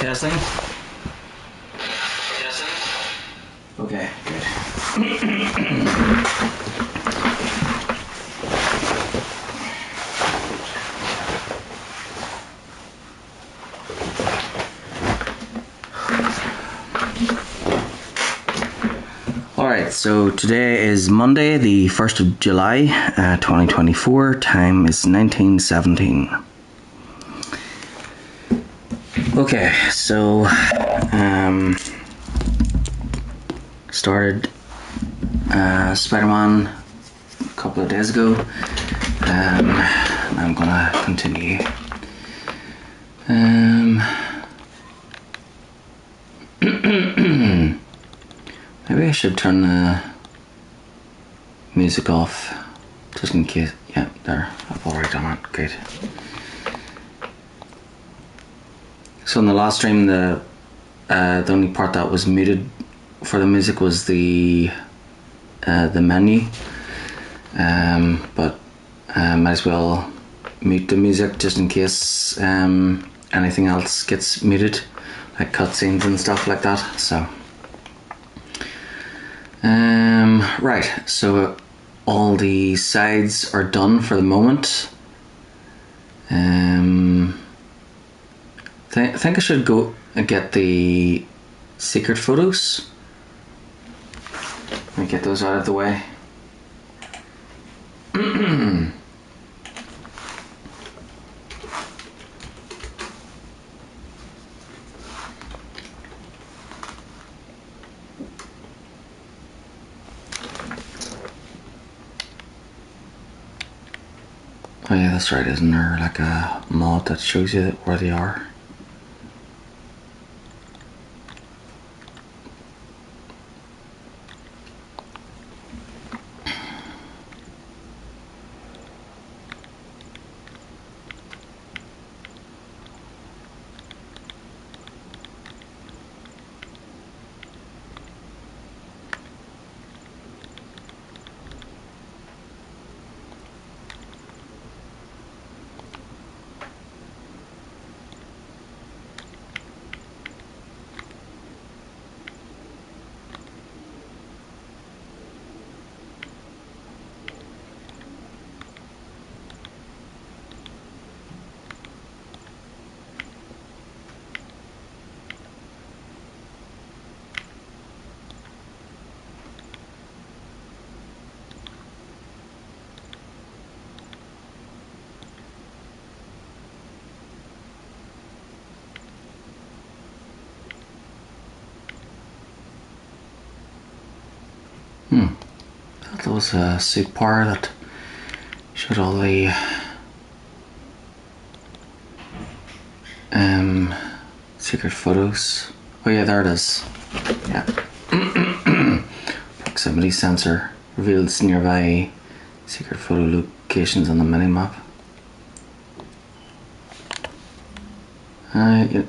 Testing. Testing. Okay, good. Alright, so today is Monday, the 1st of July, 2024. Time is 19:17. Okay, so started Spider-Man a couple of days ago, and I'm gonna continue. Maybe I should turn the music off just in case. Yeah, there, I've already done it. Good. So in the last stream, the only part that was muted for the music was the menu, but might as well mute the music just in case anything else gets muted, like cutscenes and stuff like that. So right, so all the sides are done for the moment. I think I should go and get the secret photos. Let me get those out of the way. Oh yeah, that's right, isn't there like a mod that shows you where they are? That was a soup bar that showed all the secret photos. Oh yeah, there it is. Yeah. Proximity sensor reveals nearby secret photo locations on the minimap. Yeah.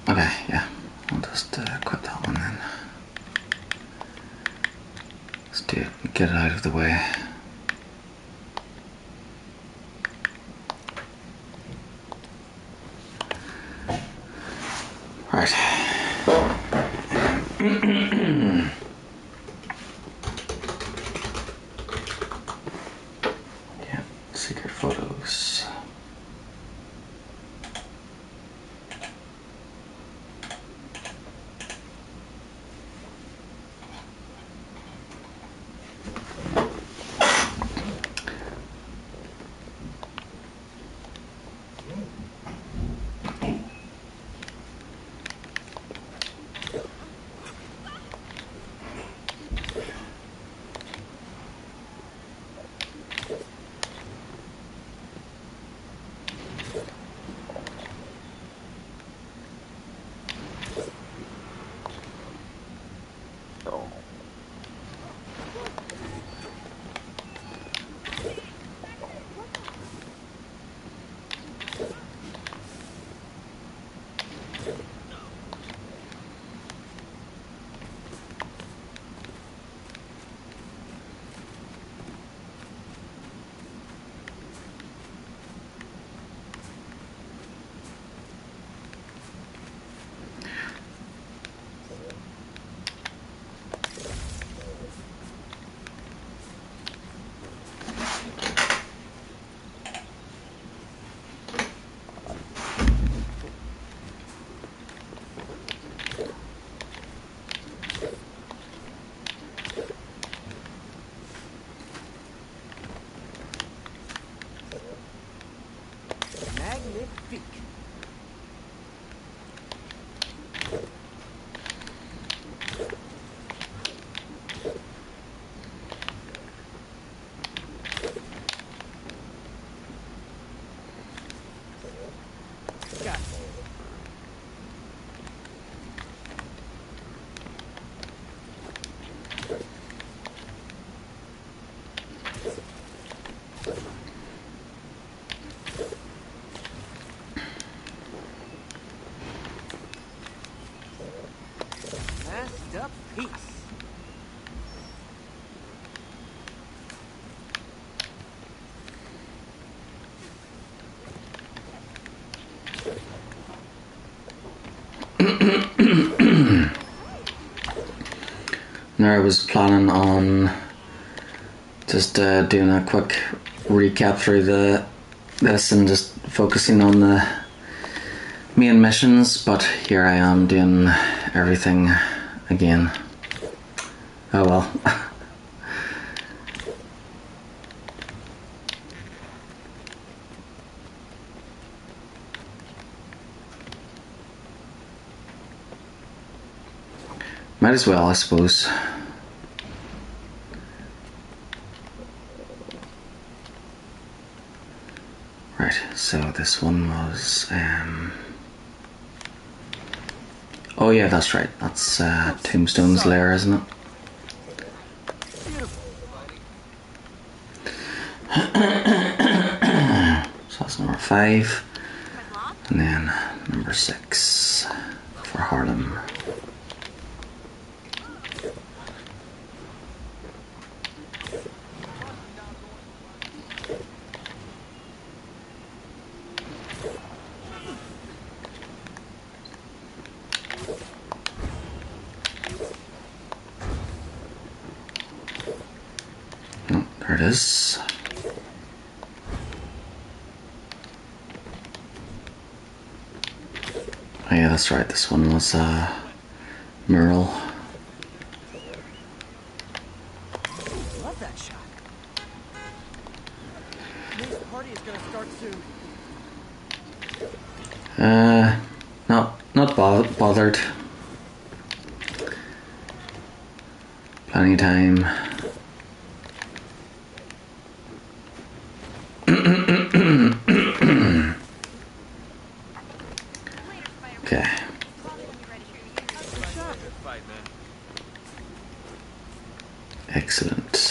Okay, yeah. I'll just quit that one then. Let's do it and get it out of the way. Right. Yeah, secret photos. Peace. Now I was planning on just doing a quick recap through this and just focusing on the main missions, but here I am doing everything again. Oh well. Might as well, I suppose. Right, so this one was oh yeah, that's right. That's Tombstone's lair, isn't it? So that's number 5. And then number 6 for Harlem. Oh, there it is. Oh yeah, that's right. This one was Merle. Love that shot. This party is gonna start soon. Not bothered. Plenty of time. Okay. Excellent.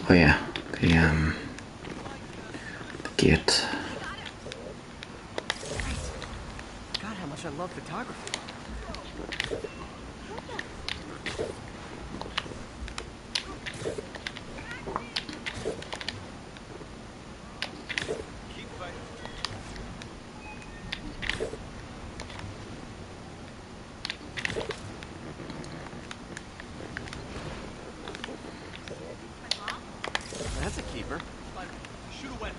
Oh yeah, the gate. God, how much I love photography. That's a keeper. Shoot away.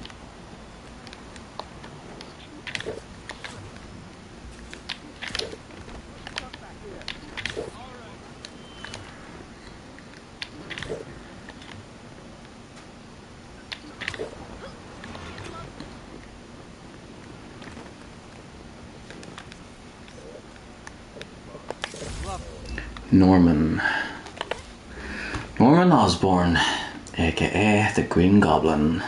Norman Osborn, aka the Green Goblin.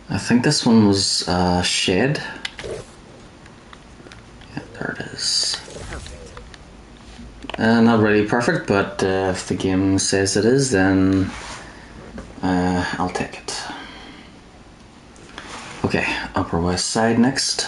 I think this one was Shed. Yeah, there it is. Not really perfect, but if the game says it is, then I'll take it. Okay, Upper West Side next.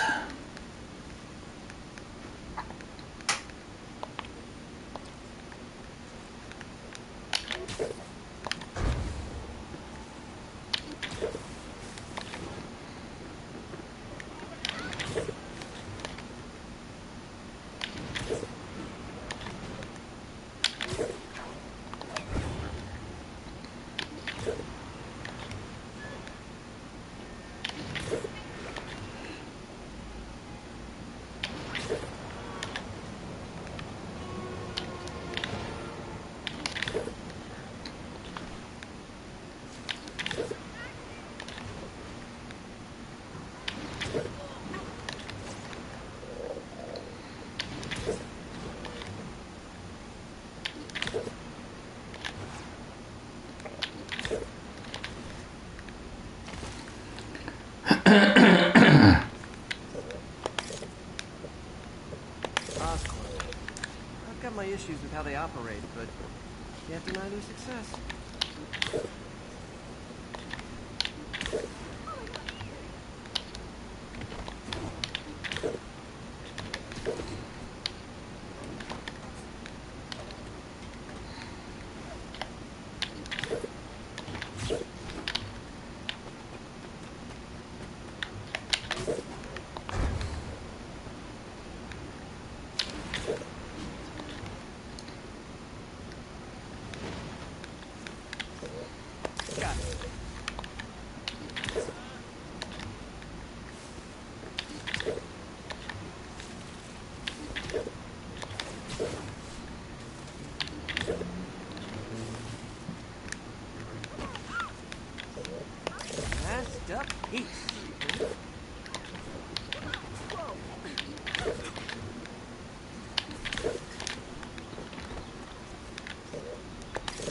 issues with how they operate, but can't deny their success.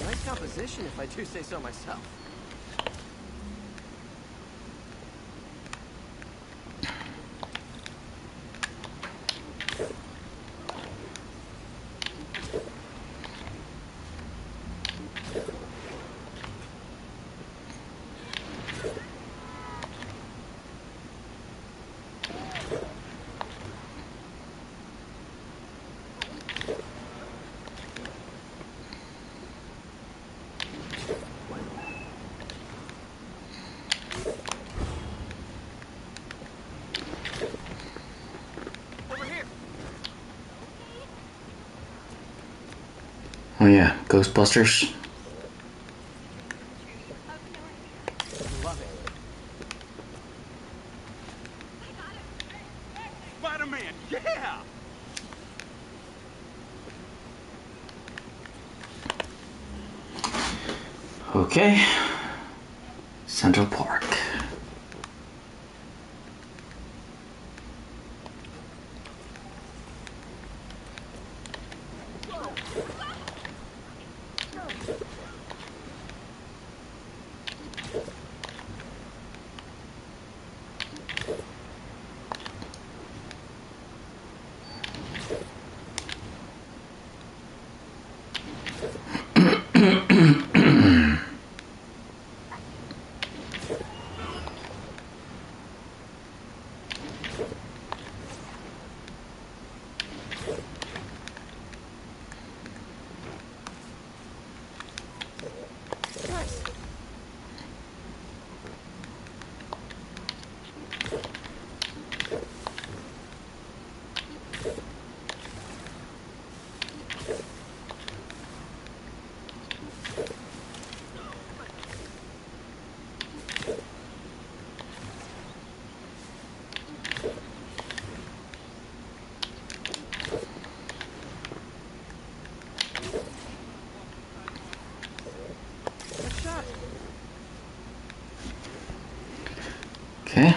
Nice composition, if I do say so myself. Oh yeah, Ghostbusters. Love it. Spider-Man, yeah! Okay. Central Park. Nice. Good shot. Okay.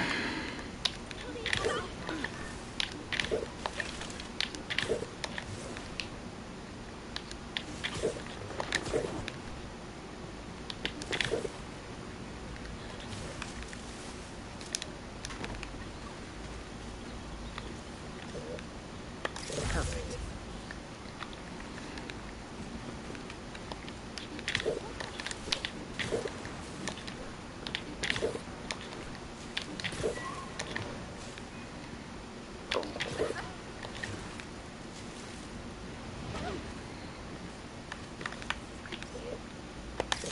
Perfect.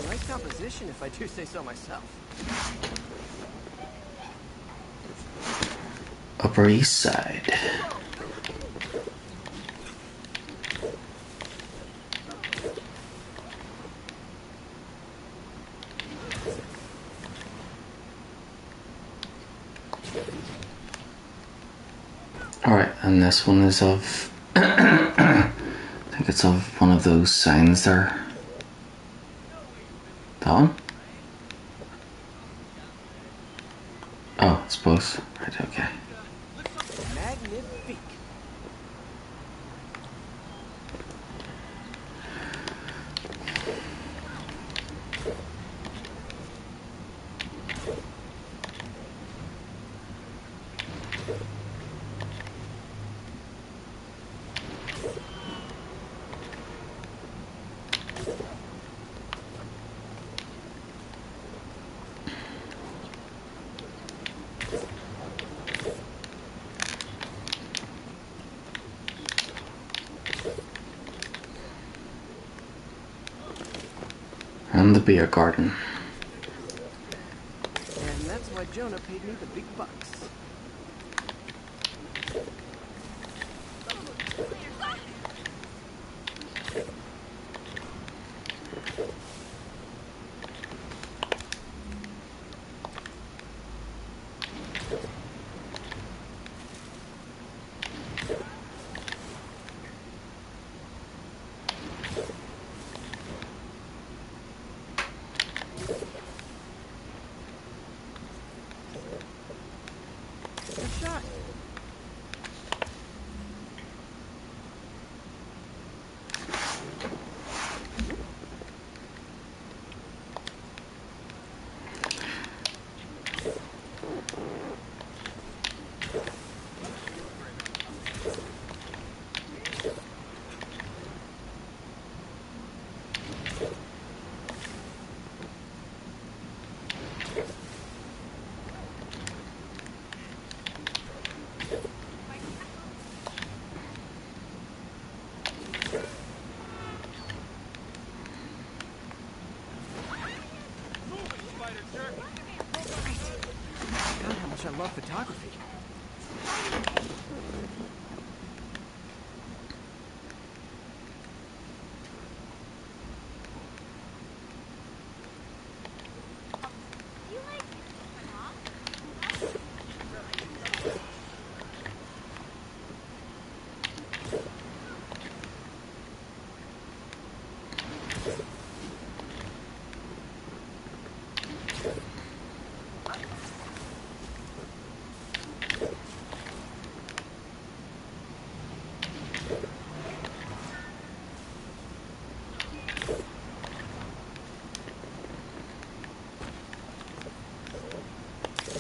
Nice composition, if I do say so myself. Upper East Side. Alright, and this one is of I think it's of one of those signs there. That one? Oh, it's both. Right, okay. Magnifique. And the beer garden. And that's why Jonah paid me the big bucks. Good shot. God, how much I love photography.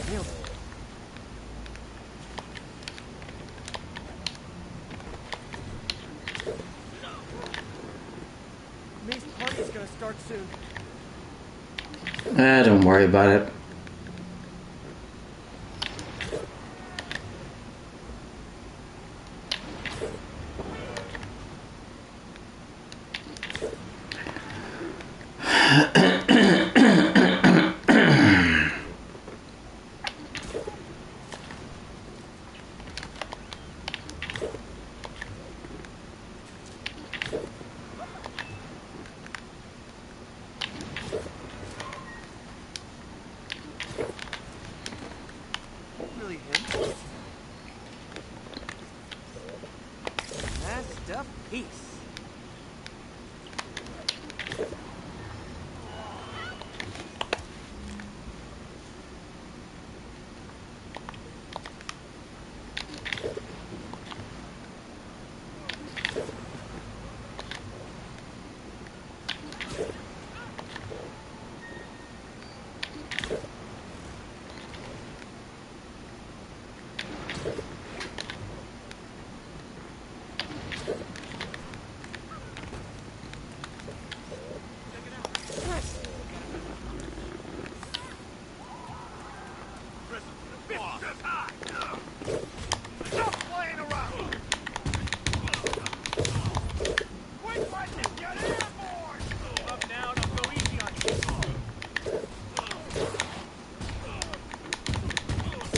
Nailed it. May's party's gonna start soon. Don't worry about it. Really him? Masterpiece.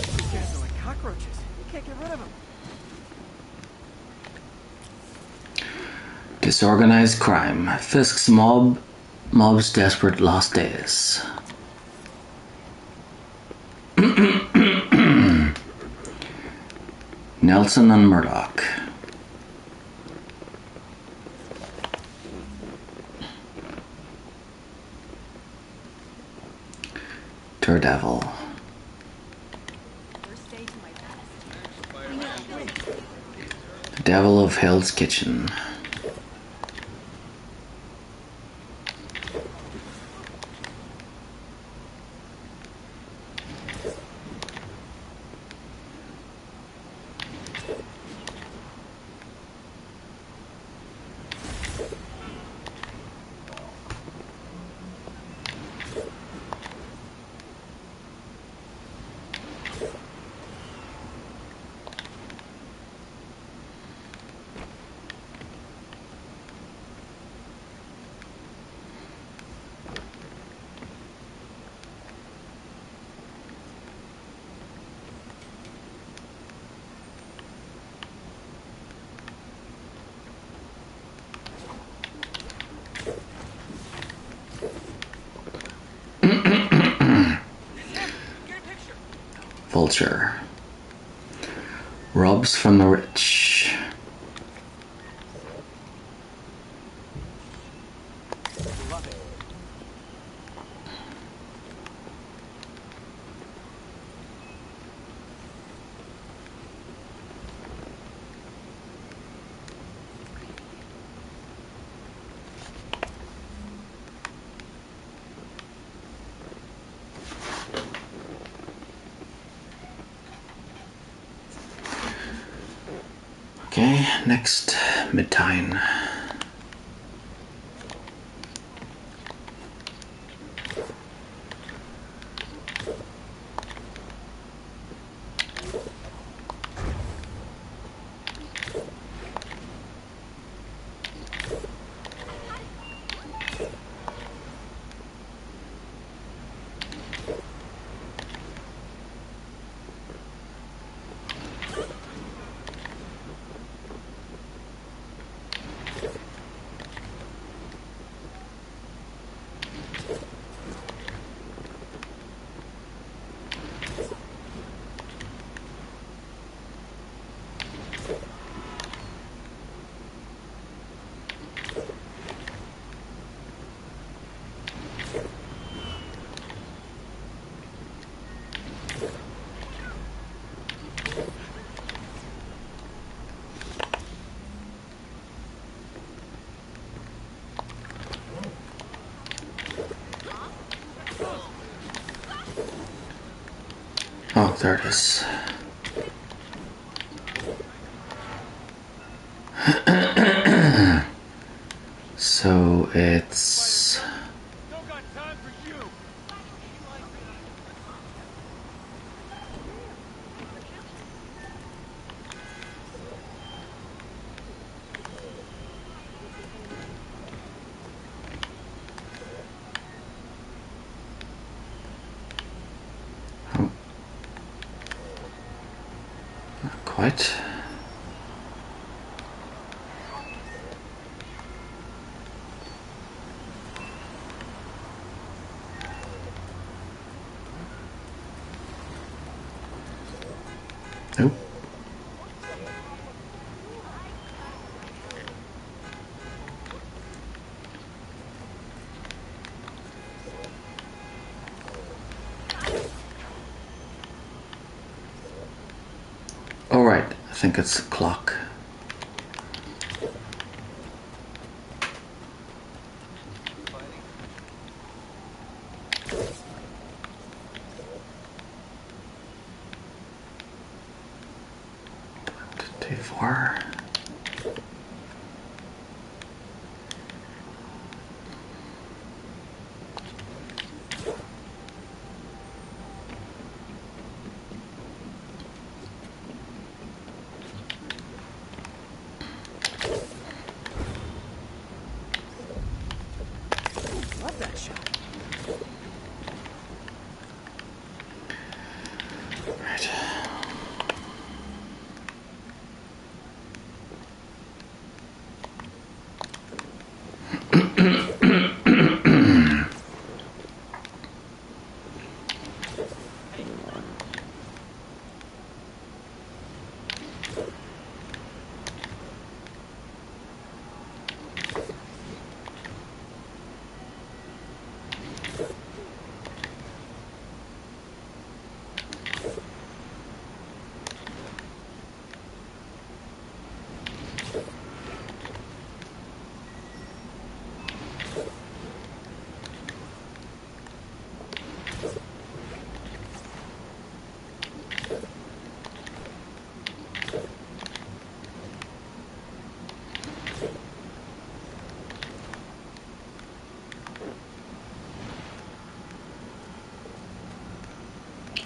These guys are like cockroaches. You can't get rid of them. Disorganized crime. Fisk's mob's desperate lost days. Nelson and Murdoch. Daredevil. The Devil of Hell's Kitchen. vulture. Robs from the rich. Love it. Okay, next Midtine. Oh, there it is. So it's... Don't got time for you. Oh. Not quite. Nope. All right, I think it's a clock. Two, four. Love that shot. Right.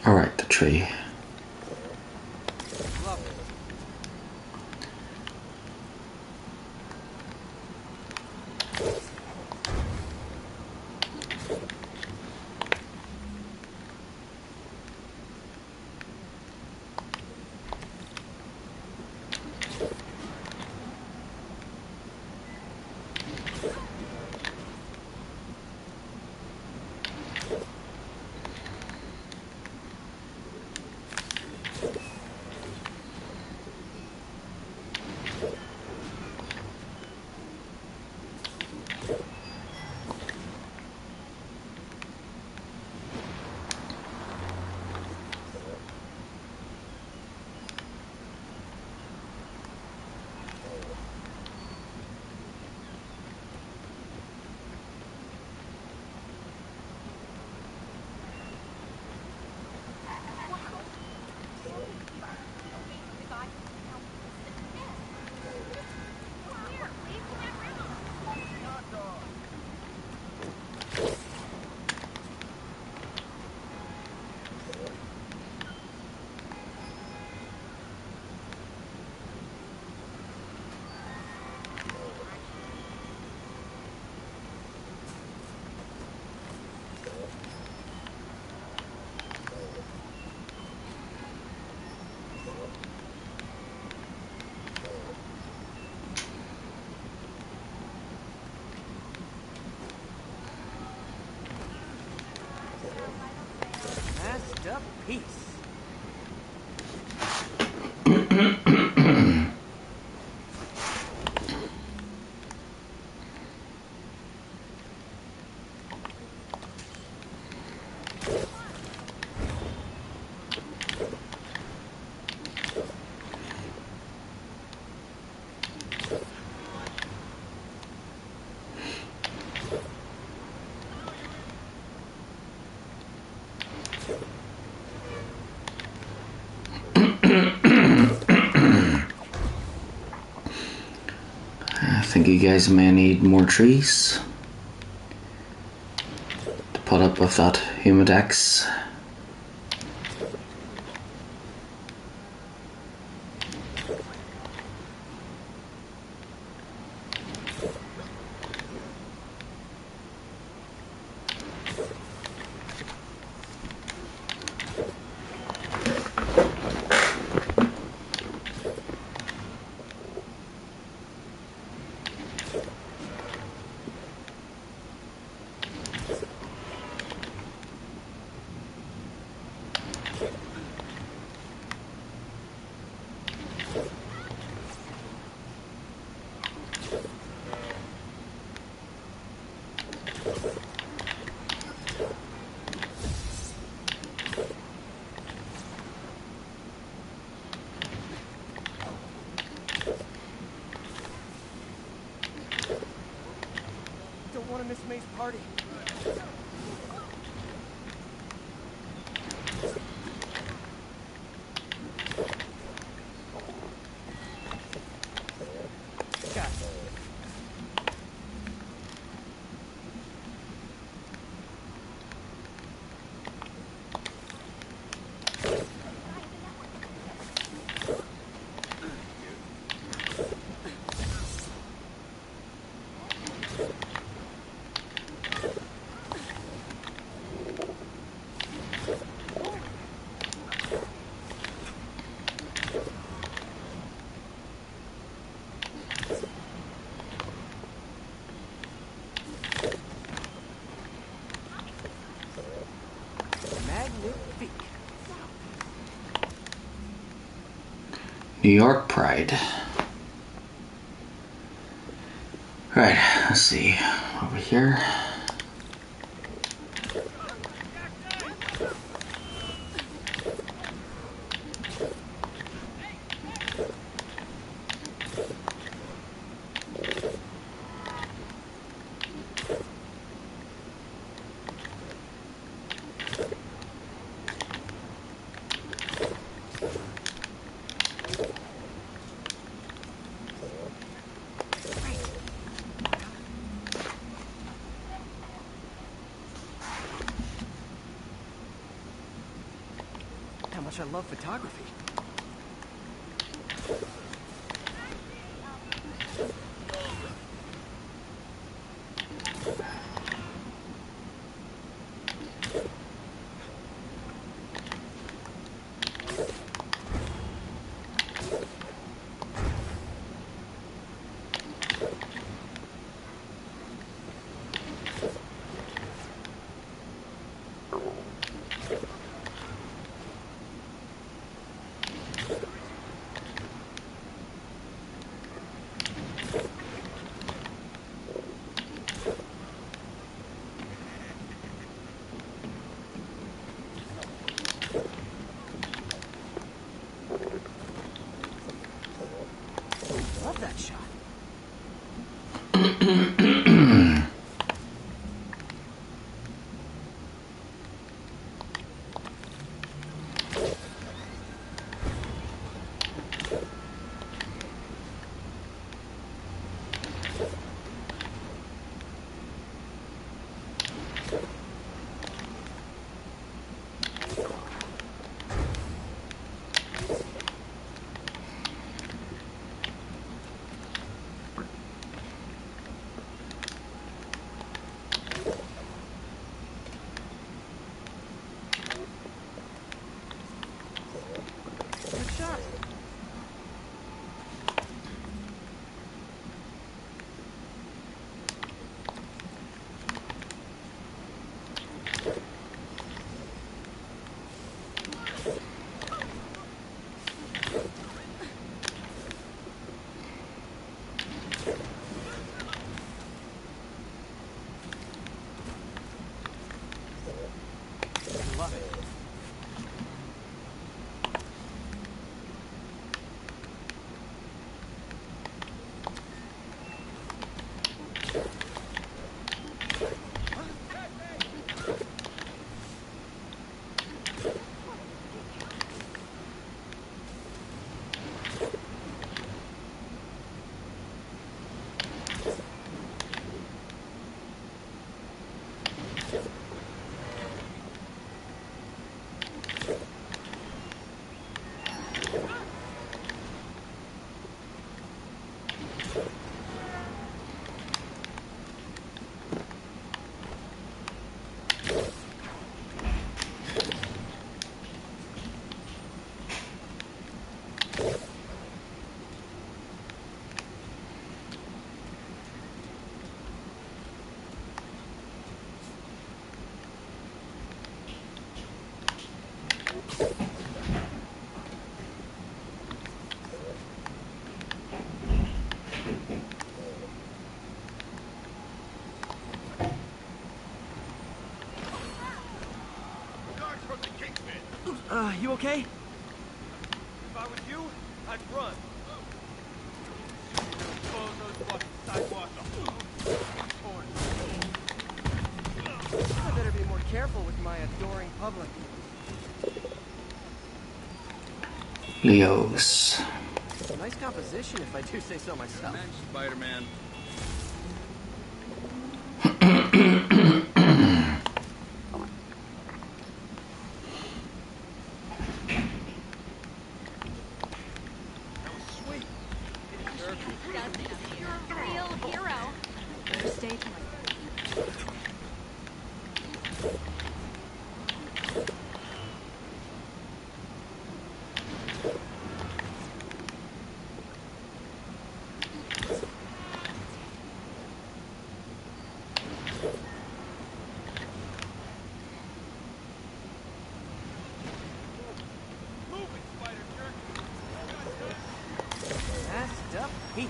All right, the tree. Love it. of peace. I think you guys may need more trees to put up with that humidex. Don't want to miss May's party. Got it. Magnifique. New York Pride. Alright, let's see. Over here. How much I love photography. Love that shot. Good shot. love it. You okay? If I was you, I'd run. You're gonna close those fucking sidewalks I better be more careful with my adoring public. Leos. Nice composition, if I do say so myself. Spider-Man. Peace.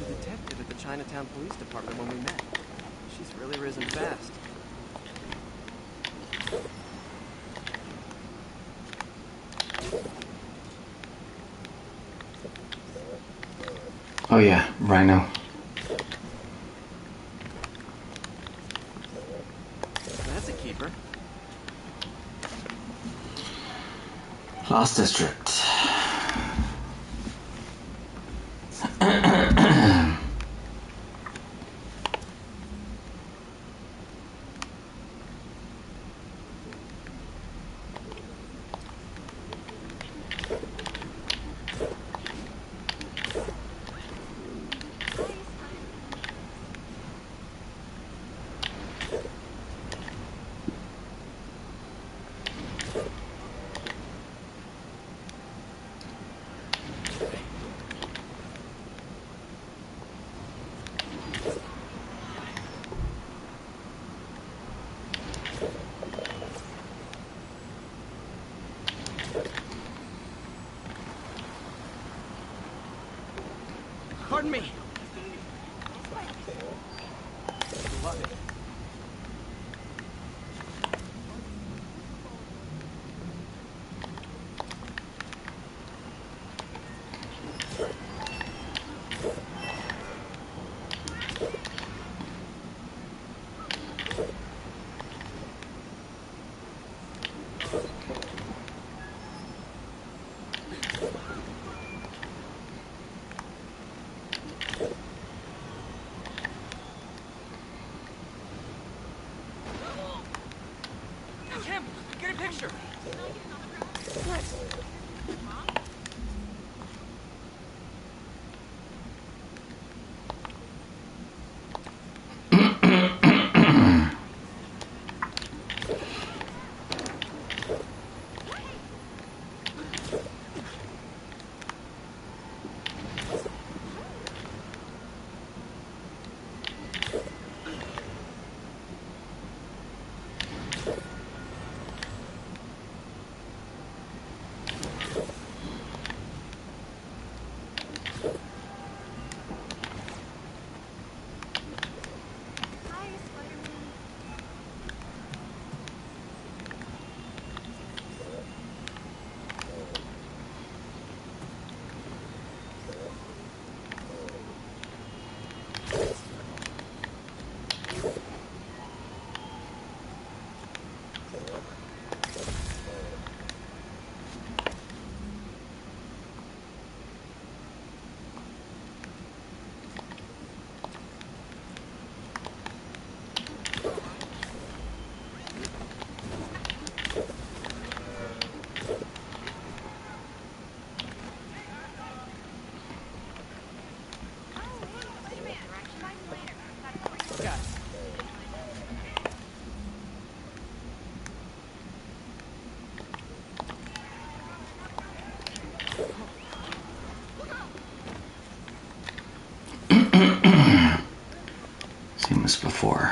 Detective at the Chinatown Police Department when we met. She's really risen fast. Oh yeah, Rhino. That's a keeper. Lost District. Pardon me. Love it. picture. Seen this before.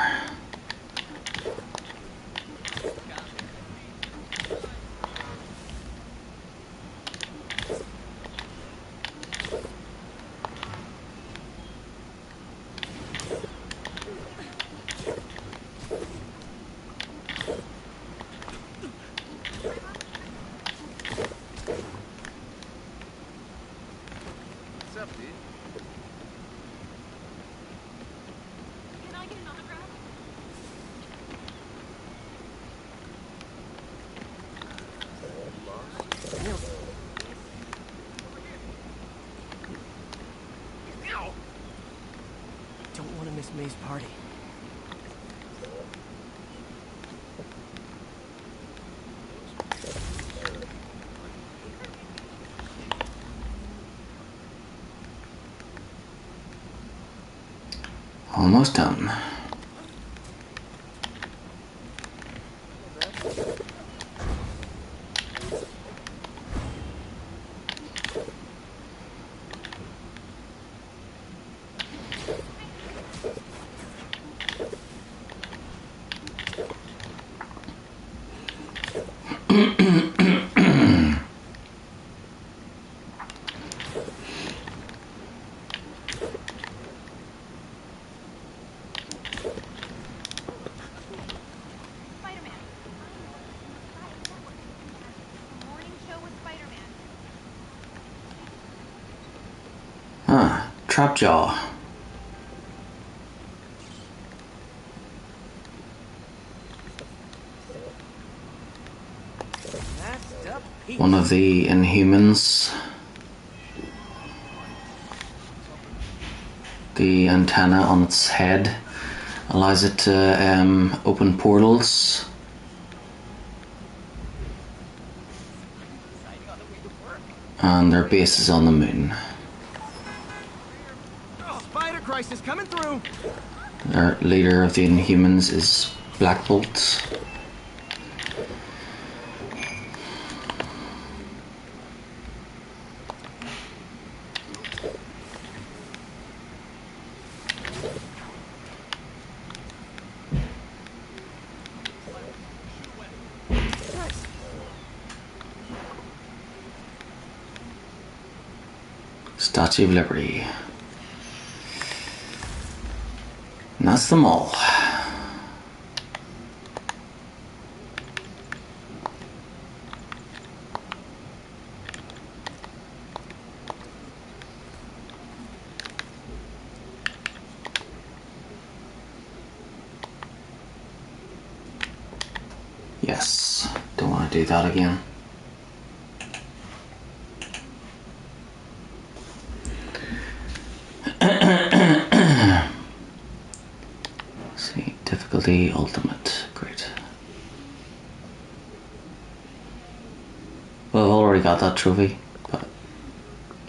What's up, dude? Can I get an autograph? Don't want to miss May's party. Almost done. Spider-Man. Morning show with Spider-Man. Ah, Trapjaw. That's the piece. One of the Inhumans. The antenna on its head allows it to open portals. And their base is on the moon. Spider crisis coming through. Their leader of the Inhumans is Black Bolt. Statue of Liberty. And that's them all. Yes, don't want to do that again. See, difficulty ultimate. Great. already got that trophy, but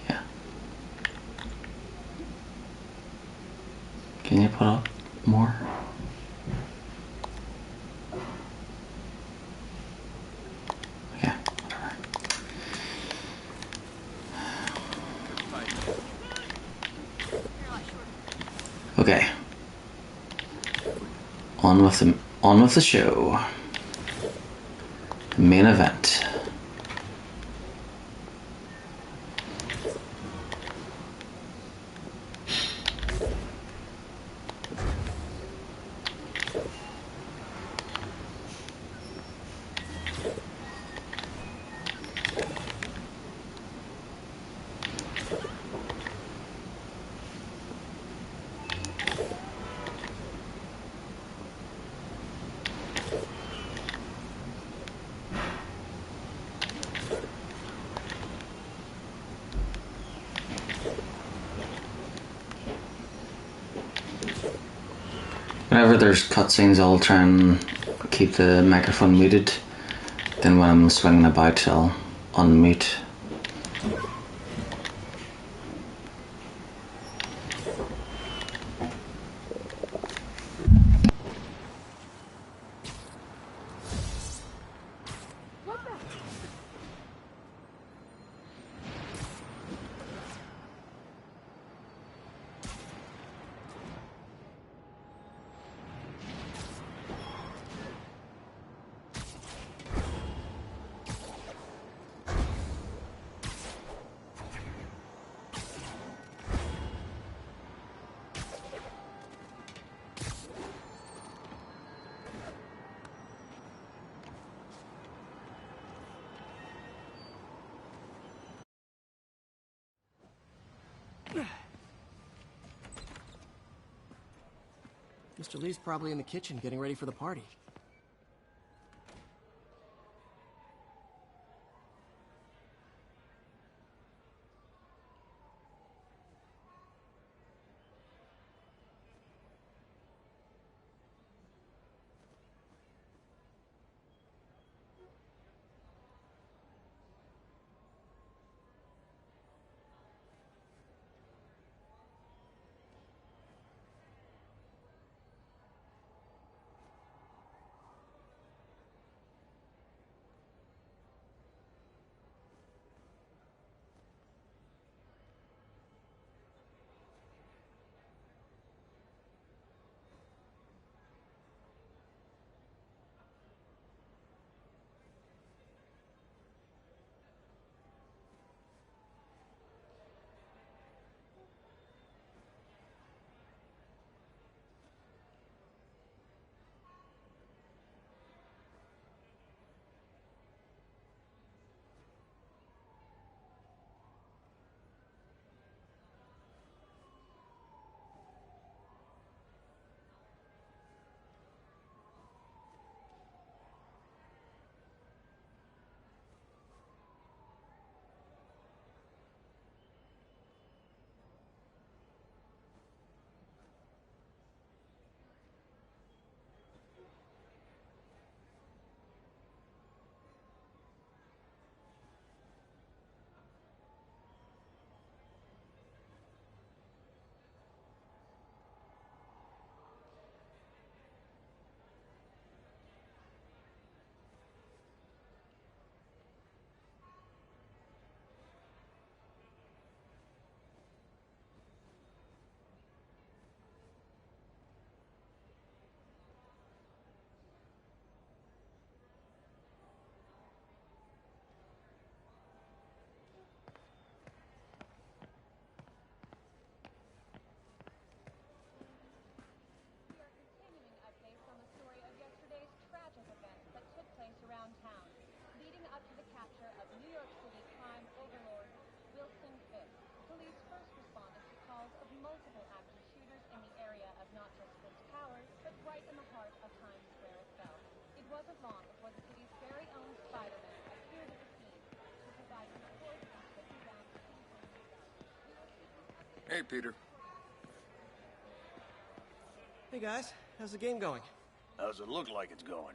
yeah. Can you put up more? Yeah, whatever. Okay. On with the show. The main event. Whenever there's cutscenes, I'll try and keep the microphone muted. Then when I'm swinging about, I'll unmute. Mr. Lee's probably in the kitchen getting ready for the party. Hey, Peter. Hey guys, how's the game going? How's it look like it's going?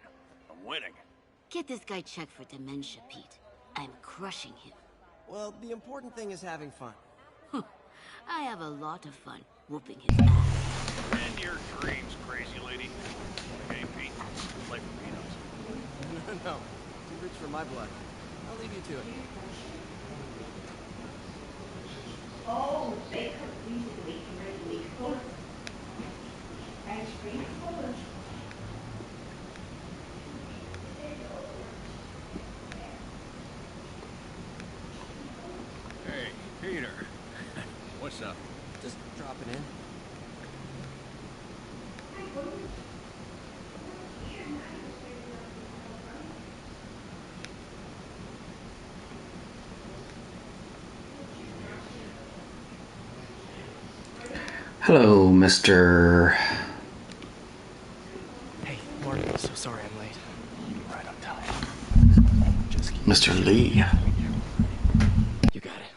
I'm winning. Get this guy checked for dementia, Pete. I'm crushing him. Well, the important thing is having fun. I have a lot of fun whooping his ass. And your dreams, crazy lady. Want a game, Pete? Play for peanuts. No, too rich for my blood. I'll leave you to it. Oh, they could reasonably regulate full ice cream full. Hey, Peter. What's up? Just dropping in. Hello, Mr. Hey, Martin, I'm so sorry I'm late. Right on time. Just keep Mr. Lee. You got it.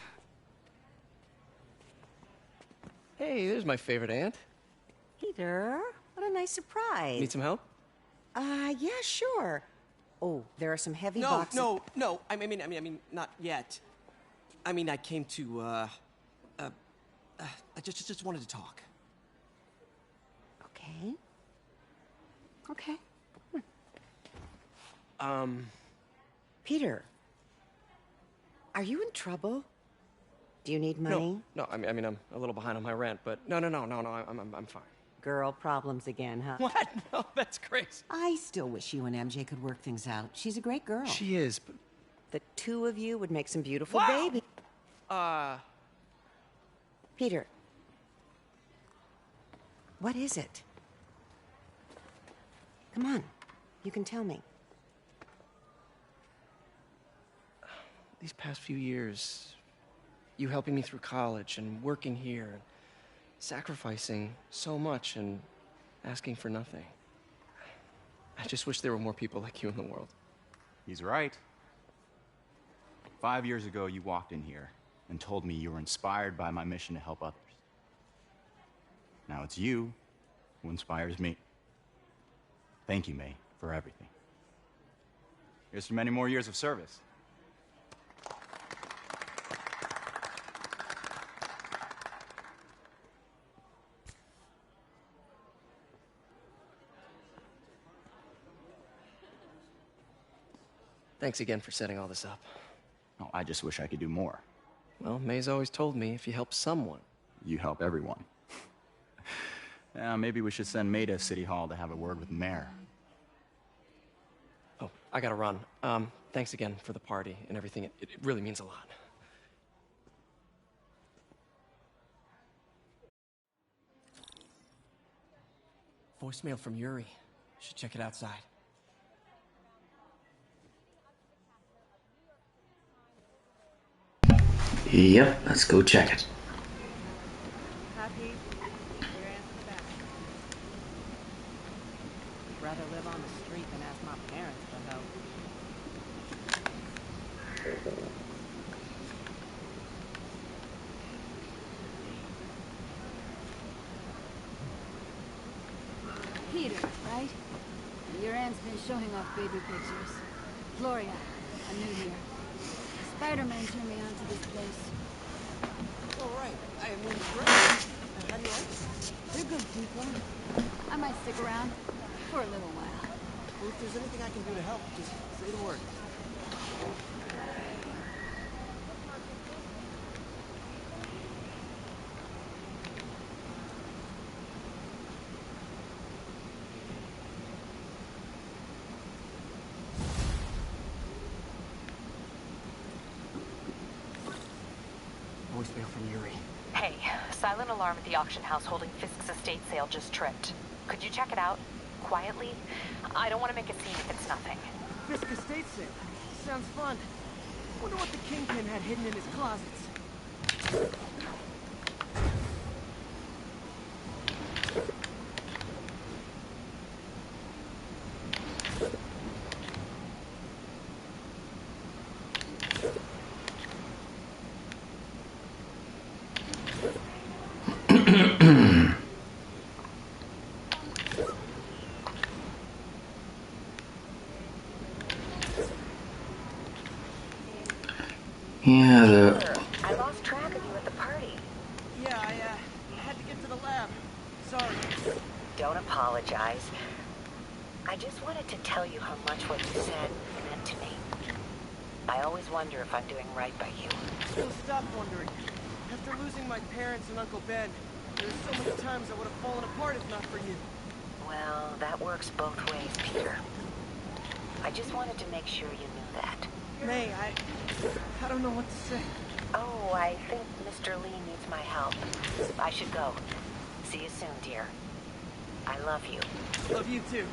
Hey, there's my favorite aunt. Peter, what a nice surprise. Need some help? Yeah, sure. Oh, there are some heavy No, boxes. no. I mean, not yet. I mean, I came to, I just wanted to talk. Okay. Okay. Peter, are you in trouble? Do you need money? No, I mean, I'm a little behind on my rent, but no, I'm fine. Girl problems again, huh? What? No, that's crazy. I still wish you and MJ could work things out. She's a great girl. She is, but... The two of you would make some beautiful Wow! baby. Peter, what is it? Come on, you can tell me. These past few years, you helping me through college and working here, and sacrificing so much and asking for nothing. I just wish there were more people like you in the world. He's right. 5 years ago, you walked in here and told me you were inspired by my mission to help others. Now it's you who inspires me. Thank you, May, for everything. Here's to many more years of service. Thanks again for setting all this up. Oh, I just wish I could do more. Well, May's always told me if you help someone... You help everyone. Maybe we should send May to City Hall to have a word with the mayor. Oh, I gotta run. Thanks again for the party and everything. It really means a lot. Voicemail from Yuri. Should check it outside. Yep, let's go check it. Happy? Your aunt's in the back. Rather live on the street than ask my parents for help. Peter, right? Your aunt's been showing off baby pictures. Gloria, I'm new here. Spider-Man turned me on to this place. Oh, right. I mean, great. How do you like it? They're good people. I might stick around for a little while. Well, if there's anything I can do to help, just say the word. Voicemail from Yuri. Hey, silent alarm at the auction house holding Fisk's estate sale just tripped. Could you check it out? Quietly? I don't want to make a scene if it's nothing. Fisk estate sale. Sounds fun. Wonder what the Kingpin had hidden in his closets. Yeah, the... I lost track of you at the party. Yeah, I had to get to the lab. Sorry. Don't apologize. I just wanted to tell you how much what you said meant to me. I always wonder if I'm doing right by you. So stop wondering. After losing my parents and Uncle Ben, there's so many times I would have fallen apart if not for you. Well, that works both ways, Peter. I just wanted to make sure you knew that. May, I don't know what to say. Oh, I think Mr. Lee needs my help. I should go. See you soon, dear. I love you. Love you too.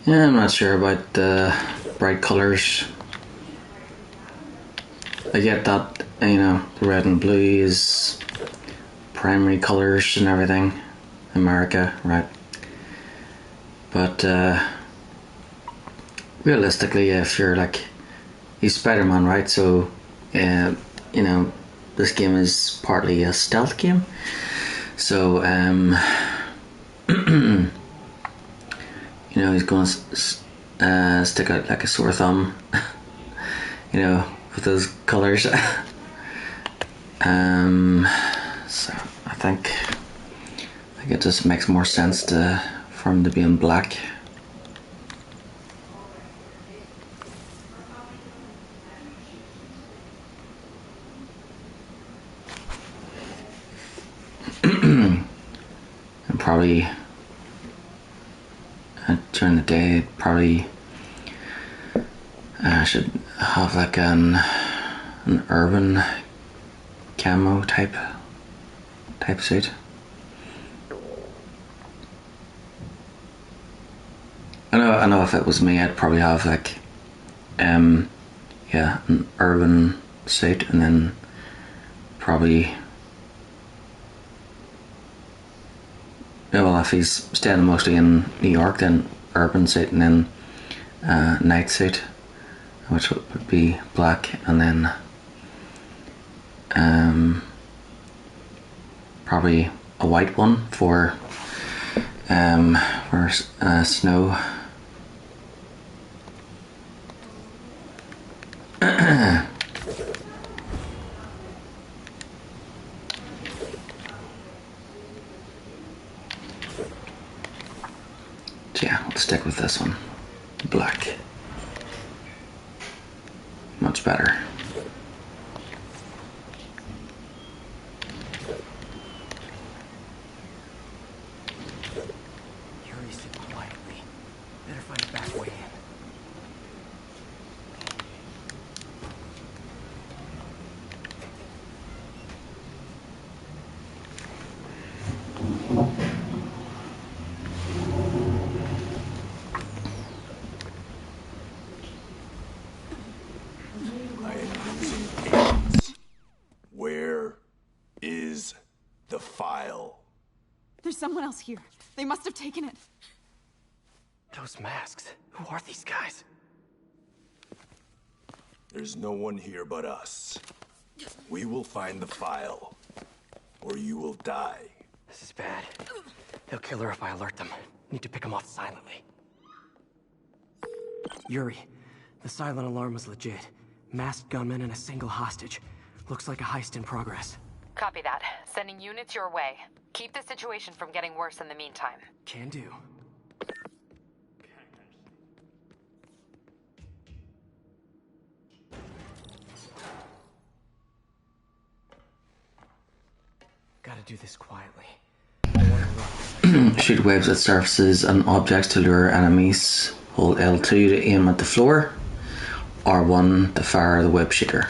Yeah, I'm not sure about the bright colours. I get that, you know, the red and blue is primary colours and everything. America, right? But realistically, if you're like, he's Spider-Man, right? So, you know, this game is partly a stealth game. So, you know, he's going to stick out like a sore thumb, you know, with those colours. So I think it just makes more sense for him to be in black. And probably during the day, probably should have like an urban camo type suit. I know if it was me, I'd probably have like yeah, an urban suit, and then probably, yeah, well, if he's staying mostly in New York, then urban suit, and then night suit, which would be black, and then probably a white one for snow. So yeah, we'll stick with this one. Black. Much better. Yuri, sit quietly. Better find a back way in. I am losing patience. Where is the file? There's someone else here. They must have taken it. Those masks. Who are these guys? There's no one here but us. We will find the file, or you will die. This is bad. They'll kill her if I alert them. Need to pick them off silently. Yuri, the silent alarm was legit. Masked gunmen and a single hostage. Looks like a heist in progress. Copy that. Sending units your way. Keep the situation from getting worse in the meantime. Can do. Gotta do this quietly. Shoot waves at surfaces and objects to lure enemies. Hold L2 to aim at the floor. R1 to fire the web shooter.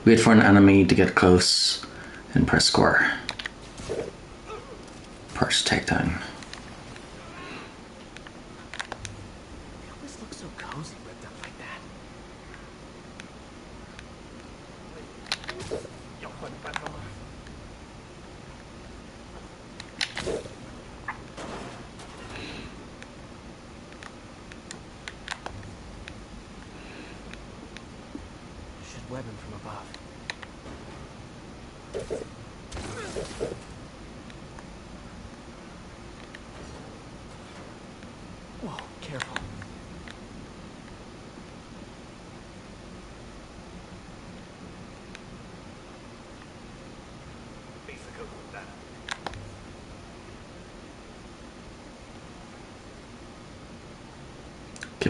Wait for an enemy to get close and press square. Perce takedown. They always look so cozy ripped up like that. Should web him from above. Whoa, careful.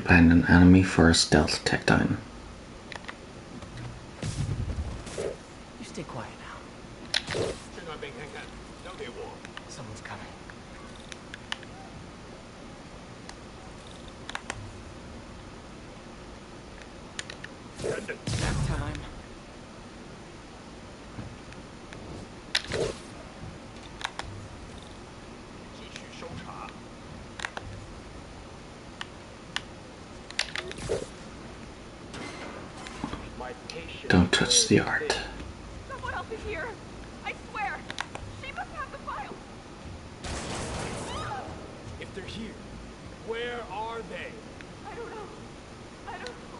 Behind an enemy for a stealth takedown. You stay quiet now. Someone's coming. That time. Don't touch the art. Someone else is here. I swear. She must have the file. If they're here, where are they? I don't know. I don't know.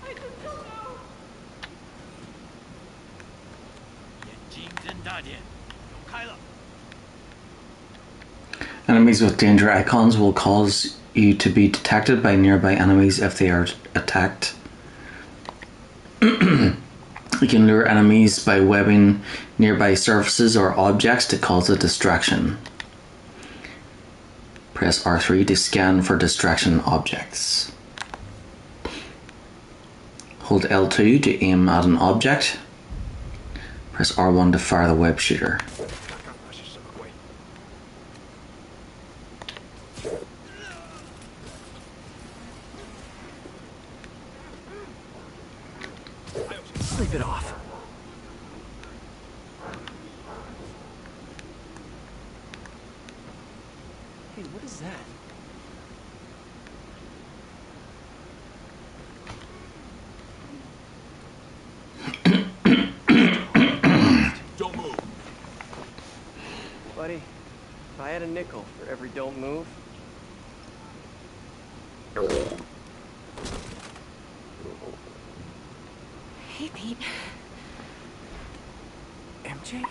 I just don't know. 眼睛睁大点，走开了。 Enemies with danger icons will cause you to be detected by nearby enemies if they are attacked. You can lure enemies by webbing nearby surfaces or objects to cause a distraction. Press R3 to scan for distraction objects. Hold L2 to aim at an object. Press R1 to fire the web shooter. Sleep it off. Hey, what is that? Don't move. Buddy, if I had a nickel for every don't move. Hey, Pete. MJ?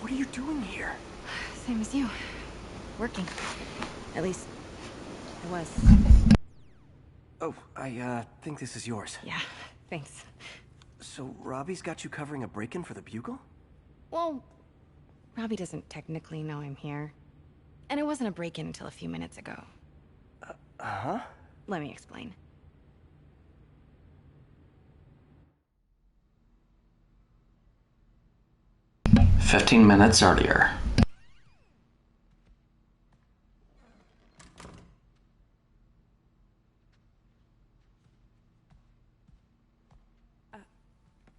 What are you doing here? Same as you. Working. At least, I was. Oh, I think this is yours. Yeah, thanks. So, Robbie's got you covering a break-in for the Bugle? Well, Robbie doesn't technically know I'm here. And it wasn't a break-in until a few minutes ago. Huh? Let me explain. 15 minutes earlier.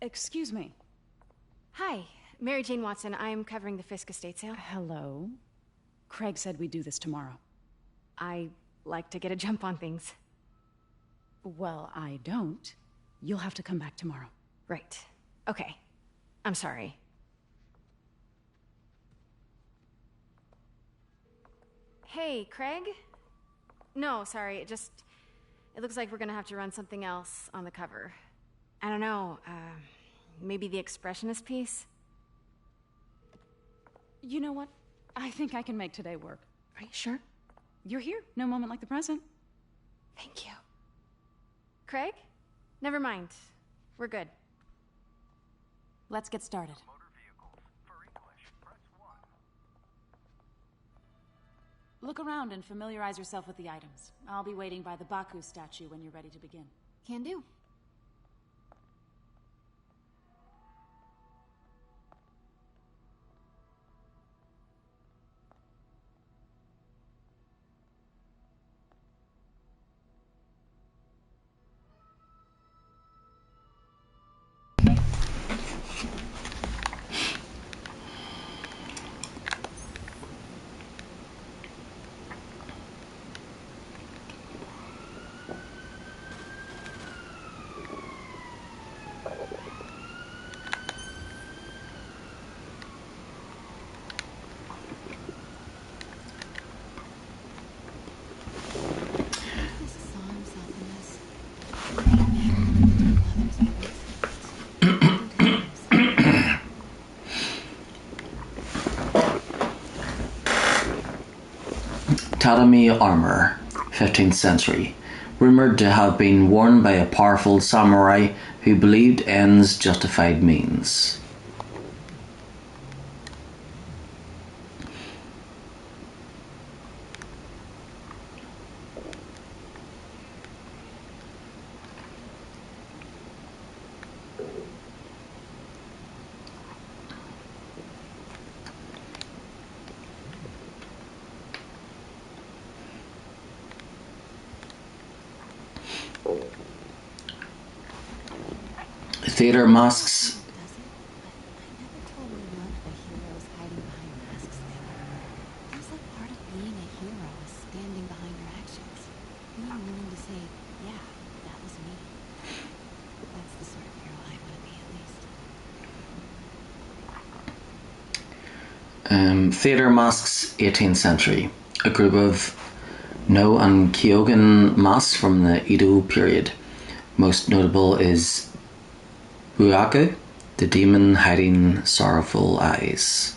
Excuse me. Hi, Mary Jane Watson. I'm covering the Fisk estate sale. Hello. Craig said we'd do this tomorrow. I like to get a jump on things. Well, I don't. You'll have to come back tomorrow. Right. Okay. I'm sorry. Hey, Craig? No, sorry. It looks like we're gonna have to run something else on the cover. I don't know, maybe the expressionist piece? You know what? I think I can make today work. Are you sure? You're here. No moment like the present. Thank you. Craig? Never mind. We're good. Let's get started. Look around and familiarize yourself with the items. I'll be waiting by the Baku statue when you're ready to begin. Can do. Tatami armor, 15th century, rumored to have been worn by a powerful samurai who believed ends justified means. Theater masks. There's like part of being a hero is standing behind your actions. Being willing to say, yeah, that was me. That's the sort of hero I want to be, at least. Theater masks, 18th century. A group of No and Kyogen masks from the Edo period. Most notable is Ruaku, the demon hiding sorrowful eyes.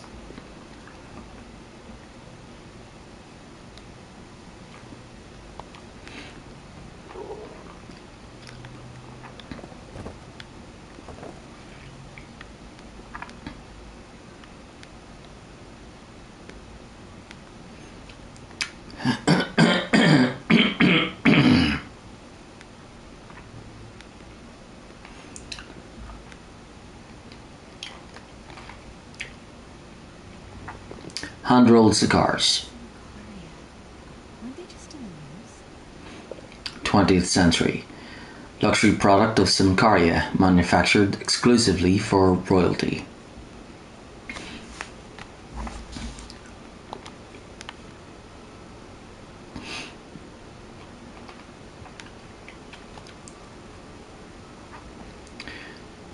Hand-rolled cigars. 20th century. Luxury product of Simcaria, manufactured exclusively for royalty.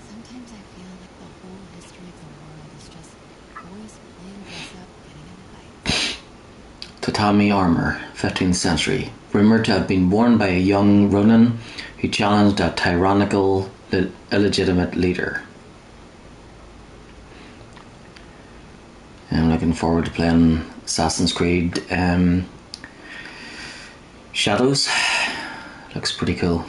Sometimes I feel like the whole history of the world is just boys playing dress up, getting in fights. Tatami armor, 15th century. Rumored to have been worn by a young Ronin who challenged a tyrannical, illegitimate leader. I'm looking forward to playing Assassin's Creed Shadows. Looks pretty cool.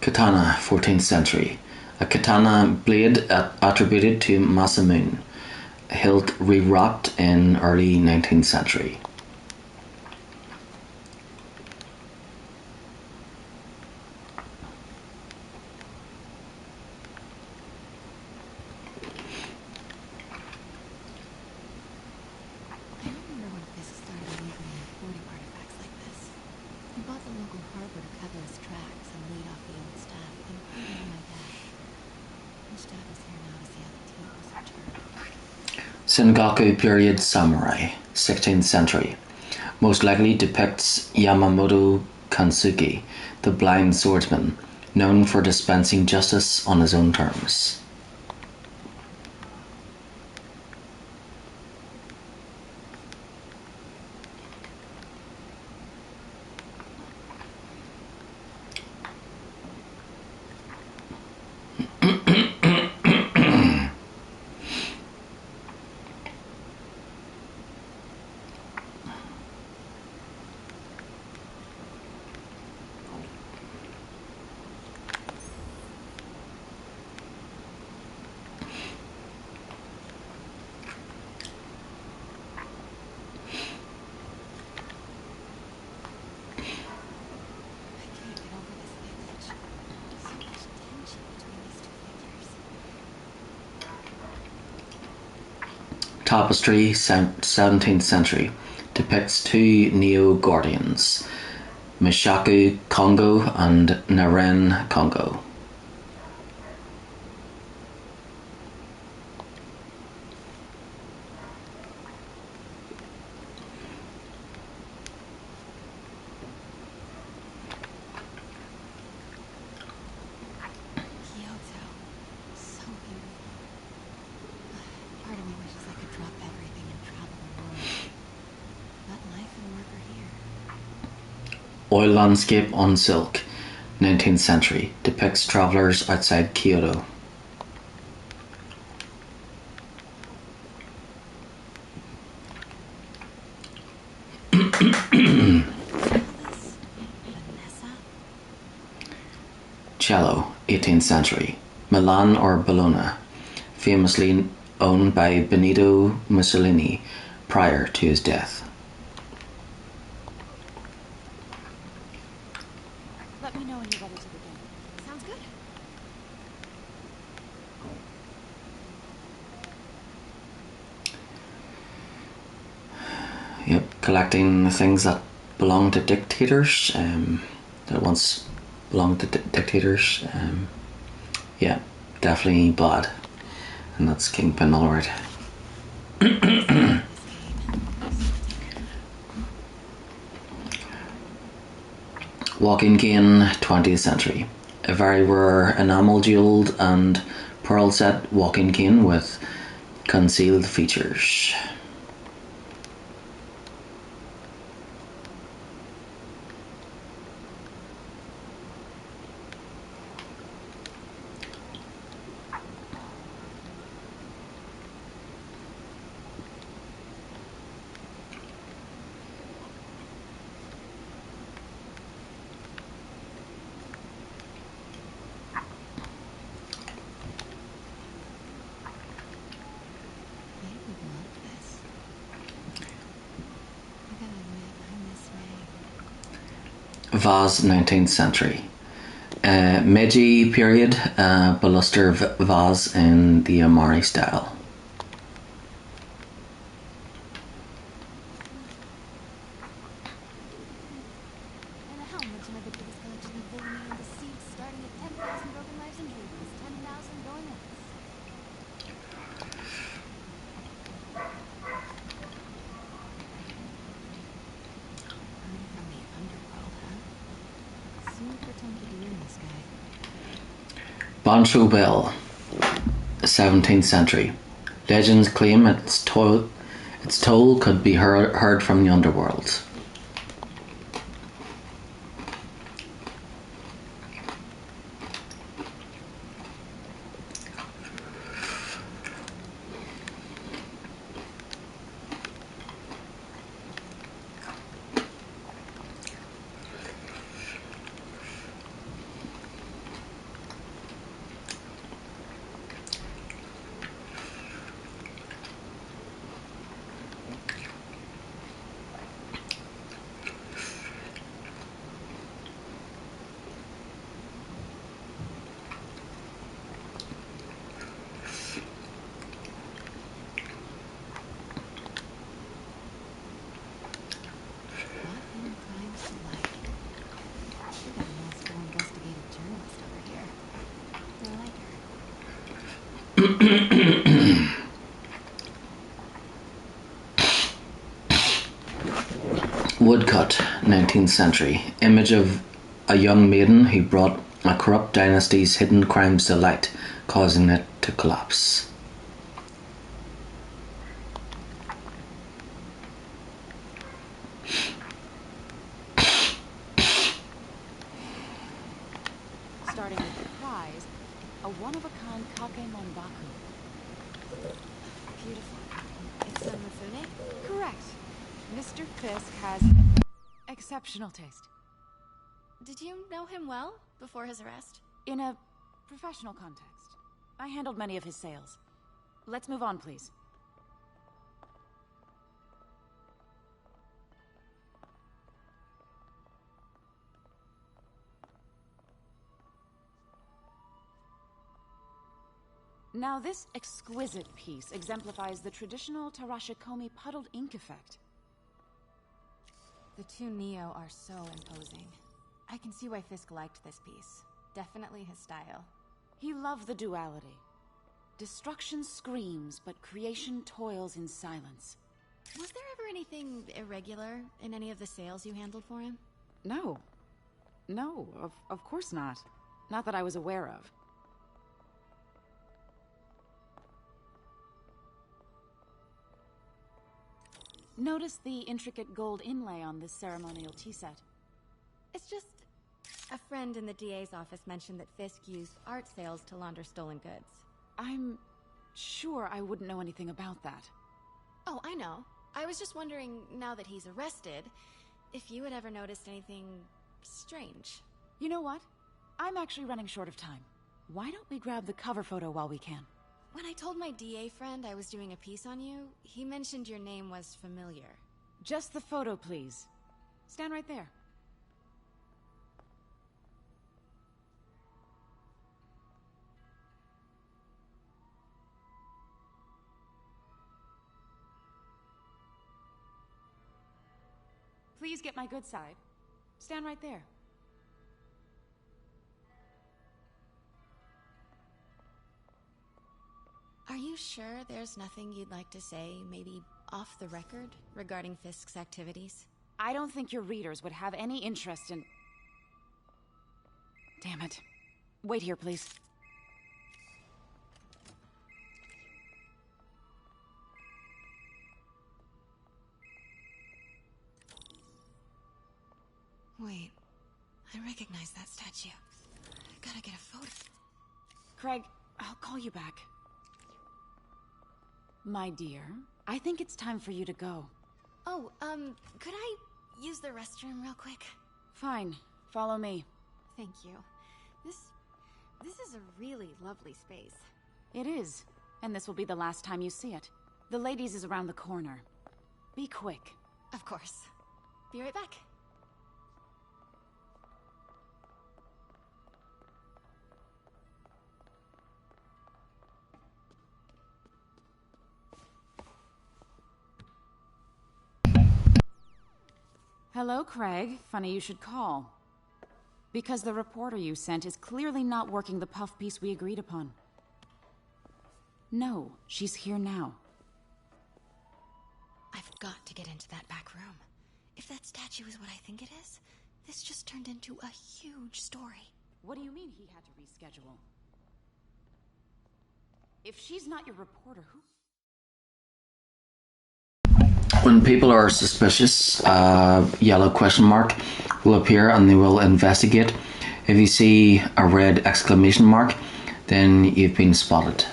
Katana, 14th century. A katana blade attributed to Masamune. Hilt rewrapped in early 19th century. Sengoku period samurai, 16th century. Most likely depicts Yamamoto Kansuki, the blind swordsman, known for dispensing justice on his own terms. Tapestry, 17th century, depicts two Neo-Gordians, Mishaku Kongo and Naren Kongo. Oil landscape on silk, 19th century, depicts travelers outside Kyoto. Cello, 18th century, Milan or Bologna, famously owned by Benito Mussolini, prior to his death. Let me know when you're ready to begin. Sounds good. Yep, collecting the things that belong to dictators, that once belonged to dictators. Yeah, definitely bad. And that's Kingpin, alright. Walking cane, 20th century. A very rare enamel jeweled and pearl set walking cane with concealed features. Vase, 19th century. Meiji period, baluster vase in the Amari style. And a helmet to my biggest collection of villainy and deceit, starting at 10,000 broken lives and dreams, 10,000 going once. From the underworld, huh? Super chunky deer in the sky. Bancho bell, 17th century. Legends claim its toll could be heard from the underworld. Woodcut, 19th century. Image of a young maiden who brought a corrupt dynasty's hidden crimes to light, causing it to collapse. Starting with the prize, a one-of-a-kind Kake Monbaku. Beautiful. It's a Mifune? Correct. Mr. Fisk has exceptional taste. Did you know him well before his arrest? In a professional context, I handled many of his sales. Let's move on, please. Now, this exquisite piece exemplifies the traditional Tarashikomi puddled ink effect. The two Neo are so imposing. I can see why Fisk liked this piece. Definitely his style. He loved the duality. Destruction screams, but creation toils in silence. Was there ever anything irregular in any of the sales you handled for him? No. No, of course not. Not that I was aware of. Notice the intricate gold inlay on this ceremonial tea set. It's just... a friend in the DA's office mentioned that Fisk used art sales to launder stolen goods. I'm sure I wouldn't know anything about that. Oh, I know. I was just wondering, now that he's arrested, if you had ever noticed anything strange. You know what? I'm actually running short of time. Why don't we grab the cover photo while we can? When I told my DA friend I was doing a piece on you, he mentioned your name was familiar. Just the photo, please. Stand right there. Please get my good side. Stand right there. Are you sure there's nothing you'd like to say, maybe off the record, regarding Fisk's activities? I don't think your readers would have any interest in... Damn it. Wait here, please. Wait, I recognize that statue. I gotta get a photo. Craig, I'll call you back. My dear, I think it's time for you to go. Oh, could I use the restroom real quick? Fine. Follow me. Thank you. This is a really lovely space. It is. And this will be the last time you see it. The ladies is around the corner. Be quick. Of course. Be right back. Hello, Craig. Funny you should call. Because the reporter you sent is clearly not working the puff piece we agreed upon. No, she's here now. I've got to get into that back room. If that statue is what I think it is, this just turned into a huge story. What do you mean he had to reschedule? If she's not your reporter, who... When people are suspicious, a yellow question mark will appear and they will investigate. If you see a red exclamation mark, then you've been spotted.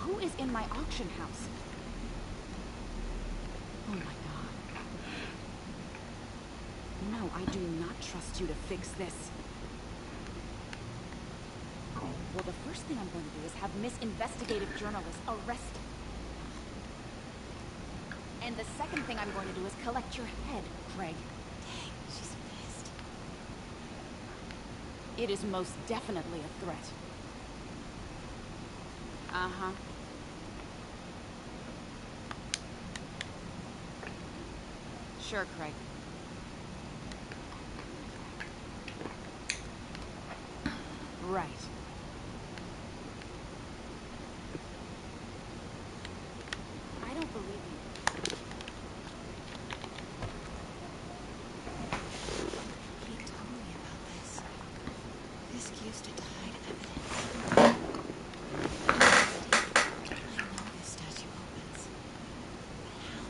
Who is in my auction house? Oh my god. No, I do not trust you to fix this. Well, the first thing I'm going to do is have Miss Investigative Journalist arrested. And the second thing I'm going to do is collect your head, Craig. Dang, she's pissed. It is most definitely a threat. Uh-huh. Sure, Craig. Right. I don't believe you. He told me about this. Fisk used it to hide evidence. I know this statue opens. But how?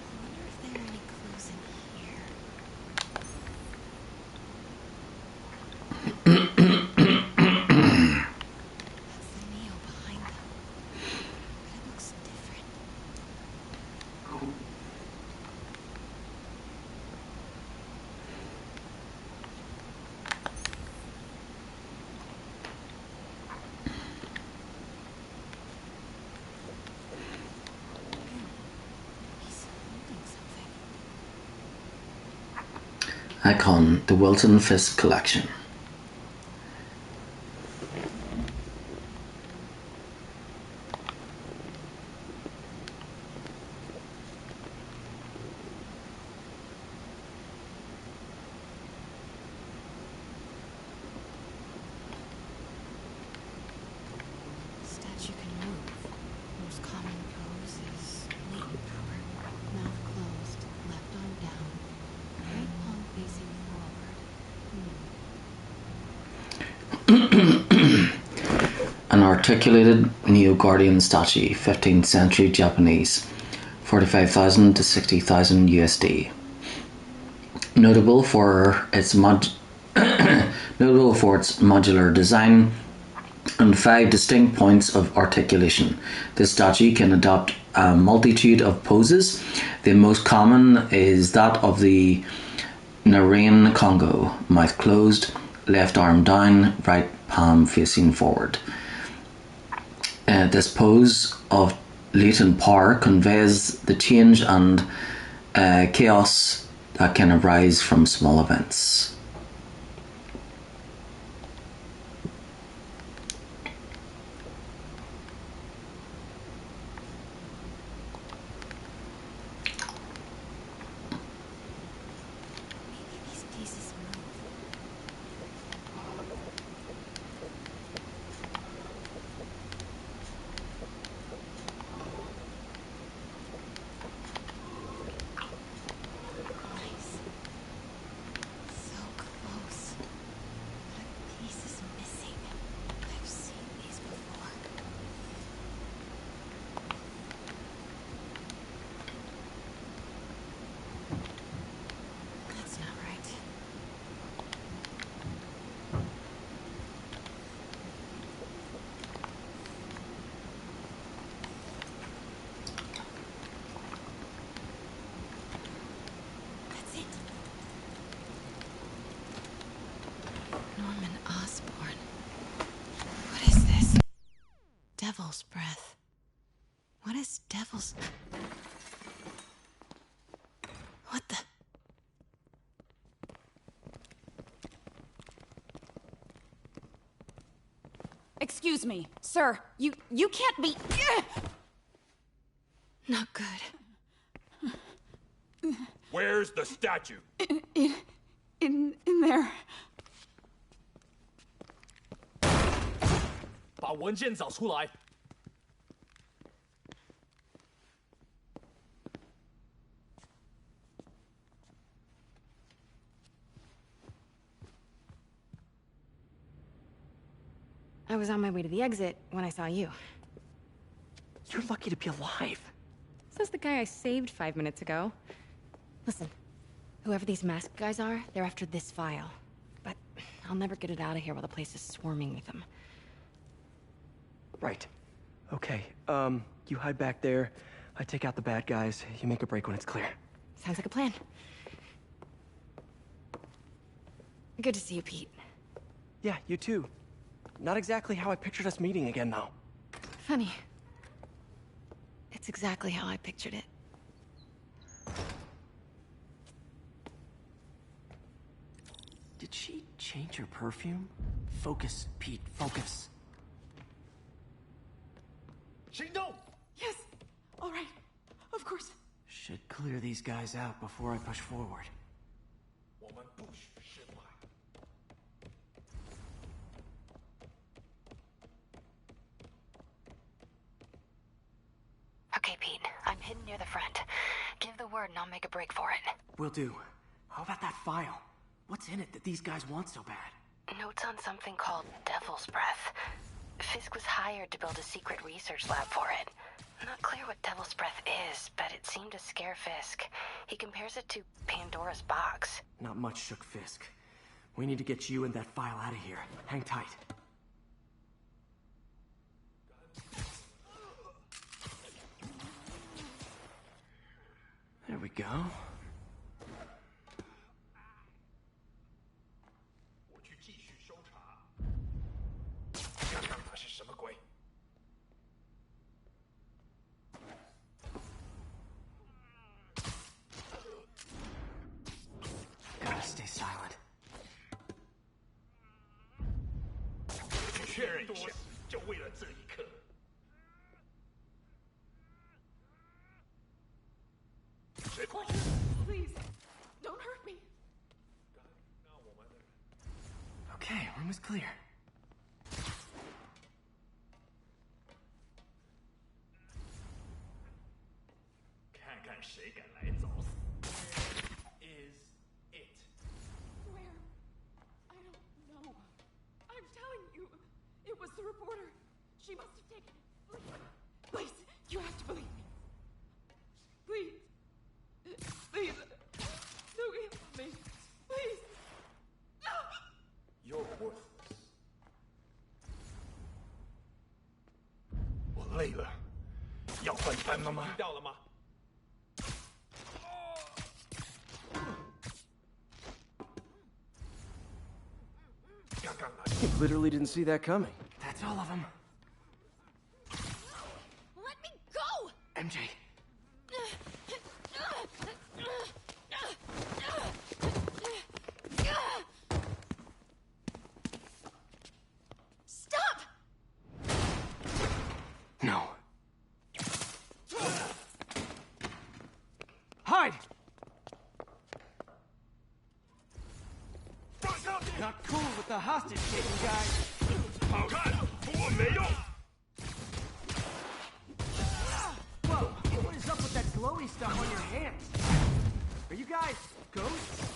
I wonder if there are any clues in here. That's the Neo behind them. But it looks different. He's holding something. Icon, the Wilson Fisk Collection. Statue can move. Most common pose is latent power. Mouth closed, left arm down, right palm facing forward. An articulated Neo-Guardian statue, 15th century Japanese, 45,000 to 60,000 USD. Notable for its modular design and 5 distinct points of articulation. This statue can adopt a multitude of poses. The most common is that of the Narayan Congo, mouth closed, left arm down, right palm facing forward. This pose of latent power conveys the change and chaos that can arise from small events. Devil's breath. What is devil's... What the... Excuse me, sir. You can't be... Not good. Where's the statue? In there. 把文件找出来。 I was on my way to the exit when I saw you. You're lucky to be alive. Says the guy I saved 5 minutes ago. Listen, whoever these masked guys are, they're after this file. But I'll never get it out of here while the place is swarming with them. Right. Okay, you hide back there. I take out the bad guys. You make a break when it's clear. Sounds like a plan. Good to see you, Pete. Yeah, you too. Not exactly how I pictured us meeting again, though. Funny. It's exactly how I pictured it. Did she change her perfume? Focus, Pete, focus. 行动! Yes. All right. Of course. Should clear these guys out before I push forward. 我们不许失败。 Okay, Pete. I'm hidden near the front. Give the word and I'll make a break for it. Will do. How about that file? What's in it that these guys want so bad? Notes on something called Devil's Breath. Fisk was hired to build a secret research lab for it. Not clear what Devil's Breath is, but it seemed to scare Fisk. He compares it to Pandora's box. Not much shook Fisk. We need to get you and that file out of here. Hang tight. There we go. 我去继续搜查，看看他是什么鬼。 Gotta stay silent. 去确认一下，就为了这一刻。 Please, don't hurt me. Okay, room is clear. 看看谁敢来找死。Is it? Where? I don't know. I'm telling you, it was the reporter. She must have taken it. Please, you have to believe me. Please. Please. Don't kill me. Please. You're worthless. 我累了，要换班了吗？听到了吗？ You literally didn't see that coming. That's all of them. Let me go! MJ. Stop! No. Hide! Not cool with the hostage taking guy. 好看，不过没用。 Whoa, what is up with that glowy stuff on your hands? Are you guys ghosts?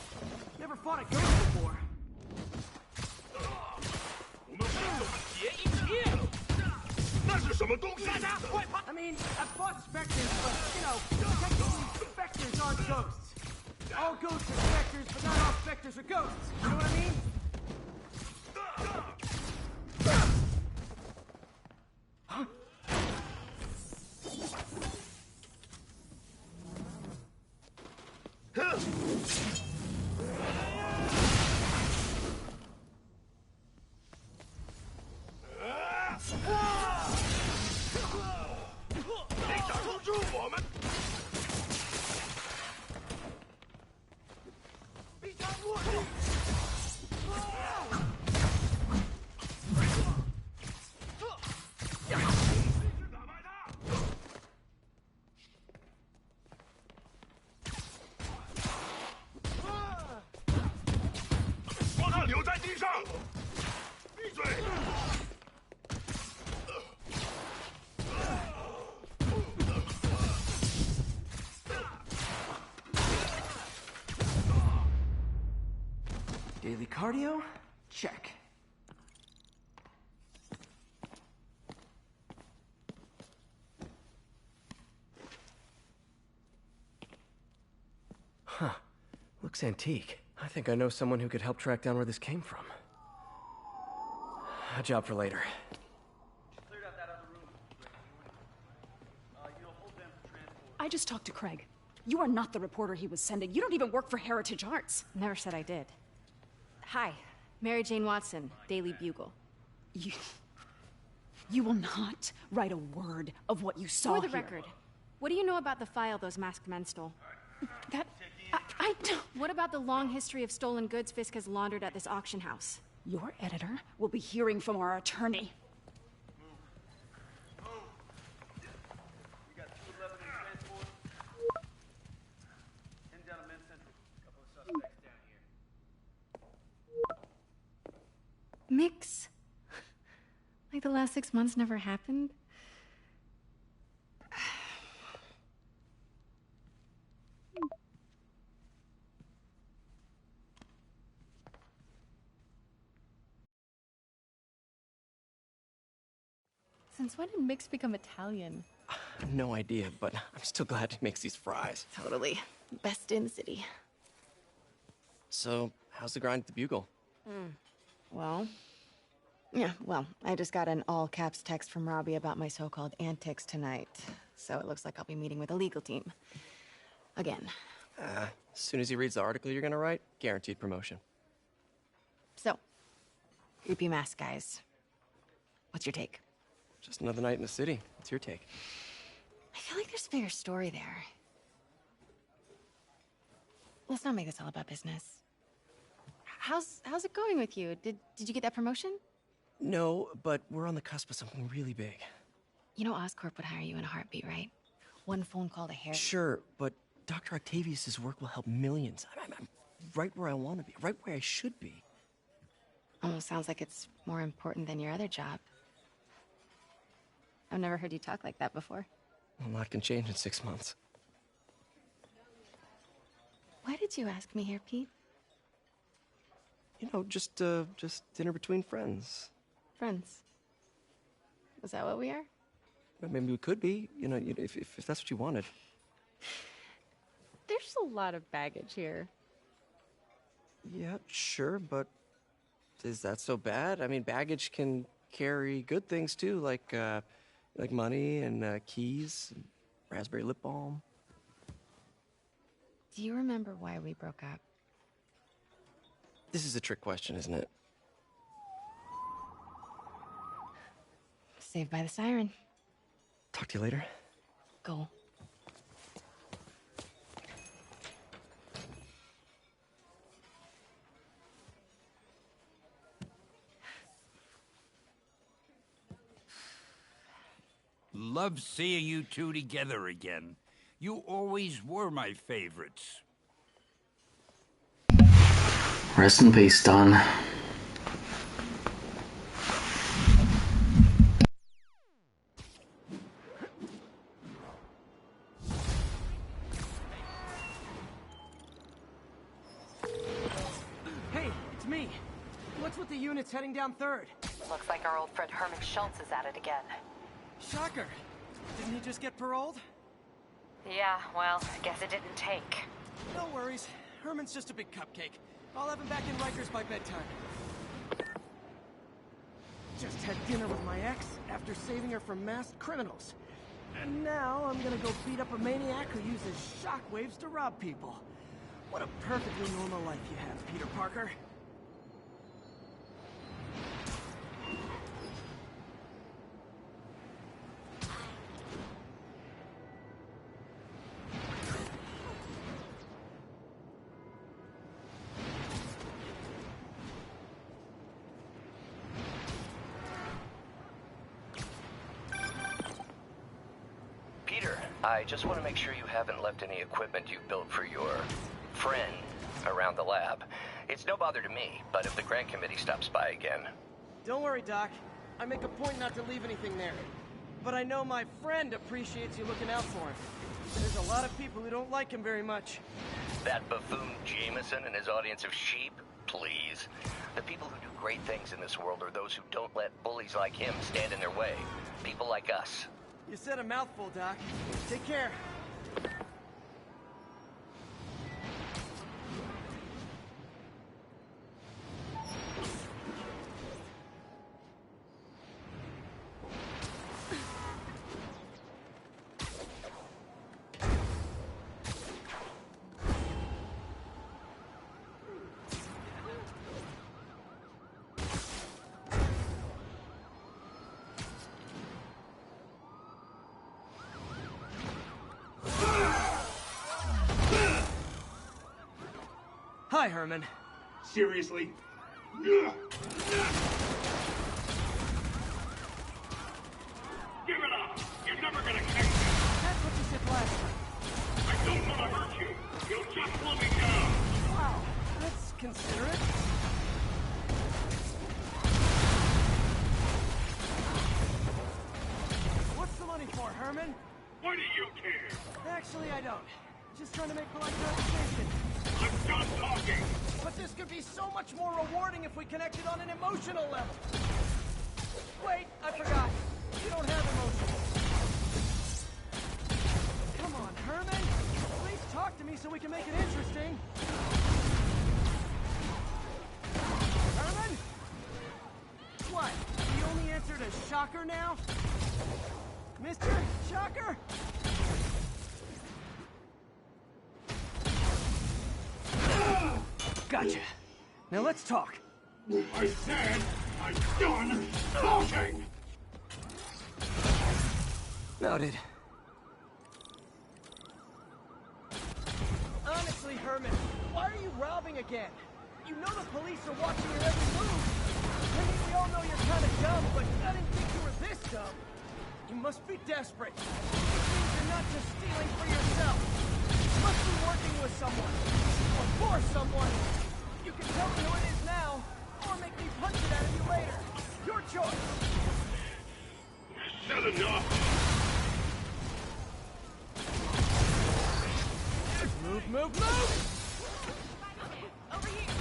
Never fought a ghost before. 我们会总结一切。那是什么东西？ I mean, I've fought specters, but, you know, technically specters aren't ghosts. All ghosts are specters, but not all specters are ghosts. You know what I mean? Huh? 你挡不住我们！必杀落地！把他留在地上！闭嘴！ Daily cardio? Check. Huh. Looks antique. I think I know someone who could help track down where this came from. A job for later. I just talked to Craig. You are not the reporter he was sending. You don't even work for Heritage Arts. Never said I did. Hi, Mary Jane Watson, Daily Bugle. You will not write a word of what you saw For the here. record, what do you know about the file those masked men stole? I don't... What about the long history of stolen goods Fisk has laundered at this auction house? Your editor will be hearing from our attorney. We got 211 in transport. 10 down to Men's Central. Couple of suspects down here. Mix? Like the last 6 months never happened? Since when did Mix become Italian? No idea, but I'm still glad he makes these fries. Totally. Best in the city. So, how's the grind at the Bugle? Well, I just got an all-caps text from Robbie about my so-called antics tonight. So it looks like I'll be meeting with the legal team. Again. As soon as he reads the article you're gonna write, guaranteed promotion. So, creepy mask guys. What's your take? Just another night in the city. What's your take? I feel like there's a bigger story there. Let's not make this all about business. How's it going with you? Did you get that promotion? No, but we're on the cusp of something really big. You know Oscorp would hire you in a heartbeat, right? One phone call to Harry. Sure, but Dr. Octavius's work will help millions. I'm right where I want to be, right where I should be. Almost sounds like it's more important than your other job. I've never heard you talk like that before. A lot can change in 6 months. Why did you ask me here, Pete? You know, just dinner between friends. Friends. Is that what we are? But maybe we could be, you know, if that's what you wanted. There's a lot of baggage here. Yeah, sure, but is that so bad? I mean, baggage can carry good things too, like money and keys, and raspberry lip balm. Do you remember why we broke up? This is a trick question, isn't it? Saved by the siren. Talk to you later. Go. Love seeing you two together again. You always were my favorites. Rest in peace, Don. Hey, it's me. What's with the units heading down 3rd? Looks like our old friend Herman Schultz is at it again. Shocker. Didn't he just get paroled? Yeah, well, I guess it didn't take. No worries. Herman's just a big cupcake. I'll have him back in Rikers by bedtime. Just had dinner with my ex after saving her from masked criminals. And now I'm gonna go beat up a maniac who uses shockwaves to rob people. What a perfectly normal life you have, Peter Parker. I just want to make sure you haven't left any equipment you've built for your friend around the lab. It's no bother to me, but if the grant committee stops by again... Don't worry, Doc. I make a point not to leave anything there. But I know my friend appreciates you looking out for him. There's a lot of people who don't like him very much. That buffoon Jameson and his audience of sheep? Please. The people who do great things in this world are those who don't let bullies like him stand in their way. People like us. You said a mouthful, Doc. Take care. Hi, Herman. Seriously? Give it up! You're never gonna catch me! That's what you said last time. I don't want to hurt you! You'll just slow me down! Wow, that's considerate. What's the money for, Herman? Why do you care? Actually, I don't. Just trying to make polite conversation. I'm done talking! But this could be so much more rewarding if we connected on an emotional level. Wait, I forgot. You don't have emotions. Come on, Herman. Please talk to me so we can make it interesting. Herman? What? The only answer to Shocker now? Mr. Shocker? Gotcha. Now let's talk. I said I'm done talking! Noted. Honestly, Herman, why are you robbing again? You know the police are watching your every move. I mean, we all know you're kind of dumb, but I didn't think you were this dumb. You must be desperate. It means you're not just stealing for yourself. You must be working with someone. Or for someone. You can tell me who it is now, or make me punch it out of you later. Your choice. Said enough! Move, move, move! Over here!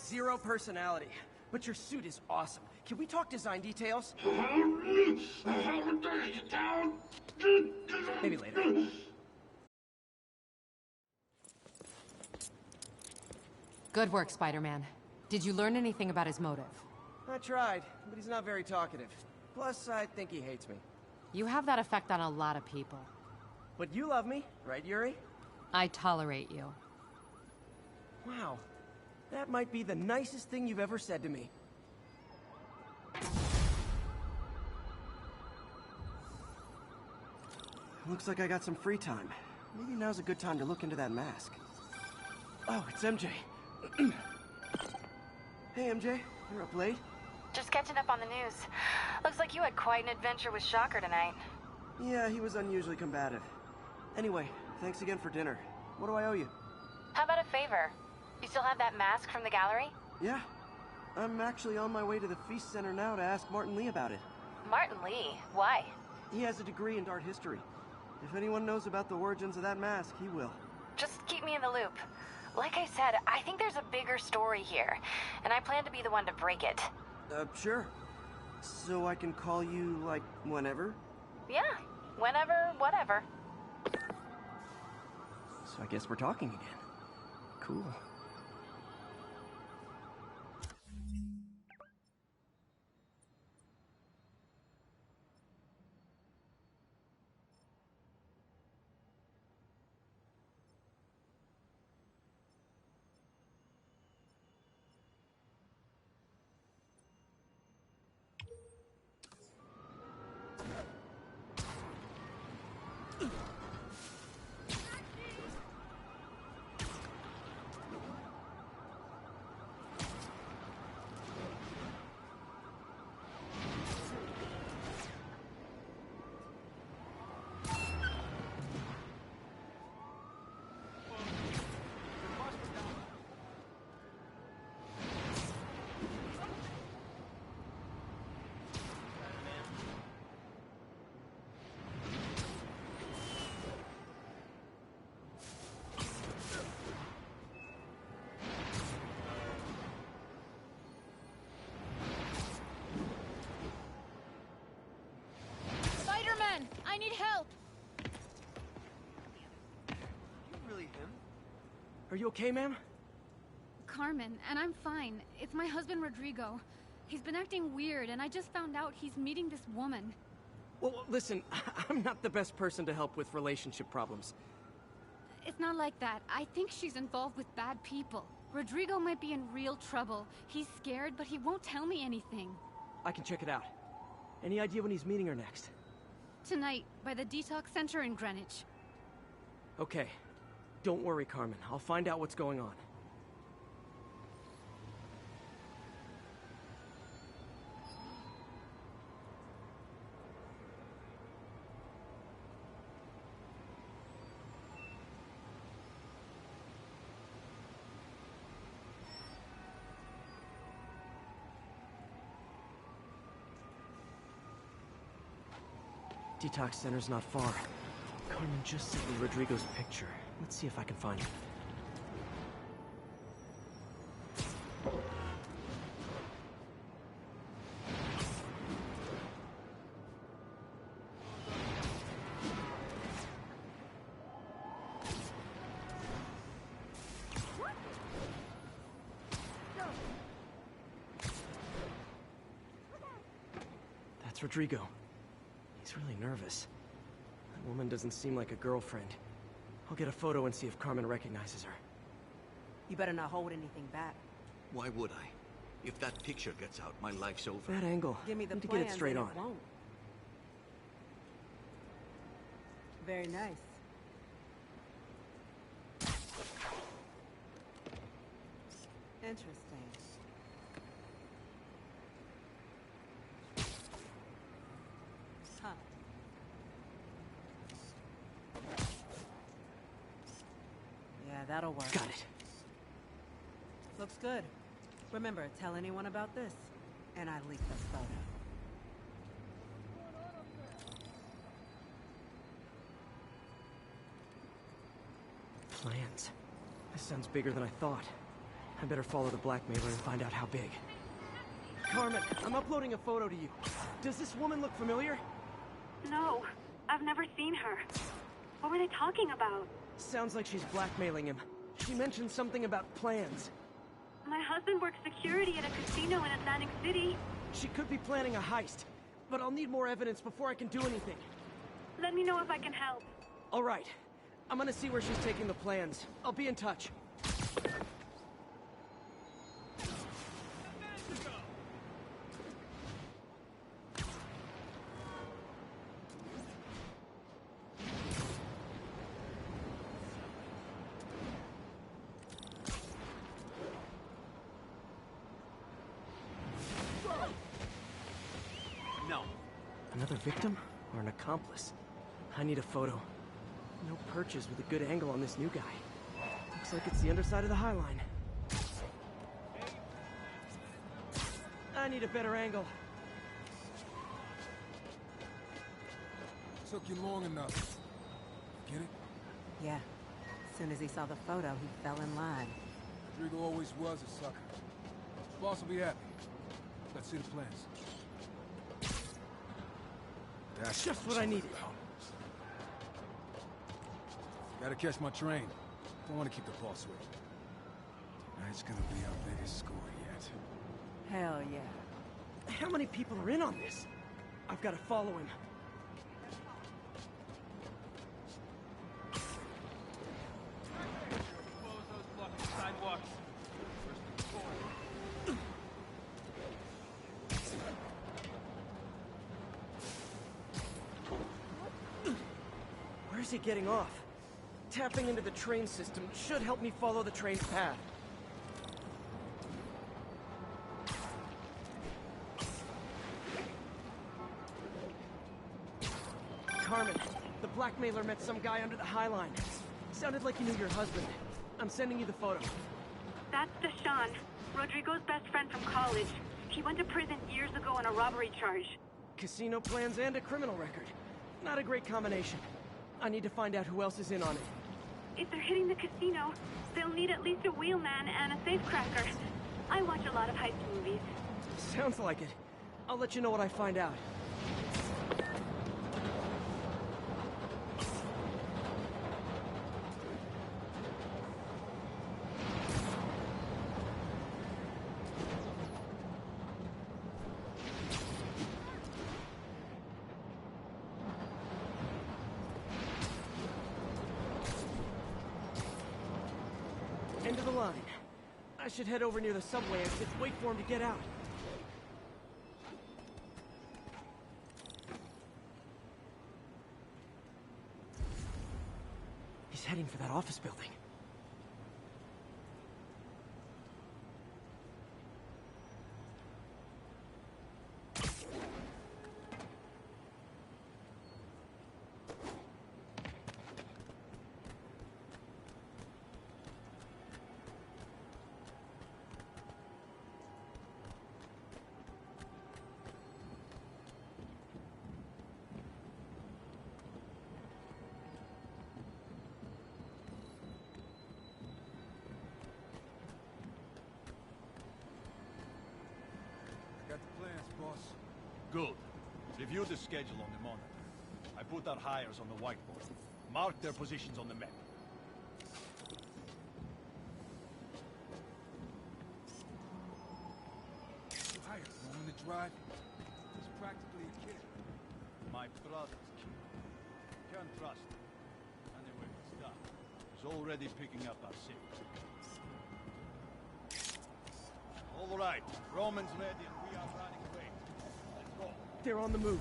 zero personality. But your suit is awesome. Can we talk design details? Maybe later. Good work, Spider-Man. Did you learn anything about his motive? I tried, but he's not very talkative. Plus, I think he hates me. You have that effect on a lot of people. But you love me, right, Yuri? I tolerate you. Wow. That might be the nicest thing you've ever said to me. Looks like I got some free time. Maybe now's a good time to look into that mask. Oh, it's MJ. Hey, MJ. You're up late? Just catching up on the news. Looks like you had quite an adventure with Shocker tonight. Yeah, he was unusually combative. Anyway, thanks again for dinner. What do I owe you? How about a favor? You still have that mask from the gallery? Yeah. I'm actually on my way to the Feast Center now to ask Martin Lee about it. Martin Lee? Why? He has a degree in art history. If anyone knows about the origins of that mask, he will. Just keep me in the loop. Like I said, I think there's a bigger story here, and I plan to be the one to break it. Sure. So I can call you, like, whenever? Yeah, whenever, whatever. So I guess we're talking again. Cool. Spider-Man! I need help! You really him? Are you okay, ma'am? Carmen, and I'm fine. It's my husband, Rodrigo. He's been acting weird, and I just found out he's meeting this woman. Well, listen, I'm not the best person to help with relationship problems. It's not like that. I think she's involved with bad people. Rodrigo might be in real trouble. He's scared, but he won't tell me anything. I can check it out. Any idea when he's meeting her next? Tonight, by the detox center in Greenwich. Okay. Don't worry, Carmen. I'll find out what's going on. Detox center's not far. Carmen just sent me Rodrigo's picture. Let's see if I can find him. That's Rodrigo. He's really nervous. That woman doesn't seem like a girlfriend. I'll get a photo and see if Carmen recognizes her. You better not hold anything back. Why would I? If that picture gets out, my life's over. That angle. Give me the Need to get it plans straight and on. it won't. Very nice. Interesting. Huh. Yeah, that'll work. Got it. Looks good. Remember, tell anyone about this, and I leak the photo. Plans. This sounds bigger than I thought. I better follow the blackmailer and find out how big. Carmen, I'm uploading a photo to you. Does this woman look familiar? No, I've never seen her. What were they talking about? Sounds like she's blackmailing him. She mentioned something about plans. My husband works security at a casino in Atlantic City. She could be planning a heist, but I'll need more evidence before I can do anything. Let me know if I can help. All right. I'm gonna see where she's taking the plans. I'll be in touch. Another victim? Or an accomplice? I need a photo. No perches with a good angle on this new guy. Looks like it's the underside of the High Line. I need a better angle. Took you long enough. Get it? Yeah. As soon as he saw the photo, he fell in line. Rodrigo always was a sucker. Boss will be happy. Let's see the plans. That's just what I needed. Gotta catch my train. Don't want to keep the boss waiting. Tonight's gonna be our biggest score yet. Hell yeah. How many people are in on this? I've got to follow him. Where's he getting off? Tapping into the train system should help me follow the train's path. Carmen, the blackmailer met some guy under the High Line. Sounded like he knew your husband. I'm sending you the photo. That's Deshaun, Rodrigo's best friend from college. He went to prison years ago on a robbery charge. Casino plans and a criminal record. Not a great combination. I need to find out who else is in on it. If they're hitting the casino, they'll need at least a wheelman and a safecracker. I watch a lot of heist movies. Sounds like it. I'll let you know what I find out. End of the line. I should head over near the subway exit, wait for him to get out. He's heading for that office building. Got the plans, boss. Good. Review the schedule on the monitor. I put our hires on the whiteboard. Mark their positions on the map. Hired, knowing the drive. He's practically a kid. My brother's kid. Can't trust him. Anyway, it's done. He's already picking up our six. All right, Roman's ready and we are running away. Let's go. They're on the move.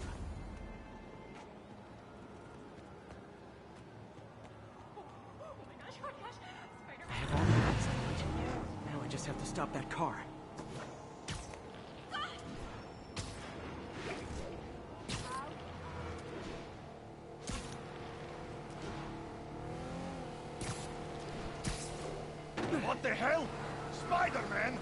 I have all the maps I need. Now I just have to stop that car. What the hell? Spider-Man!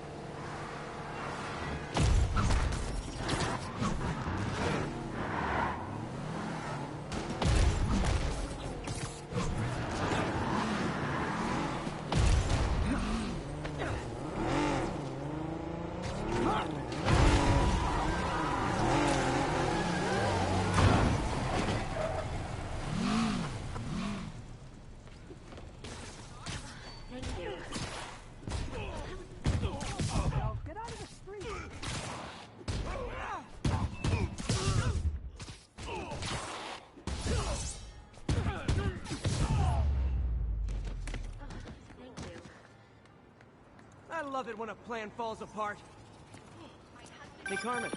love it when a plan falls apart. Hey, Carmen.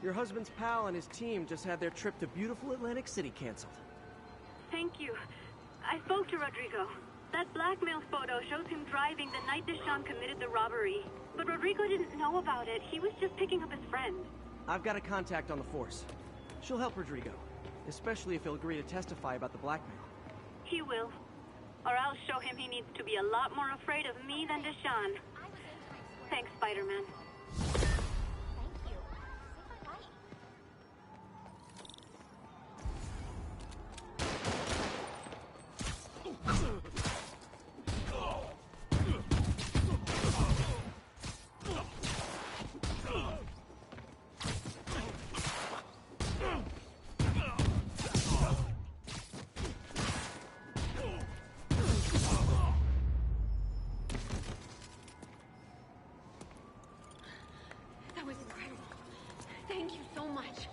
Your husband's pal and his team just had their trip to beautiful Atlantic City canceled. Thank you. I spoke to Rodrigo. That blackmail photo shows him driving the night Deshawn committed the robbery. But Rodrigo didn't know about it. He was just picking up his friend. I've got a contact on the force. She'll help Rodrigo, especially if he'll agree to testify about the blackmail. He will. Or I'll show him he needs to be a lot more afraid of me than Deshawn. Thanks, Spider-Man. That was incredible. Thank you so much.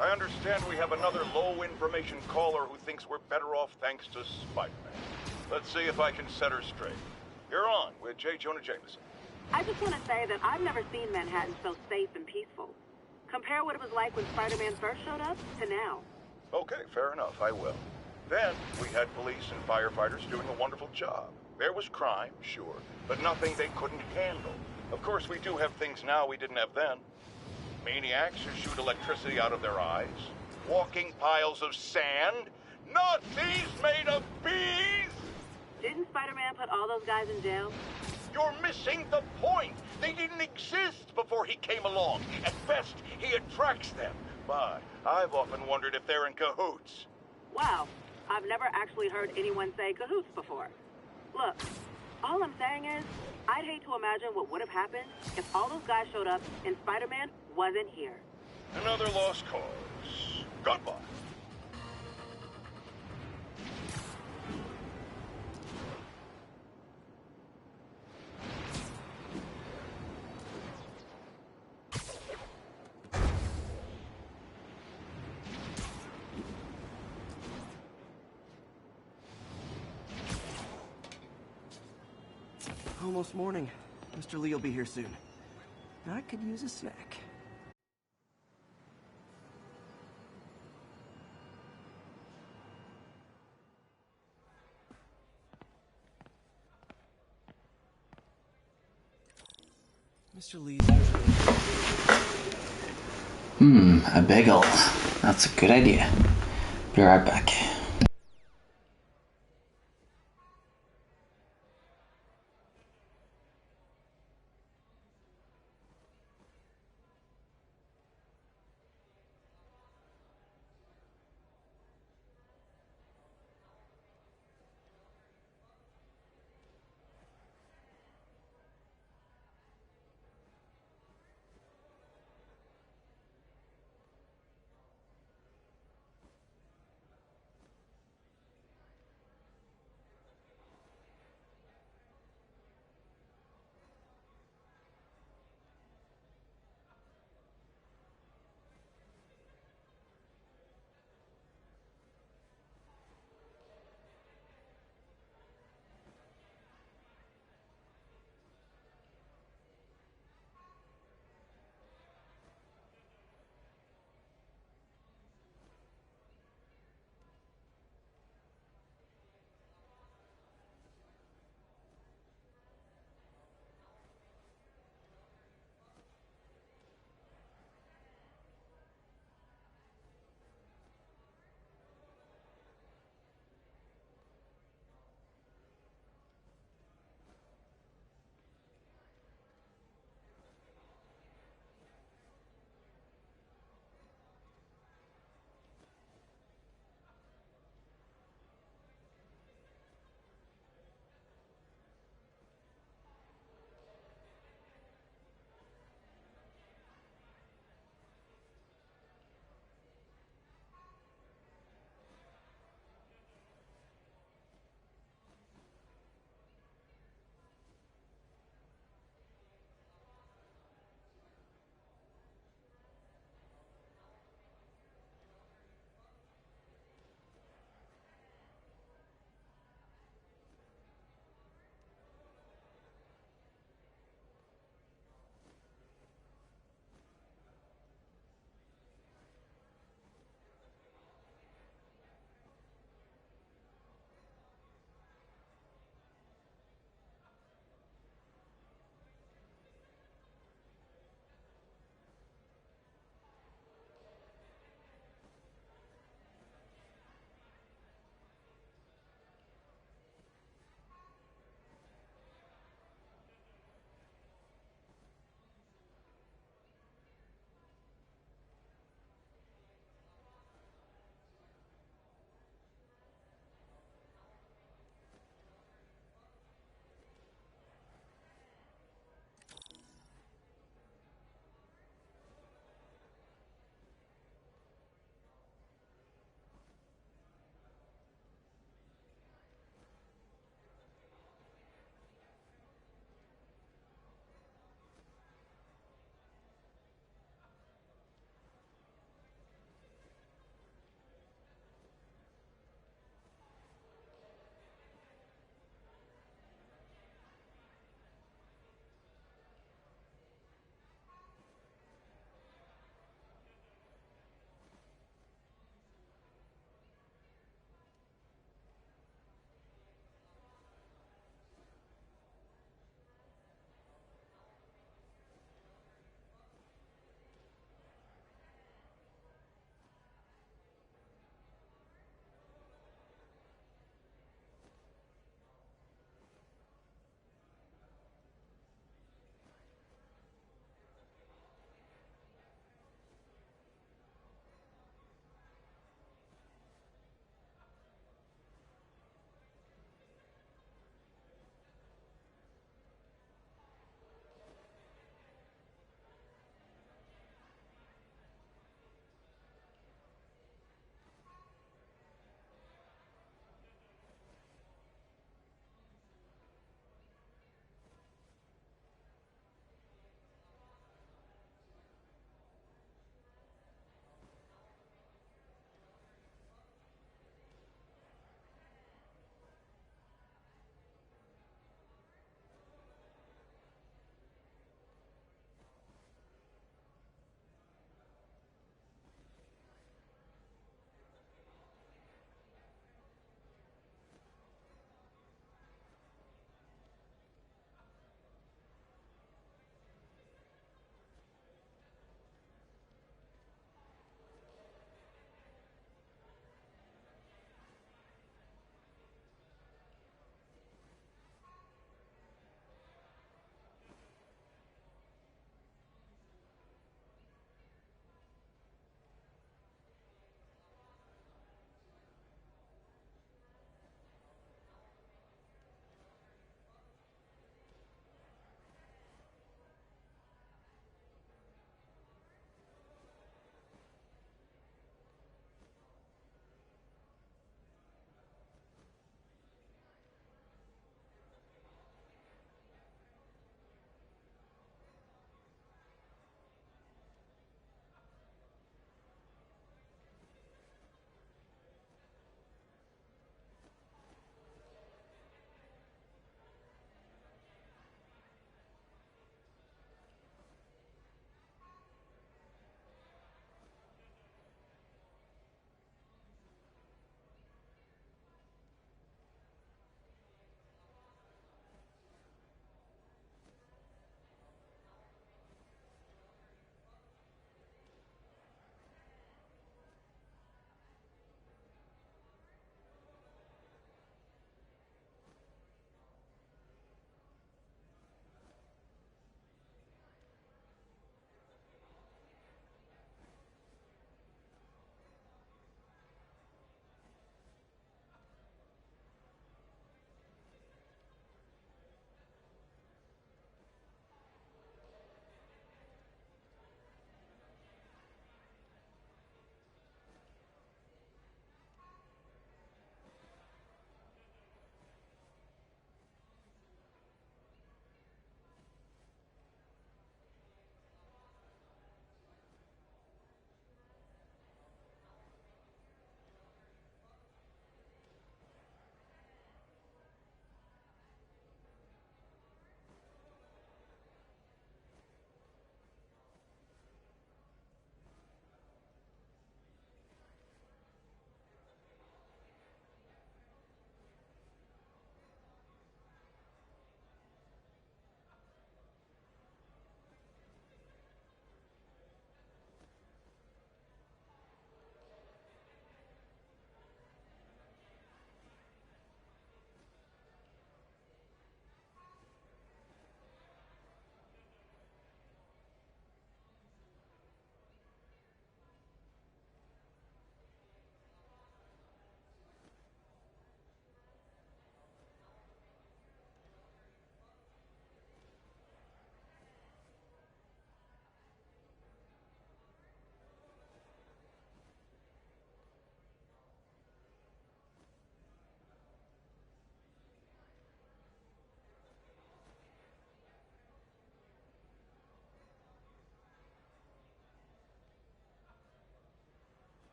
I understand we have another low-information caller who thinks we're better off thanks to Spider-Man. Let's see if I can set her straight. You're on with J. Jonah Jameson. I just want to say that I've never seen Manhattan so safe and peaceful. Compare what it was like when Spider-Man first showed up to now. Okay, fair enough, I will. Then, we had police and firefighters doing a wonderful job. There was crime, sure, but nothing they couldn't handle. Of course, we do have things now we didn't have then. Maniacs who shoot electricity out of their eyes. Walking piles of sand. Nazis made of bees! Didn't Spider-Man put all those guys in jail? You're missing the point. They didn't exist before he came along. At best, he attracts them. But I've often wondered if they're in cahoots. Wow, I've never actually heard anyone say cahoots before. Look, all I'm saying is, I'd hate to imagine what would have happened if all those guys showed up and Spider-Man wasn't here. Another lost cause. Goodbye. Almost morning. Mr. Lee will be here soon. I could use a snack. Mr. Lee's A bagel. That's a good idea. Be right back.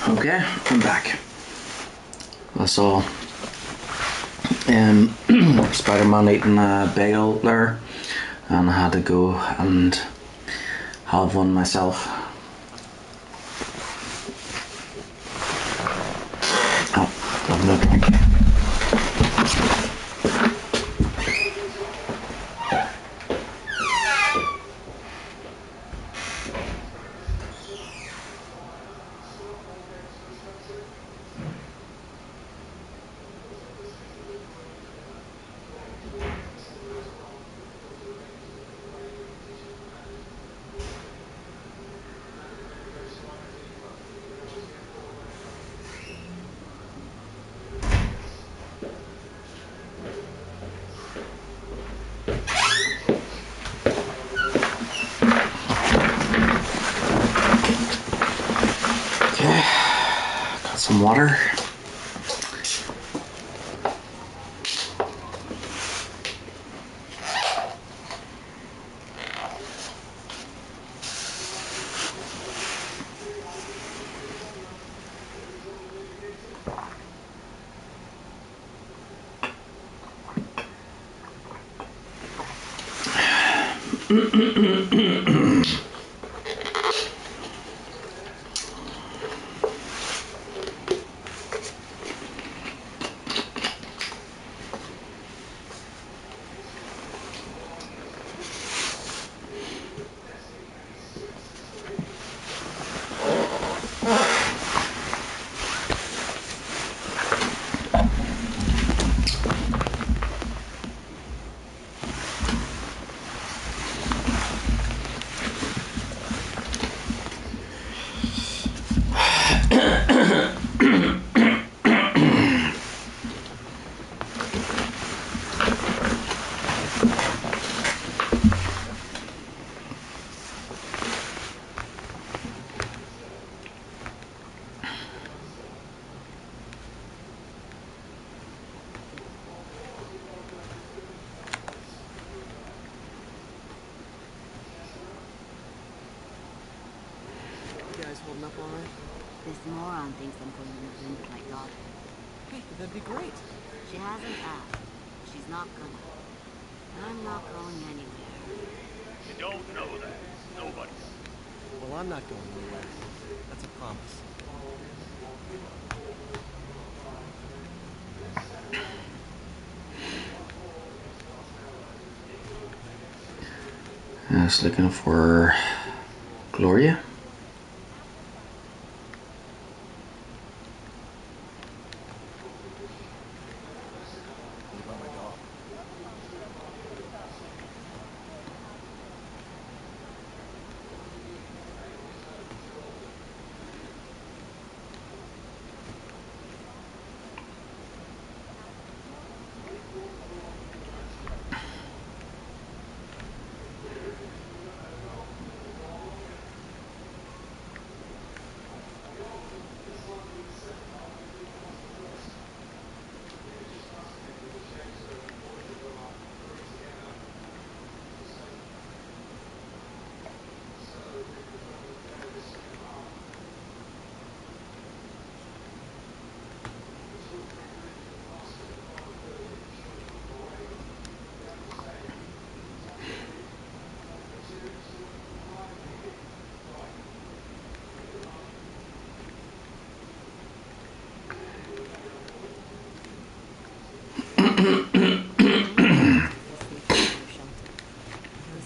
Okay, I'm back. I saw Spider-Man eating a bagel there, and I had to go and have one myself. Oh, have no drink. Okay, got some water. You guys holding up all right? This moron thinks I'm going to move in with my daughter. Hey, that'd be great. She hasn't asked. She's not gonna. I'm not going anywhere. You don't know that. Nobody does. Well, I'm not going anywhere. That's a promise. I was looking for Gloria. What about my dog?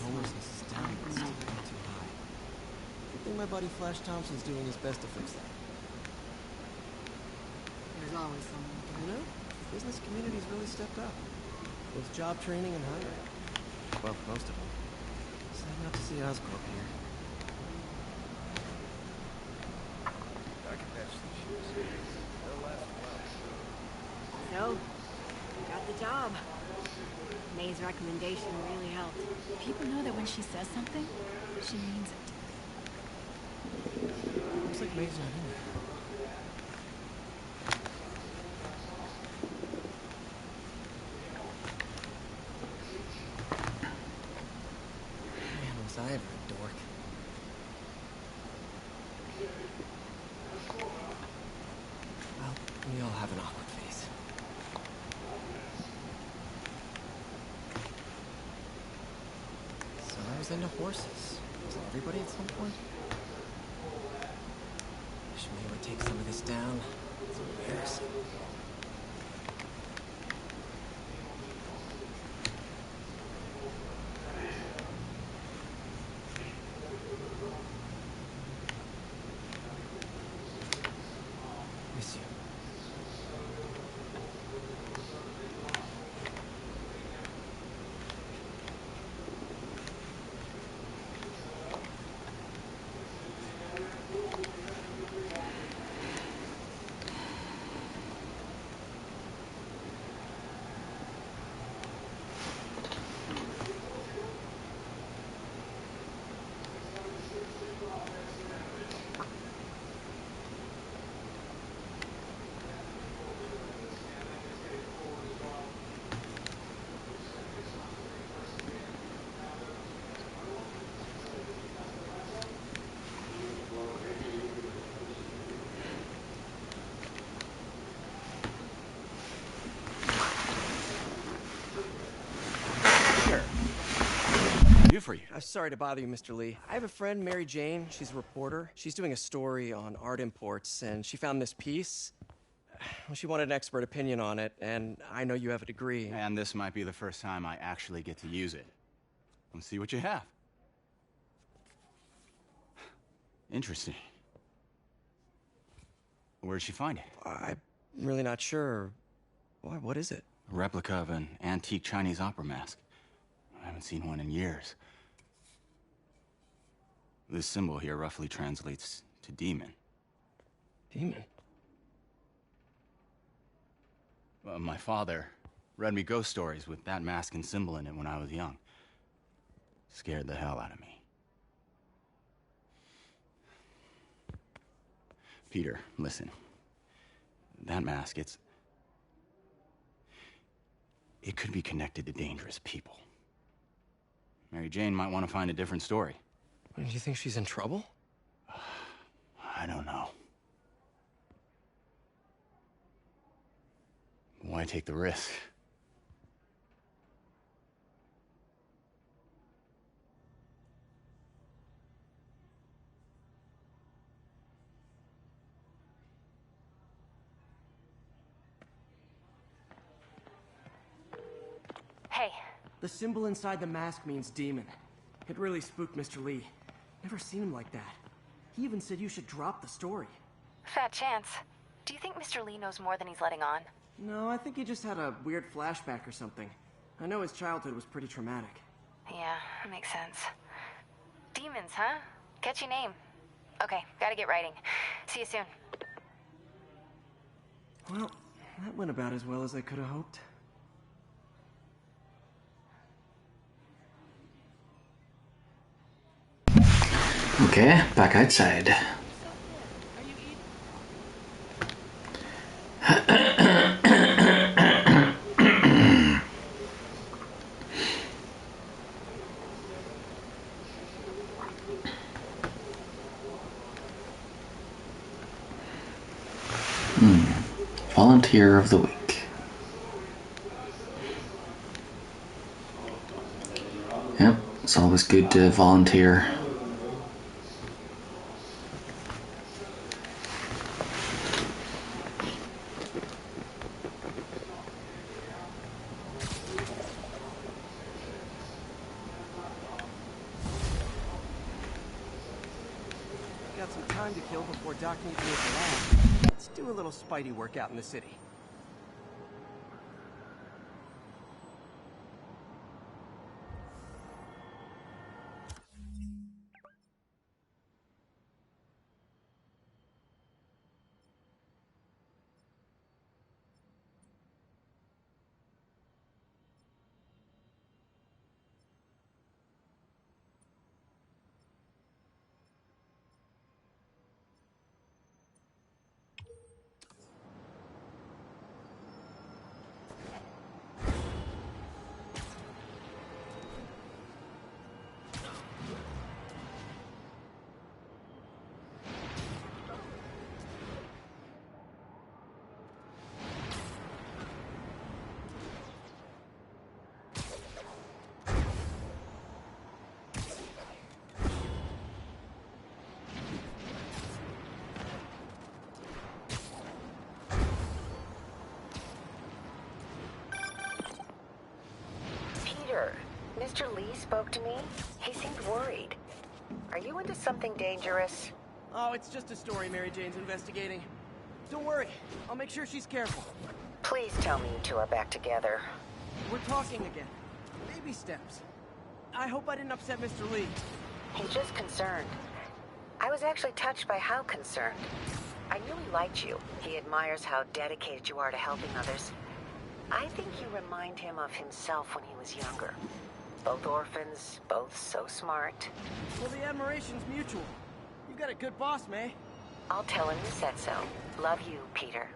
Homelessness is down, but still way too high. I think my buddy Flash Thompson's doing his best to fix that. There's always someone. You know, the business community's really stepped up. Both job training and hiring. Well, most of them. Sad not to see Oscorp here. I can patch these shoes. They'll last a while. So, got the job. May's recommendation really helped. People know that when she says something, she means it. Looks like May's not in there. Man, was I ever a dork. We all have an awkward phase. So I was into horses. Wasn't everybody at some point? Wish May would take some of this down. It's embarrassing. Miss you. For you. I'm sorry to bother you, Mr. Lee. I have a friend, Mary Jane. She's a reporter. She's doing a story on art imports, and she found this piece. Well, she wanted an expert opinion on it, and I know you have a degree. And this might be the first time I actually get to use it. Let's see what you have. Interesting. Where'd she find it? I'm really not sure. What is it? A replica of an antique Chinese opera mask. I haven't seen one in years. This symbol here roughly translates to demon. Demon? My father read me ghost stories with that mask and symbol in it when I was young. Scared the hell out of me. Peter, listen. That mask, it could be connected to dangerous people. Mary Jane might want to find a different story. Do you think she's in trouble? I don't know. Why take the risk? Hey. The symbol inside the mask means demon. It really spooked Mr. Lee. Never seen him like that. He even said you should drop the story. Fat chance. Do you think Mr. Lee knows more than he's letting on? No, I think he just had a weird flashback or something. I know his childhood was pretty traumatic. Yeah, makes sense. Demons, huh? Catchy name. Okay, gotta get writing. See you soon. Well, that went about as well as I could have hoped. Okay, back outside. Volunteer of the week. Yep, it's always good to volunteer. Got some time to kill before Doc needs me at the lab. Let's do a little Spidey workout in the city. Mr. Lee spoke to me. He seemed worried. Are you into something dangerous? Oh, it's just a story Mary Jane's investigating. Don't worry, I'll make sure she's careful. Please tell me you two are back together. We're talking again. Baby steps. I hope I didn't upset Mr. Lee. He's just concerned. I was actually touched by how concerned. I knew he liked you. He admires how dedicated you are to helping others. I think you remind him of himself when he was younger. Both orphans, both so smart. Well, the admiration's mutual. You got a good boss, May. I'll tell him you said so. Love you, Peter.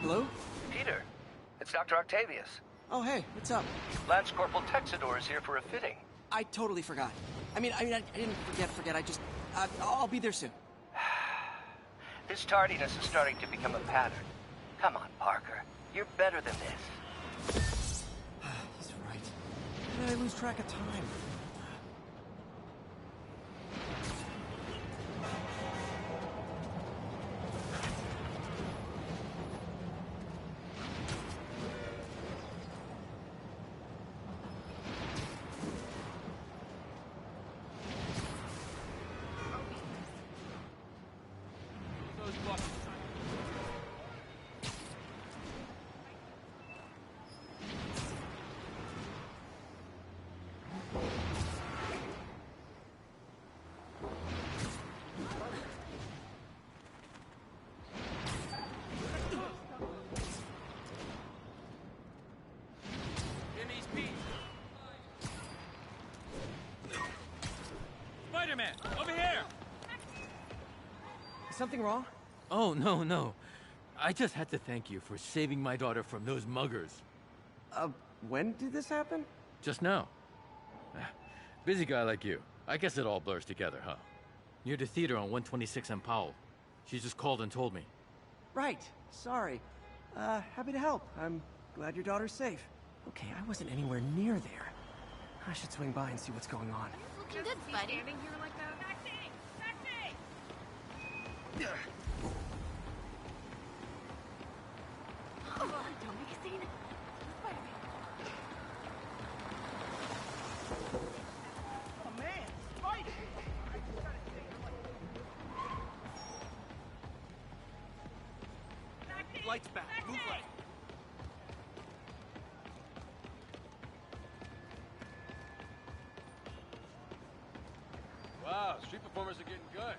Hello? Peter, it's Dr. Octavius. Oh, hey, what's up? Lance Corporal Texador is here for a fitting. I totally forgot. I didn't forget. I'll be there soon. This tardiness is starting to become a pattern. Come on, Parker. You're better than this. He's right. How did I lose track of time? Spider-Man, over here! Is something wrong? Oh, no. I just had to thank you for saving my daughter from those muggers. When did this happen? Just now. Busy guy like you. I guess it all blurs together, huh? Near the theater on 126 and Powell. She just called and told me. Right. Sorry. Happy to help. I'm glad your daughter's safe. Okay, I wasn't anywhere near there. I should swing by and see what's going on. Looking good, buddy. Standing here like that. Oh, don't make a scene. Oh man, Spider! Lights back. Move right. Wow, street performers are getting good.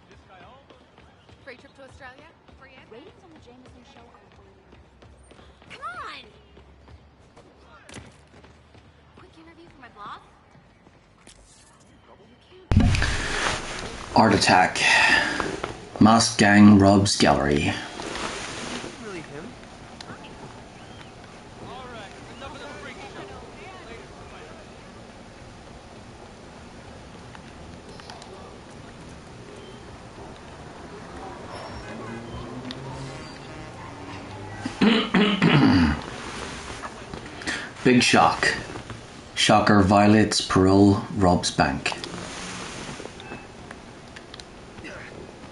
This guy home? Free trip to Australia? Free entry? Ratings on the Jameson show are Come on! Quick interview for my blog? Art Attack. Masked Gang robs gallery. Really him? Alright, enough of the freak show. Later, Spider. Big shock. Shocker violates parole, robs bank.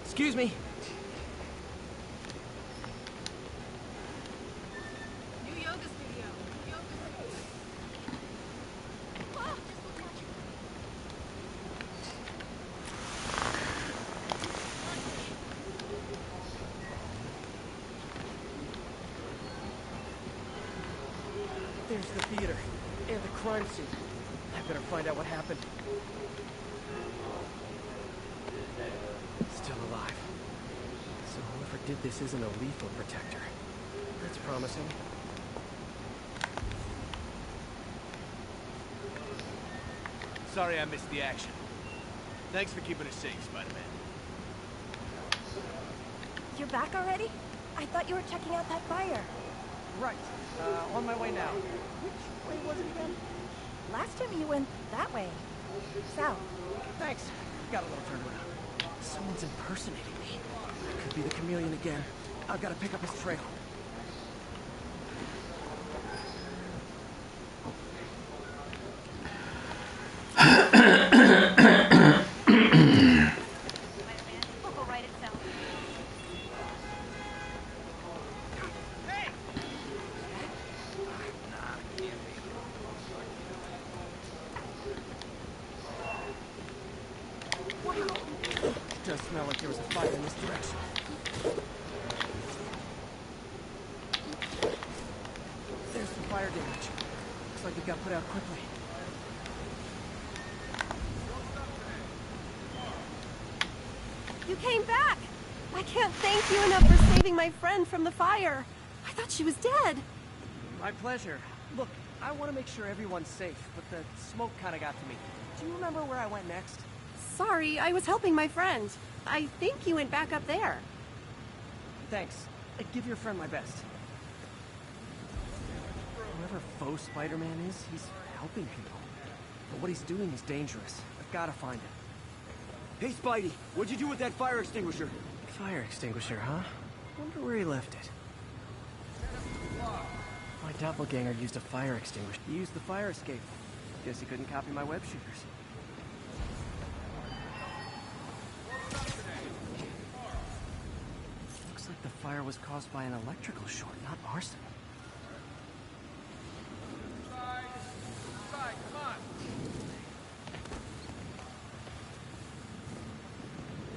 Excuse me. New yoga studio. There's the theater and the crime scene. I better find out what happened. Still alive. So whoever did this isn't a lethal protector. That's promising. Sorry I missed the action. Thanks for keeping us safe, Spider-Man. You're back already? I thought you were checking out that fire. Right. On my way now. Which way was it again? Last time you went that way. South. Thanks. Got a little turnaround. Someone's impersonating me. Could be the chameleon again. I've got to pick up his trail. in this direction. There's some fire damage. Looks like it got put out quickly. You came back! I can't thank you enough for saving my friend from the fire. I thought she was dead. My pleasure. Look, I want to make sure everyone's safe, but the smoke kind of got to me. Do you remember where I went next? Sorry, I was helping my friend. I think you went back up there. Thanks. Give your friend my best. Whoever faux Spider-Man is, he's helping people. But what he's doing is dangerous. I've got to find him. Hey, Spidey, what'd you do with that fire extinguisher? Fire extinguisher, huh? Wonder where he left it. My doppelganger used a fire extinguisher. He used the fire escape. Guess he couldn't copy my web shooters. Looks like the fire was caused by an electrical short, not arson.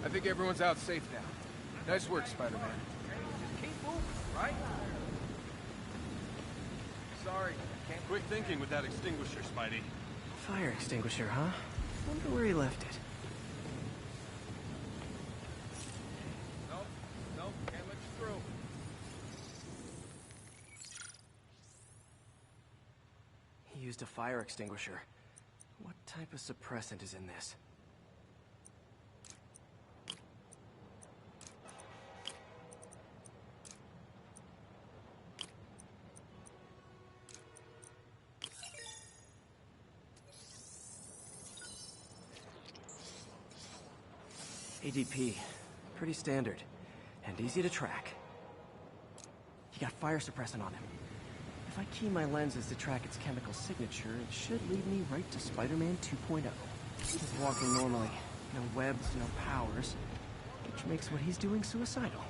I think everyone's out safe now. Nice work, Spider-Man. Just keep moving, right? Sorry, can't quick thinking with that extinguisher, Spidey. Fire extinguisher, huh? Wonder where he left it. Nope, can't let you through. He used a fire extinguisher. What type of suppressant is in this? ADP. Pretty standard. And easy to track. He got fire suppressant on him. If I key my lenses to track its chemical signature, it should lead me right to Spider-Man 2.0. He's walking normally. No webs, no powers. Which makes what he's doing suicidal.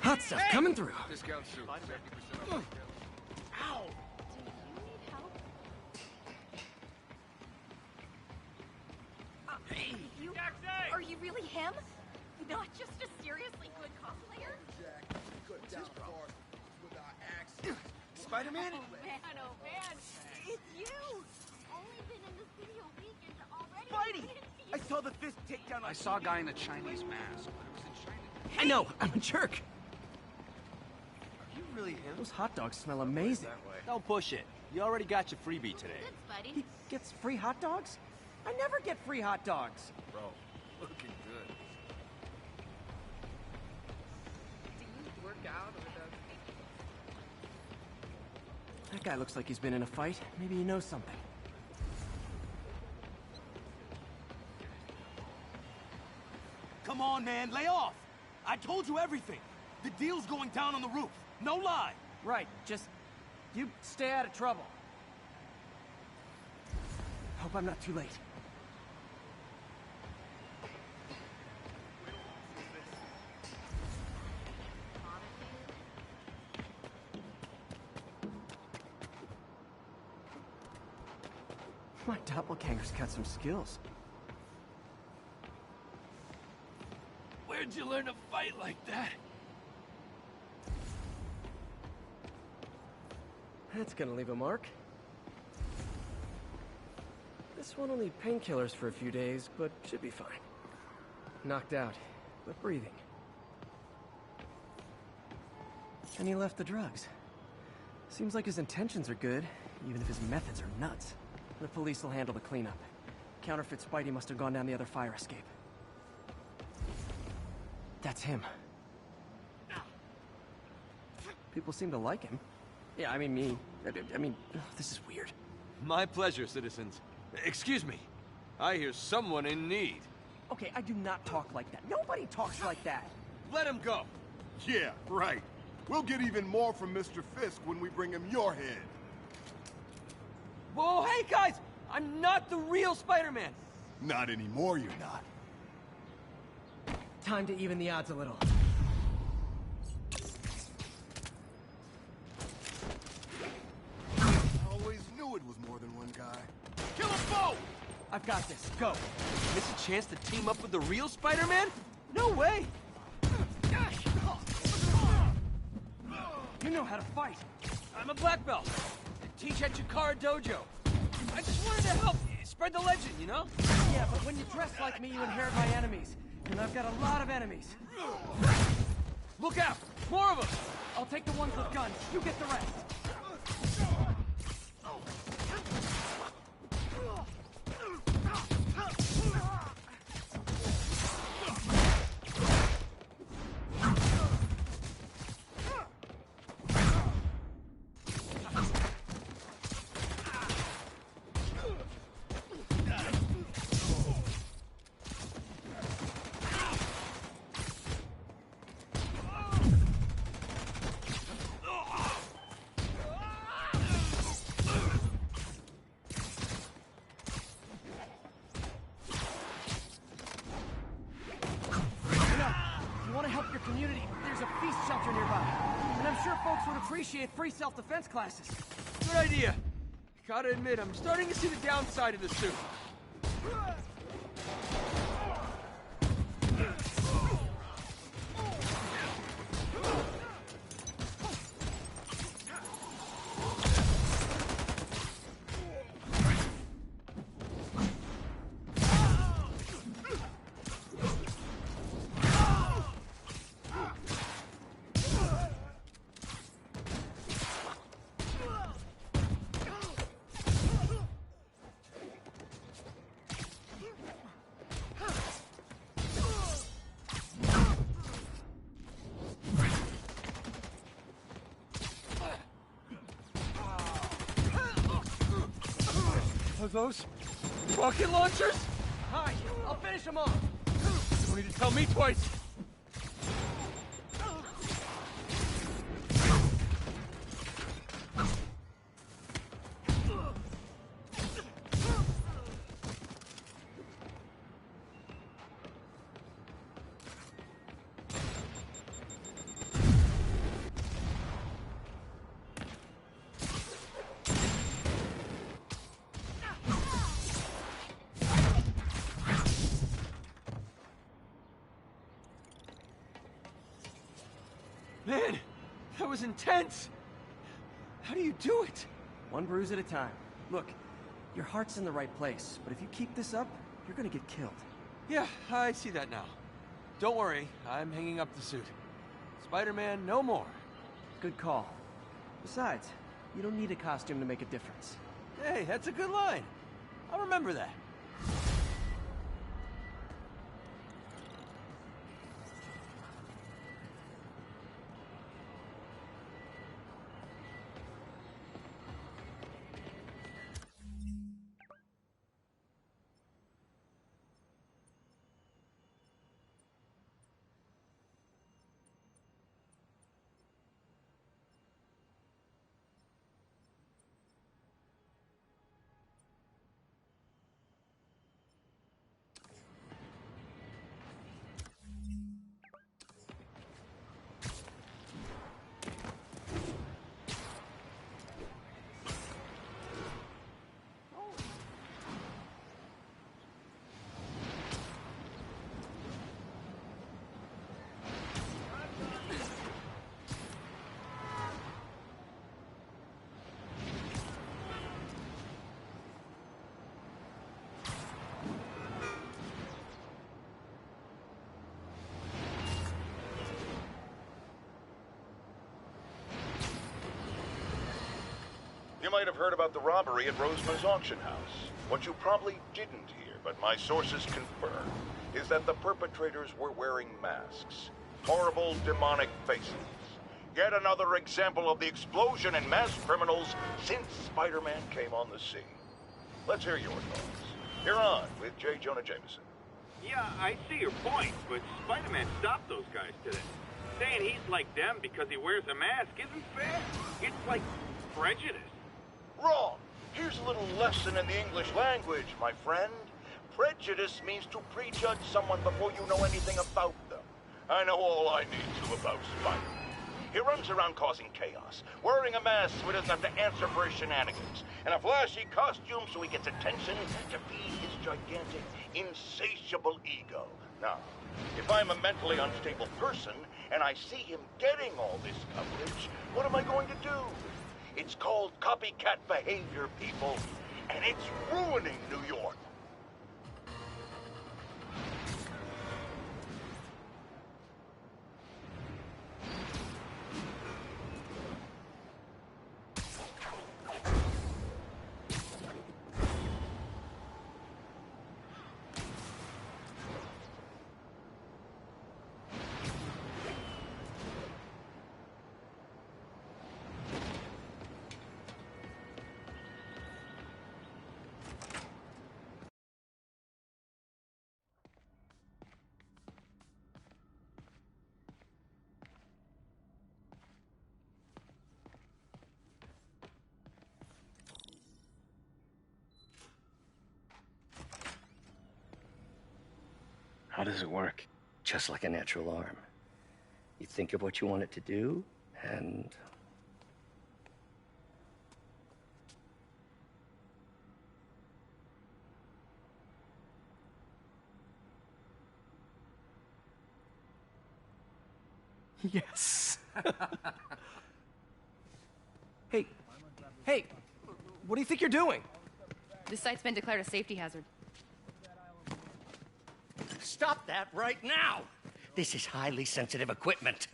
Hot stuff coming through. Discount soup, 50% off. Ow! Hey! Are you really him? Not just a seriously good cosplayer? Spider-Man? Oh man, it's you! Only been in the city a week and already... Spidey! I saw the fist take down. I saw a guy in a Chinese mask, but it was in China. I know, I'm a jerk. You really him? Those hot dogs smell amazing. Don't push it. You already got your freebie today. He gets free hot dogs? I never get free hot dogs. Bro, looking good. Do you work out or That guy looks like he's been in a fight. Maybe he knows something. Come on, man, lay off. I told you everything. The deal's going down on the roof. No lie. Right, just... you stay out of trouble. Hope I'm not too late. My doppelganger's got some skills. Where'd you learn to fight like that? That's gonna leave a mark. This one will need painkillers for a few days, but should be fine. Knocked out, but breathing. And he left the drugs. Seems like his intentions are good, even if his methods are nuts. The police will handle the cleanup. Counterfeit Spidey must have gone down the other fire escape. That's him. People seem to like him. Yeah, I mean me. I mean, this is weird. My pleasure, citizens. Excuse me. I hear someone in need. Okay, I do not talk like that. Nobody talks like that. Let him go. Yeah, right. We'll get even more from Mr. Fisk when we bring him your head. Whoa, hey guys! I'm not the real Spider-Man. Not anymore, you're not. Time to even the odds a little. guy. Kill them both! I've got this. Go. Miss a chance to team up with the real Spider-Man? No way! You know how to fight. I'm a black belt. I teach at Chikara Dojo. I just wanted to help spread the legend, you know? Yeah, but when you dress like me, you inherit my enemies. And I've got a lot of enemies. Look out! More of them! I'll take the ones with guns. You get the rest. Appreciate free self-defense classes. Good idea. Gotta admit, I'm starting to see the downside of the suit. Are those rocket launchers? Hi, I'll finish them off. You don't need to tell me twice. Man, that was intense! How do you do it? One bruise at a time. Look, your heart's in the right place, but if you keep this up, you're gonna get killed. Yeah, I see that now. Don't worry, I'm hanging up the suit. Spider-Man, no more. Good call. Besides, you don't need a costume to make a difference. Hey, that's a good line. I'll remember that. You might have heard about the robbery at Roseman's auction house. What you probably didn't hear, but my sources confirm, is that the perpetrators were wearing masks. Horrible, demonic faces. Yet another example of the explosion in mass criminals since Spider-Man came on the scene. Let's hear your thoughts. You're on with J. Jonah Jameson. Yeah, I see your point, but Spider-Man stopped those guys today. Saying he's like them because he wears a mask isn't fair. It's like prejudice. Wrong. Here's a little lesson in the English language, my friend. Prejudice means to prejudge someone before you know anything about them. I know all I need to about Spider-Man. He runs around causing chaos, wearing a mask so he doesn't have to answer for his shenanigans. and a flashy costume so he gets attention to feed his gigantic, insatiable ego. Now, if I'm a mentally unstable person and I see him getting all this coverage, what am I going to do? It's called copycat behavior, people, and it's ruining New York. How does it work? Just like a natural arm. You think of what you want it to do, and... Yes. Hey, what do you think you're doing? This site's been declared a safety hazard. Stop that right now! This is highly sensitive equipment.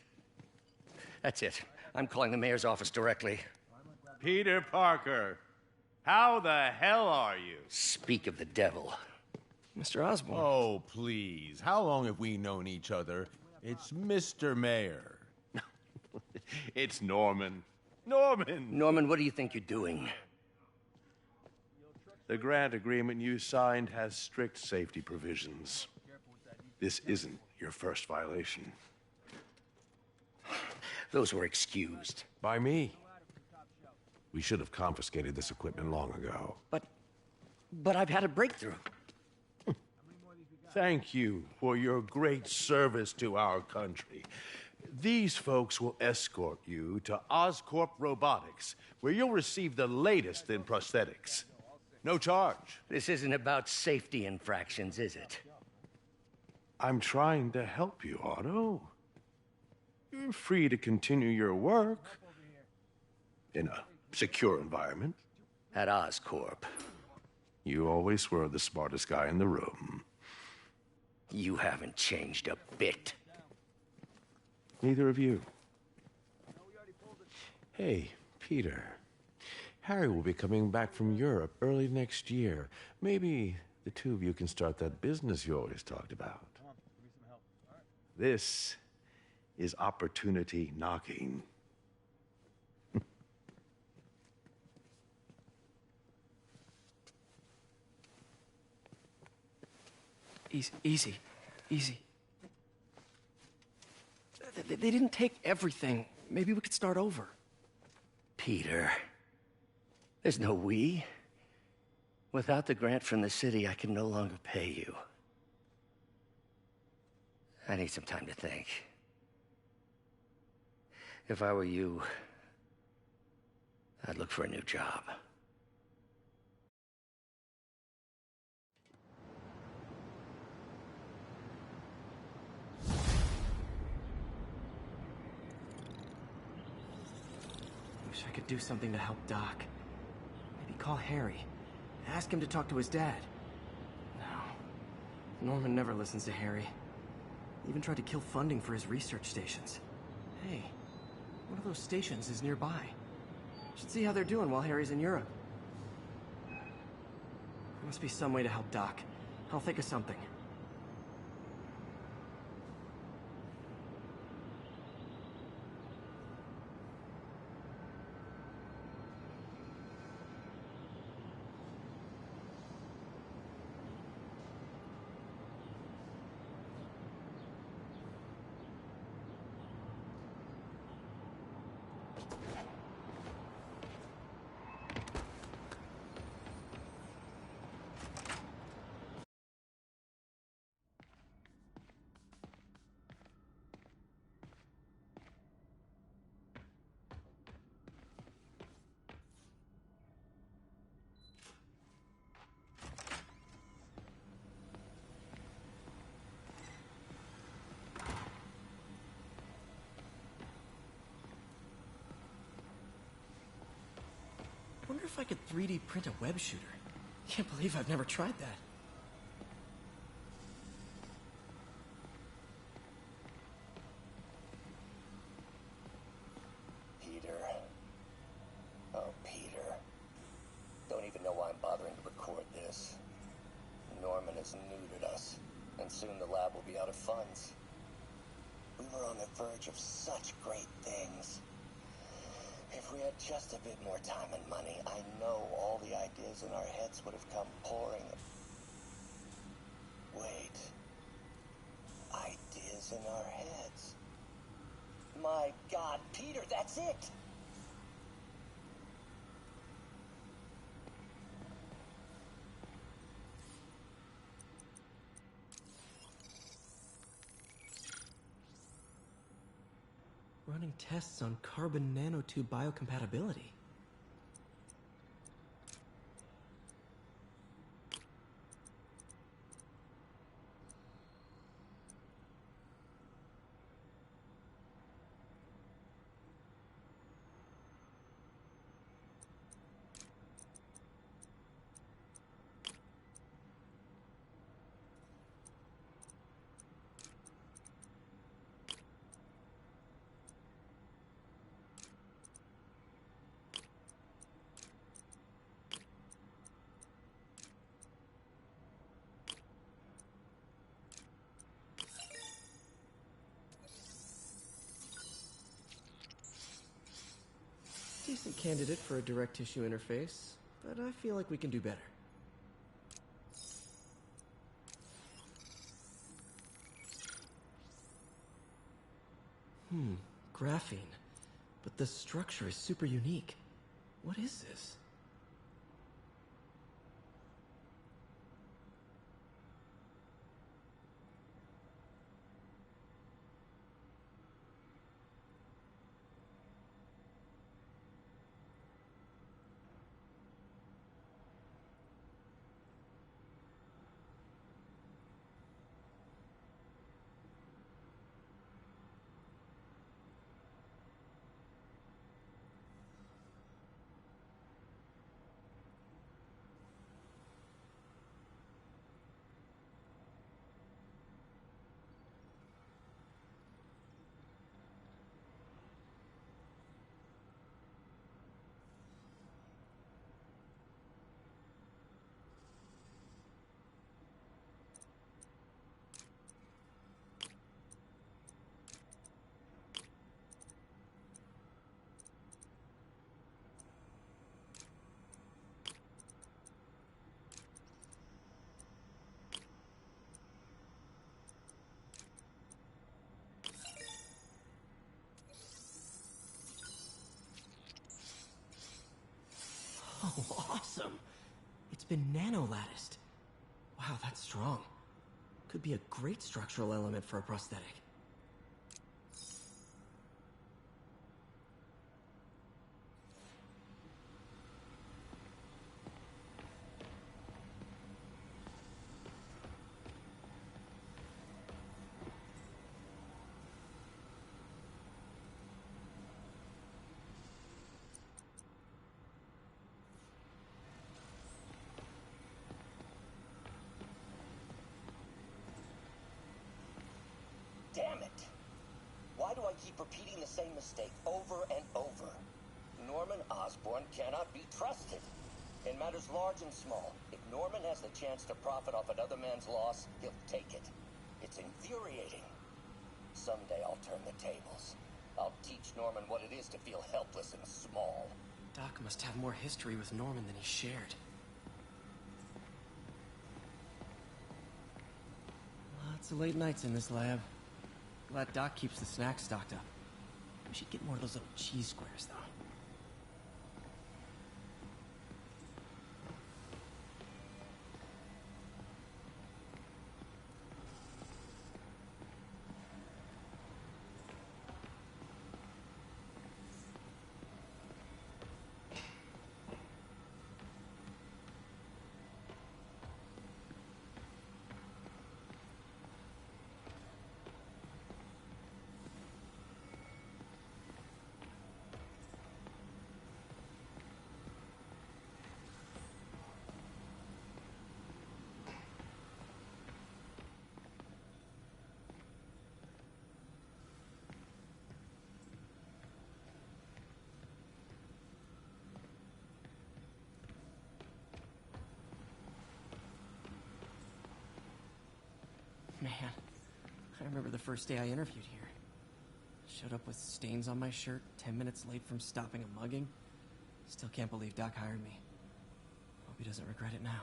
That's it. I'm calling the mayor's office directly. Peter Parker, how the hell are you? Speak of the devil. Mr. Osborn. Oh, please. How long have we known each other? It's Mr. Mayor. It's Norman. Norman, what do you think you're doing? The grant agreement you signed has strict safety provisions. This isn't your first violation. Those were excused. By me. We should have confiscated this equipment long ago. But I've had a breakthrough. Thank you for your great service to our country. These folks will escort you to Oscorp Robotics, where you'll receive the latest in prosthetics. No charge. This isn't about safety infractions, is it? I'm trying to help you, Otto. You're free to continue your work in a secure environment. At Oscorp. You always were the smartest guy in the room. You haven't changed a bit. Neither of you. Hey, Peter. Harry will be coming back from Europe early next year. Maybe the two of you can start that business you always talked about. This is opportunity knocking. Easy. They didn't take everything. Maybe we could start over. Peter, there's no we. Without the grant from the city, I can no longer pay you. I need some time to think. If I were you, I'd look for a new job. Wish I could do something to help Doc. Maybe call Harry. Ask him to talk to his dad. No. Norman never listens to Harry. He even tried to kill funding for his research stations. Hey, one of those stations is nearby. Should see how they're doing while Harry's in Europe. There must be some way to help Doc. I'll think of something. if I could 3D print a web shooter? Can't believe I've never tried that. Peter. Oh, Peter. Don't even know why I'm bothering to record this. Norman has neutered us, and soon the lab will be out of funds. We were on the verge of such great things. If we had just a bit more time and money, I know all the ideas in our heads would have come pouring. Wait. Ideas in our heads. My God, Peter, that's it! Running tests on carbon nanotube biocompatibility. Decent candidate for a direct tissue interface, but I feel like we can do better. Graphene. But the structure is super unique. What is this? Oh, awesome! It's been nano-latticed. Wow, that's strong. Could be a great structural element for a prosthetic. Damn it! Why do I keep repeating the same mistake over and over? Norman Osborn cannot be trusted. In matters large and small, if Norman has the chance to profit off another man's loss, he'll take it. It's infuriating. Someday I'll turn the tables. I'll teach Norman what it is to feel helpless and small. Doc must have more history with Norman than he shared. Lots of late nights in this lab. Glad Doc keeps the snacks stocked up. We should get more of those little cheese squares, though. I remember the first day I interviewed here. Showed up with stains on my shirt, 10 minutes late from stopping a mugging. Still can't believe Doc hired me. Hope he doesn't regret it now.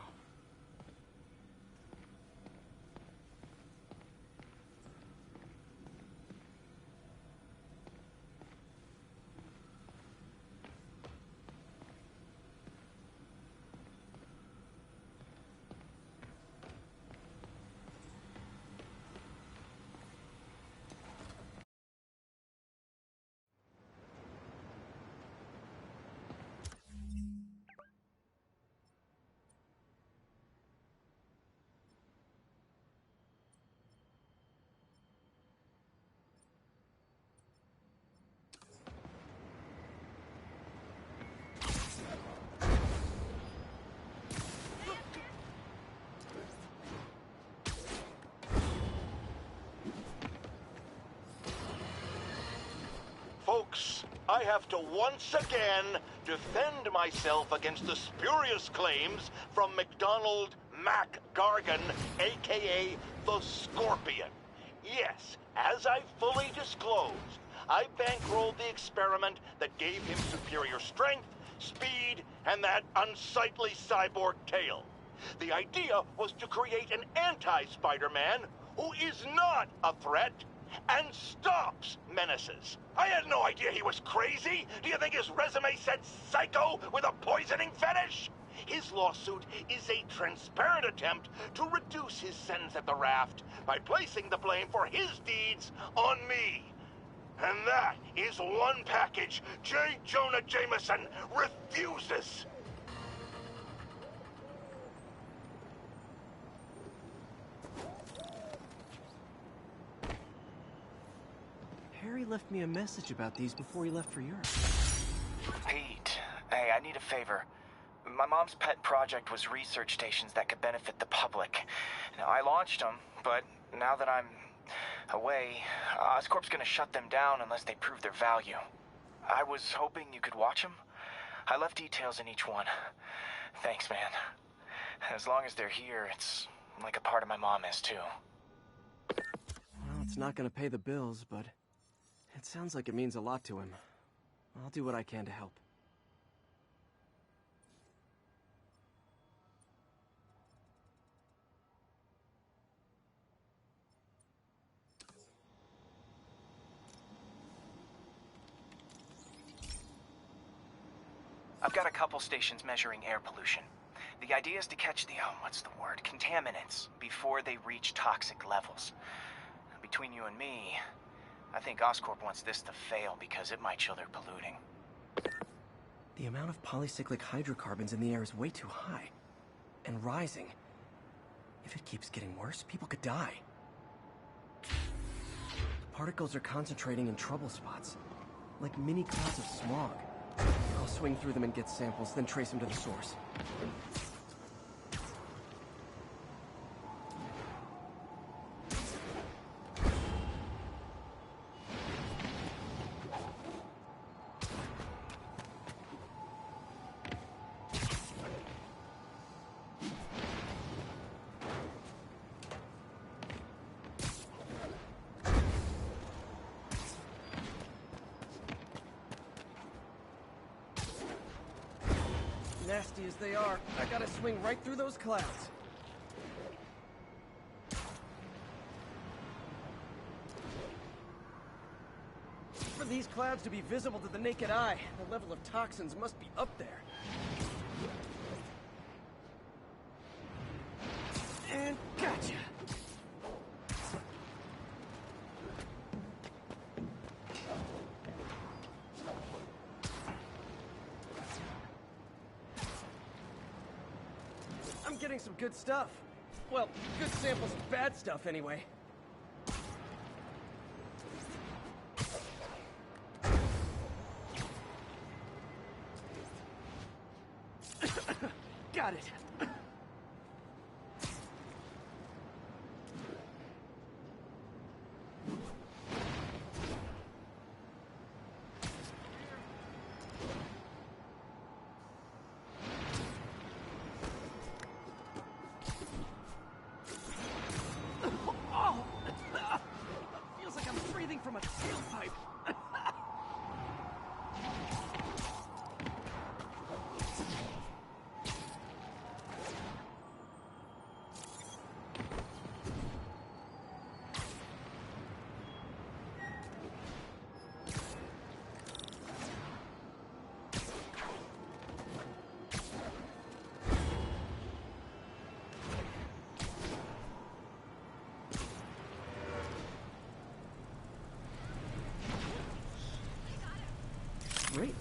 Folks, I have to once again defend myself against the spurious claims from McDonald Mac Gargan, aka the Scorpion. Yes, as I fully disclosed, I bankrolled the experiment that gave him superior strength, speed, and that unsightly cyborg tail. The idea was to create an anti-Spider-Man who is not a threat and stops menaces. I had no idea he was crazy. Do you think his resume said psycho with a poisoning fetish? His lawsuit is a transparent attempt to reduce his sentence at the raft by placing the blame for his deeds on me. And that is one package J. Jonah Jameson refuses. Harry left me a message about these before he left for Europe. Pete, hey, I need a favor. My mom's pet project was research stations that could benefit the public. Now, I launched them, but now that I'm away, Oscorp's gonna shut them down unless they prove their value. I was hoping you could watch them. I left details in each one. Thanks, man. As long as they're here, it's like a part of my mom is, too. Well, it's not gonna pay the bills, but it sounds like it means a lot to him. I'll do what I can to help. I've got a couple stations measuring air pollution. The idea is to catch the, contaminants before they reach toxic levels. Between you and me, I think Oscorp wants this to fail because it might show they're polluting. The amount of polycyclic hydrocarbons in the air is way too high. And rising. If it keeps getting worse, people could die. The particles are concentrating in trouble spots, like mini clouds of smog. I'll swing through them and get samples, then trace them to the source. Nasty as they are, I gotta swing right through those clouds. For these clouds to be visible to the naked eye, the level of toxins must be up there. And gotcha! I'm getting some good stuff. Well, good samples of bad stuff, anyway. Got it.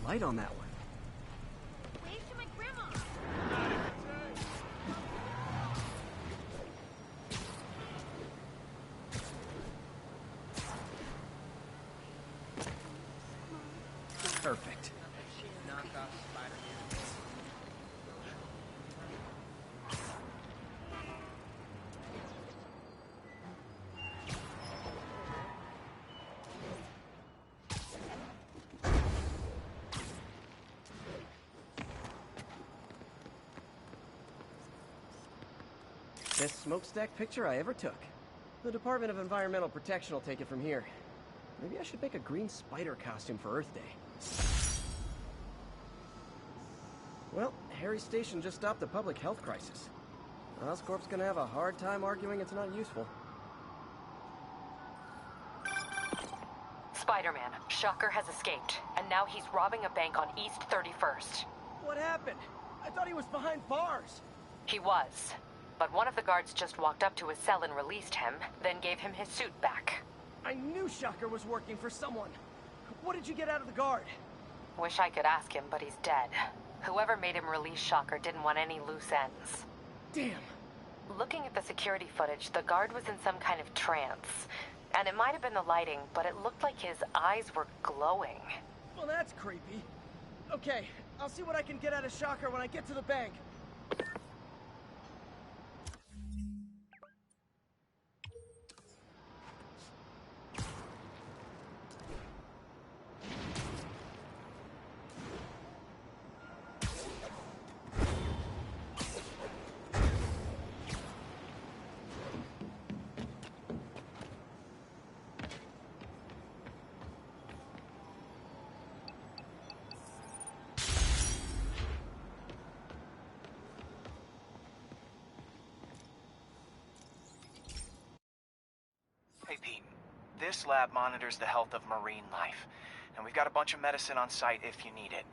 light on that one. Wave to my grandma. Perfect. Best smokestack picture I ever took. The Department of Environmental Protection will take it from here. Maybe I should make a green spider costume for Earth Day. Well, Harry's station just stopped a public health crisis. Oscorp's gonna have a hard time arguing it's not useful. Spider-Man, Shocker has escaped, and now he's robbing a bank on East 31st. What happened? I thought he was behind bars. He was. But one of the guards just walked up to his cell and released him, then gave him his suit back. I knew Shocker was working for someone. What did you get out of the guard? Wish I could ask him, but he's dead. Whoever made him release Shocker didn't want any loose ends. Damn. Looking at the security footage, the guard was in some kind of trance. And it might have been the lighting, but it looked like his eyes were glowing. Well, that's creepy. Okay, I'll see what I can get out of Shocker when I get to the bank. Hey, Pete. This lab monitors the health of marine life, and we've got a bunch of medicine on site if you need it.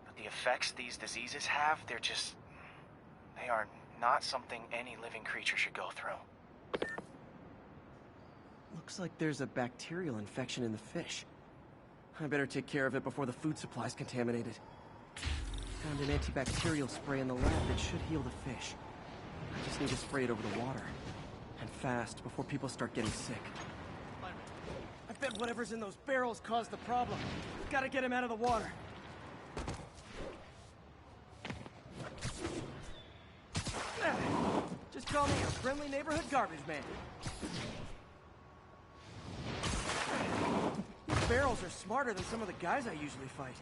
But the effects these diseases have, they are not something any living creature should go through. Looks like there's a bacterial infection in the fish. I better take care of it before the food supply's contaminated. Found an antibacterial spray in the lab that should heal the fish. I just need to spray it over the water. And fast, before people start getting sick. I bet whatever's in those barrels caused the problem. Gotta get him out of the water. Just call me a friendly neighborhood garbage man. These barrels are smarter than some of the guys I usually fight.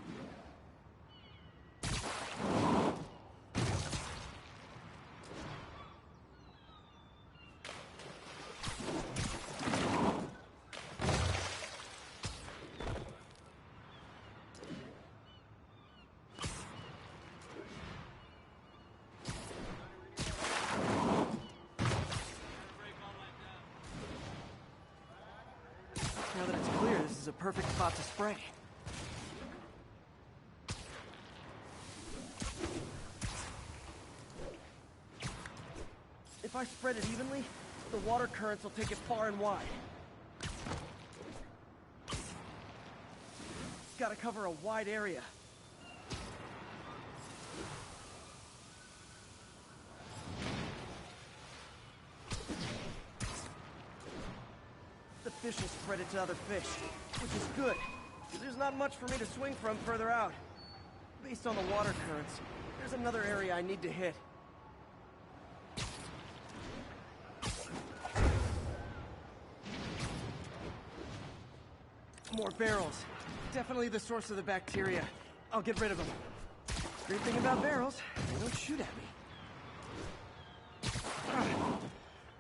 Now that it's clear, this is a perfect spot to spray. If I spread it evenly, the water currents will take it far and wide. Gotta cover a wide area. The fish will spread it to other fish, which is good. There's not much for me to swing from further out. Based on the water currents, there's another area I need to hit. More barrels. Definitely the source of the bacteria. I'll get rid of them. Great thing about barrels, they don't shoot at me.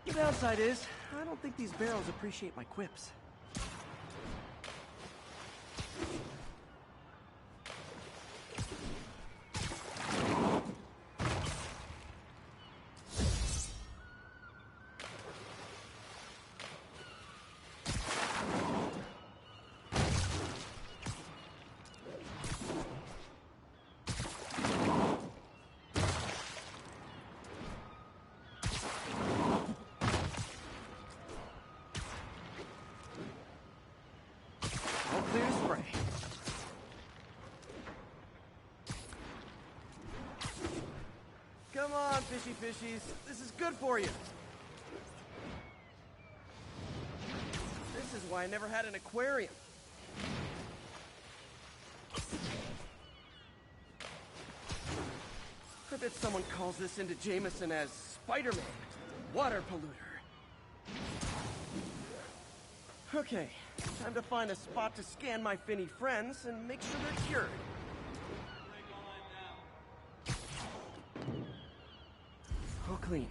The downside is, I don't think these barrels appreciate my quips. Come on, fishy fishies. This is good for you. This is why I never had an aquarium. I bet someone calls this into Jameson as Spider-Man, water polluter. Okay, time to find a spot to scan my finny friends and make sure they're cured. All clean.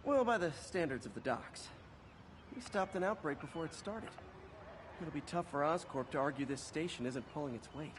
Well, by the standards of the docks. We stopped an outbreak before it started. It'll be tough for Oscorp to argue this station isn't pulling its weight.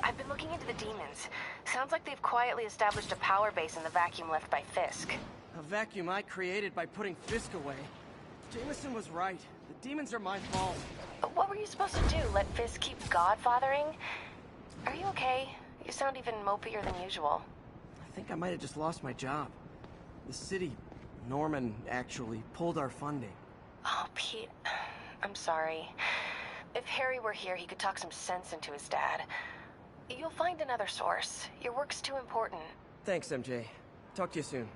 I've been looking into the demons. Sounds like they've quietly established a power base in the vacuum left by Fisk. A vacuum I created by putting Fisk away. Jameson was right. The demons are my fault. What were you supposed to do? Let Fisk keep godfathering? Are you okay? You sound even mopier than usual. I think I might have just lost my job. The city, Norman, actually, pulled our funding. Oh, Pete, I'm sorry. If Harry were here, he could talk some sense into his dad. You'll find another source. Your work's too important. Thanks, MJ. Talk to you soon.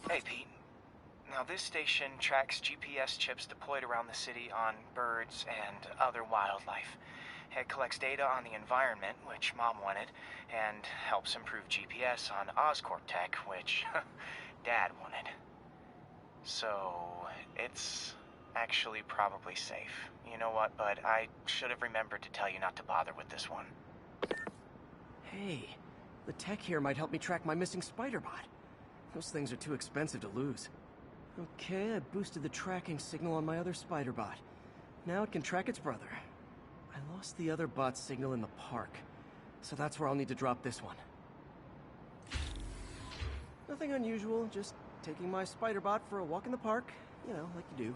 Hey, Pete. Now, this station tracks GPS chips deployed around the city on birds and other wildlife. It collects data on the environment, which Mom wanted, and helps improve GPS on Oscorp tech, which Dad wanted. So, it's actually probably safe. You know what, bud? I should have remembered to tell you not to bother with this one. Hey, the tech here might help me track my missing Spider-Bot. Those things are too expensive to lose. Okay, I boosted the tracking signal on my other Spider-Bot. Now it can track its brother. I lost the other bot's signal in the park, so that's where I'll need to drop this one. Nothing unusual, just taking my Spider-Bot for a walk in the park, you know, like you do.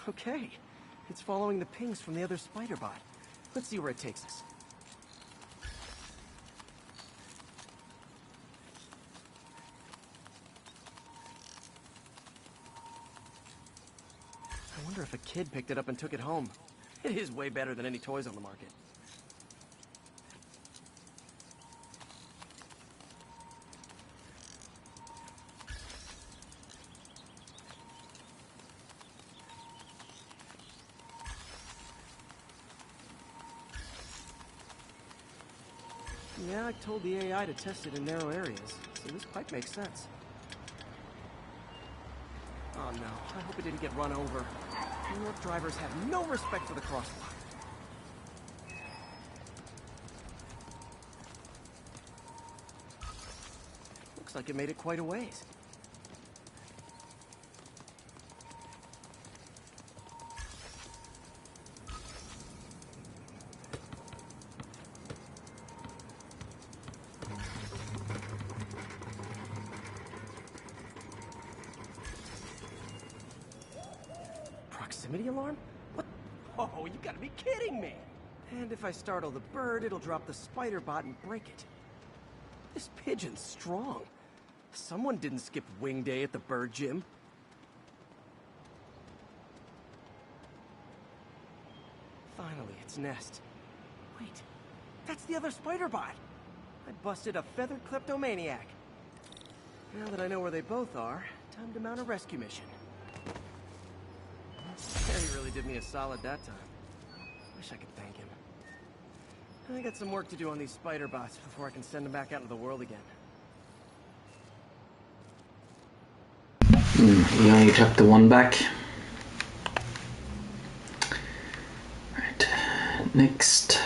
Okay. It's following the pings from the other spider bot. Let's see where it takes us. I wonder if a kid picked it up and took it home. It is way better than any toys on the market. Yeah, I told the AI to test it in narrow areas, so this pipe makes sense. Oh no, I hope it didn't get run over. New York drivers have no respect for the crosswalk. Looks like it made it quite a ways. Proximity alarm? What? Oh, you gotta be kidding me! And if I startle the bird, it'll drop the spider bot and break it. This pigeon's strong. Someone didn't skip wing day at the bird gym. Finally, its nest. Wait, that's the other spider bot. I busted a feathered kleptomaniac. Now that I know where they both are, time to mount a rescue mission. Harry really did me a solid that time. Wish I could thank him. I got some work to do on these spider bots before I can send them back out into the world again. You only took the one back. Right. Next.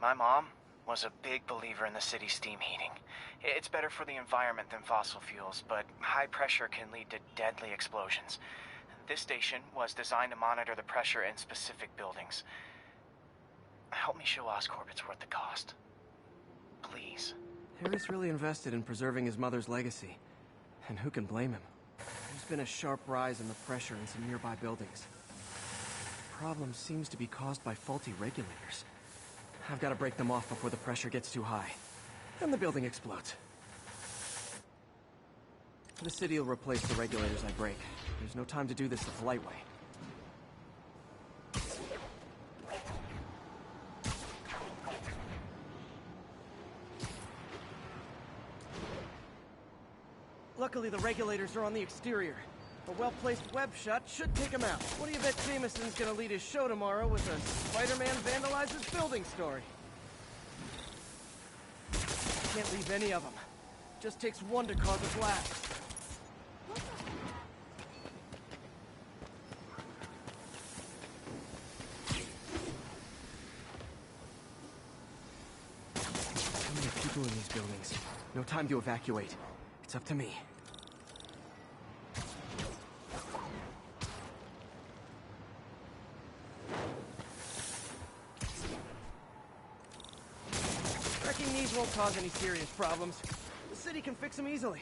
My mom was a big believer in the city's steam heating. It's better for the environment than fossil fuels, but high pressure can lead to deadly explosions. This station was designed to monitor the pressure in specific buildings. Help me show Oscorp it's worth the cost. Please. Harry's really invested in preserving his mother's legacy. And who can blame him? There's been a sharp rise in the pressure in some nearby buildings. The problem seems to be caused by faulty regulators. I've got to break them off before the pressure gets too high. And the building explodes. The city will replace the regulators I break. There's no time to do this the polite way. Luckily, the regulators are on the exterior. A well-placed web shot should take him out. What do you bet Jameson's gonna lead his show tomorrow with a Spider-Man vandalizes building story? Can't leave any of them. Just takes one to cause a blast. Too many people in these buildings. No time to evacuate. It's up to me. Wrecking these won't cause any serious problems. The city can fix them easily.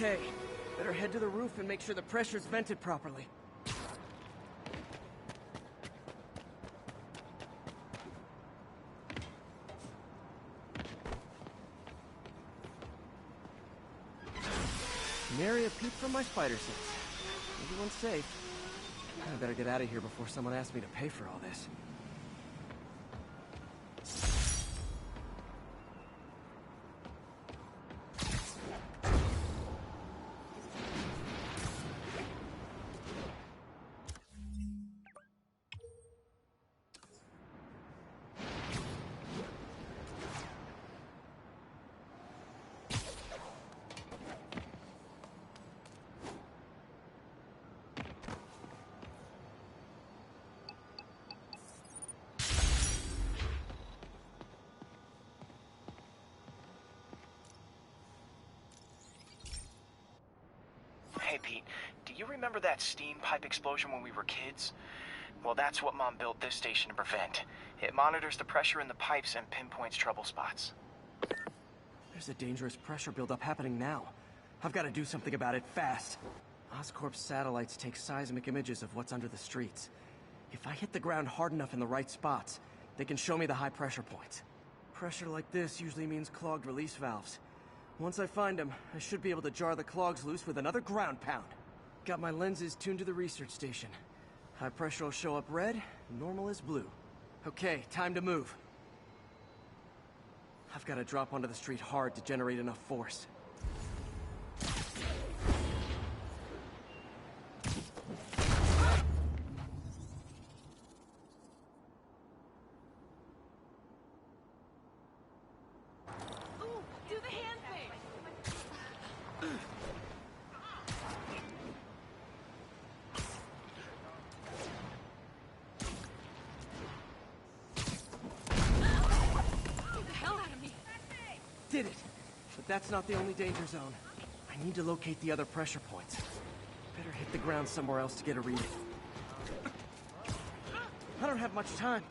Okay, better head to the roof and make sure the pressure's vented properly. Nary a peep from my spider sense. Everyone's safe. I better get out of here before someone asks me to pay for all this. Hey, Pete, do you remember that steam pipe explosion when we were kids? Well, that's what Mom built this station to prevent. It monitors the pressure in the pipes and pinpoints trouble spots. There's a dangerous pressure buildup happening now. I've got to do something about it fast. Oscorp's satellites take seismic images of what's under the streets. If I hit the ground hard enough in the right spots, they can show me the high pressure points. Pressure like this usually means clogged release valves. Once I find them, I should be able to jar the clogs loose with another ground pound. Got my lenses tuned to the research station. High pressure will show up red, normal is blue. Okay, time to move. I've got to drop onto the street hard to generate enough force. Did it! But that's not the only danger zone. I need to locate the other pressure points. Better hit the ground somewhere else to get a read. I don't have much time.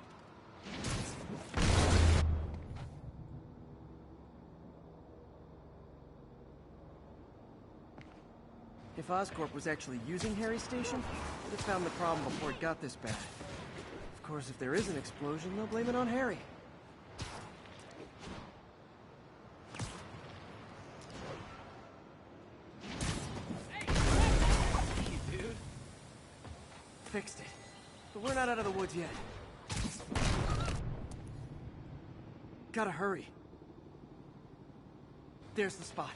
If Oscorp was actually using Harry's station, it would have found the problem before it got this bad. Of course, if there is an explosion, they'll blame it on Harry. Fixed it. But we're not out of the woods yet. Gotta hurry. There's the spot.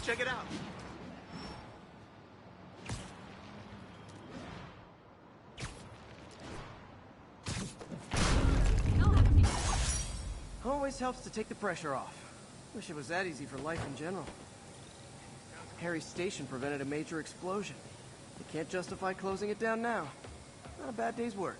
Check it out. Always helps to take the pressure off. Wish it was that easy for life in general. Harry's station prevented a major explosion. You can't justify closing it down now. Not a bad day's work.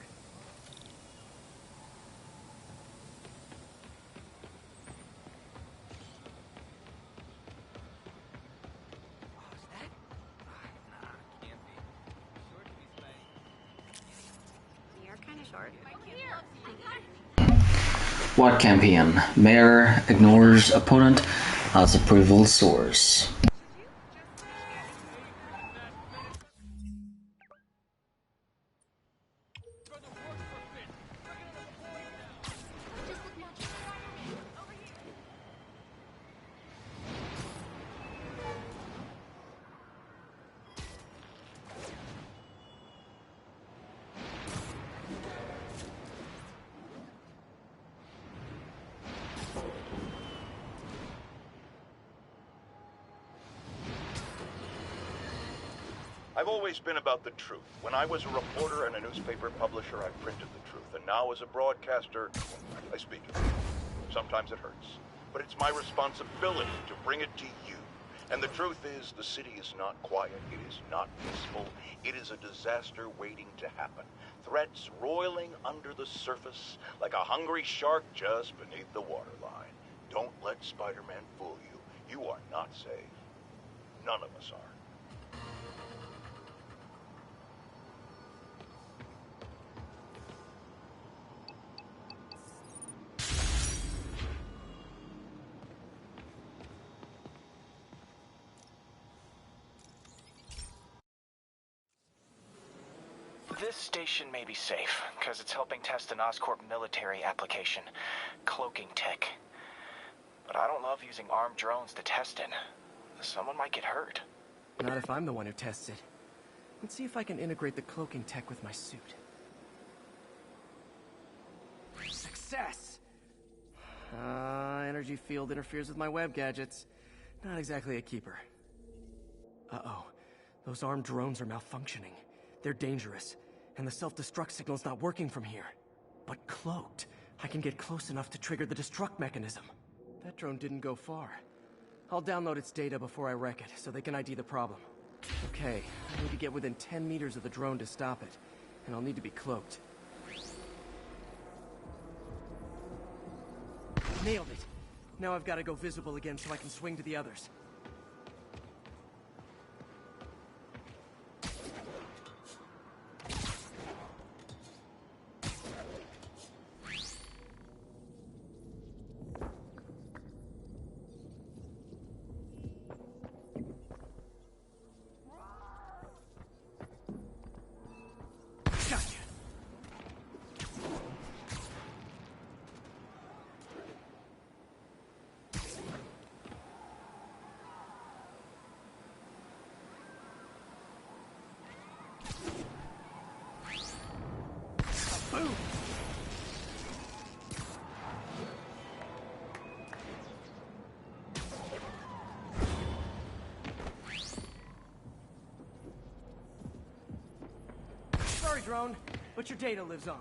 What campaign? Mayor ignores opponent as approval source. I've always been about the truth. When I was a reporter and a newspaper publisher, I printed the truth. And now as a broadcaster, I speak it. Sometimes it hurts. But it's my responsibility to bring it to you. And the truth is, the city is not quiet. It is not peaceful. It is a disaster waiting to happen. Threats roiling under the surface like a hungry shark just beneath the waterline. Don't let Spider-Man fool you. You are not safe. None of us are. This station may be safe, because it's helping test an Oscorp military application, cloaking tech. But I don't love using armed drones to test it. Someone might get hurt. Not if I'm the one who tests it. Let's see if I can integrate the cloaking tech with my suit. Success! Energy field interferes with my web gadgets. Not exactly a keeper. Uh-oh. Those armed drones are malfunctioning. They're dangerous, and the self-destruct signal's not working from here. But cloaked, I can get close enough to trigger the destruct mechanism. That drone didn't go far. I'll download its data before I wreck it, so they can ID the problem. Okay, I need to get within 10 meters of the drone to stop it, and I'll need to be cloaked. Nailed it! Now I've got to go visible again so I can swing to the others. Sorry, drone, but your data lives on.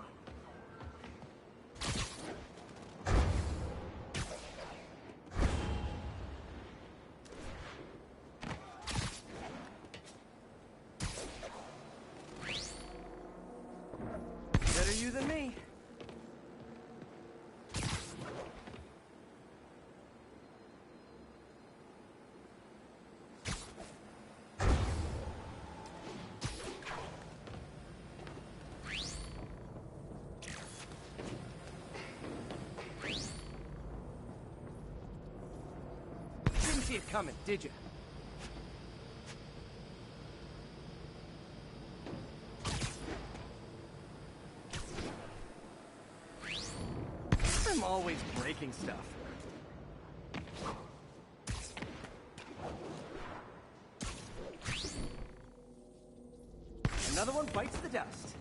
Better you than me. Didn't see it coming, did you? I'm always breaking stuff. Another one bites the dust.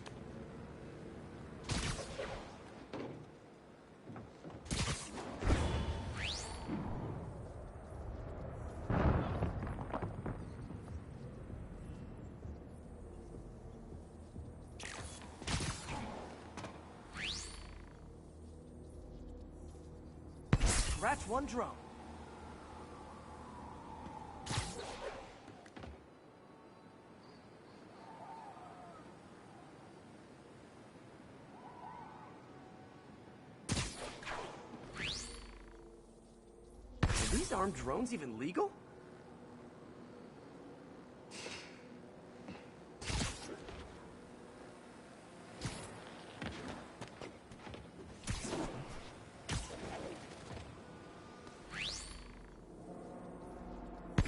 Scratch one drone. Are these armed drones even legal?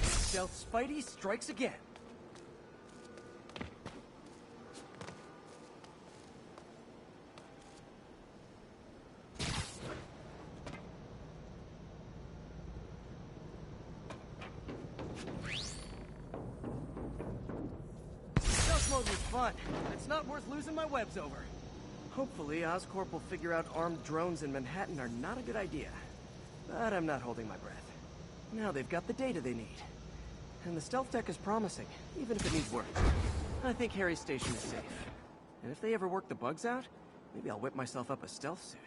Stealth Spidey strikes again. Stealth mode was fun. It's not worth losing my webs over. Hopefully, Oscorp will figure out armed drones in Manhattan are not a good idea. But I'm not holding my breath. Now they've got the data they need. And the stealth tech is promising, even if it needs work. I think Harry's station is safe. And if they ever work the bugs out, maybe I'll whip myself up a stealth suit.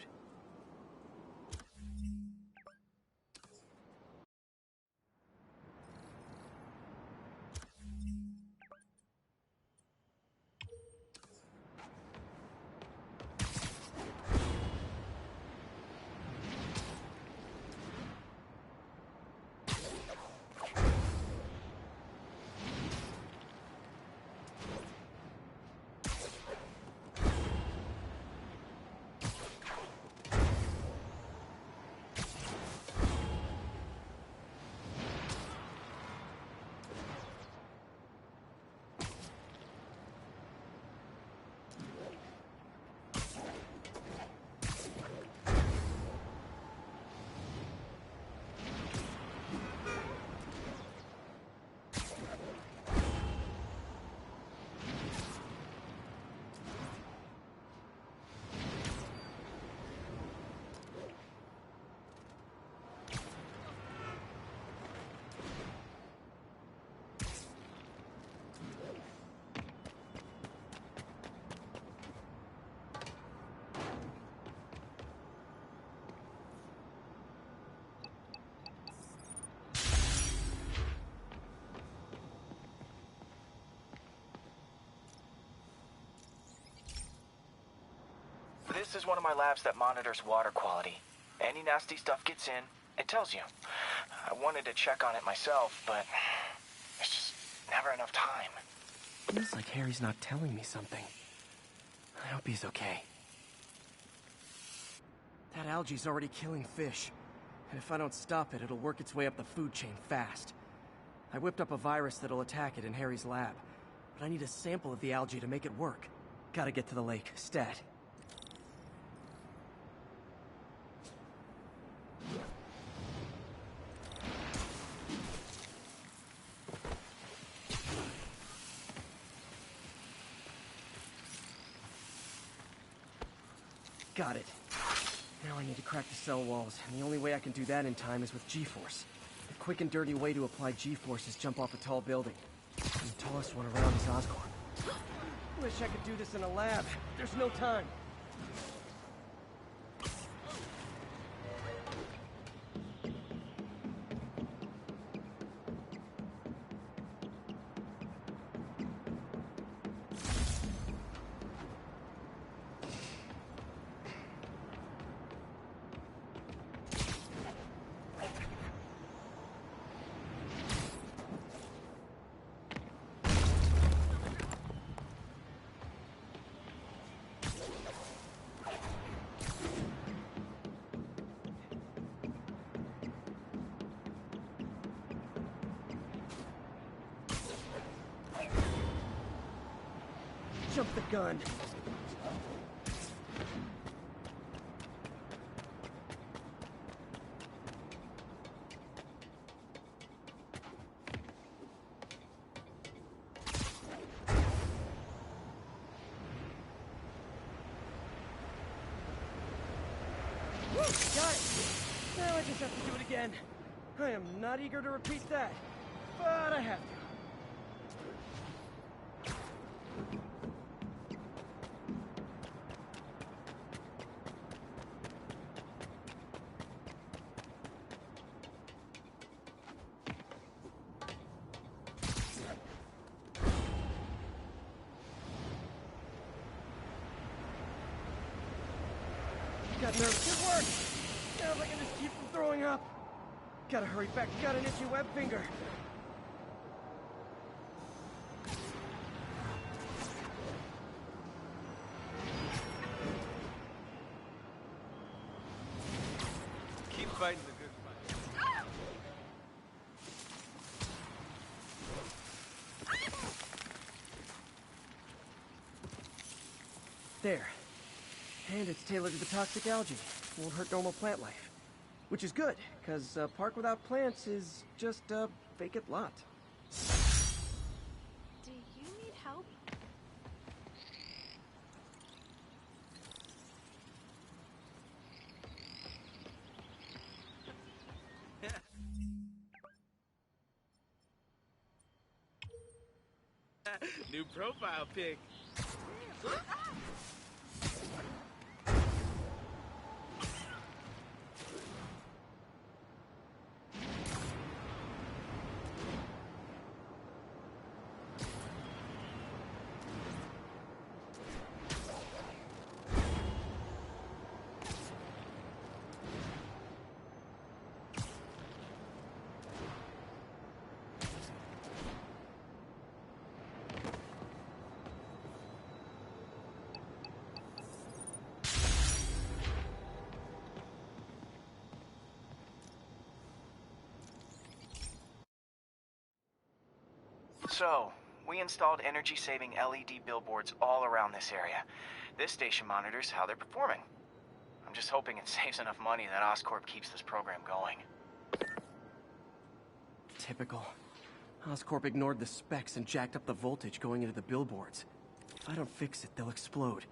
This is one of my labs that monitors water quality. Any nasty stuff gets in, it tells you. I wanted to check on it myself, but there's just never enough time. Feels like Harry's not telling me something. I hope he's okay. That algae's already killing fish. And if I don't stop it, it'll work its way up the food chain fast. I whipped up a virus that'll attack it in Harry's lab. But I need a sample of the algae to make it work. Gotta get to the lake, stat. Got it. Now I need to crack the cell walls, and the only way I can do that in time is with G-Force. The quick and dirty way to apply G-Force is jump off a tall building. And the tallest one around is Oscorp. Wish I could do this in a lab. There's no time. Jump the gun. Woo! Got it! Now I just have to do it again. I am not eager to repeat that, but I have to. Got nerves. Good work! Now if I can just keep from throwing up. Gotta hurry back. Got an itchy web finger. Keep fighting the good fight. There. And it's tailored to the toxic algae. Won't hurt normal plant life. Which is good, because a park without plants is just a vacant lot. Do you need help? New profile pic. So, we installed energy-saving LED billboards all around this area. This station monitors how they're performing. I'm just hoping it saves enough money that Oscorp keeps this program going. Typical. Oscorp ignored the specs and jacked up the voltage going into the billboards. If I don't fix it, they'll explode.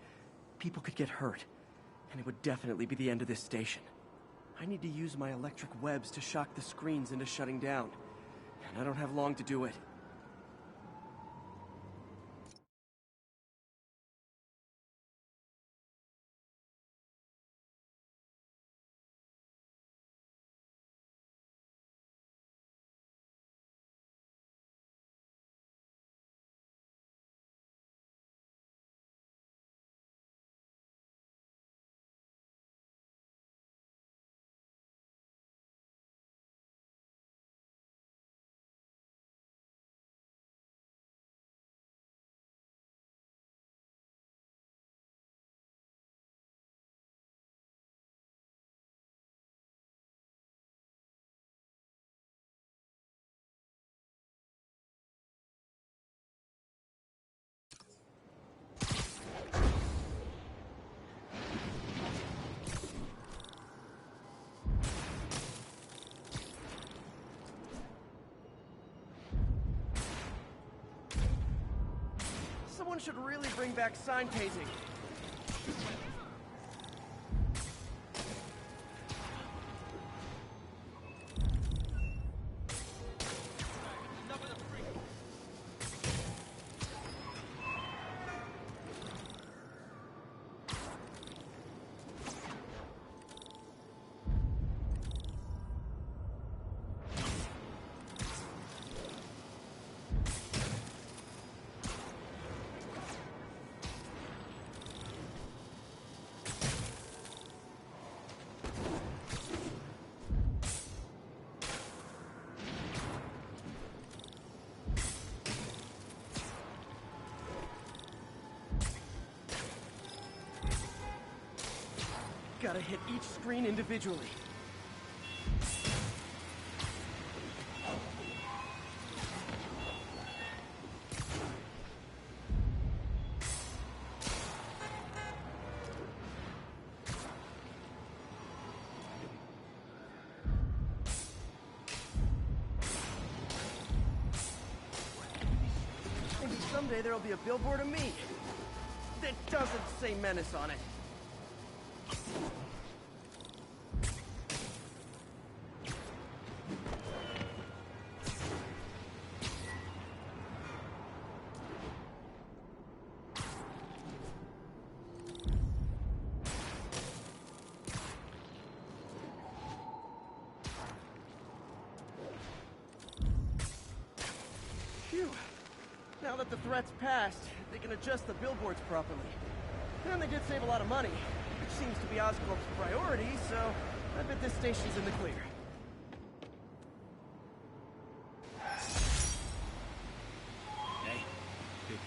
People could get hurt. And it would definitely be the end of this station. I need to use my electric webs to shock the screens into shutting down. And I don't have long to do it. Someone should really bring back sign painting. Gotta hit each screen individually. Maybe someday there'll be a billboard of me that doesn't say Menace on it. Phew. Now that the threat's passed, they can adjust the billboards properly. And they did save a lot of money, which seems to be Oscorp's priority, so I bet this station's in the clear. Hey, big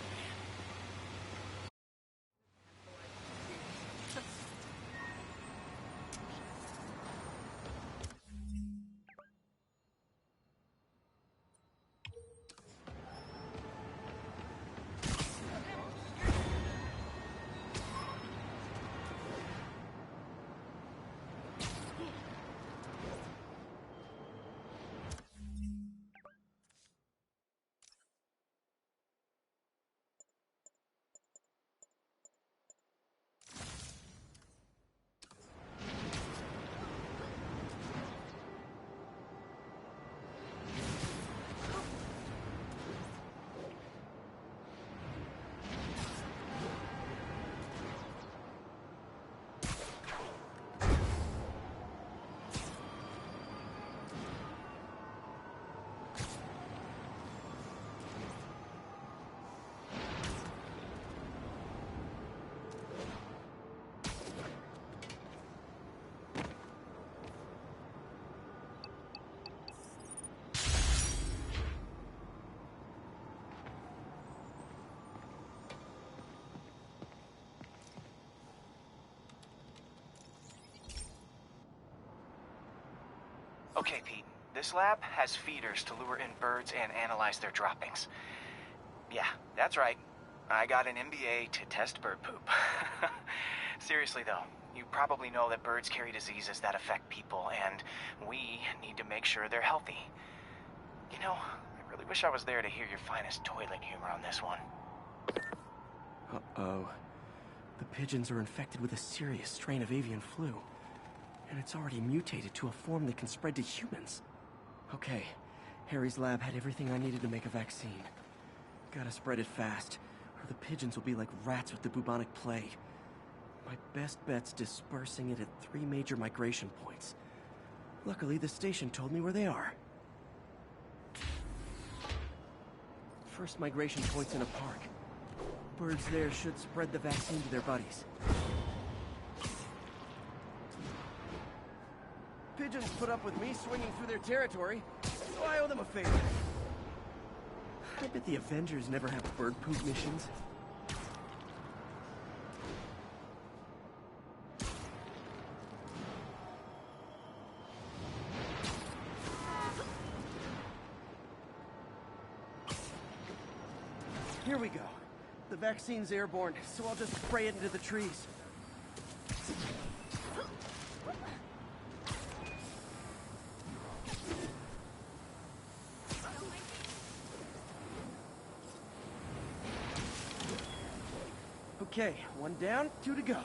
Okay, Pete. This lab has feeders to lure in birds and analyze their droppings. Yeah, that's right. I got an MBA to test bird poop. Seriously, though, you probably know that birds carry diseases that affect people, and we need to make sure they're healthy. You know, I really wish I was there to hear your finest toilet humor on this one. Uh-oh. The pigeons are infected with a serious strain of avian flu. And it's already mutated to a form that can spread to humans. Okay, Harry's lab had everything I needed to make a vaccine. Gotta spread it fast, or the pigeons will be like rats with the bubonic plague. My best bet's dispersing it at 3 major migration points. Luckily, the station told me where they are. First migration point's in a park. Birds there should spread the vaccine to their buddies. Pigeons put up with me swinging through their territory, so I owe them a favor. I bet the Avengers never have bird poop missions. Here we go. The vaccine's airborne, so I'll just spray it into the trees. Okay, one down, 2 to go.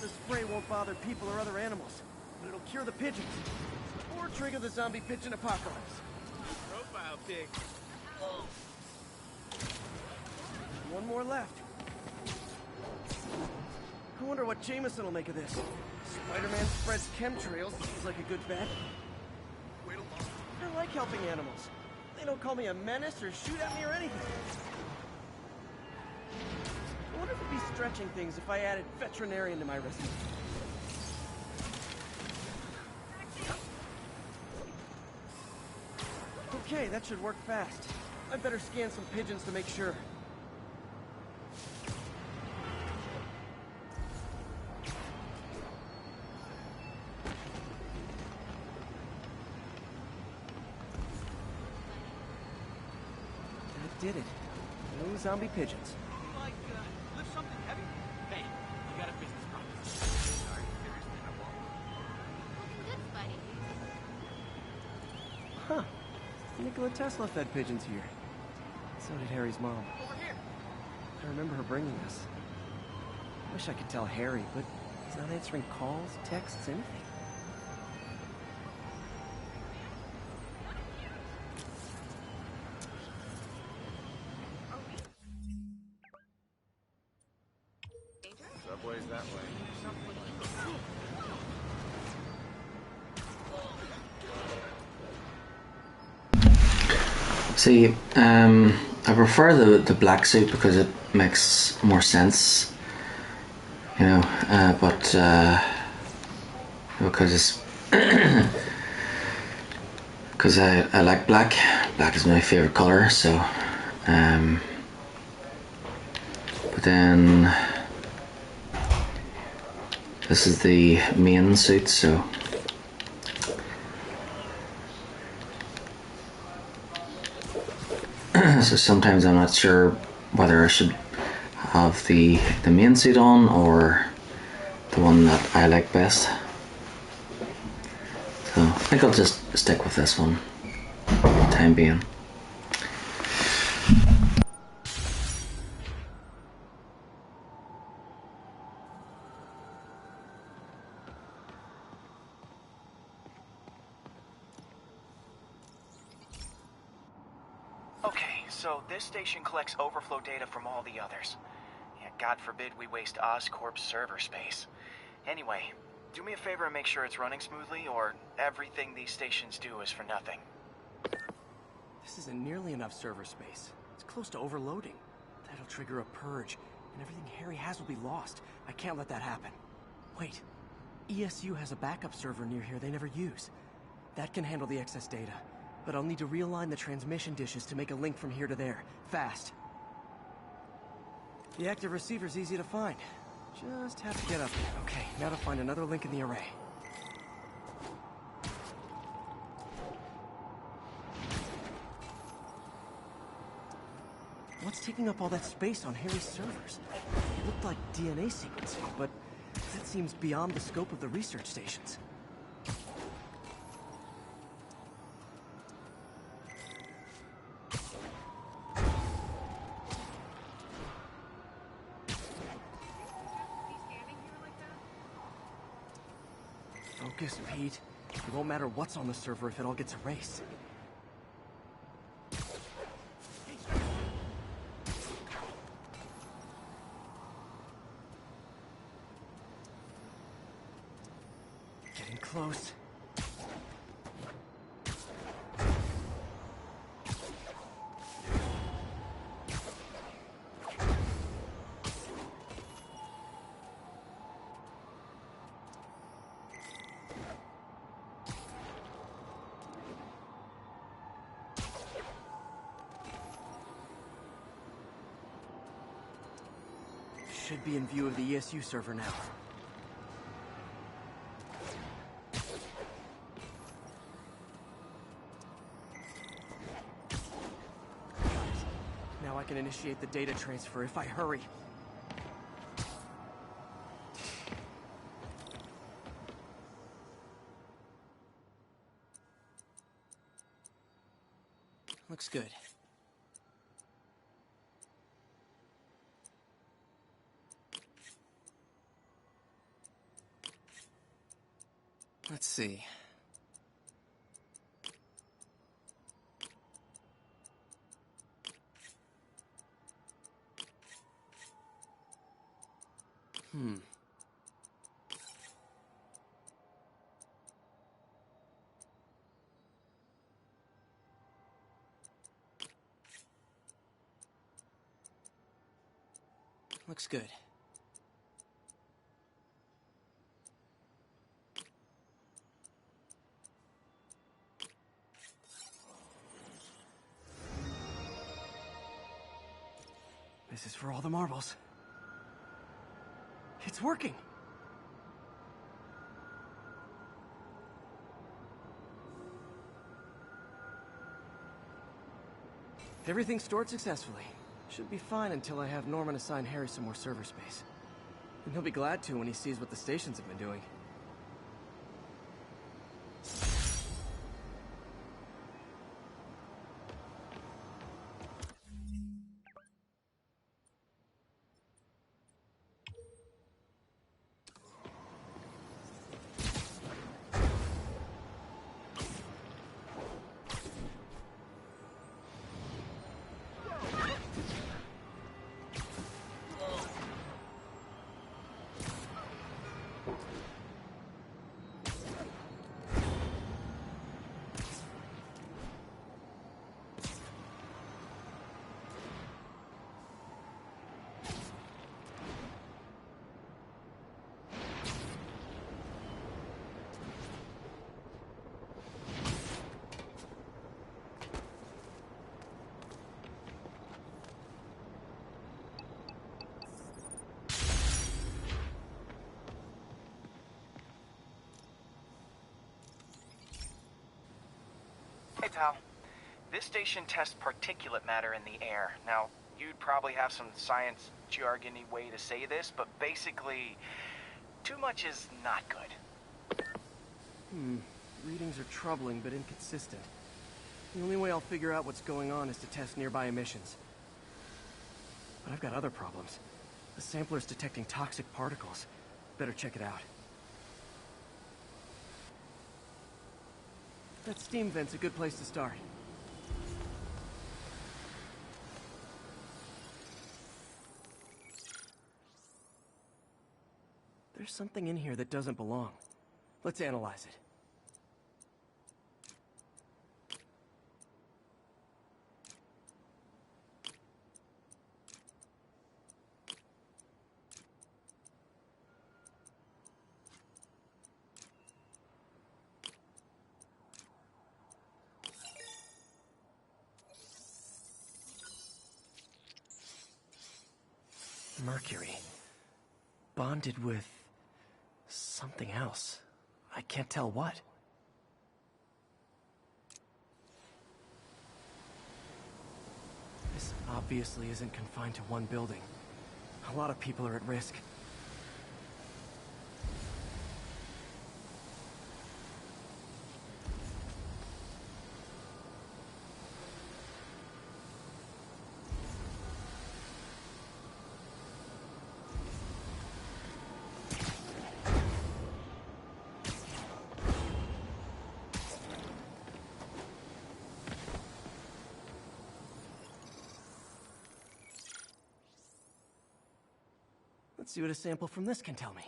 The spray won't bother people or other animals, but it'll cure the pigeons. Or trigger the zombie pigeon apocalypse. Profile pic. One more left. I wonder what Jameson will make of this. Spider-Man spreads chemtrails. Seems like a good bet. I like helping animals. They don't call me a menace or shoot at me or anything. I wonder if it'd be stretching things if I added veterinarian to my resume. Okay, that should work fast. I'd better scan some pigeons to make sure. That did it. No zombie pigeons. Like, lift something heavy? Hey, you got a business problem. Sorry, seriously, I won't. Looking good, Spidey. Huh. Nikola Tesla fed pigeons here. So did Harry's mom. Over here. I remember her bringing us. I wish I could tell Harry, but he's not answering calls, texts, anything. Subway's that way. See, I prefer the black suit because it makes more sense, you know, but because it's because I like black. Black is my favorite color, so but then this is the main suit, so so sometimes I'm not sure whether I should have the main suit on or the one that I like best. So I think I'll just stick with this one for the time being. Okay, so this station collects overflow data from all the others. Yeah, God forbid we waste Oscorp's server space. Anyway, do me a favor and make sure it's running smoothly, or everything these stations do is for nothing. This isn't nearly enough server space. It's close to overloading. That'll trigger a purge, and everything Harry has will be lost. I can't let that happen. Wait. ESU has a backup server near here they never use. That can handle the excess data. But I'll need to realign the transmission dishes to make a link from here to there. Fast. The active receiver's easy to find. Just have to get up there. Okay, now to find another link in the array. What's taking up all that space on Harry's servers? It looked like DNA sequencing, but that seems beyond the scope of the research stations. Focus, Pete. It won't matter what's on the server if it all gets erased. Getting close. Should be in view of the ESU server now. Now I can initiate the data transfer if I hurry. Looks good. Let's see. Looks good. This is for all the marbles. It's working! Everything's stored successfully. Should be fine until I have Norman assign Harry some more server space. And he'll be glad to when he sees what the stations have been doing. Hey, pal. This station tests particulate matter in the air. Now, you'd probably have some science jargony way to say this, but basically, too much is not good. Readings are troubling but inconsistent. The only way I'll figure out what's going on is to test nearby emissions. But I've got other problems. The sampler's detecting toxic particles. Better check it out. That steam vent's a good place to start. There's something in here that doesn't belong. Let's analyze it. Mercury. Bonded with something else. I can't tell what. This obviously isn't confined to one building. A lot of people are at risk. Let's see what a sample from this can tell me.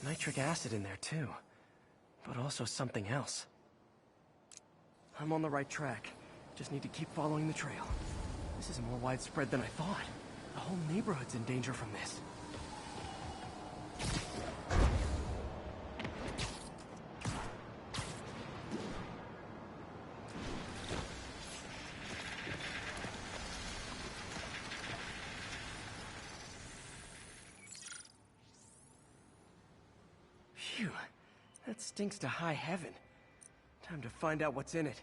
nitric acid in there too, but also something else. I'm on the right track. Just need to keep following the trail. This is more widespread than I thought. The whole neighborhood's in danger from this. Phew, that stinks to high heaven. Time to find out what's in it.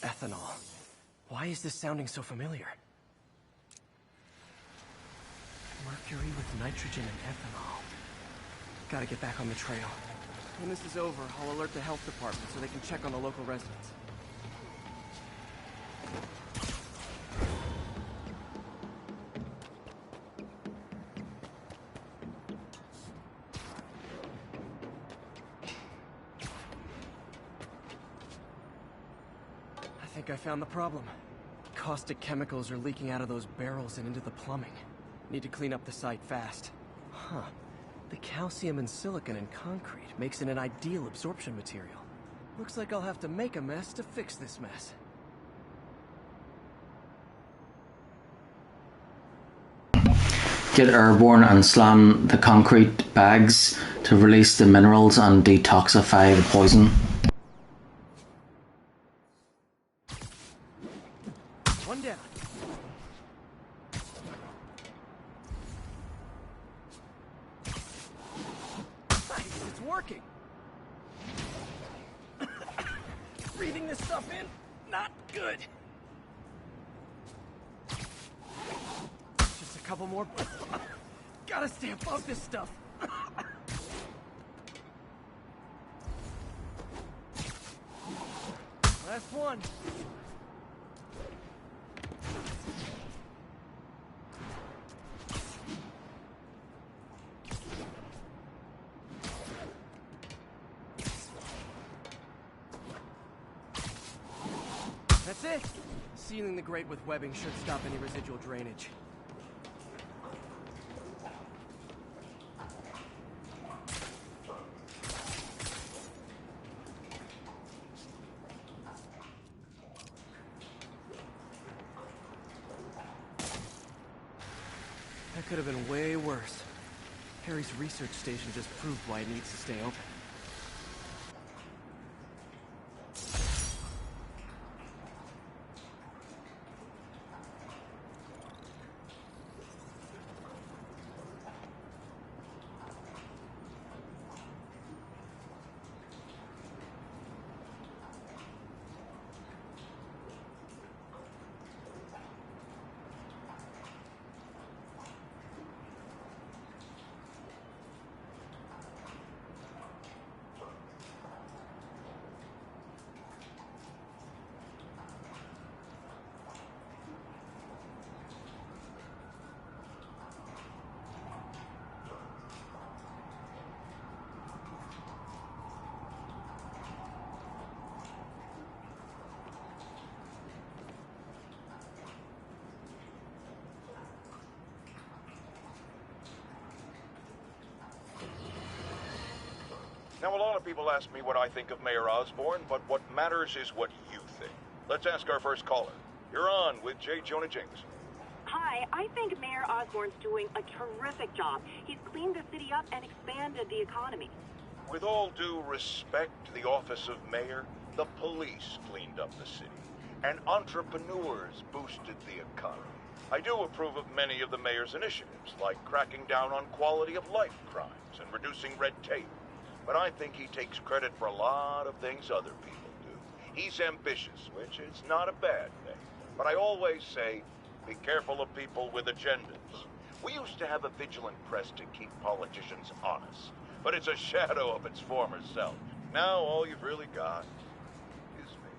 Ethanol. Why is this sounding so familiar? Mercury with nitrogen and ethanol. Gotta get back on the trail. When this is over, I'll alert the health department so they can check on the local residents. I think I found the problem. Caustic chemicals are leaking out of those barrels and into the plumbing. Need to clean up the site fast. Huh. The calcium and silicon in concrete makes it an ideal absorption material. Looks like I'll have to make a mess to fix this mess. Get airborne and slam the concrete bags to release the minerals and detoxify the poison. One down. Nice, it's working. Breathing this stuff in, not good. Just a couple more. Gotta stay above this stuff. Last one. That's it. Sealing the grate with webbing should stop any residual drainage. That could have been way worse. Harry's research station just proved why it needs to stay open. Now, a lot of people ask me what I think of Mayor Osborn, but what matters is what you think. Let's ask our first caller. You're on with J. Jonah Jameson. Hi, I think Mayor Osborn's doing a terrific job. He's cleaned the city up and expanded the economy. With all due respect to the office of mayor, the police cleaned up the city, and entrepreneurs boosted the economy. I do approve of many of the mayor's initiatives, like cracking down on quality of life crimes and reducing red tape. But I think he takes credit for a lot of things other people do. He's ambitious, which is not a bad thing. But I always say, be careful of people with agendas. We used to have a vigilant press to keep politicians honest, but it's a shadow of its former self. Now all you've really got is me.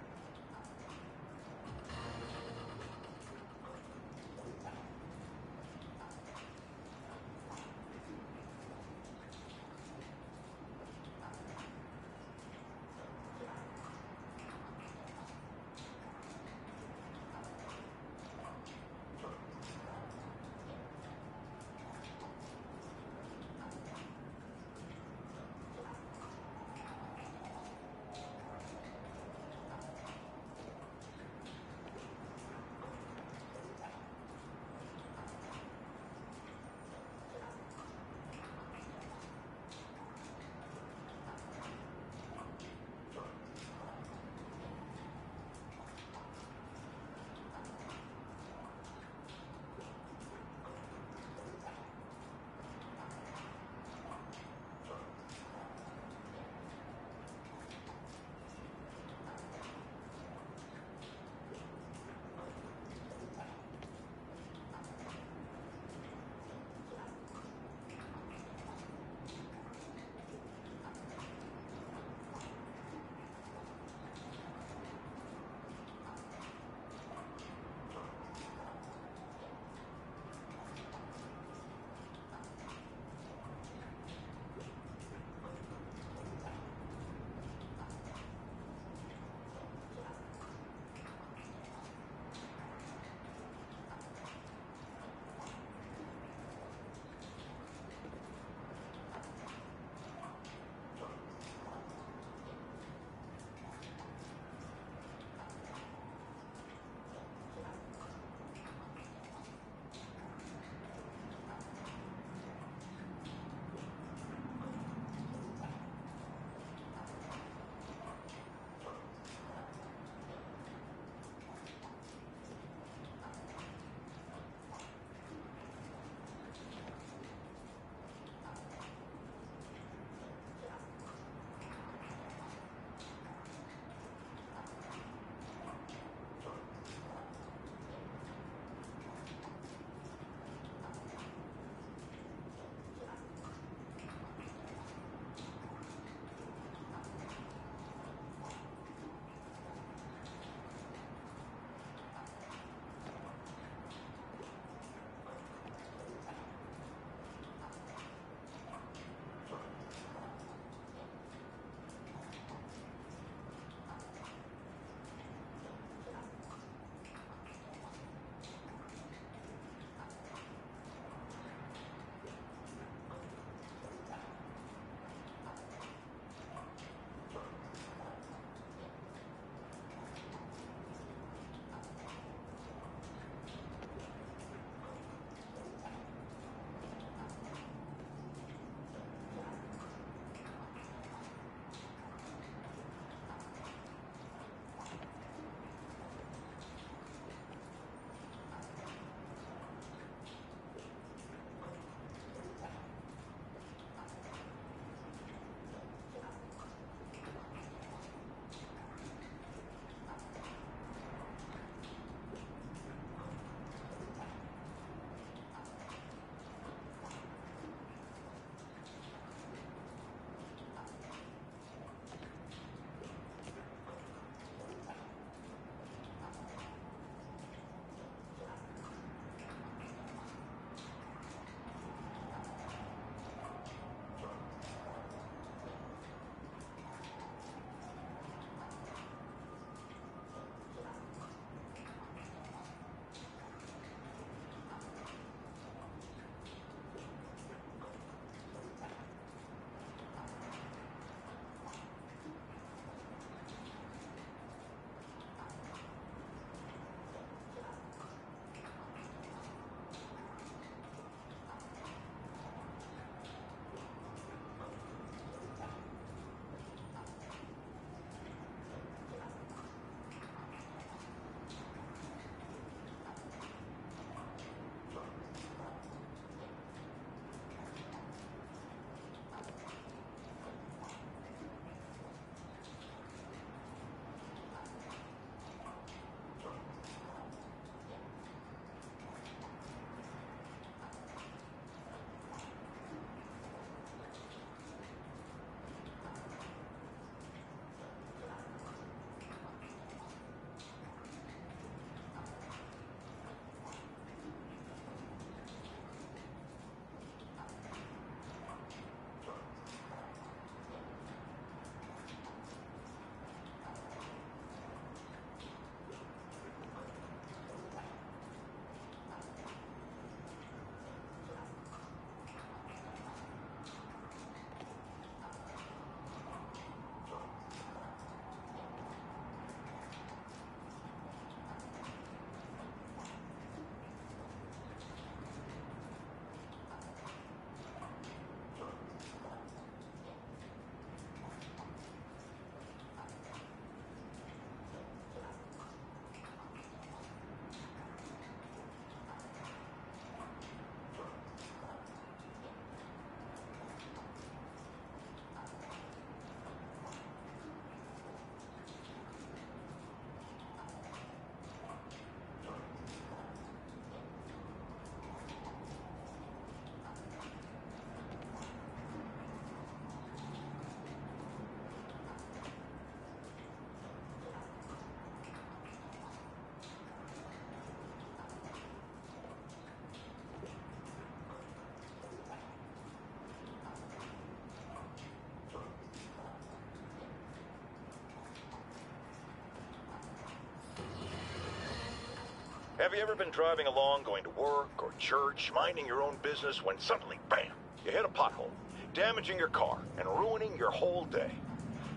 Have you ever been driving along, going to work or church, minding your own business, when suddenly, bam, you hit a pothole, damaging your car and ruining your whole day?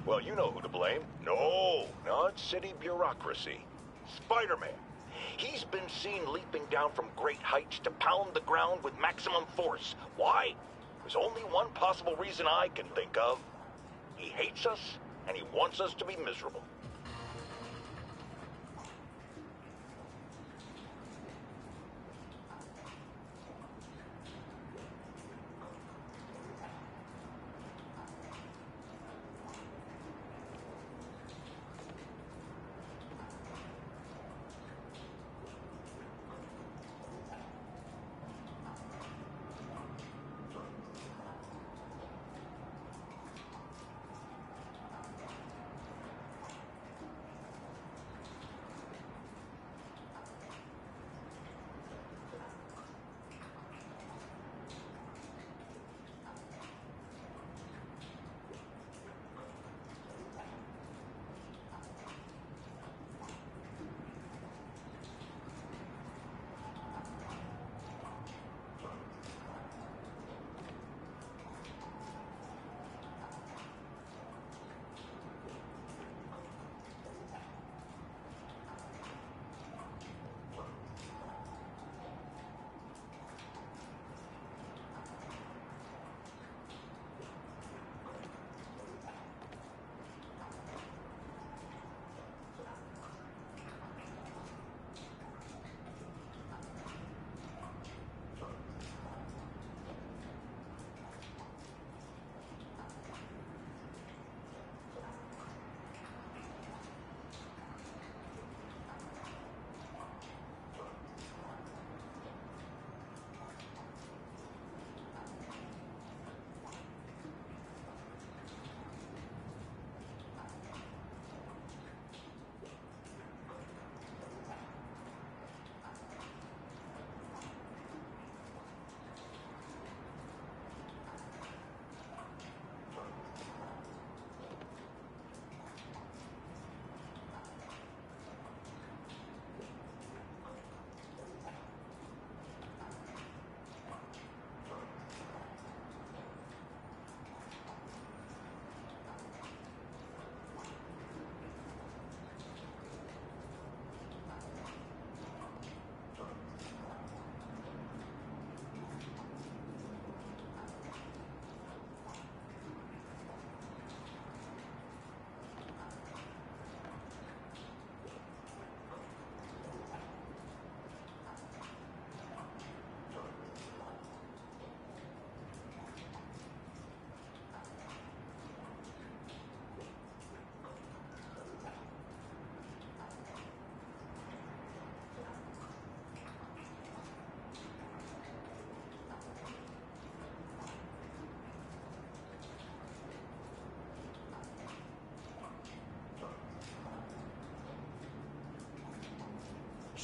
Well, you know who to blame. No, not city bureaucracy. Spider-Man. He's been seen leaping down from great heights to pound the ground with maximum force. Why? There's only one possible reason I can think of. He hates us, and he wants us to be miserable.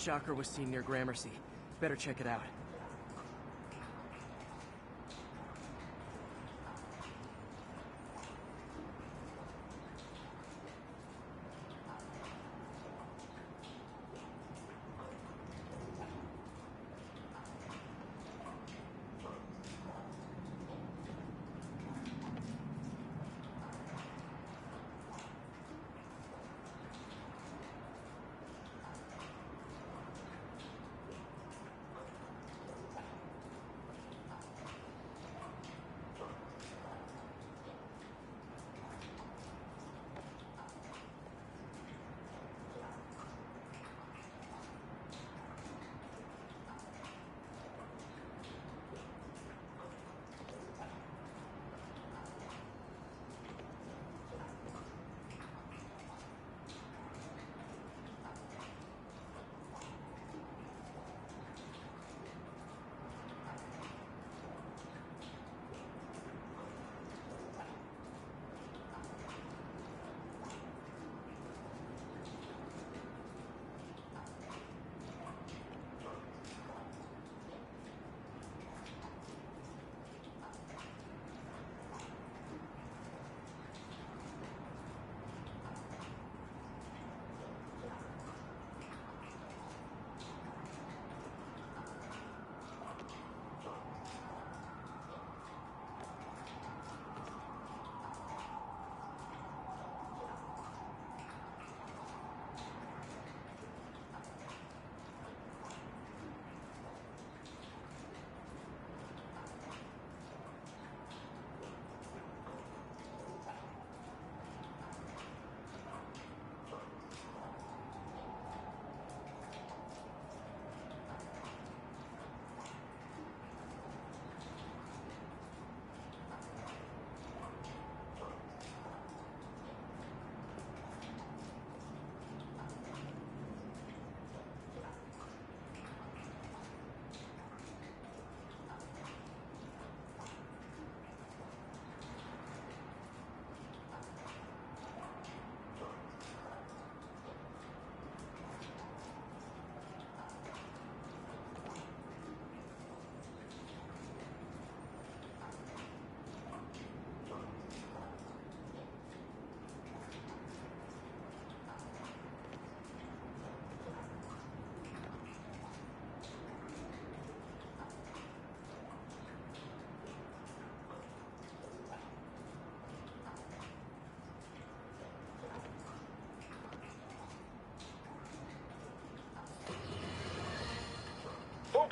Shocker was seen near Gramercy. Better check it out.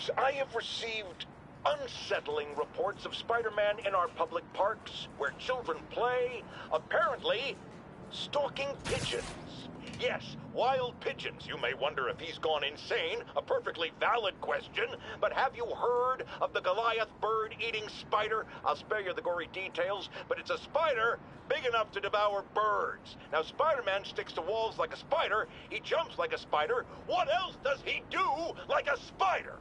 Folks, I have received unsettling reports of Spider-Man in our public parks, where children play, apparently stalking pigeons. Yes, wild pigeons. You may wonder if he's gone insane. A perfectly valid question. But have you heard of the Goliath bird-eating spider? I'll spare you the gory details, but it's a spider big enough to devour birds. Now, Spider-Man sticks to walls like a spider. He jumps like a spider. What else does he do like a spider?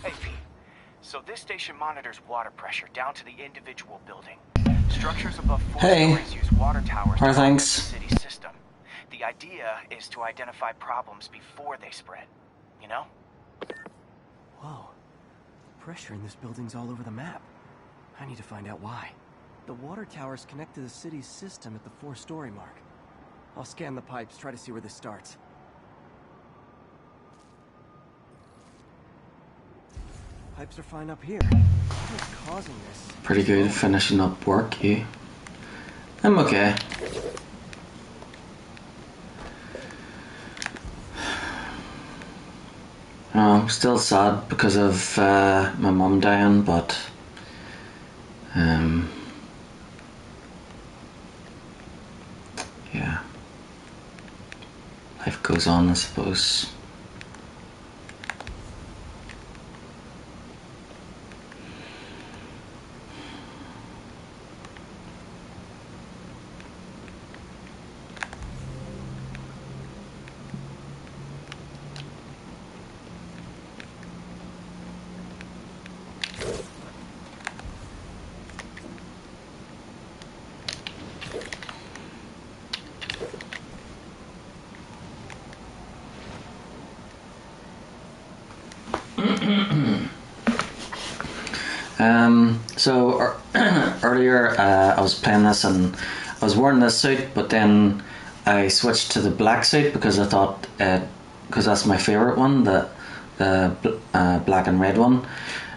Hey, Pete. So this station monitors water pressure down to the individual building. Structures above 4 stories use water towers to monitor the city system. The idea is to identify problems before they spread. You know? Whoa. Pressure in this building's all over the map. I need to find out why. The water towers connect to the city's system at the 4-story mark. I'll scan the pipes, try to see where this starts. Pipes are fine up here. What's causing this? Pretty good finishing up work, yeah. I'm okay. I'm still sad because of my mum dying, but yeah, life goes on, I suppose. So earlier I was playing this and I was wearing this suit, but then I switched to the black suit because I thought, because that's my favourite one, the black and red one,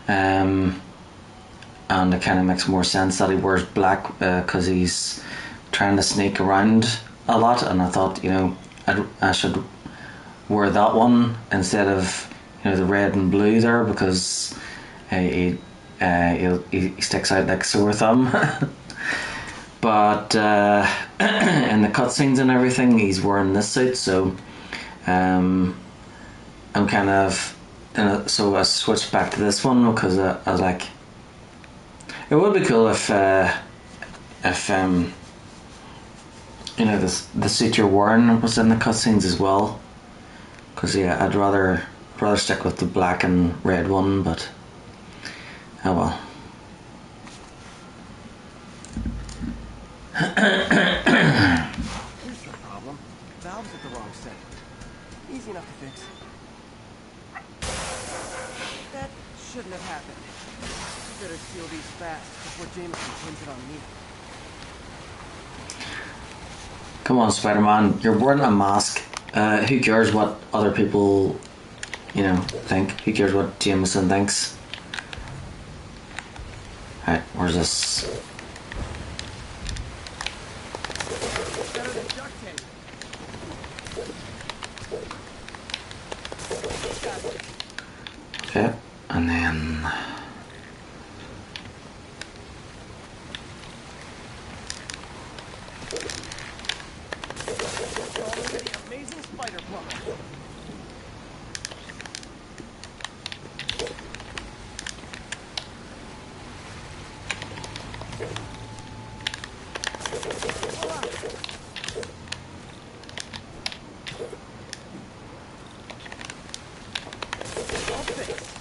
and it kind of makes more sense that he wears black because he's trying to sneak around a lot, and I thought, you know, I should wear that one instead of, you know, the red and blue there, because he sticks out like a sore thumb. But in the cutscenes and everything, he's wearing this suit, so I'm kind of, so I switched back to this one because I was like, it would be cool if you know, the suit you're wearing was in the cutscenes as well. Because yeah, I'd rather stick with the black and red one, but oh well. Here's the problem. Valve's at the wrong setting. Easy enough to fix. That shouldn't have happened. Better seal these fast before Jameson pins it on me. Come on, Spider-Man, you're wearing a mask. Who cares what other people, you know, think? Who cares what Jameson thinks? Alright, where's this? Okay, and then Amazing spider plumber. face.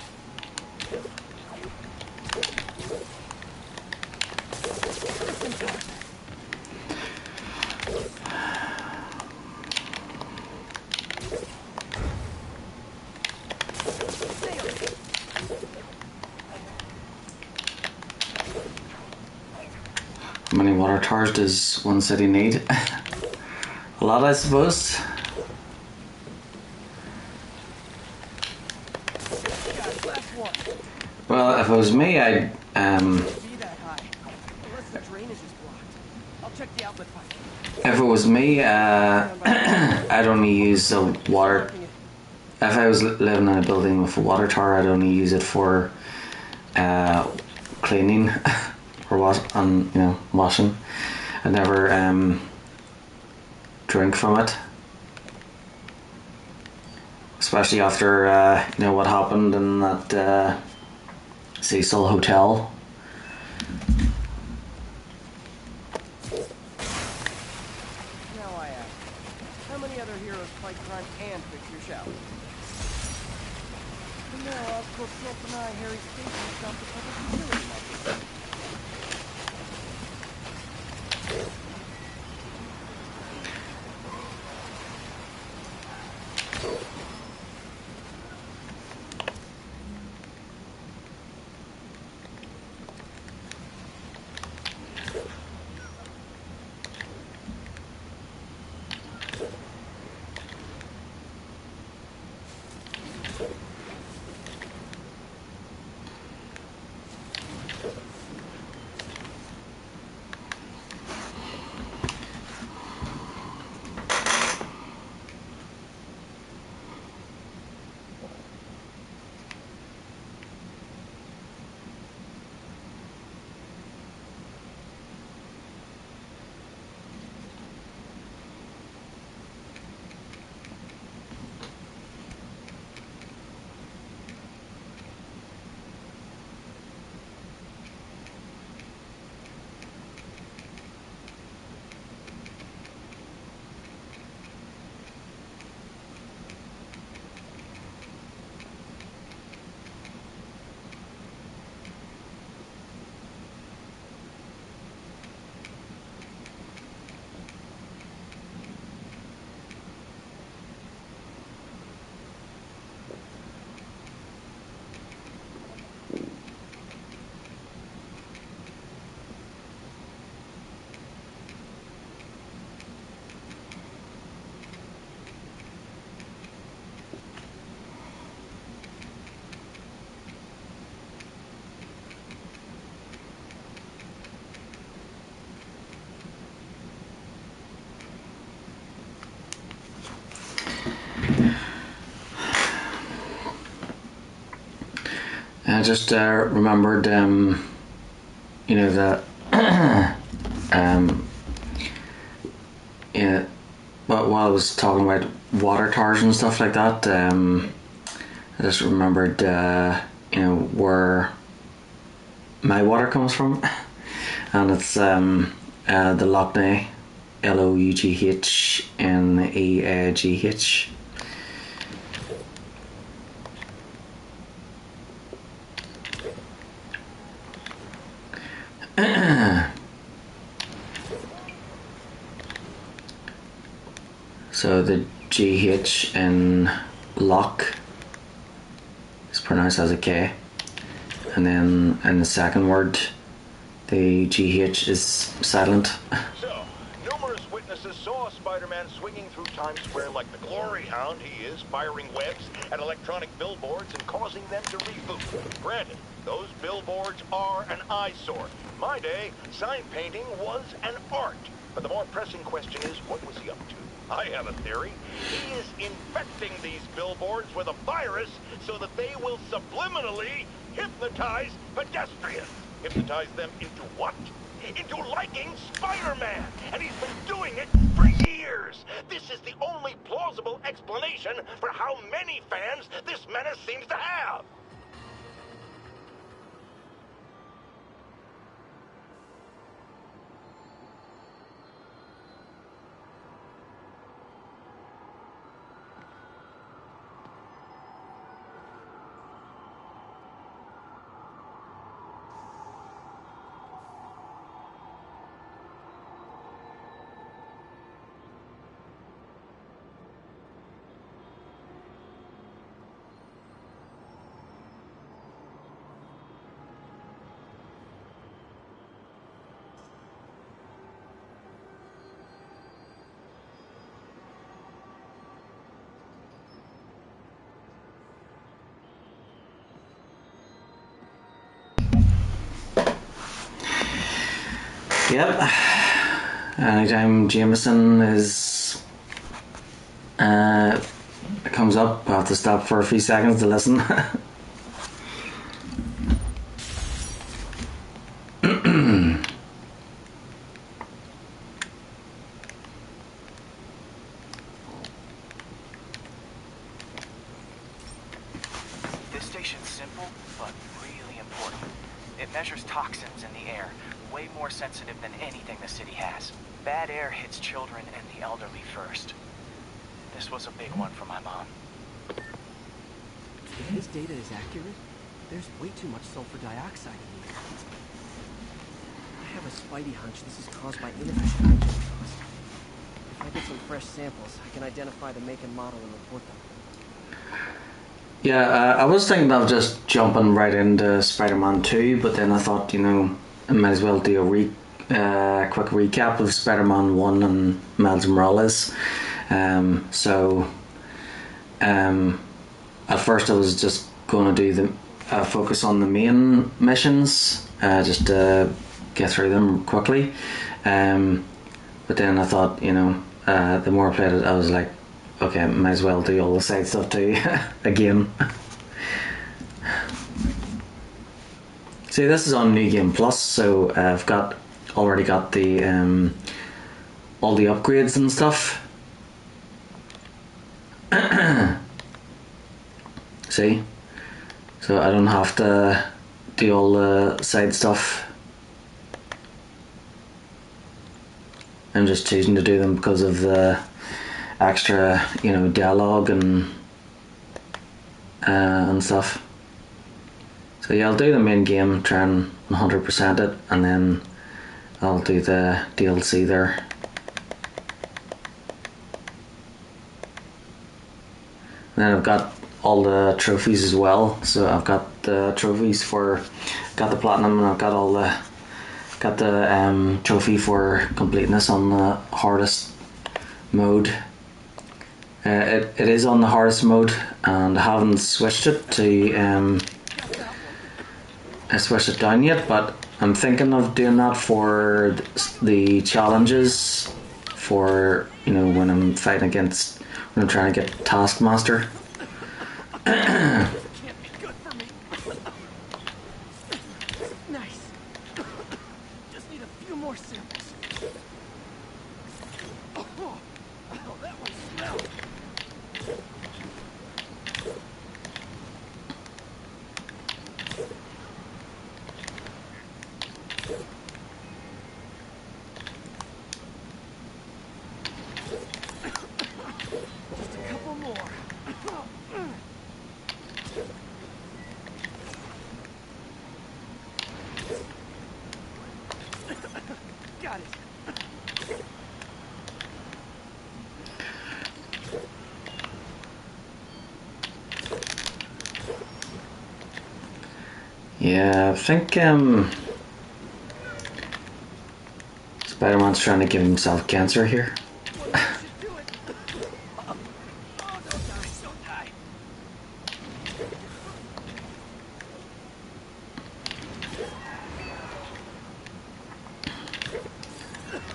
How many water towers does one city need? A lot, I suppose. Well, if it was me, I'd Be that high. Unless the drainage is blocked. I'll check the outlet pipe. if it was me, I'd only use the water. If I was living in a building with a water tower, I'd only use it for cleaning or washing. I'd never drink from it, especially after what happened in that Cecil Hotel. Now I ask, how many other heroes fight crime and fix your showers? And now Oscorp can't deny Harry's station stopped the public utility market. I just remembered, that but while I was talking about water towers and stuff like that, I just remembered, where my water comes from, and it's the Loughney, Loughnegh. So the GH in lock is pronounced as a K, and then in the second word the GH is silent. So, numerous witnesses saw Spider-Man swinging through Times Square like the glory hound he is, firing webs at electronic billboards and causing them to reboot. Granted, those billboards are an eyesore. My day, sign painting was an art. But the more pressing question is, what was he up to? I have a theory. He is infecting these billboards with a virus so that they will subliminally hypnotize pedestrians. Hypnotize them into what? Into liking Spider-Man! And he's been doing it for years! This is the only plausible explanation for how many fans this menace seems to have! Yep. Anytime Jameson is comes up, I have to stop for a few seconds to listen. This station's simple, but really important. It measures toxins in the air, way more sensitive than anything the city has. Bad air hits children and the elderly first. This was a big one for my mom. If this data is accurate, there's way too much sulfur dioxide in the air. I have a spidey hunch this is caused by inefficient hygiene costs. If I get some fresh samples, I can identify the make and model and report them. Yeah, I was thinking of just jumping right into Spider-Man 2, but then I thought, you know, I might as well do a quick recap of Spider-Man 1 and Miles Morales. At first I was just going to do the focus on the main missions, just to get through them quickly. But then I thought, you know, the more I played it, I was like, okay, might as well do all the side stuff too, again. See, this is on New Game Plus, so I've already got the all the upgrades and stuff. See, so I don't have to do all the side stuff. I'm just choosing to do them because of the extra, you know, dialogue and stuff. So yeah, I'll do the main game, try and 100% it, and then I'll do the DLC there. And then I've got all the trophies as well. So I've got the trophies got the platinum, and I've got the trophy for completeness on the hardest mode. It is on the hardest mode, and I haven't switched it to I switched it down yet, but I'm thinking of doing that for the challenges, for, you know, when I'm trying to get Taskmaster. Nice. Just need a few more samples. Oh, that one smelled. Just a couple more. Got it. Yeah, I think Spider-Man's trying to give himself cancer here.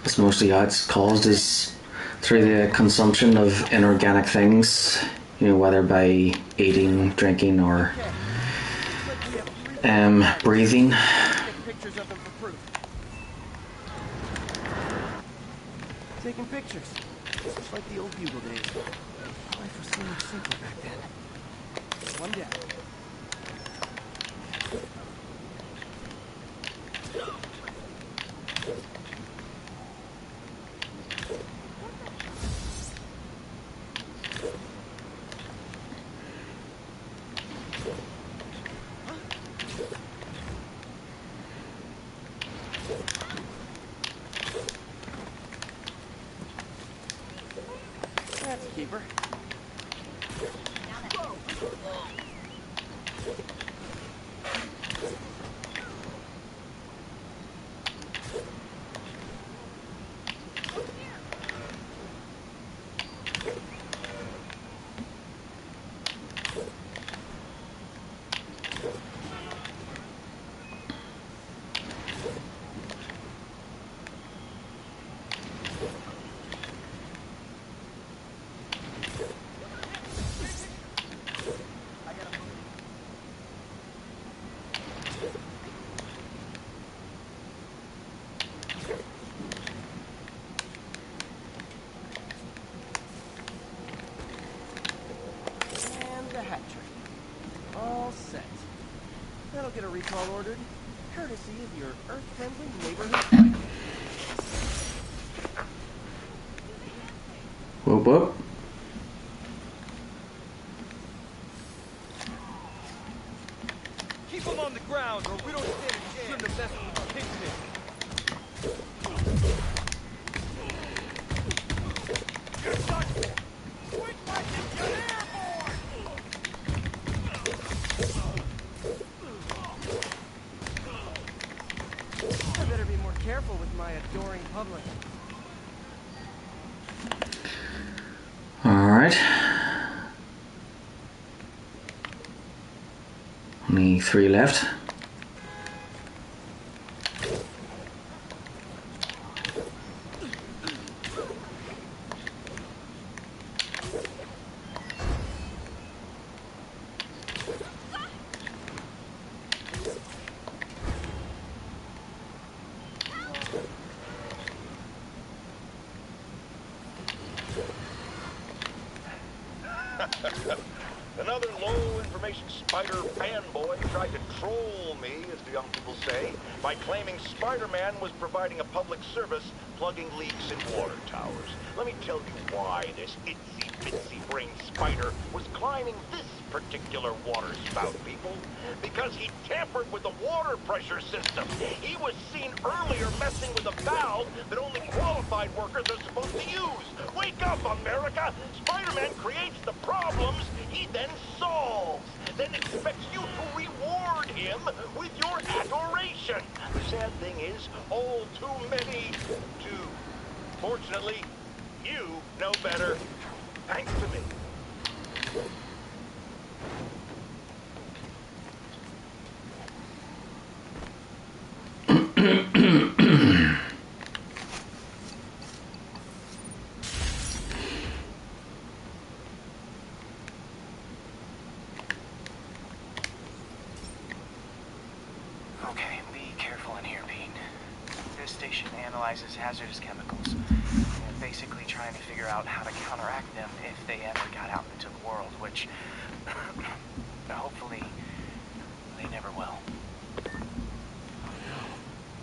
That's mostly how it's caused, is through the consumption of inorganic things, you know, whether by eating, drinking, or breathing. Taking pictures. Just like the old Bugle days. Life was so much simpler back then. One down. That's a keeper. Patrick. All set. That'll get a recall ordered, courtesy of your Earth-friendly neighborhood. Whoop whoop. Keep them on the ground, or we don't stand a chance. Shouldn't have messed with the picnic. I better be more careful with my adoring public. Alright. Only 3 left. Another low-information spider fanboy tried to troll me, as the young people say, by claiming Spider-Man was providing a public service plugging leaks in water towers. Let me tell you why this itsy-bitsy-brain spider was climbing this particular water spout, people. Because he tampered with the water pressure system. He was seen earlier messing with a valve that only qualified workers are supposed to use. Wake up, America! Spider-Man creates the problems he then solves, then expects you to reward him with your adoration. The sad thing is, all too many do. Fortunately, you know better, thanks to me. Okay, be careful in here, Pete. This station analyzes hazardous chemicals. They're basically trying to figure out how to counteract them if they ever got out into the world, which hopefully they never will. Oh no.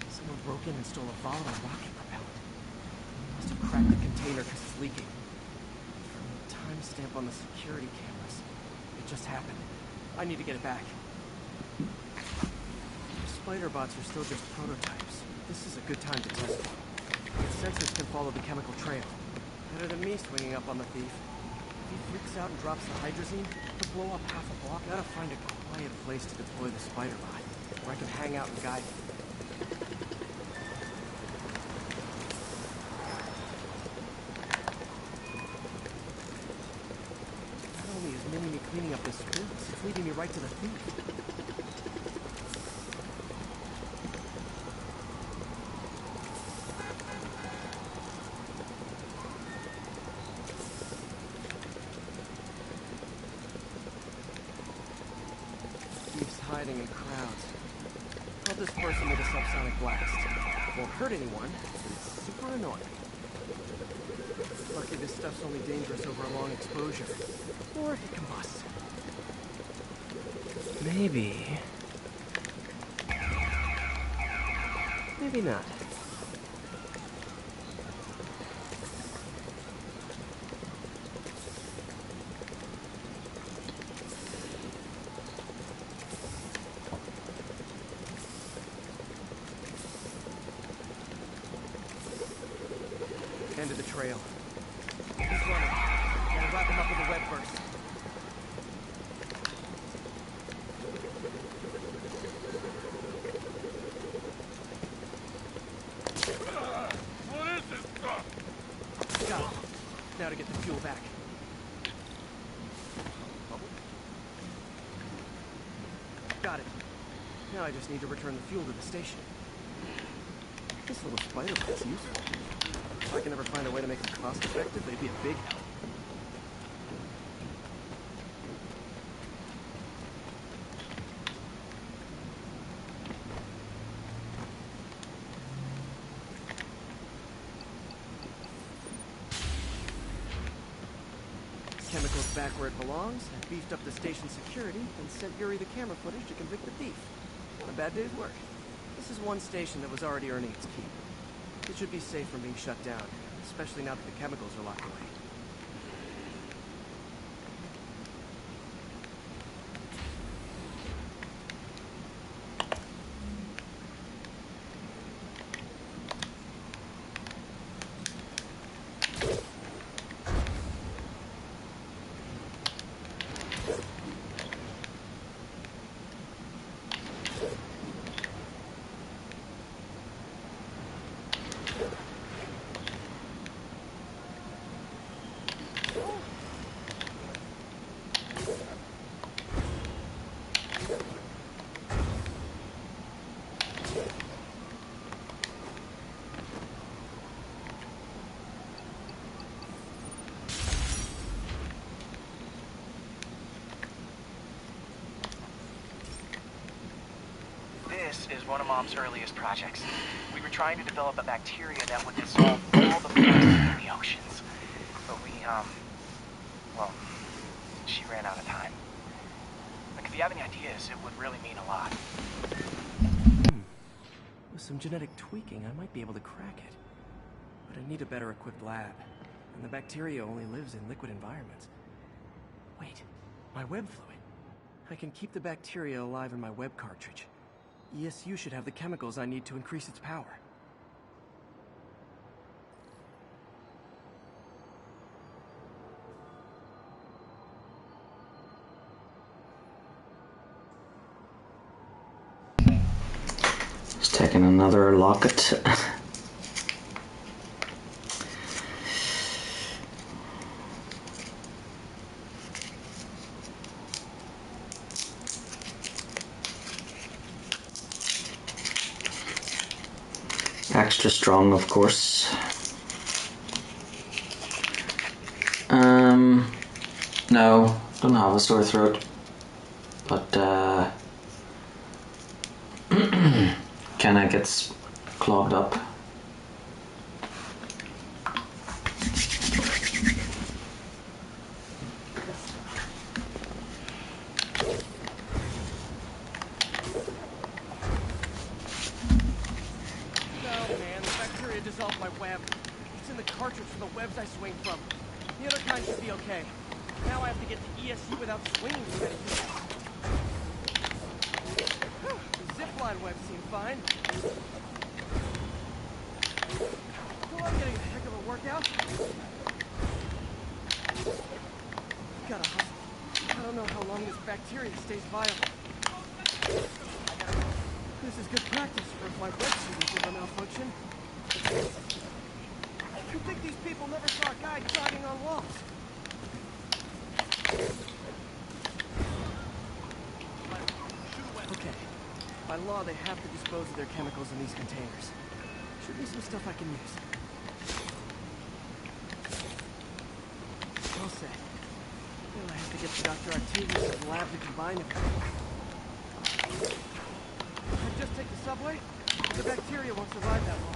Someone broke in and stole a volatile rocket propellant. They must have cracked the container because it's leaking. From the timestamp on the security cameras, it just happened. I need to get it back. Spider bots are still just prototypes. This is a good time to test them. The sensors can follow the chemical trail. Better than me swinging up on the thief. If he freaks out and drops the hydrazine, he'll blow up half a block. Gotta find a quiet place to deploy the spider bot, where I can hang out and guide him. Not only is Mini-Me cleaning up this sprints, it's leading me right to the thief. Hiding in crowds. I'll disperse him with a subsonic blast. Won't hurt anyone, but it's super annoying. Lucky this stuff's only dangerous over a long exposure. Or if it combusts. Maybe. Maybe not. End of the trail. He's running. Gotta wrap him up with a web burst. What is this stuff? Got it. Now to get the fuel back. Got it. Now I just need to return the fuel to the station. This little spider bot's useful. If I can ever find a way to make them cost effective, they'd be a big help. Chemicals back where it belongs, and beefed up the station's security and sent Yuri the camera footage to convict the thief. Not a bad day's work. This is one station that was already earning its keep. It should be safe from being shut down, especially now that the chemicals are locked away. This is one of Mom's earliest projects. We were trying to develop a bacteria that would dissolve all the plastics in the oceans. But well, she ran out of time. Like, if you have any ideas, it would really mean a lot. With some genetic tweaking, I might be able to crack it. But I need a better equipped lab. And the bacteria only lives in liquid environments. Wait, my web fluid. I can keep the bacteria alive in my web cartridge. ESU should have the chemicals I need to increase its power. Just taking another locket. Extra strong, of course. No, don't have a sore throat, but kinda gets clogged up. Dissolve my web. It's in the cartridge for the webs I swing from. The other kind should be okay. Now I have to get to ESU without swinging from anything. The zipline webs seem fine. Well, I'm getting a heck of a workout. Gotta hustle. I don't know how long this bacteria stays viable. This is good practice for if my web suit is ever malfunction. You'd think these people never saw a guy jogging on walls. Okay. By law, they have to dispose of their chemicals in these containers. Should be some stuff I can use. All set. Now I have to get to Dr. Octavius' lab to combine everything. I just take the subway? The bacteria won't survive that long.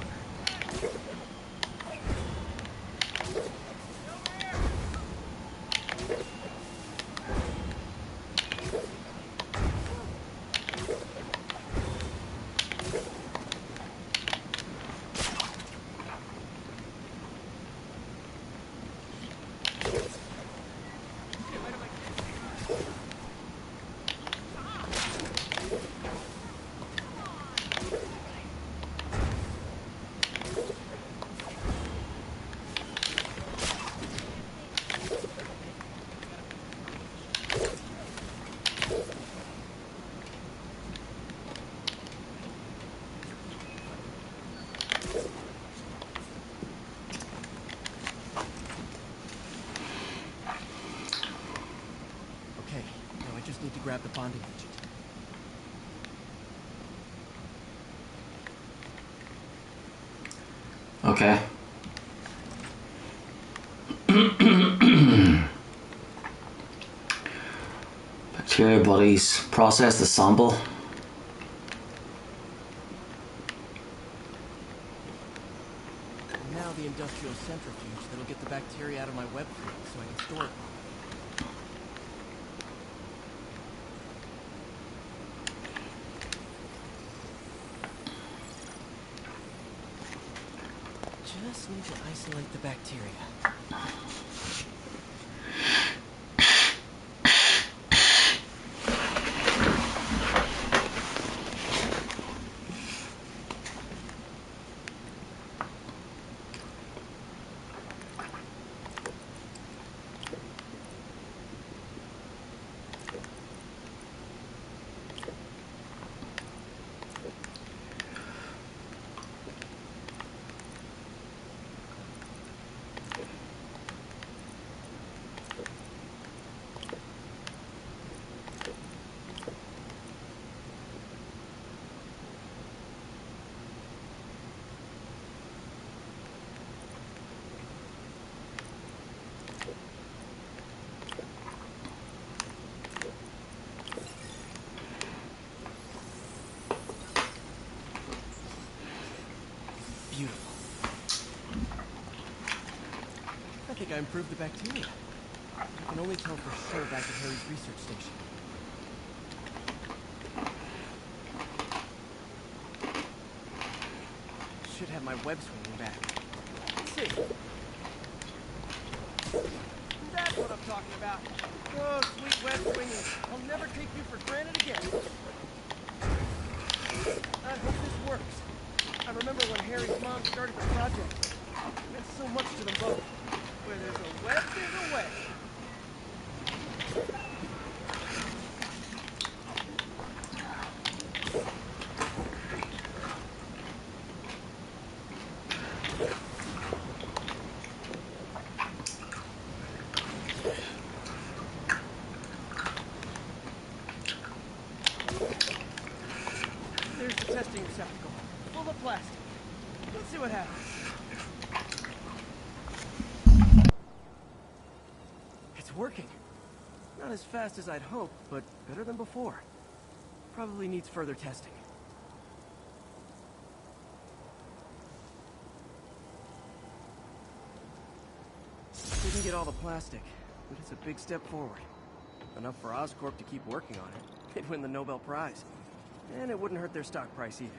Need to grab the bonding agent. Okay. Bacteria bodies. Process the sample. And now the industrial centrifuge that'll get the bacteria out of my web fluid so I can store it. just need to isolate the bacteria. Beautiful. I think I improved the bacteria. I can only tell for sure back at Harry's research station. Should have my web swinging back. Let's see. That's what I'm talking about. Oh, sweet web swinging. I'll never take you for granted again. I hope this works. I remember when Harry's mom started the project. It meant so much to them both. Where there's a web, there's a way. There's the testing receptacle, full of plastic. Let's see what happens. It's working. Not as fast as I'd hoped, but better than before. Probably needs further testing. Didn't get all the plastic, but it's a big step forward. Enough for Oscorp to keep working on it. They'd win the Nobel Prize. And it wouldn't hurt their stock price either.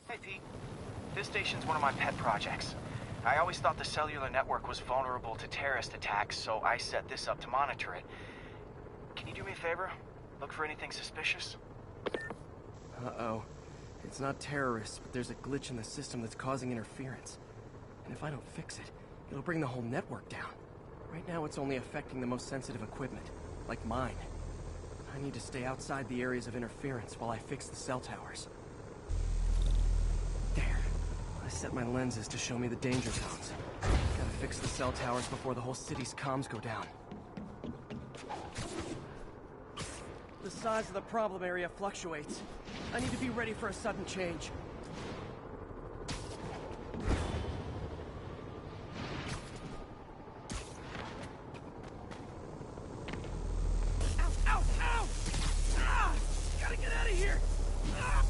Hey, Pete. This station's one of my pet projects. I always thought the cellular network was vulnerable to terrorist attacks, so I set this up to monitor it. Can you do me a favor? Look for anything suspicious? Uh-oh. It's not terrorists, but there's a glitch in the system that's causing interference. And if I don't fix it, it'll bring the whole network down. Right now, it's only affecting the most sensitive equipment, like mine. I need to stay outside the areas of interference while I fix the cell towers. There. I set my lenses to show me the danger zones. Gotta fix the cell towers before the whole city's comms go down. The size of the problem area fluctuates. I need to be ready for a sudden change. Ow! Ow! Ow! Ah! Gotta get out of here! Ah!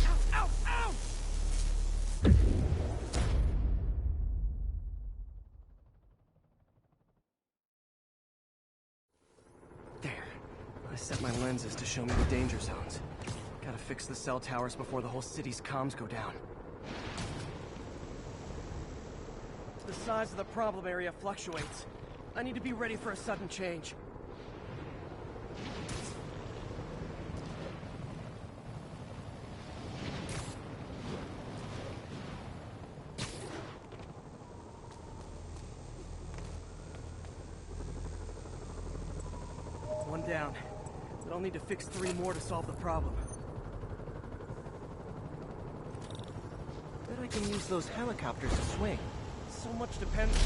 Ow! Ow! Ow! There. I set my lenses to show me the danger zones. Gotta fix the cell towers before the whole city's comms go down. The size of the problem area fluctuates. I need to be ready for a sudden change. down. But I'll need to fix 3 more to solve the problem. Bet I can use those helicopters to swing. So much depends...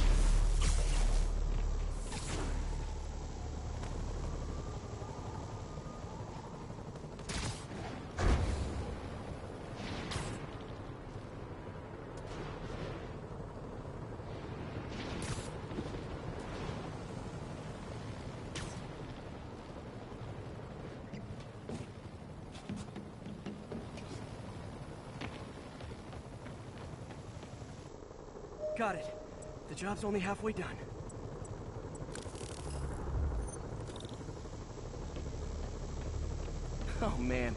Got it. The job's only halfway done. Oh man,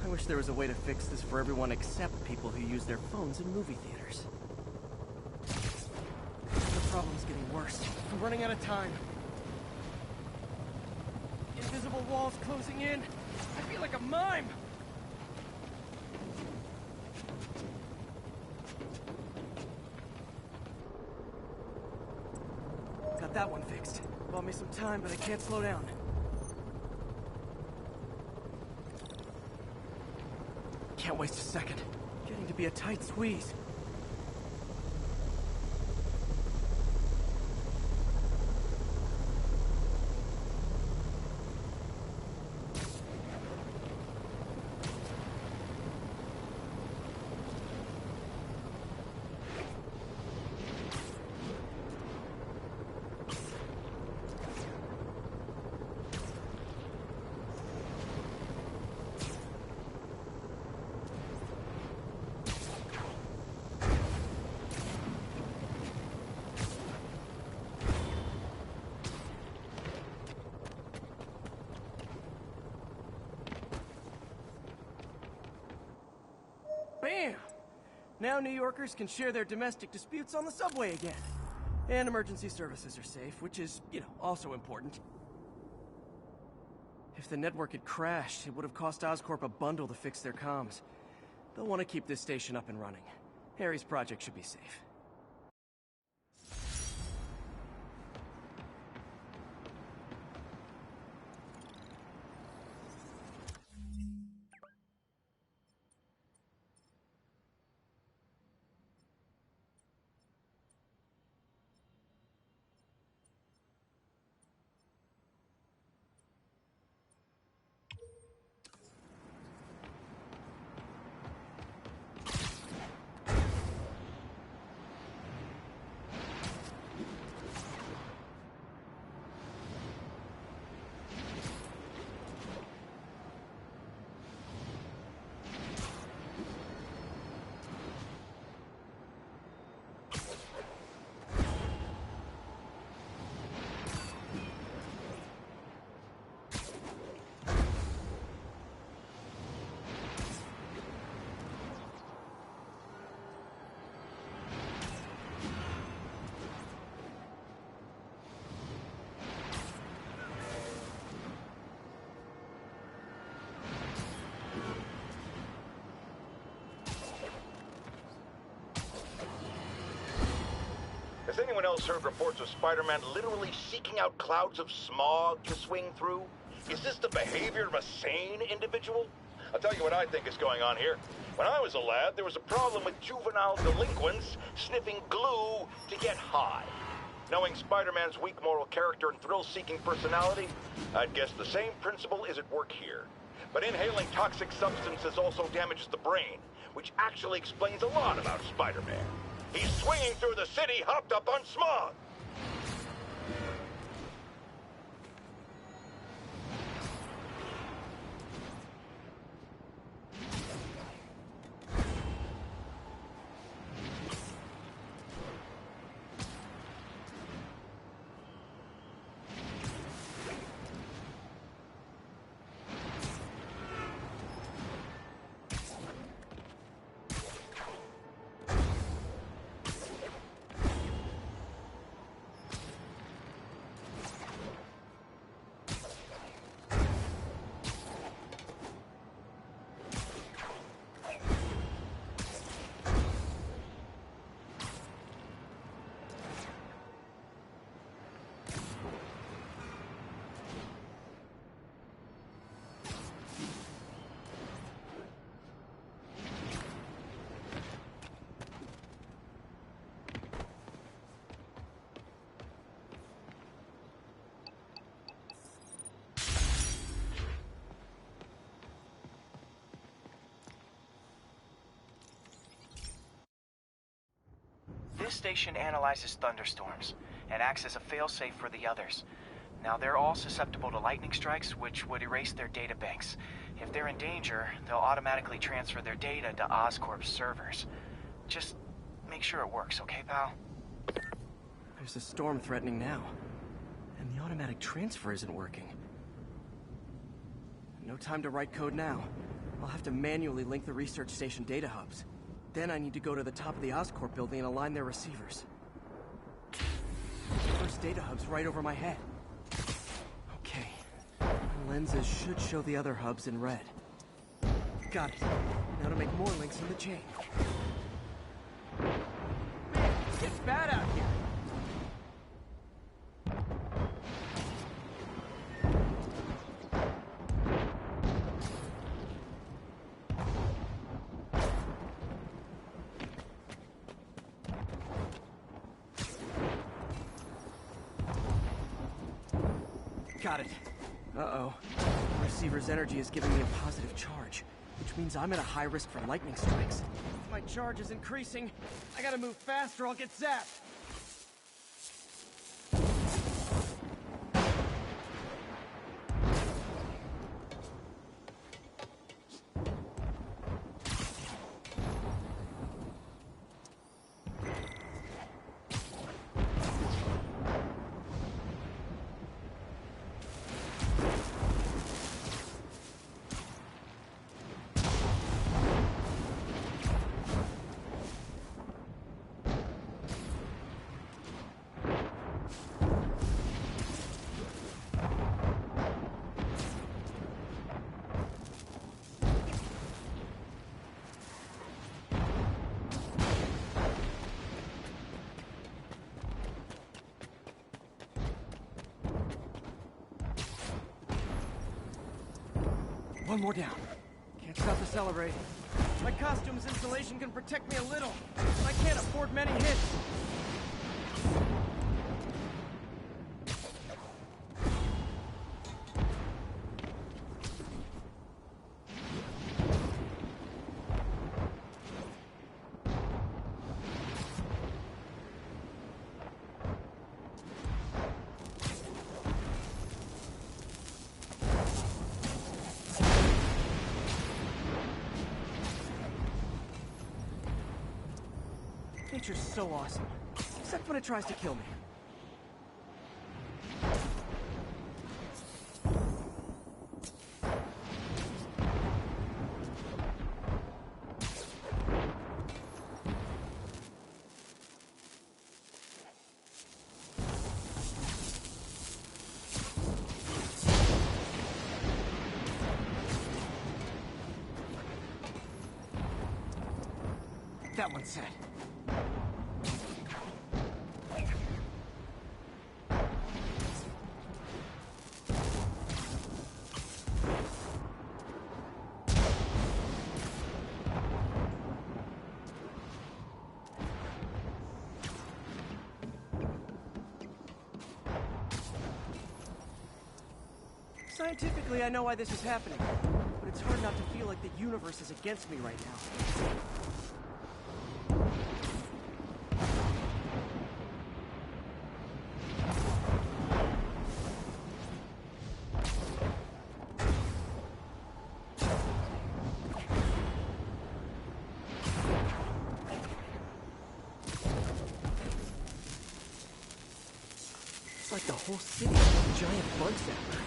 I wish there was a way to fix this for everyone except people who use their phones in movie theaters. The problem's getting worse. I'm running out of time. Invisible walls closing in. I feel like a mime. Got that one fixed. Bought me some time, but I can't slow down. Can't waste a second. Getting to be a tight squeeze. Bam! Now New Yorkers can share their domestic disputes on the subway again. And emergency services are safe, which is, also important. If the network had crashed, it would have cost Oscorp a bundle to fix their comms. They'll want to keep this station up and running. Harry's project should be safe. Has anyone else heard reports of Spider-Man literally seeking out clouds of smog to swing through? Is this the behavior of a sane individual? I'll tell you what I think is going on here. When I was a lad, there was a problem with juvenile delinquents sniffing glue to get high. Knowing Spider-Man's weak moral character and thrill-seeking personality, I'd guess the same principle is at work here. But inhaling toxic substances also damages the brain, which actually explains a lot about Spider-Man. He's swinging through the city hopped up on smog. This station analyzes thunderstorms and acts as a failsafe for the others. Now, they're all susceptible to lightning strikes, which would erase their databanks. If they're in danger, they'll automatically transfer their data to Oscorp's servers. Just make sure it works, okay, pal? There's a storm threatening now, and the automatic transfer isn't working. No time to write code now. I'll have to manually link the research station data hubs. Then I need to go to the top of the Oscorp building and align their receivers. The first data hub's right over my head. Okay. The lenses should show the other hubs in red. Got it. Now to make more links in the chain. Man, it's bad out here. Got it. Uh-oh. The receiver's energy is giving me a positive charge, which means I'm at a high risk for lightning strikes. If my charge is increasing, I gotta move fast or I'll get zapped. One more down. Can't stop the celebrate. My costume's insulation can protect me a little, but I can't afford many hits. Nature's so awesome, except when it tries to kill me. That one's set. Scientifically, I know why this is happening, but it's hard not to feel like the universe is against me right now. It's like the whole city is a giant bug zapper.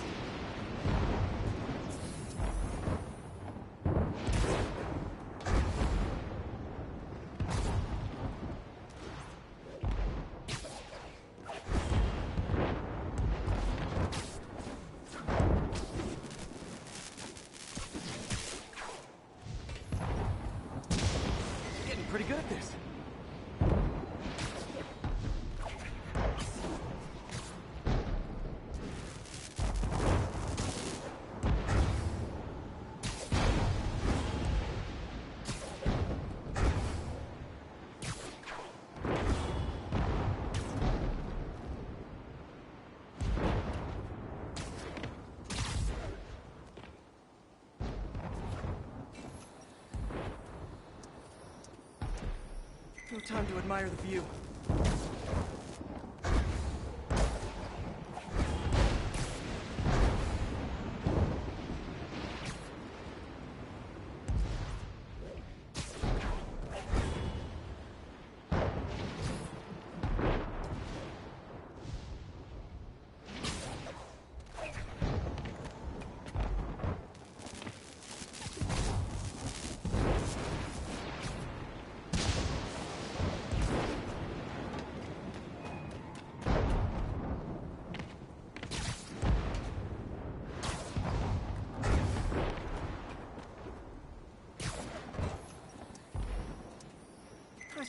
Getting pretty good at this. No time to admire the view.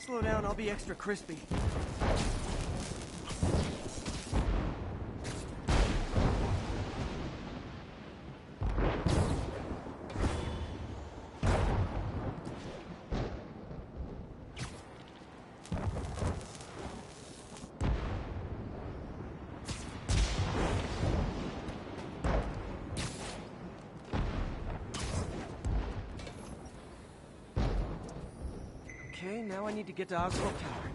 slow down, I'll be extra crispy. Okay, now I need to get to Oswald Tower.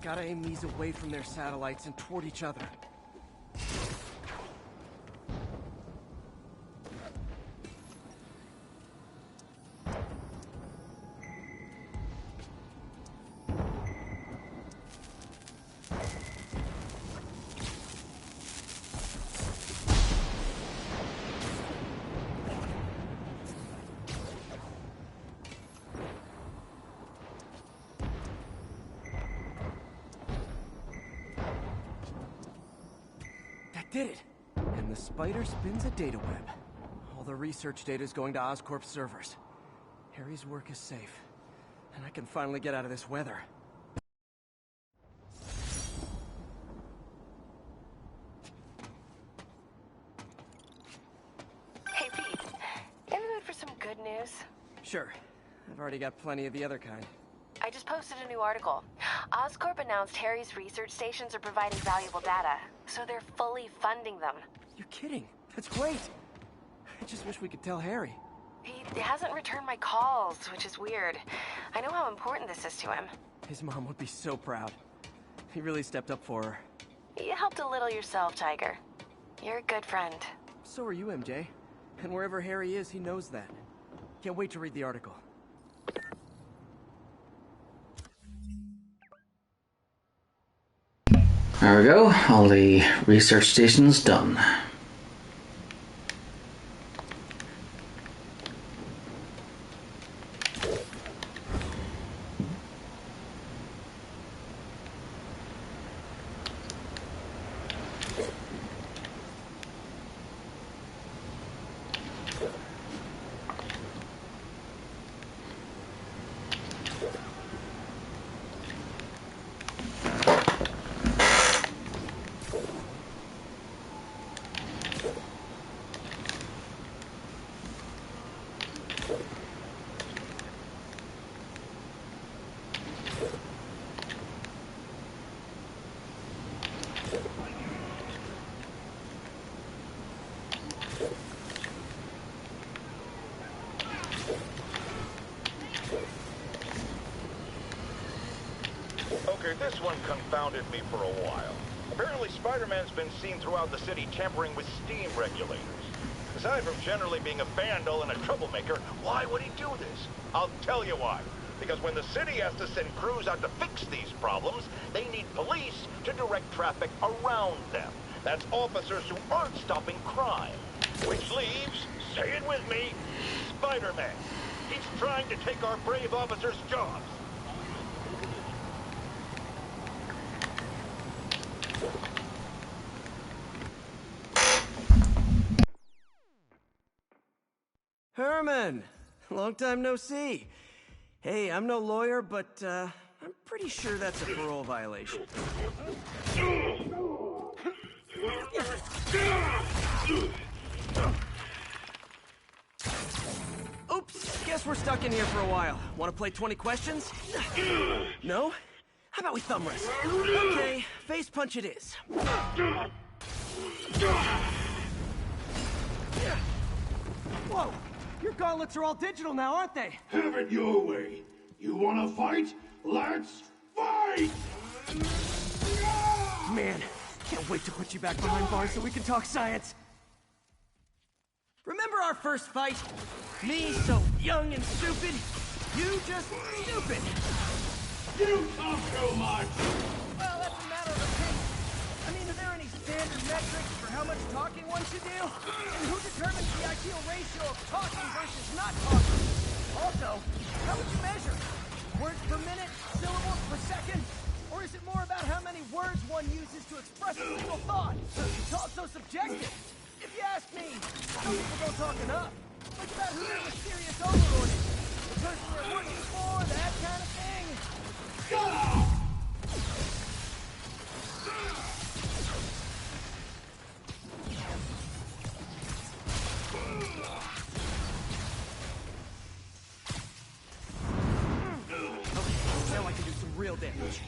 Gotta aim these away from their satellites and toward each other. Did it! And the spider spins a data web. All the research data is going to Oscorp's servers. Harry's work is safe. And I can finally get out of this weather. Hey, Pete. In the mood for some good news? Sure. I've already got plenty of the other kind. I just posted a new article. Oscorp announced Harry's research stations are providing valuable data, so they're fully funding them. You're kidding. That's great. I just wish we could tell Harry. He hasn't returned my calls, which is weird. I know how important this is to him. His mom would be so proud. He really stepped up for her. You helped a little yourself, Tiger. You're a good friend. So are you, MJ. And wherever Harry is, he knows that. Can't wait to read the article. There we go, all the research stations done. This one confounded me for a while. Apparently Spider-Man's been seen throughout the city tampering with steam regulators. Aside from generally being a vandal and a troublemaker, why would he do this? I'll tell you why. Because when the city has to send crews out to fix these problems, they need police to direct traffic around them. That's officers who aren't stopping crime. Which leaves, say it with me, Spider-Man. He's trying to take our brave officers' jobs. Herman! Long time no see. Hey, I'm no lawyer, but I'm pretty sure that's a parole violation. Oops, guess we're stuck in here for a while. Want to play 20 questions? No? How about we thumb wrestle? Okay, face punch it is. Whoa! Your gauntlets are all digital now, aren't they? Have it your way. You wanna fight? Let's Fight! Man, can't wait to put you back behind bars so we can talk science. Remember our first fight? Me so young and stupid, you just stupid. You talk too much! Well, that's a matter of opinion. I mean, are there any standard metrics for how much talking one should do? And who determines the ideal ratio of talking versus not talking? Also, how would you measure? Words per minute? Syllables per second? Or is it more about how many words one uses to express a single thought? It's all so subjective. If you ask me, some people don't talk enough. Like about who their mysterious overlord is. The person they're working for, that kind of thing. Shut up! Okay, now I can do some real damage.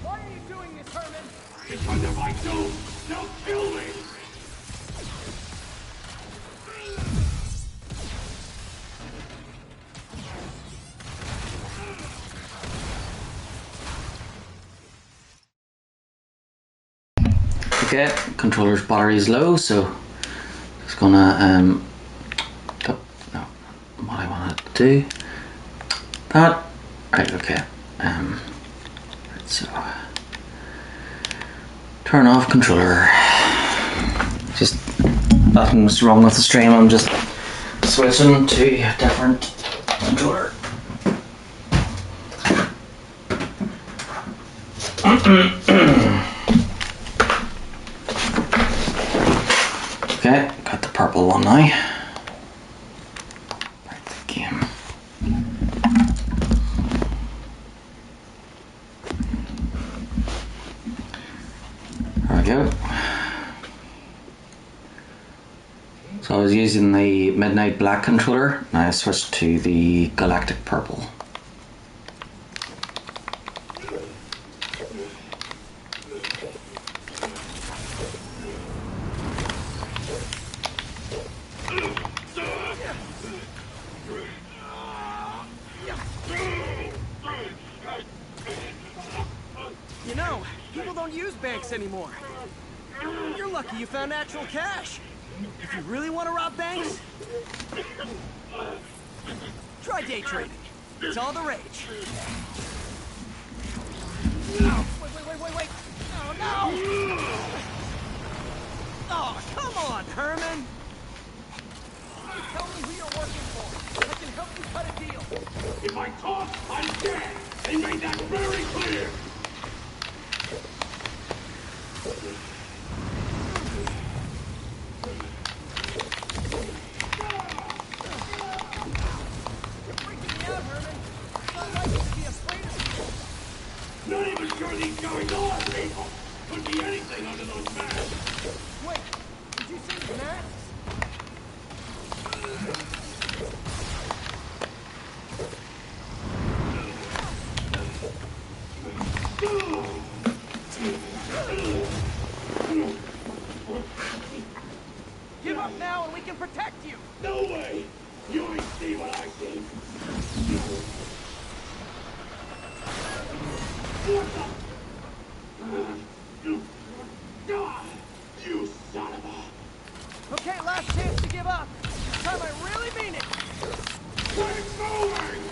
Why are you doing this, Herman? Because if I don't, they'll kill me! Okay, controller's battery is low, so just gonna no, what I wanted to do. That right, okay. Right, so turn off controller. Just nothing's wrong with the stream. I'm just switching to a different controller. Okay, got the purple one now. Right, the game. There we go. So I was using the Midnight Black controller, now I switched to the Galactic Purple. You know, people don't use banks anymore. You're lucky you found actual cash. If you really want to rob banks, try day trading. It's all the rage. Oh, wait. Oh, no! Oh, come on, Herman! You tell me who you're working for. I can help you cut a deal. If I talk, I'm dead! They made that very clear! Not even sure these guys are people! Could be anything under those masks! Wait, did you say masks? Give up now and we can protect you! No way! You ain't see what I see! You son of a... Okay, last chance to give up. This time I really mean it. Keep moving!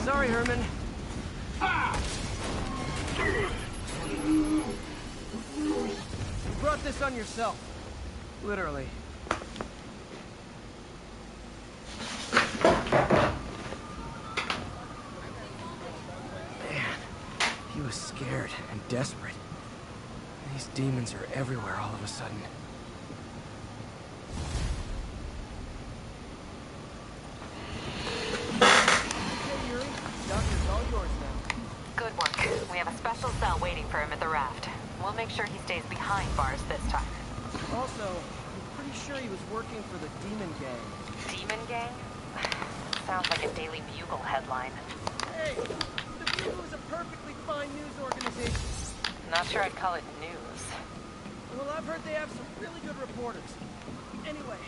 Sorry, Herman. You brought this on yourself. Literally. scared and desperate. These demons are everywhere all of a sudden. Hey, Yuri. Doctor's all yours now. Good work. We have a special cell waiting for him at the raft. We'll make sure he stays behind bars this time. Also, I'm pretty sure he was working for the Demon Gang. Demon Gang? Sounds like a Daily Bugle headline. Hey, the Bugle is a perfectly fine news organization. Not sure I'd call it news. Well, I've heard they have some really good reporters. Anyway,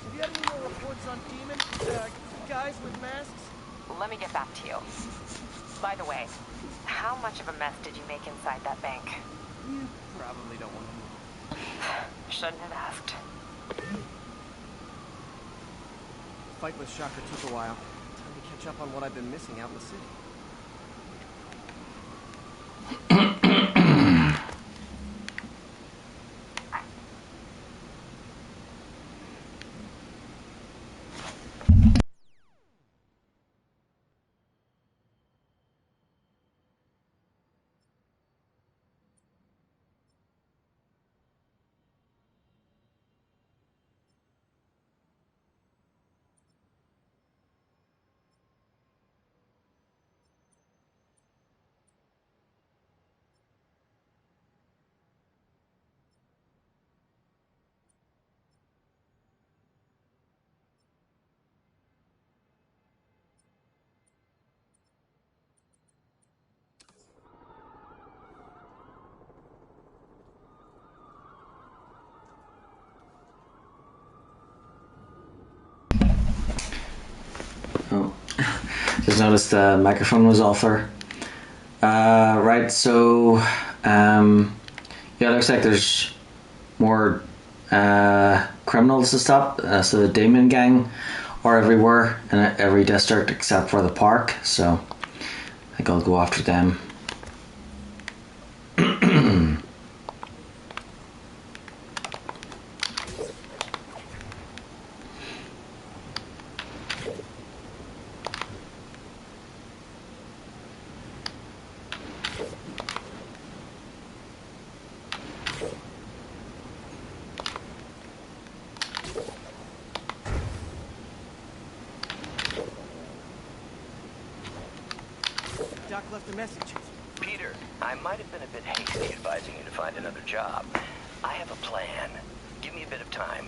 have you had any more reports on demon, guys with masks? Let me get back to you. By the way, how much of a mess did you make inside that bank? You probably don't want to know. Shouldn't have asked. Fight with Shocker took a while. Time to catch up on what I've been missing out in the city. Oh, just noticed the microphone was off there. Right, so yeah, looks like there's more criminals to stop. So the Demon Gang are everywhere in every district except for the park. So I think I'll go after them. Doc left a message. Peter, I might have been a bit hasty advising you to find another job. I have a plan. Give me a bit of time.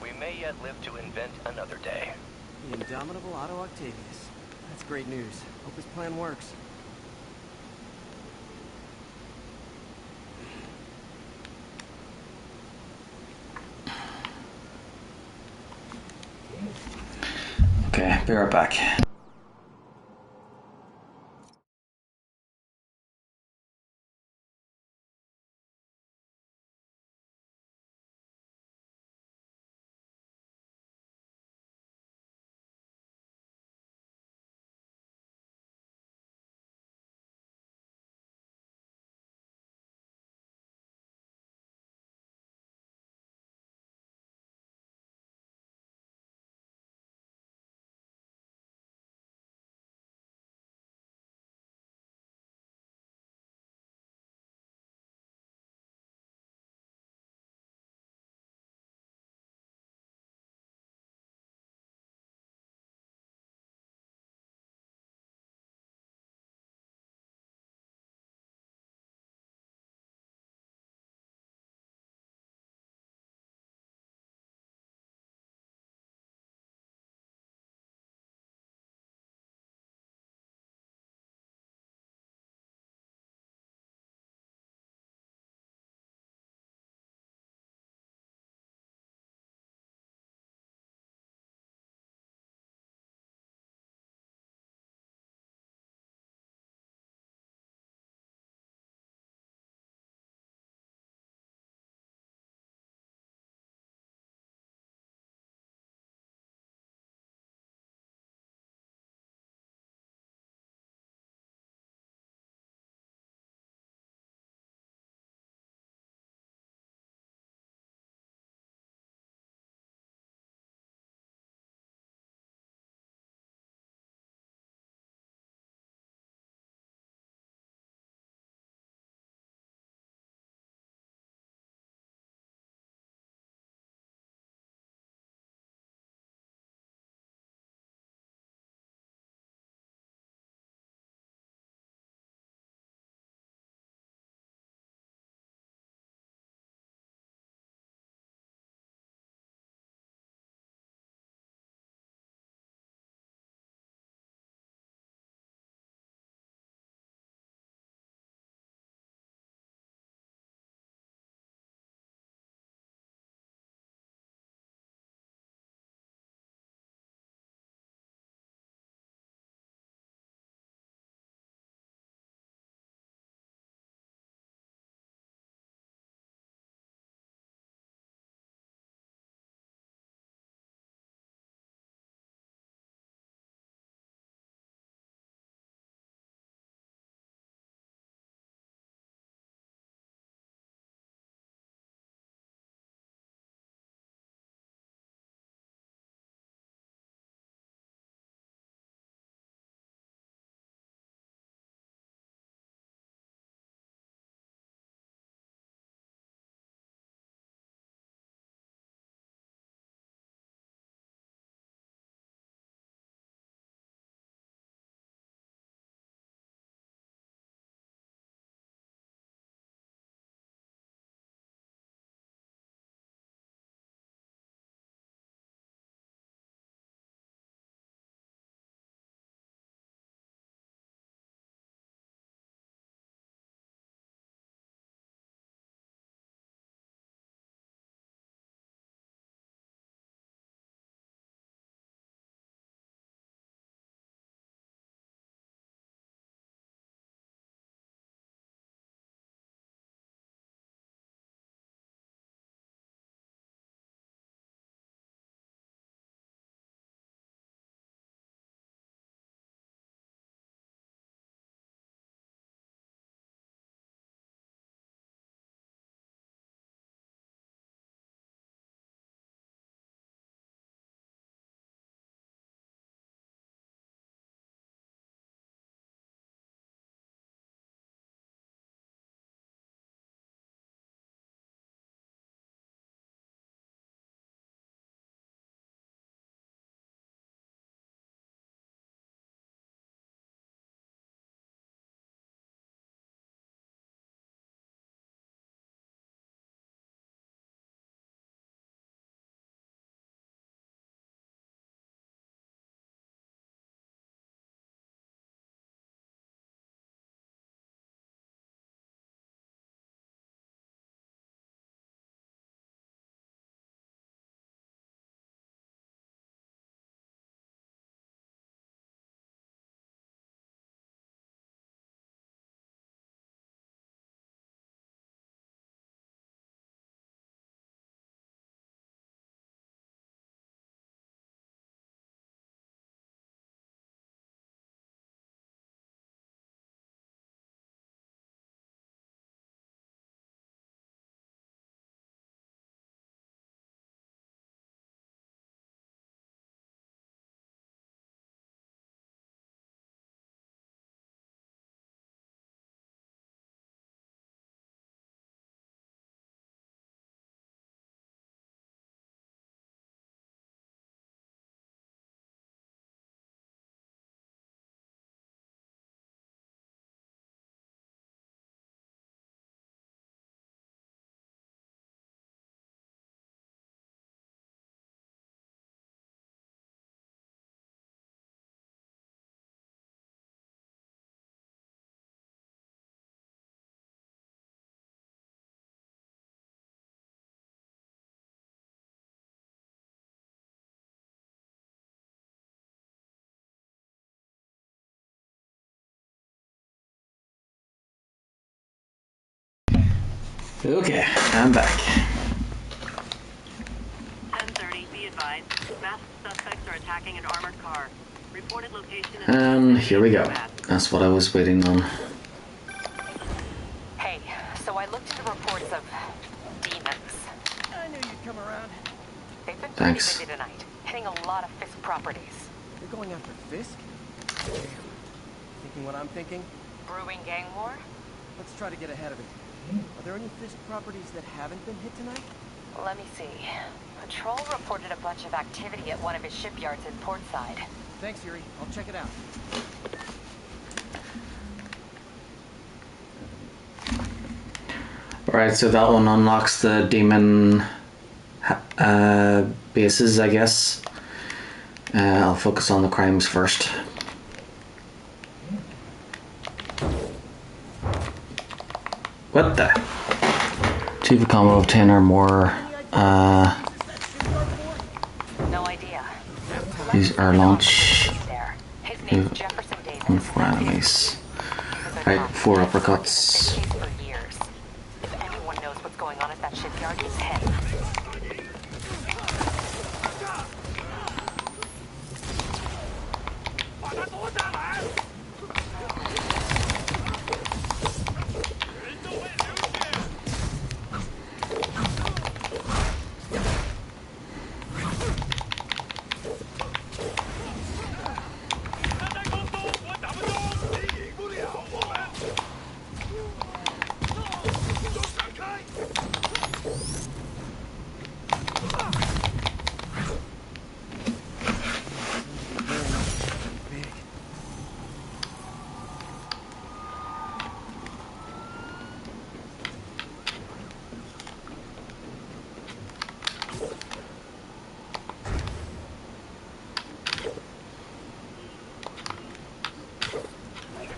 We may yet live to invent another day. The indomitable Otto Octavius. That's great news. Hope his plan works. Okay, be right back. Okay, I'm back. 10:30. Be advised. Masked suspects are attacking an armored car. Reported location. And here we go. That's what I was waiting on. Hey, so I looked into reports of demons. I knew you'd come around. They've been pretty Thanks. busy tonight, hitting a lot of Fisk properties. You're going after Fisk? Damn. Thinking what I'm thinking? Brewing gang war? Let's try to get ahead of it. Are there any Fisk properties that haven't been hit tonight? Let me see. Patrol reported a bunch of activity at one of his shipyards in Portside. Thanks, Yuri. I'll check it out. Alright, so that one unlocks the demon bases, I guess. I'll focus on the crimes first. What the? Achieve a combo of 10 or more. No idea. These are launch. His name's Jefferson Davis. 4 enemies. Right, 4 uppercuts. For years. If anyone knows what's going on at that shipyard, it's him.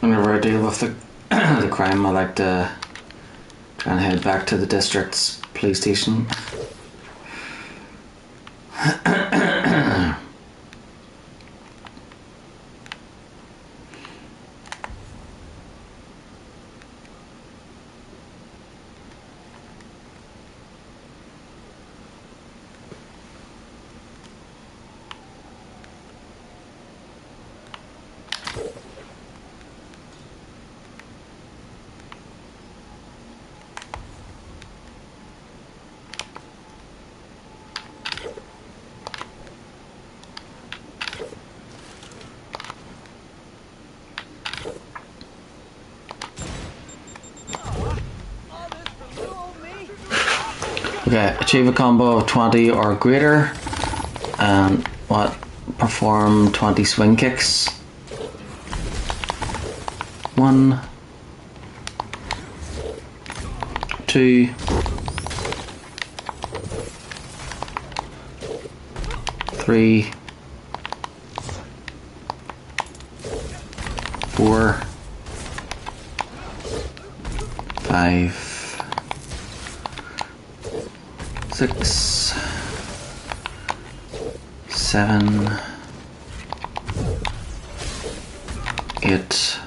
Whenever I deal with the crime, I like to try and head back to the district's police station. Okay, achieve a combo of 20 or greater, and perform 20 swing kicks. 1, 2, 3, 4, 5, 6, 7, 8,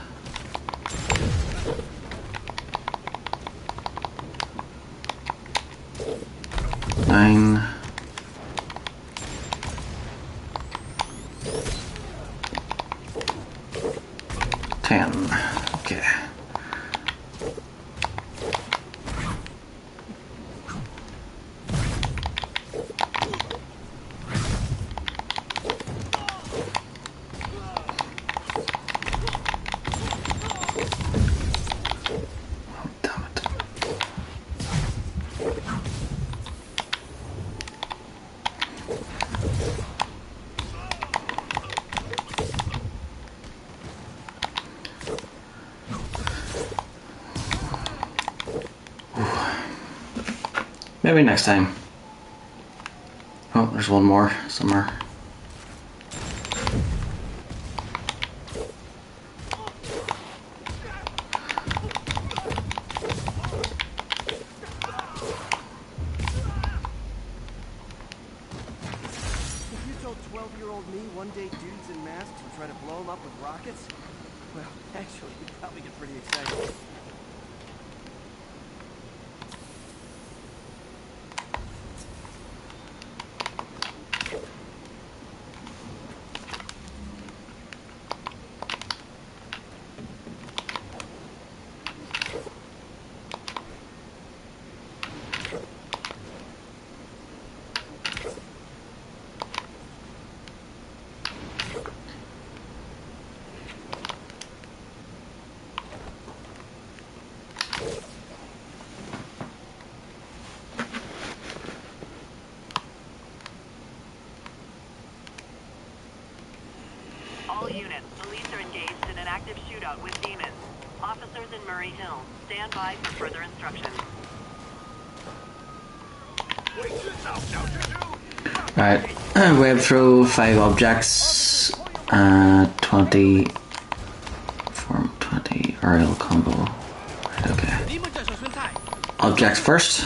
9, 10. Okay. Maybe next time. Oh, there's one more somewhere. If you told 12-year-old me one day dudes in masks would try to blow them up with rockets, well, actually, you'd probably get pretty excited. All units, police are engaged in an active shootout with demons. Officers in Murray Hill. Stand by for further instructions. Right, web through 5 objects, 20, form 20, aerial combo. Right, okay. Objects first.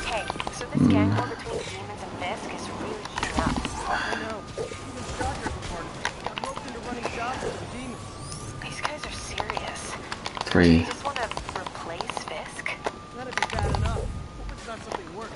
Hey, so this gang war between demons and Fisk is really heating up. I know. Even Shocker got roped into running jobs with the demons. These guys are serious. 3. You just want to replace Fisk? That'd be bad enough. Hope it's not something worse.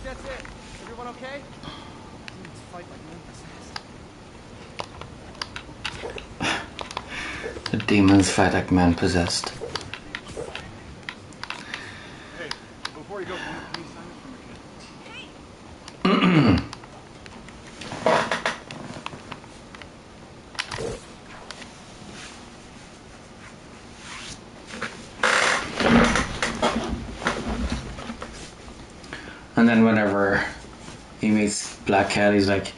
That's it. Everyone okay? Demons fight like men possessed. The demons fight like men possessed. Hey, before you go, can you sign it for me? And then whenever he meets Black Cat, he's like,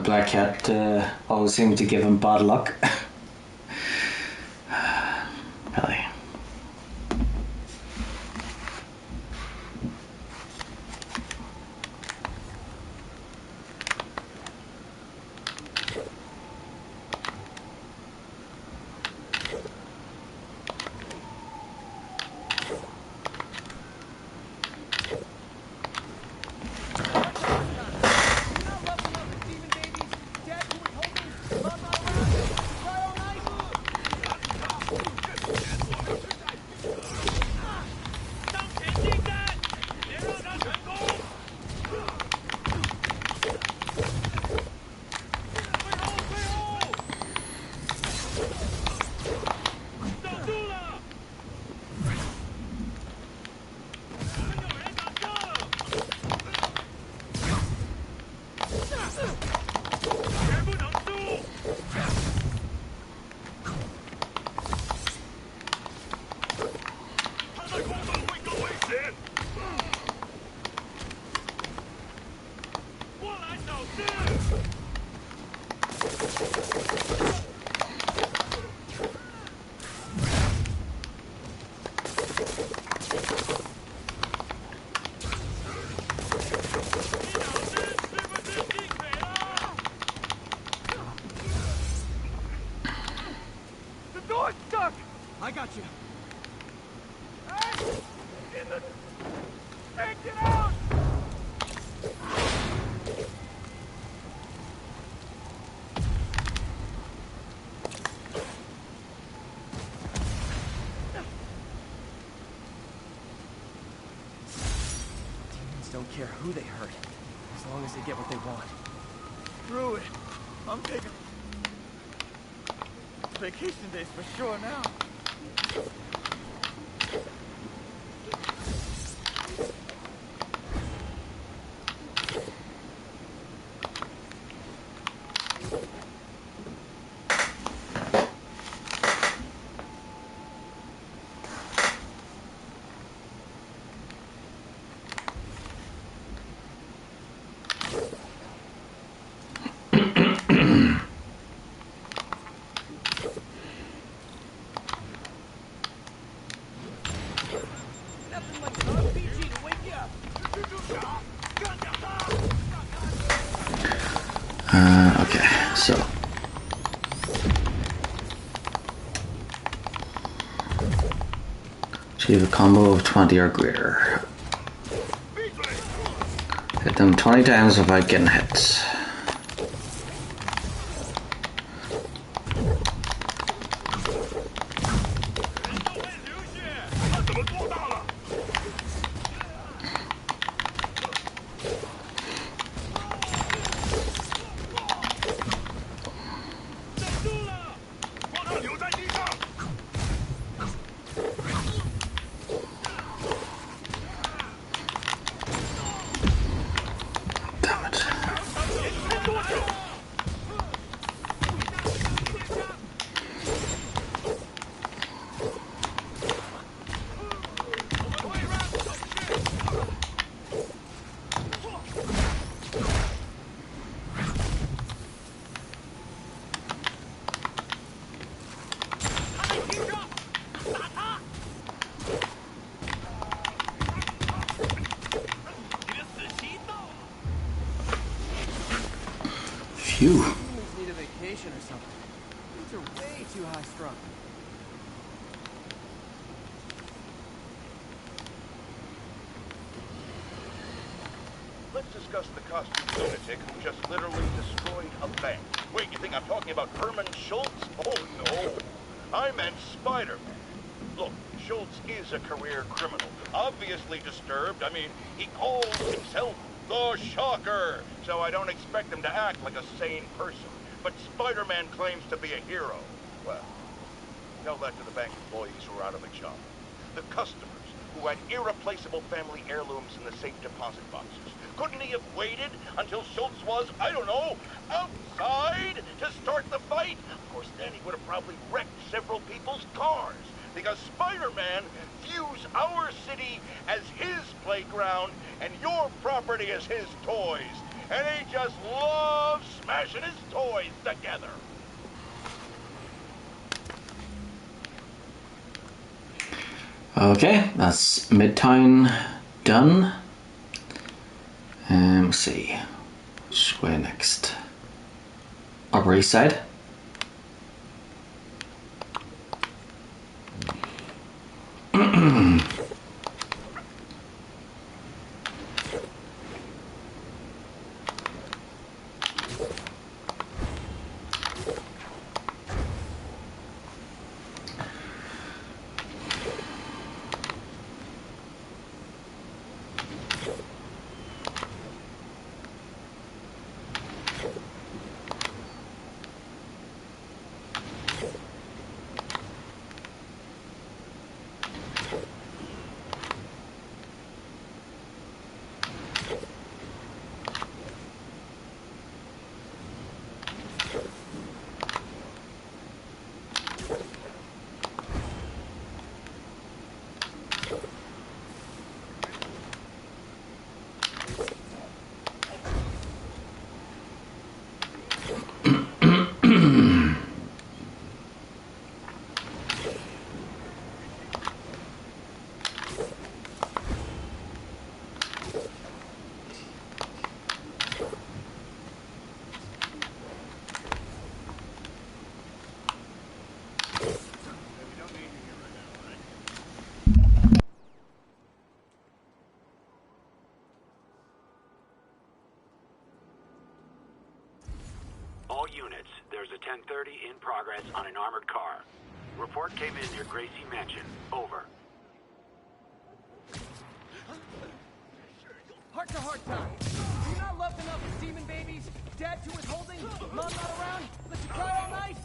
Black Cat always seems to give him bad luck. Really. I got you. Hey, get out! Demons don't care who they hurt, as long as they get what they want. Screw it. I'm taking vacation days for sure now. Okay, so achieve a combo of 20 or greater. Hit them 20 times without getting hit. Phew. Humans need a vacation or something. These are way too high strung. Let's discuss the costume lunatic who just literally destroyed a bank. Wait, you think I'm talking about Herman Schultz? Oh, no. I meant Spider-Man. Look, Schultz is a career criminal. Obviously disturbed. I mean, he calls himself the Shocker. So I don't expect him to act like a sane person. But Spider-Man claims to be a hero. Well, tell that to the bank employees who are out of a job. The customers who had irreplaceable family heirlooms in the safe deposit boxes. Couldn't he have waited until Schultz was, I don't know, outside to start the fight? Of course, then he would have probably wrecked several people's cars. Because Spider-Man views our city as his playground and your property as his toys. And he just loves smashing his toys together. Okay, that's Midtown done. Let's see. Which way next? Upper East Side. All units, there's a 1030 in progress on an armored car. Report came in near Gracie Mansion. Over. Heart-to-heart time. Do you not love enough with demon babies? Dad too withholding? Mom not around? Let you cry all night?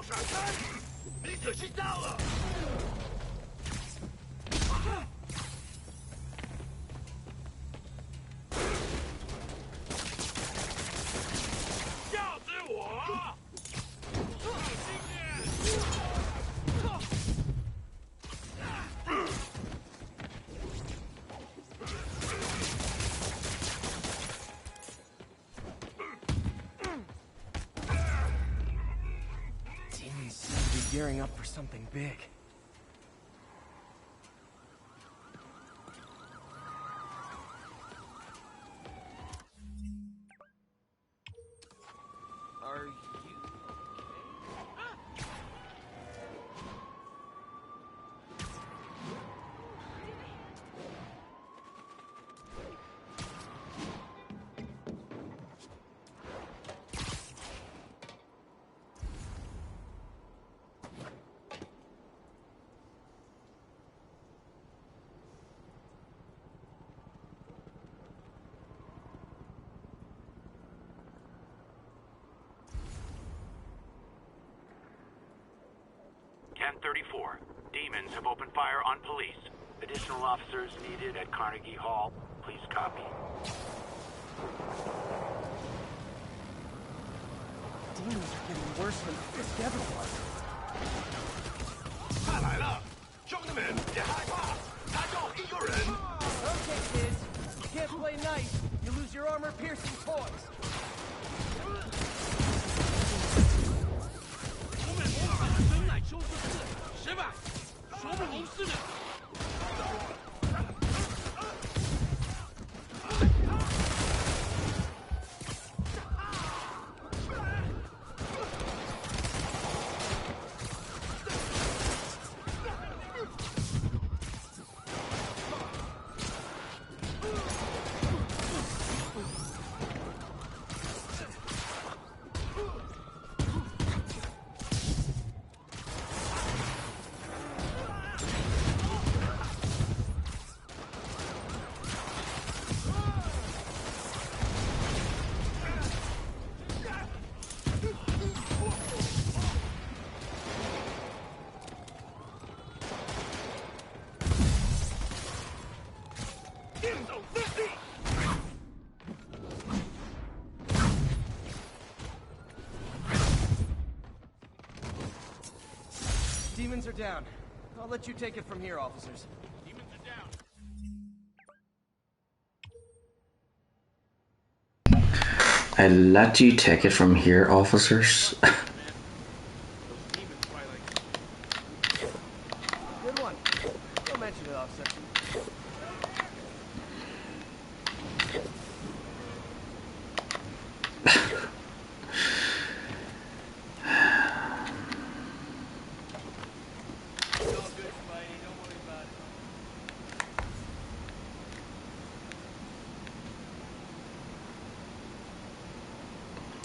闪开！你可知道了？笑死我！Demons seem to be gearing up for something big. Are you .34. Demons have opened fire on police. Additional officers needed at Carnegie Hall. Please copy. Demons are getting worse than Fisk ever was. 他来了，兄弟们别害怕，他就一个人。Okay, kids. You can't play nice. You lose your armor-piercing toys. 我们模仿真乃修斯四，失败，说不容是的。Demons are down. I'll let you take it from here, officers. Demons are down. I let you take it from here, officers. Good one. Don't mention it, officer.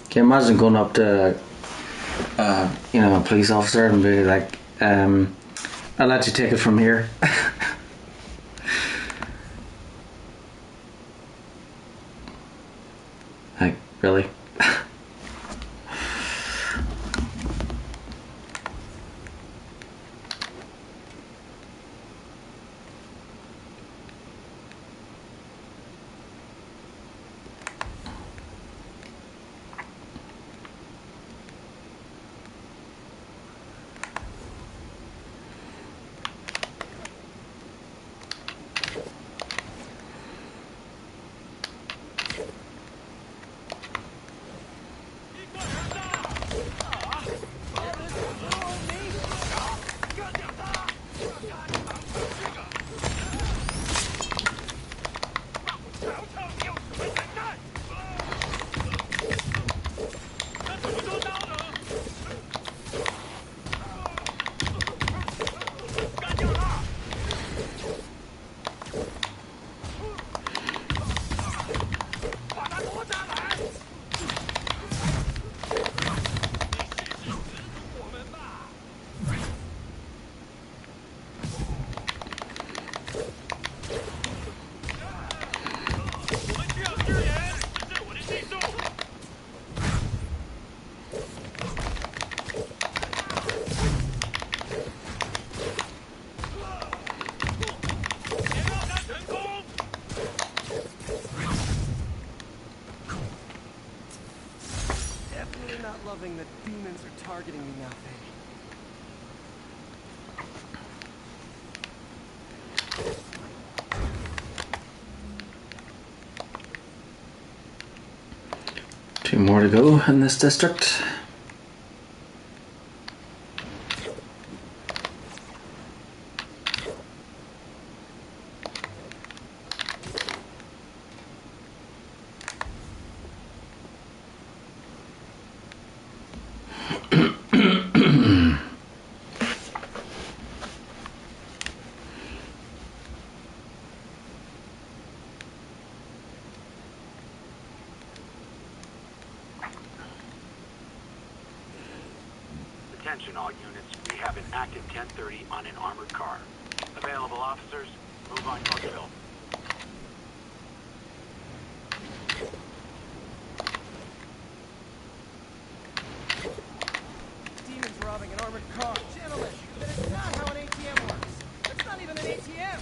Can you imagine going up to, you know, a police officer and be like, I'll let you take it from here. Like, really? not loving that demons are targeting me now, Faye. Two more to go in this district. Attention all units, we have an active 1030 on an armored car. Available officers, move on Northville. Demons robbing an armored car. Gentlemen, that is not how an ATM works. That's not even an ATM.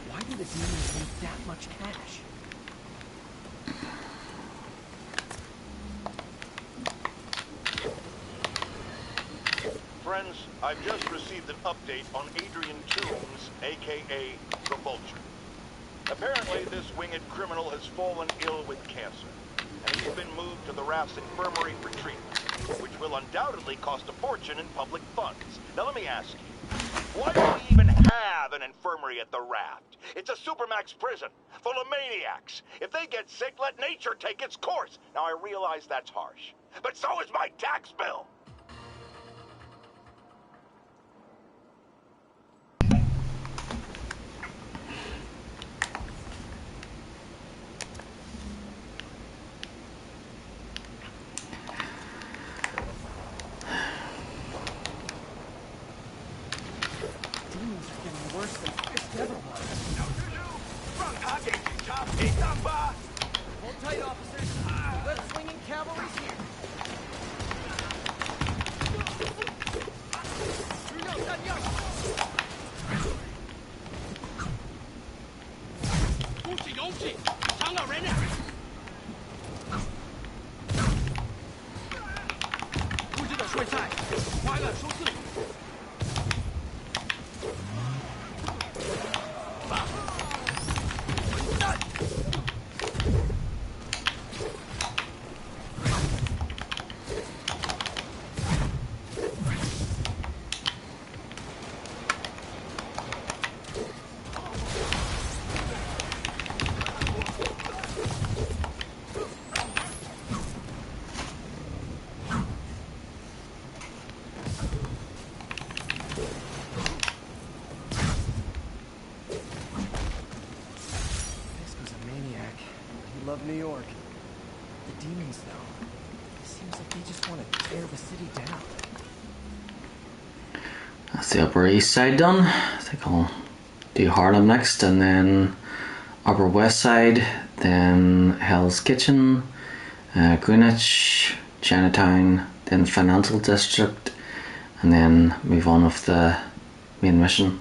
Why do the demons need that much cash? Friends, I've just received an update on Adrian Toombs, aka the Vulture. Apparently, this winged criminal has fallen ill with cancer, and he's been moved to the Raft's infirmary for treatment, which will undoubtedly cost a fortune in public funds. Now let me ask you, why do we even have an infirmary at the Raft? It's a supermax prison, full of maniacs. If they get sick, let nature take its course. Now I realize that's harsh, but so is my tax bill. Demons are getting worse than Fisk ever was. Hold tight, officers. Left swinging cavalry's here. love New York. The demons, though. It seems like they just want to tear the city down. That's the Upper East Side done. I think I'll do Harlem next, and then Upper West Side, then Hell's Kitchen, Greenwich, Chinatown, then Financial District, and then move on with the main mission.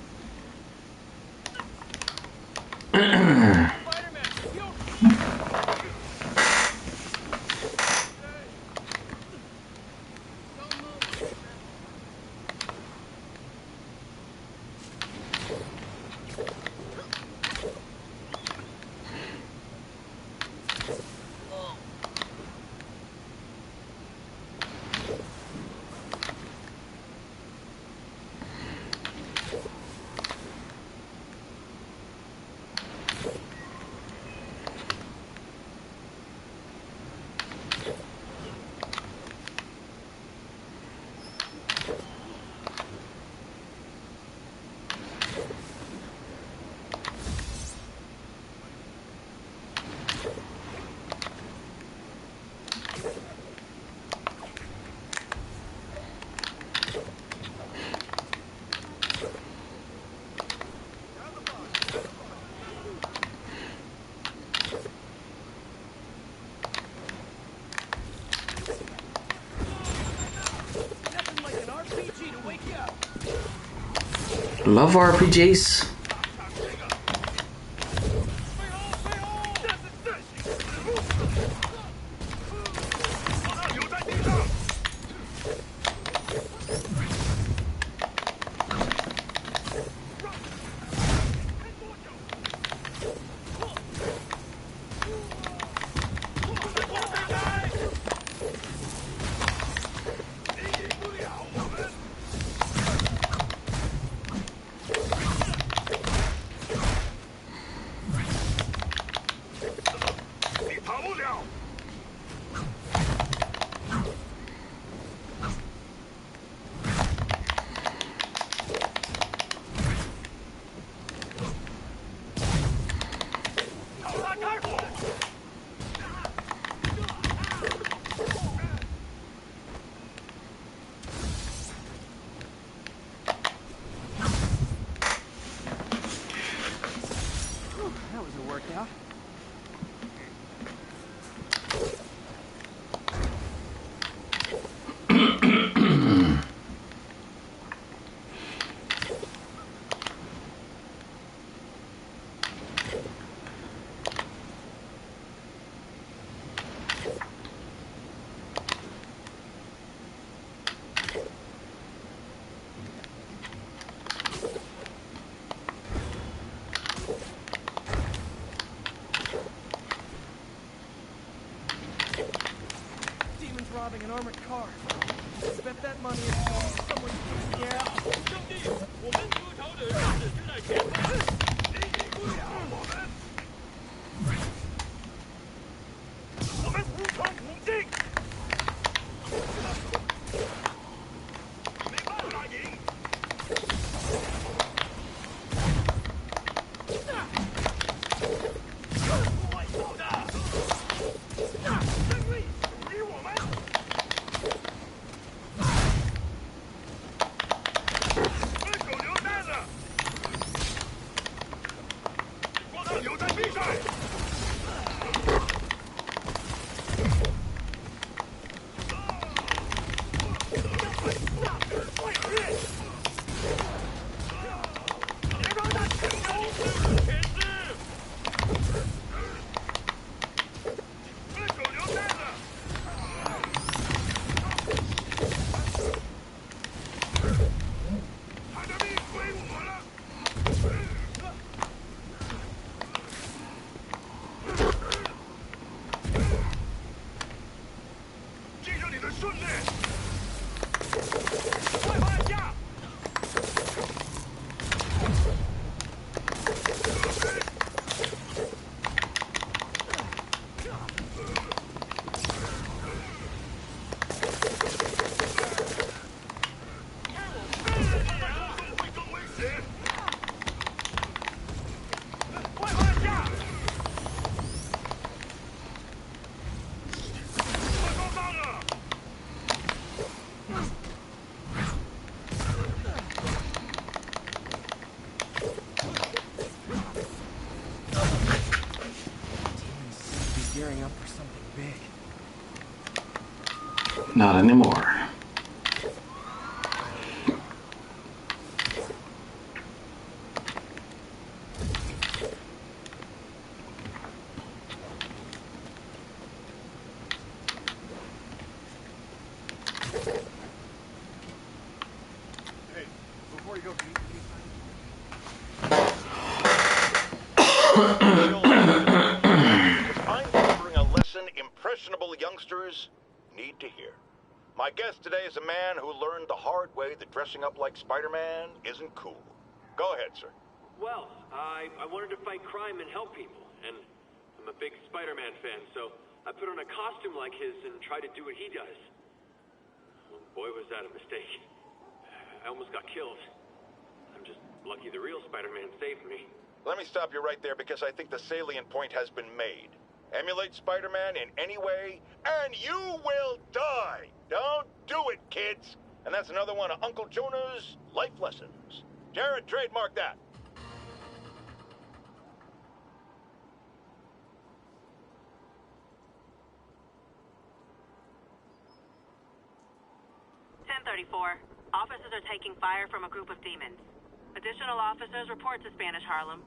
Love RPGs. Robbing an armored car. Bet that money is going someone to get out. gearing up for something big. Not anymore. Hey, before you go, can you Because I'm delivering a lesson impressionable youngsters need to hear. My guest today is a man who learned the hard way that dressing up like Spider-Man isn't cool. Go ahead, sir. Well, I wanted to fight crime and help people, and I'm a big Spider-Man fan, so I put on a costume like his and tried to do what he does. Well, boy, was that a mistake. I almost got killed. I'm just lucky the real Spider-Man saved me. Let me stop you right there because I think the salient point has been made. Emulate Spider-Man in any way, and you will die! Don't do it, kids! And that's another one of Uncle Jonah's life lessons. Jared, trademark that. Officers are taking fire from a group of demons. Additional officers report to Spanish Harlem.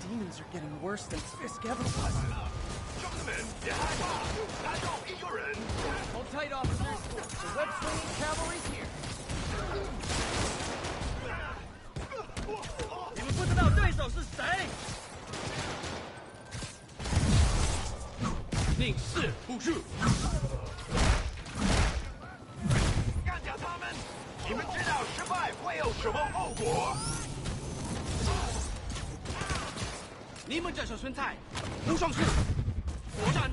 Demons are getting worse than Fisk ever was. Hold tight, officers. The web-swinging cavalry's here. 你们不知道对手是谁？宁死不屈。干掉他们！你们知道失败会有什么后果？你们这手村菜，无双术，火斩，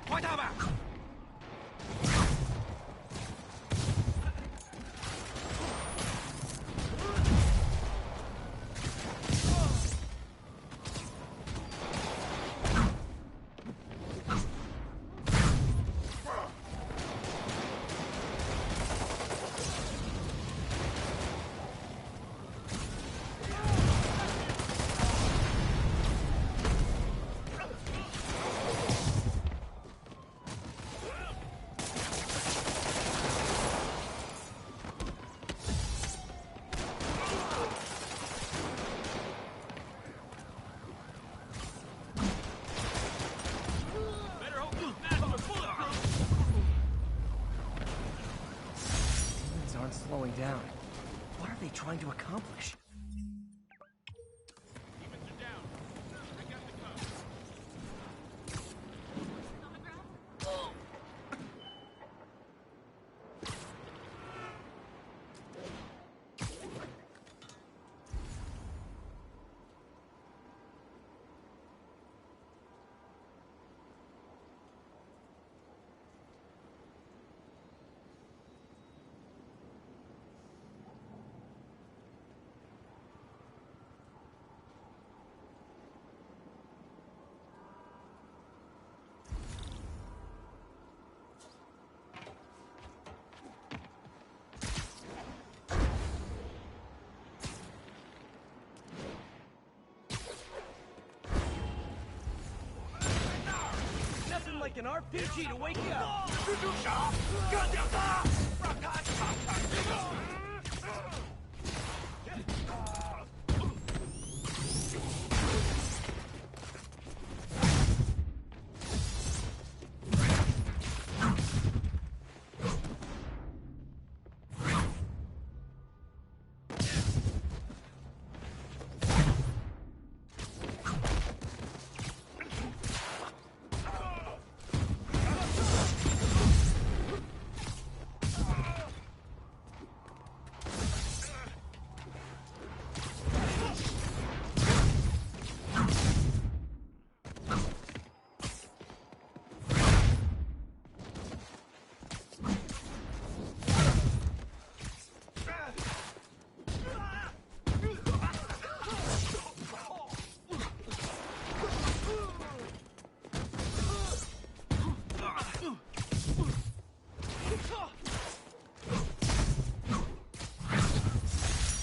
快他吧！ Slowing down. What are they trying to accomplish? like an RPG to wake you up.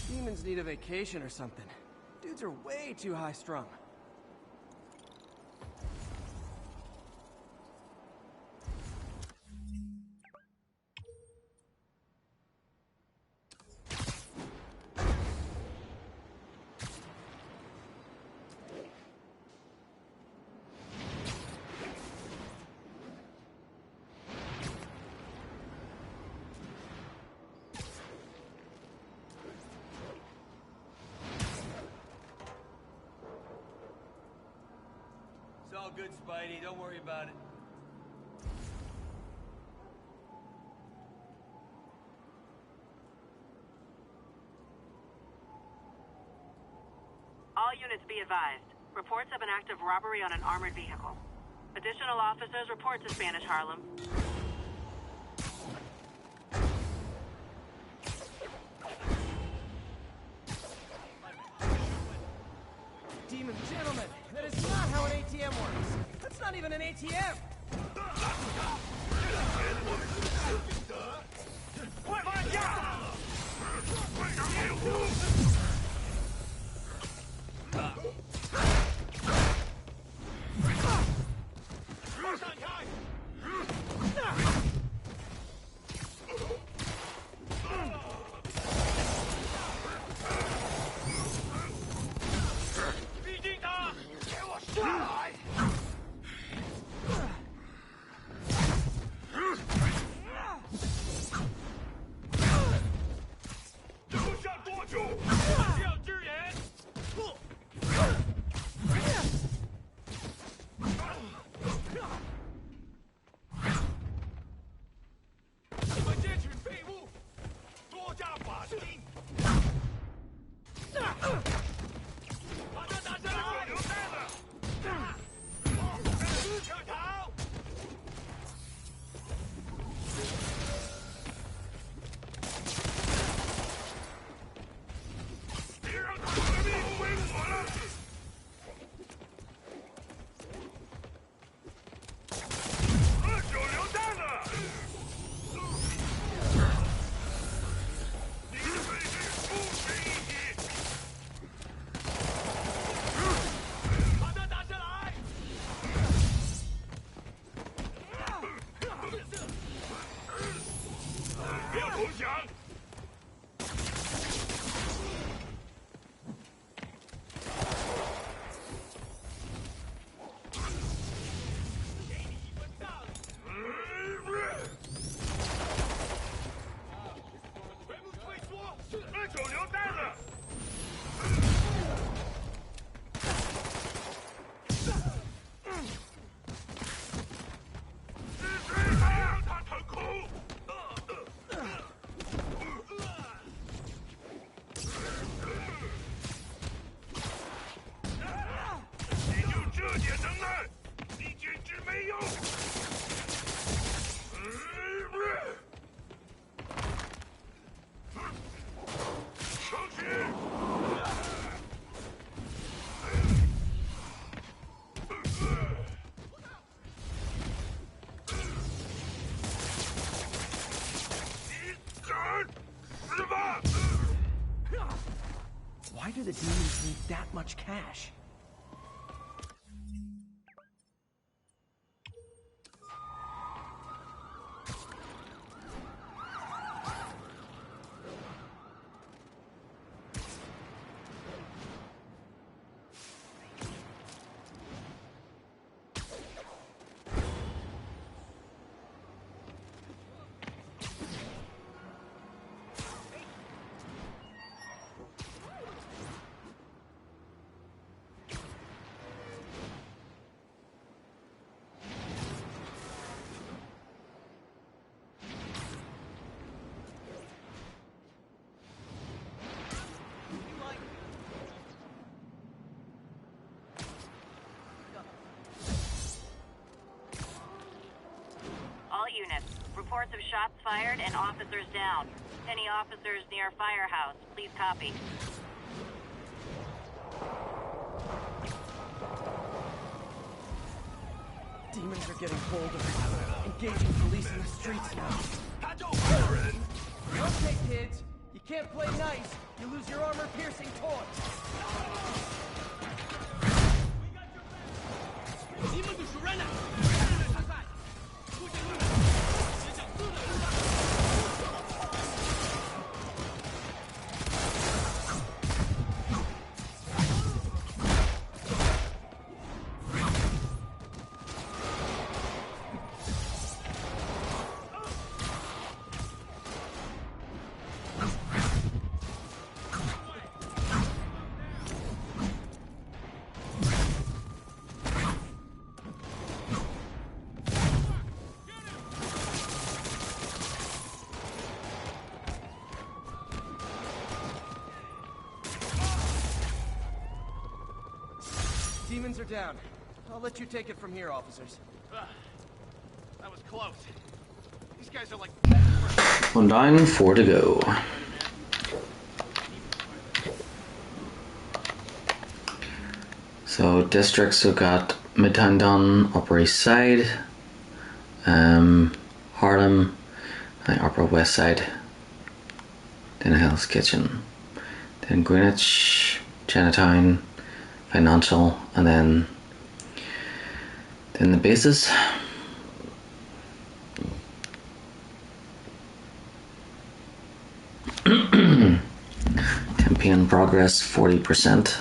Demons need a vacation or something. Dudes are way too high-strung. It's all good, Spidey. Don't worry about it. All units be advised. Reports of an active robbery on an armored vehicle. Additional officers report to Spanish Harlem. Demon gentlemen, that is not how an ATM works. That's not even an ATM. Why do the demons need that much cash? reports of shots fired and officers down. Any officers near Firehouse, please copy. Demons are getting bolder. Engaging police in the streets now. Okay, kids. You can't play nice. You lose your armor-piercing toys. Demons are down. I'll let you take it from here, officers. That was close. These guys are like... One down, 4 to go. So districts, we've got Midtown done, Upper East Side, Harlem, and Upper West Side, then Hell's Kitchen, then Greenwich, Chinatown, Financial, and then the bases. Campaign progress 40%.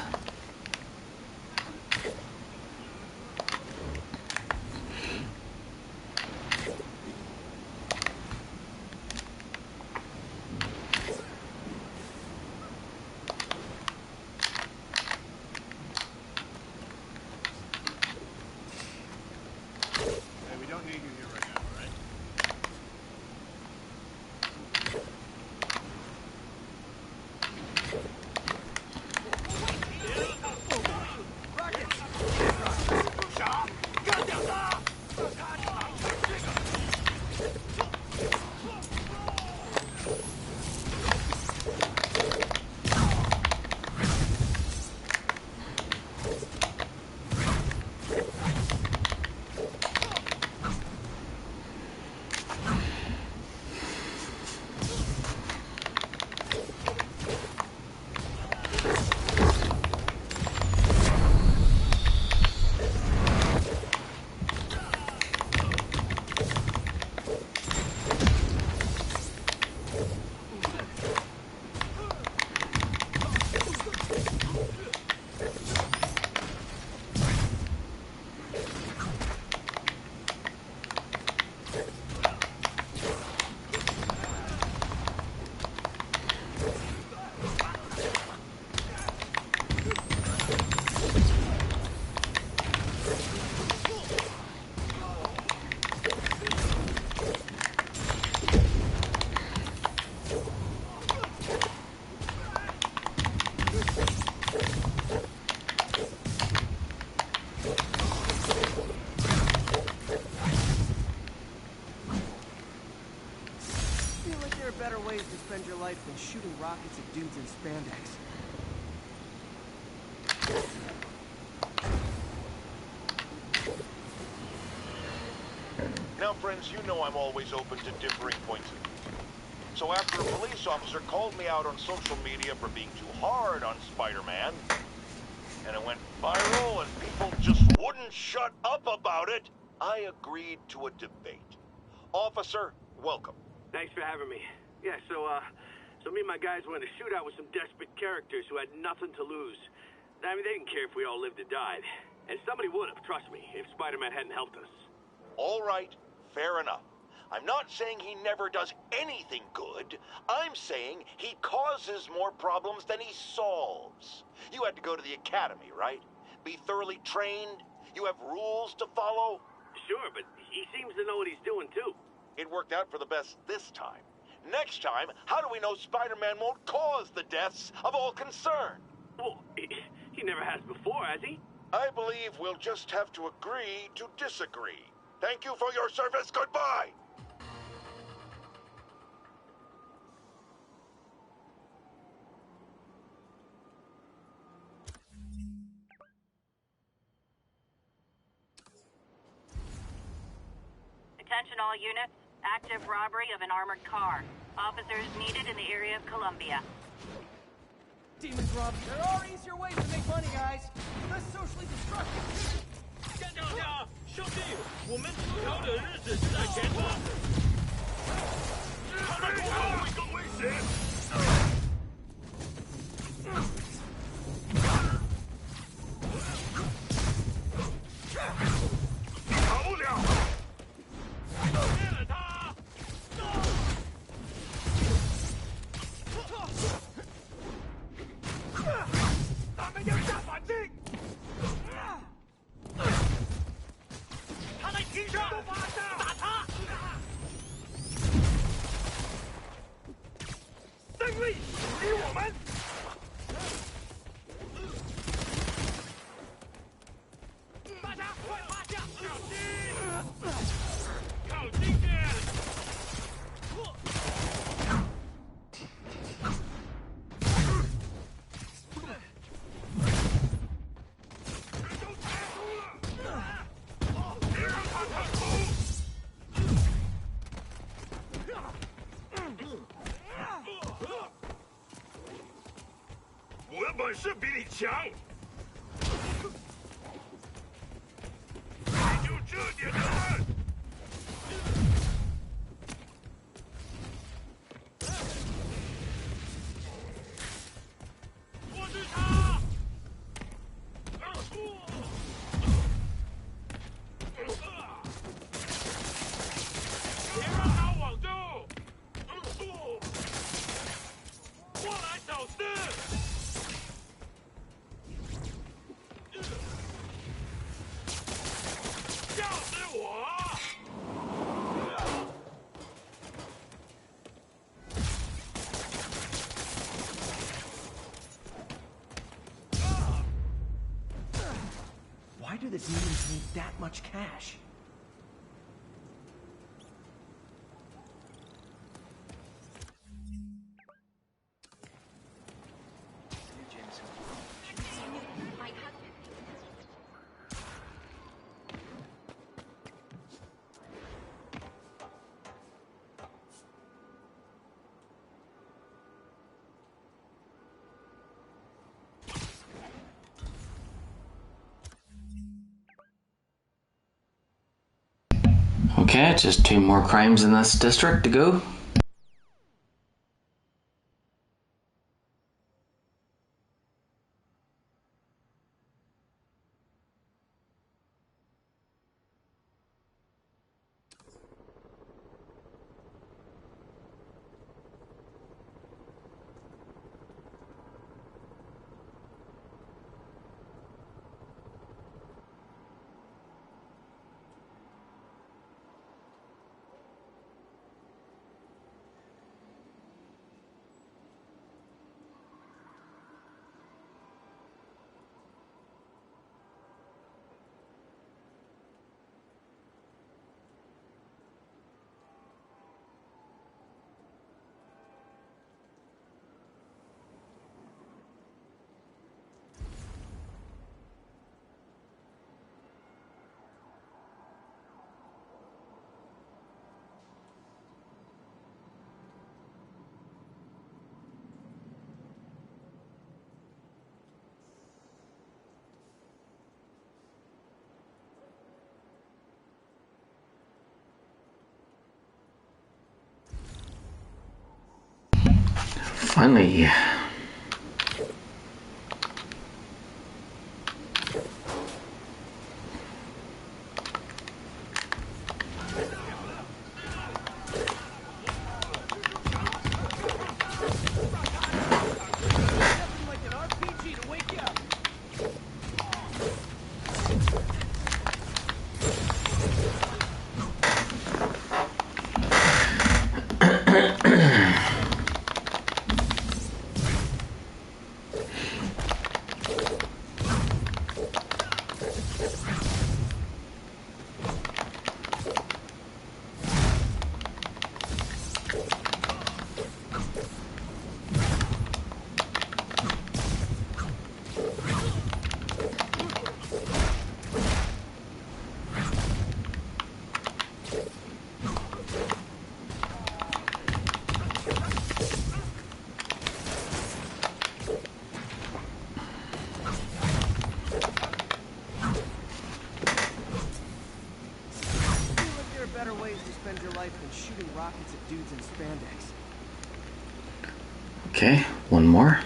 Spend your life than shooting rockets at dudes in spandex. Now, friends, you know I'm always open to differing points of view. So after a police officer called me out on social media for being too hard on Spider-Man, and it went viral and people just wouldn't shut up about it, I agreed to a debate. Officer, welcome. Thanks for having me. Yeah, so me and my guys went in a shootout with some desperate characters who had nothing to lose. I mean, they didn't care if we all lived or died. And somebody would have, trust me, if Spider-Man hadn't helped us. All right, fair enough. I'm not saying he never does anything good. I'm saying he causes more problems than he solves. You had to go to the academy, right? Be thoroughly trained? You have rules to follow? Sure, but he seems to know what he's doing, too. It worked out for the best this time. Next time, how do we know Spider-Man won't cause the deaths of all concerned? Well, he never has before, has he? I believe we'll just have to agree to disagree. Thank you for your service. Goodbye. Attention all units. Active robbery of an armored car. Officers needed in the area of Columbia. Demons, Rob. There are easier ways to make money, guys. Less socially destructive. 干掉他！兄弟，我们自豪的日子就在前方。他的头脑会更危险。跑不了。灭了他！他们要下反击！他在提上，打他！胜利属于我们！大家快趴下！小心！靠近点！我的本事比你强，你就这点能耐。过去他！别让他网住！过来，小子！笑死我！Why do the demons need that much cash? Okay, just 2 more crimes in this district to go. Finally. spend your life than shooting rockets at dudes in spandex. Okay, one more.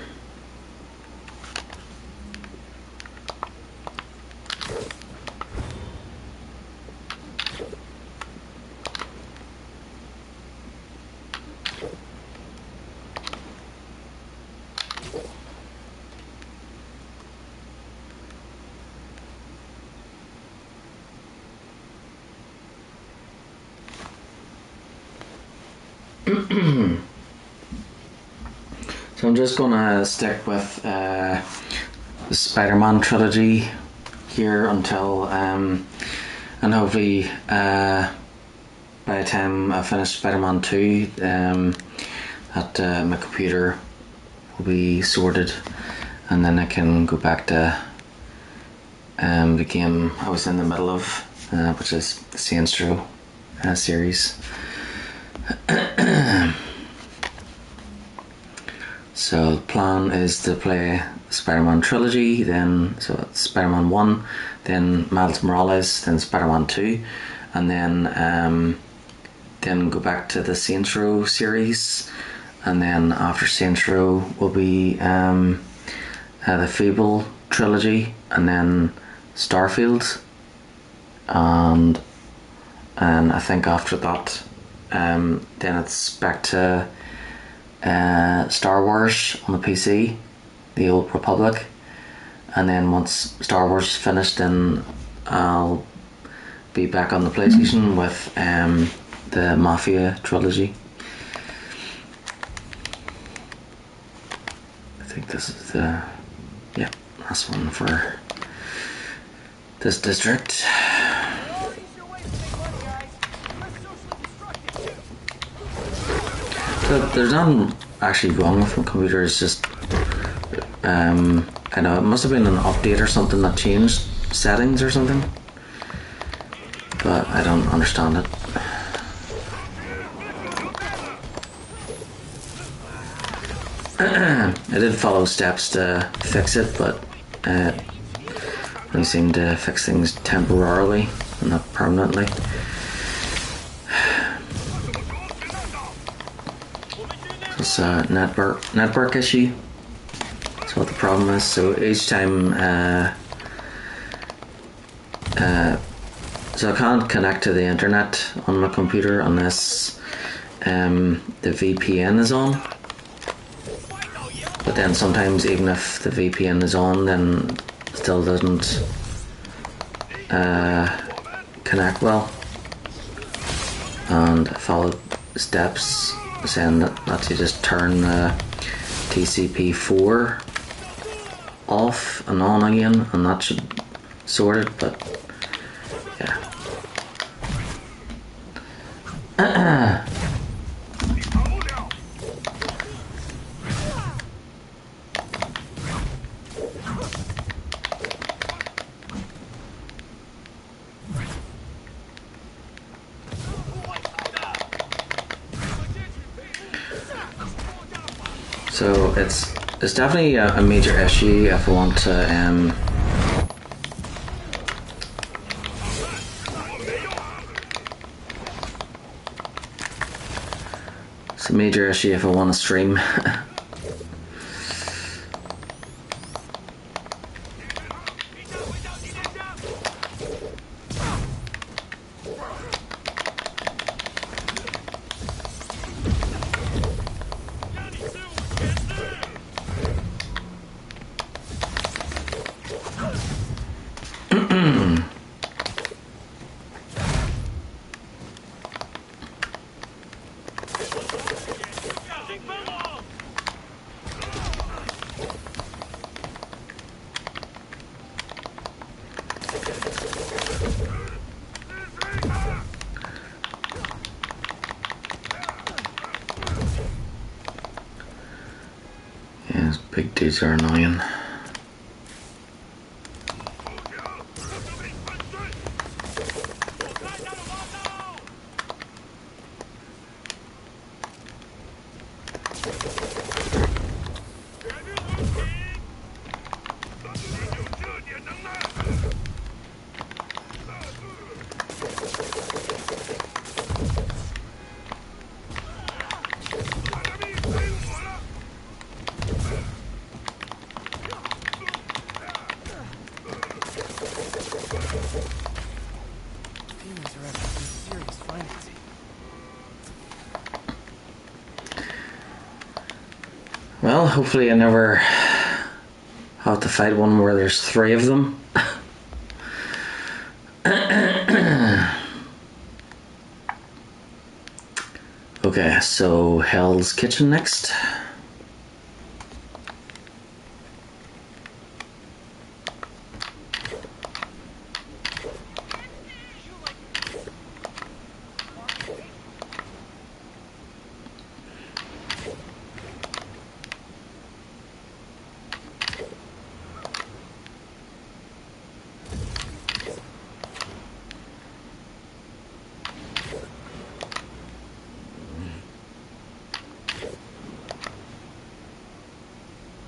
So I'm just gonna stick with the Spider-Man trilogy here until and hopefully by the time I finish Spider-Man 2 that my computer will be sorted, and then I can go back to the game I was in the middle of, which is the Saints Row series. So the plan is to play Spider-Man trilogy, then so it's Spider-Man 1, then Miles Morales, then Spider-Man 2, and then go back to the Saints Row series, and then after Saints Row will be the Fable trilogy, and then Starfield, and I think after that then it's back to Star Wars on the PC, the Old Republic, and then once Star Wars is finished, then I'll be back on the PlayStation with the Mafia trilogy. I think this is the last one for this district. So there's nothing actually wrong with my computer, it's just I know it must have been an update or something that changed settings or something, but I don't understand it. I did follow steps to fix it, but they seem to fix things temporarily and not permanently. It's a network issue. That's what the problem is. So each time, so I can't connect to the internet on my computer unless the VPN is on. But then sometimes even if the VPN is on, then it still doesn't connect well. And I followed steps saying that you just turn TCP4 off and on again, and that should sort it, but yeah. So it's definitely a major issue if I want to it's a major issue if I want to stream. Yeah, big dudes are annoying. Demons are after some serious financing. Well, hopefully I never have to fight one where there's 3 of them. Okay, so Hell's Kitchen next.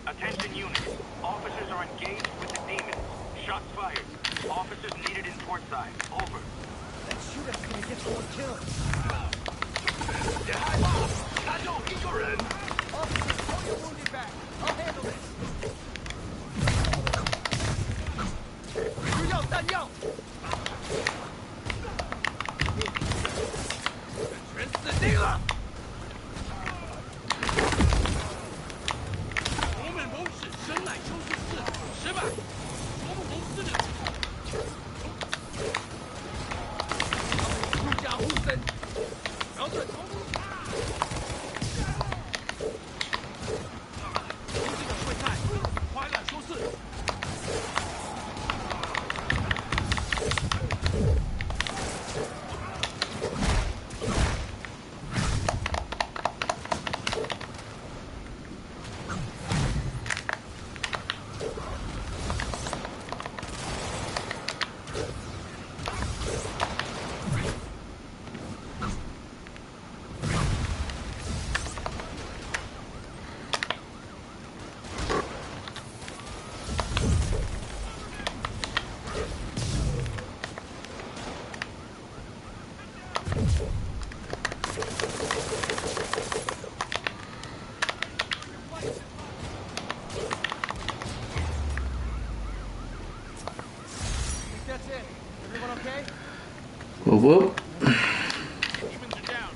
Attention units. Officers are engaged with the demons. Shots fired. Officers needed in port side. Over. That shooter's gonna get someone killed. Officers, pull your wounded back. I'll handle this. 需要弹药。全死定了。我们谋士生来修是四失败，我们谋士的护家护身，瞄准头部。攻击的会菜，快来修饰。That's it. Everyone okay? Whoop whoop. Demons are down.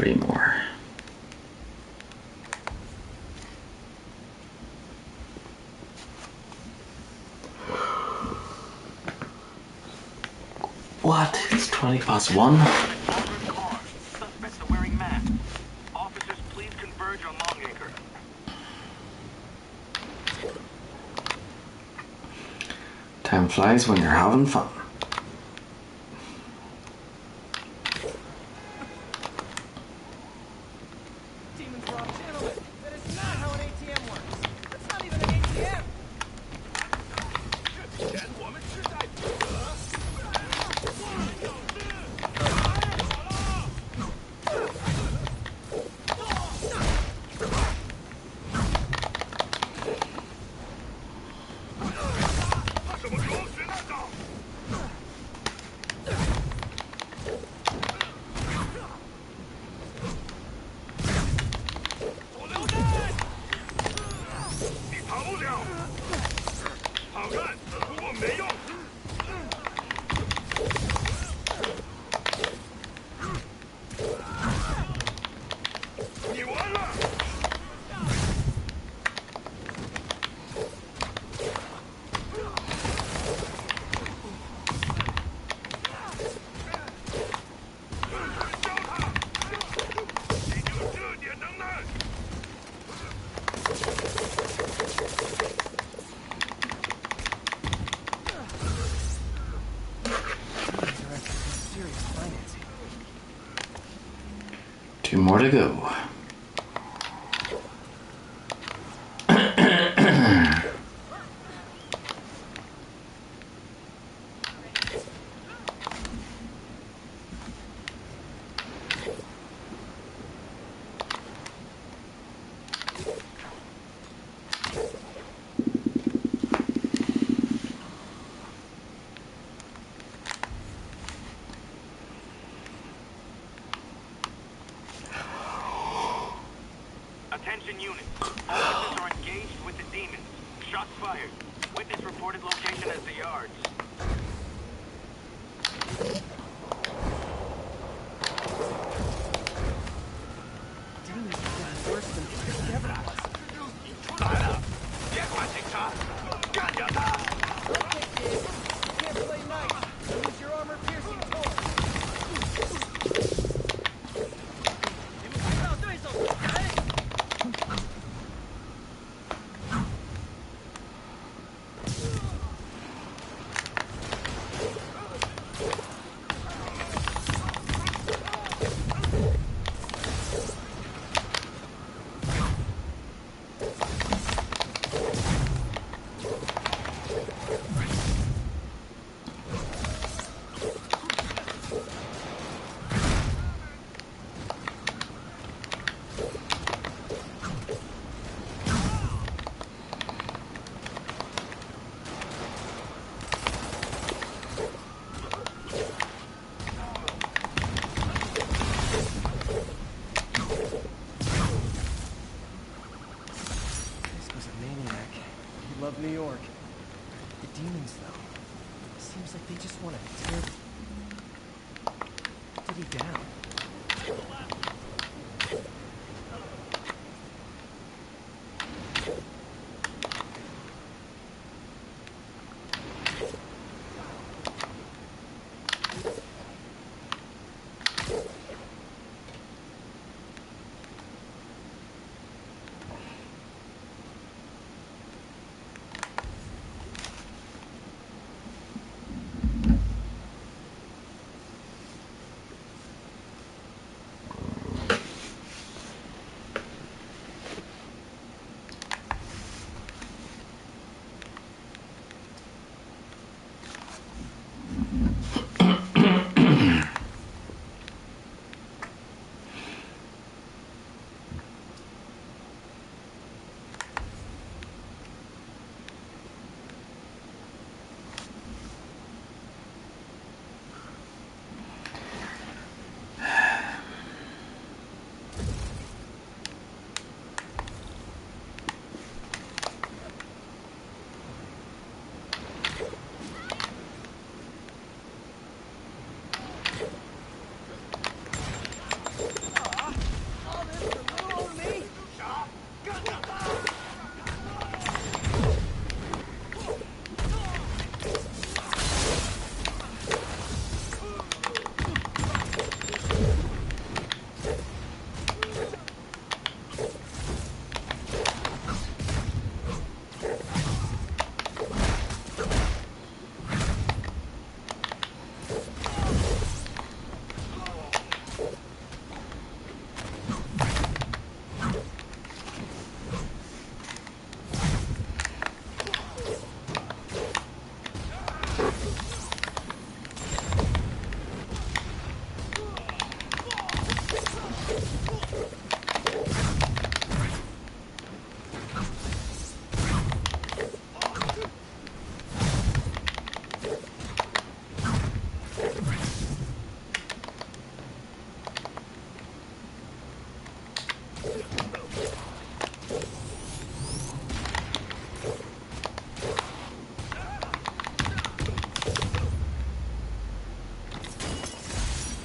3 more. What? It's 1. Suspects are wearing masks. Officers, please converge on Longacre. Time flies when you're having fun. Demons rob gentlemen. That is not how an ATM works. That's not even an ATM. Serious financing. 2 more to go. Attention units. Officers are engaged with the demons. Shots fired. Witness reported location as the yards. Demons are getting worse than Fisk ever was. Can't play nice. Use your armor-piercing torch. Love New York. The demons, though, seems like they just want to tear Diddy down.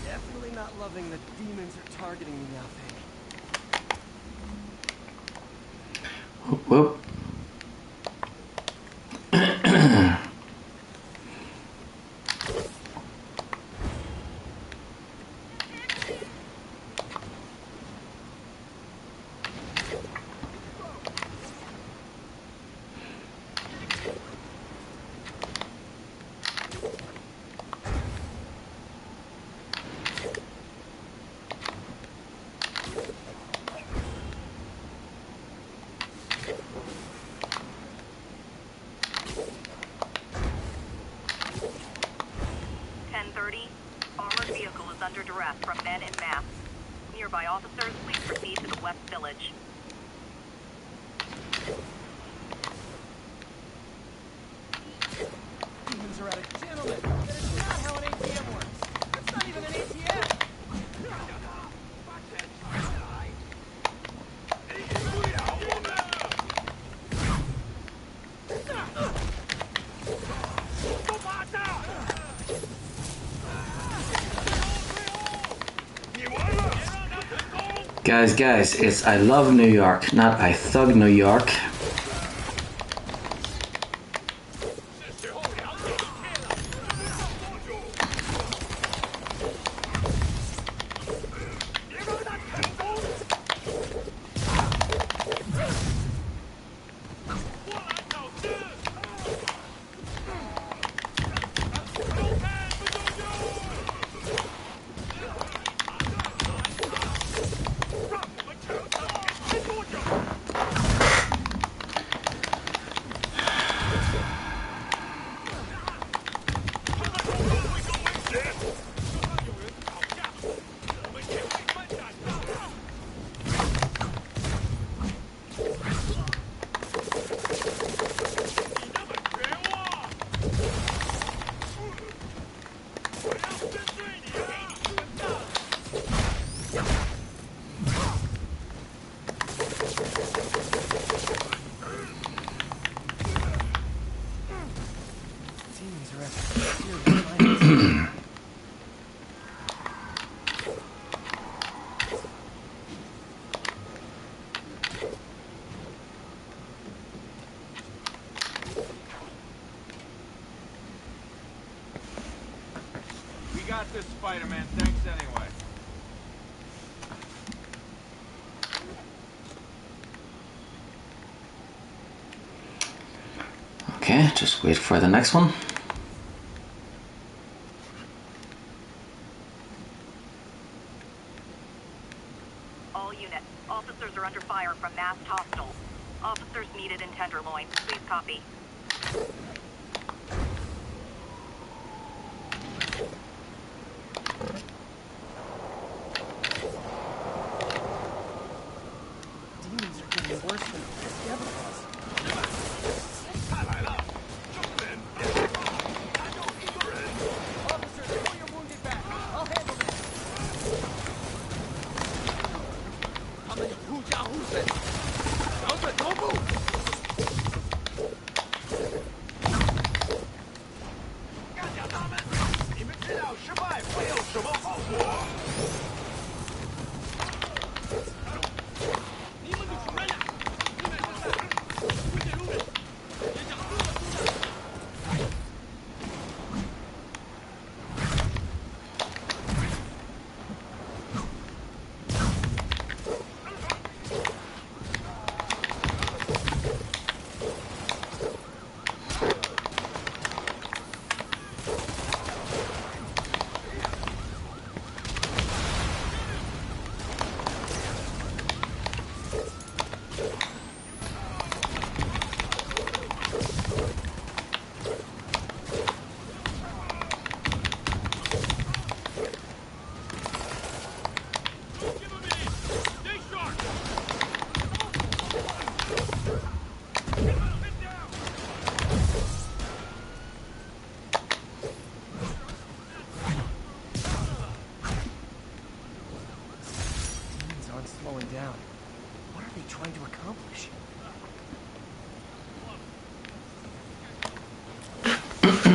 Definitely not loving that demons are targeting me now, thing. Whoop, whoop. Armored vehicle is under duress from men in masks. Nearby officers, please proceed to the West Village. Demons are out of gentlemen. That is not how an ATM works. That's not even an ATM. Guys, it's I love New York, not I thug New York. We got this, Spider-Man. Thanks anyway. Okay, just wait for the next one. All units, officers are under fire from masked hostiles. Officers needed in Tenderloin. Please copy. Demons are getting worse than this ever was. Officers, pull your wounded back. I'll handle this. 他们狐假虎威，瞄准头部。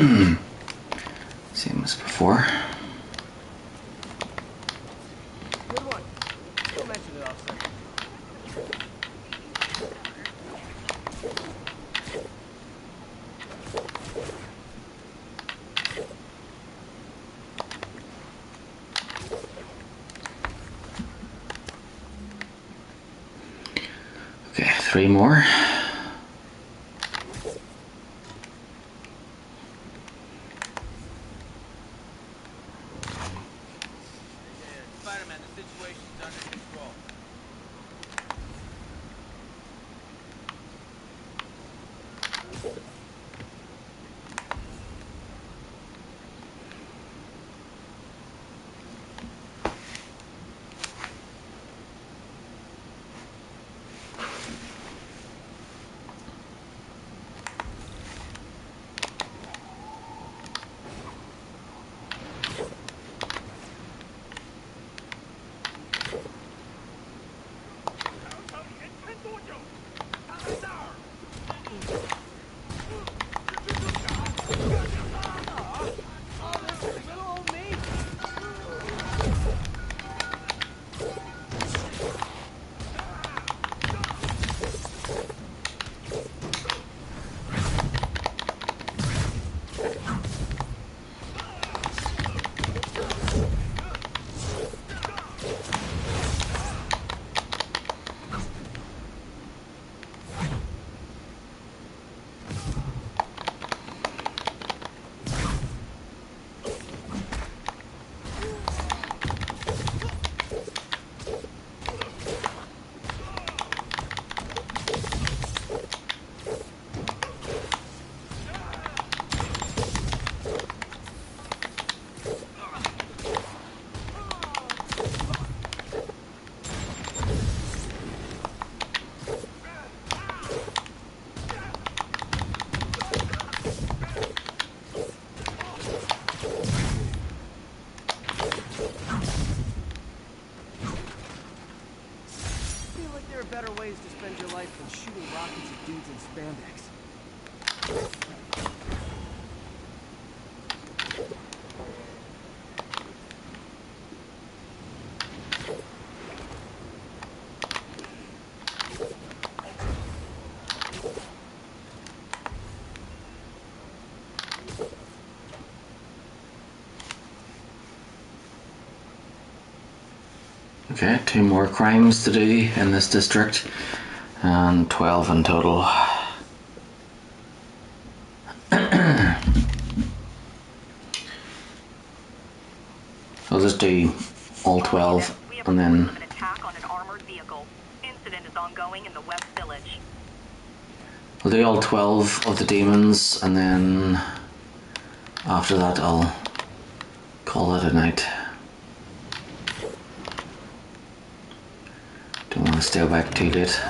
Same as before. Good one. Don't mention it, officer. Okay, 3 more. Spider-Man, the situation's under control. Better ways to spend your life than shooting rockets at dudes in spandex. Okay, 2 more crimes to do in this district, and 12 in total. I'll just do all 12 and then An attack on an armored vehicle. Incident is ongoing in the West Village. I'll do all 12 of the demons, and then after that I'll call it a night. Don't want to stay back too late.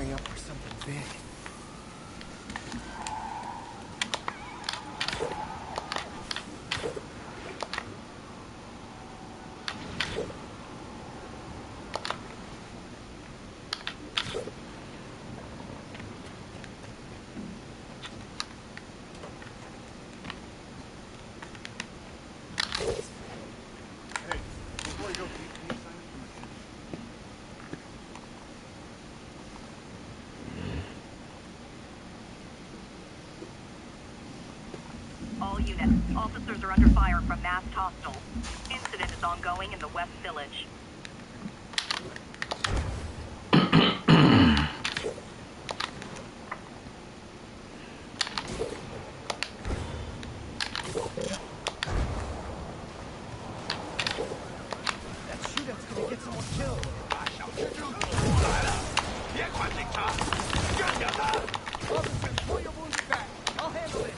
gearing up for something big. All units, officers are under fire from masked hostiles. Incident is ongoing in the West Village. That shootout's gonna get someone killed. Officers, pull your wounded back. I'll handle this.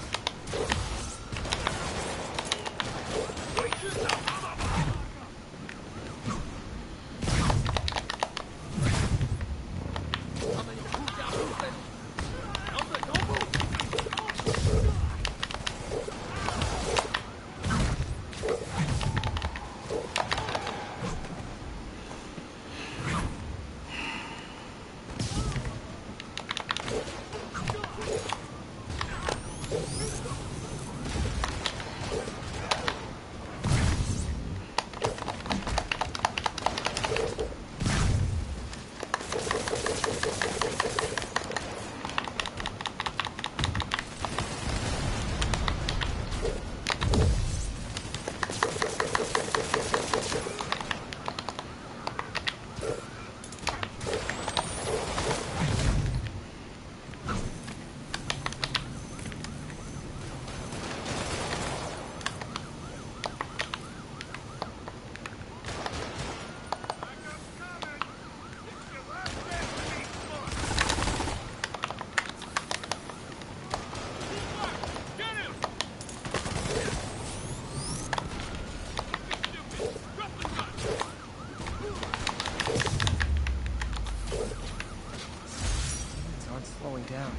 Slowing down.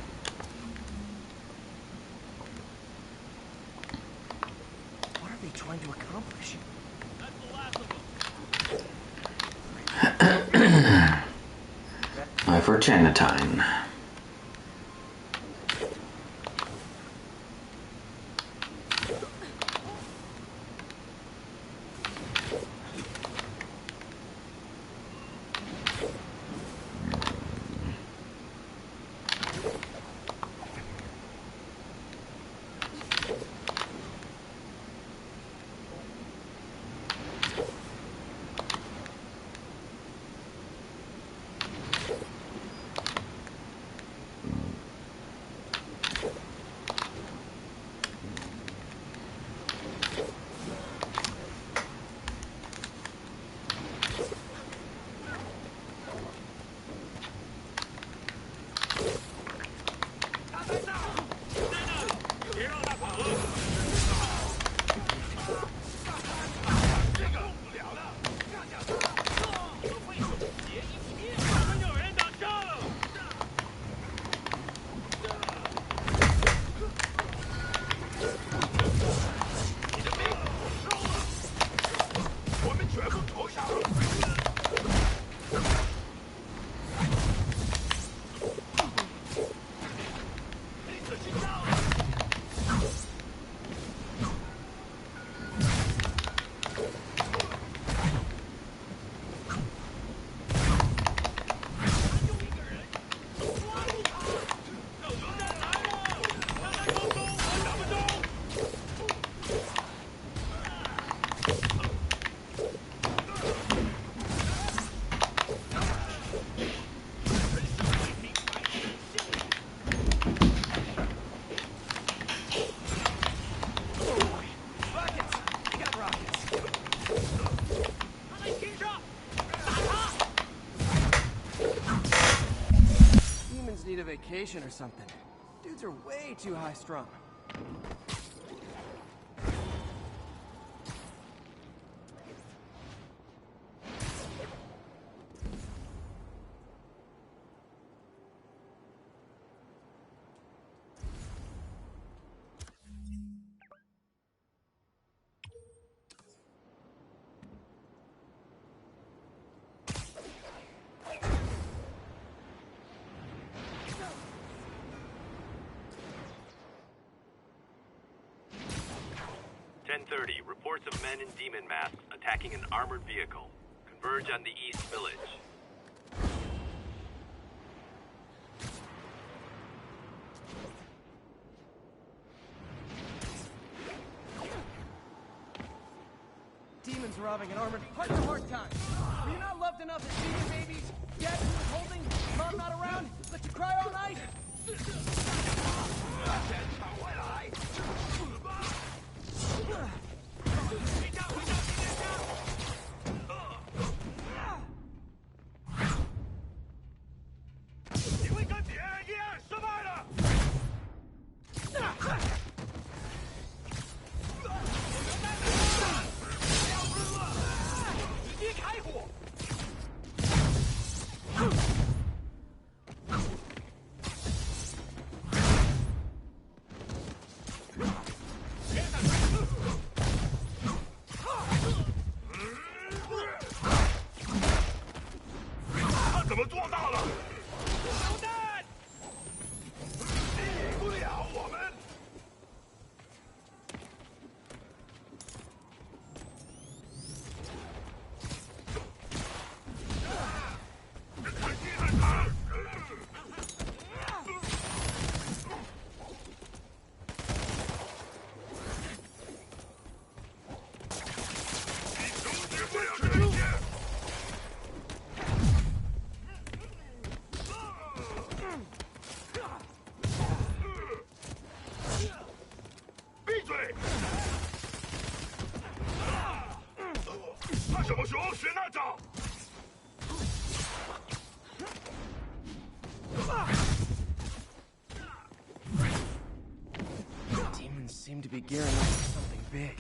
What are they trying to accomplish? Now for Chinatown. Need a vacation or something. Dudes are way too high strung. 10:30, reports of men in demon masks attacking an armored vehicle. Converge on the East Village. Demons robbing an armored hard time. Were you not loved enough as demon babies? Dad who was holding, mom not around, let you cry all night? Demons seem to be gearing up for something big.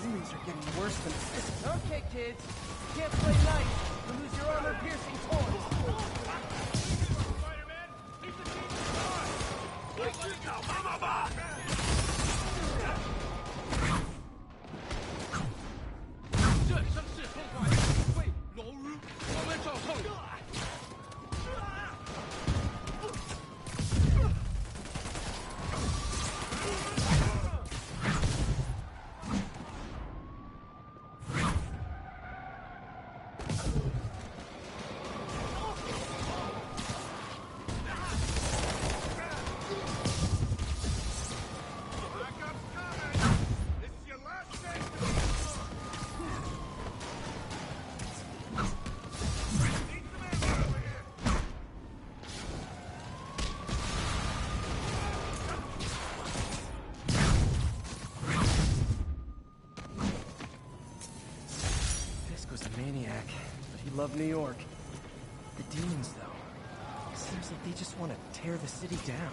Demons are getting worse than this. Okay, kids. You can't play nice. You'll lose your armor-piercing toys. Maniac, but he loved New York. The demons, though, it seems like they just want to tear the city down.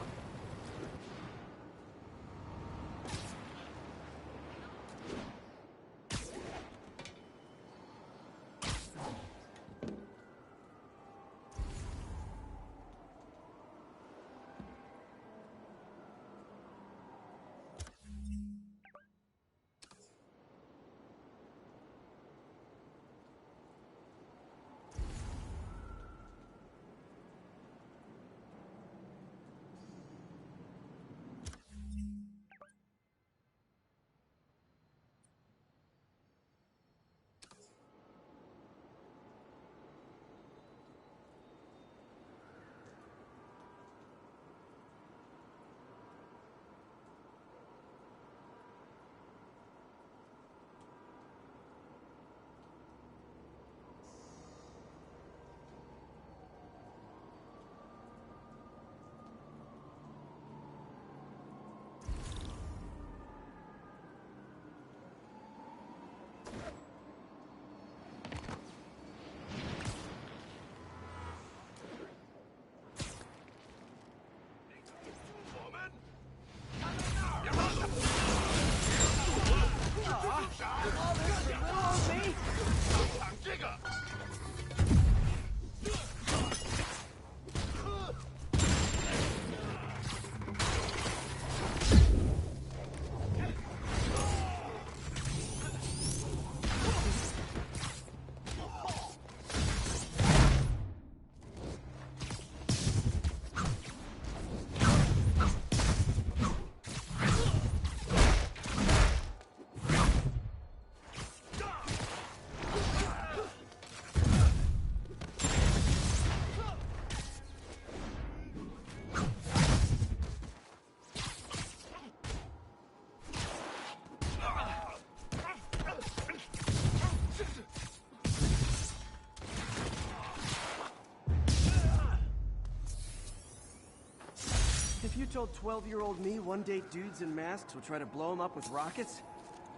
if you told 12-year-old me one-day dudes in masks will try to blow him up with rockets,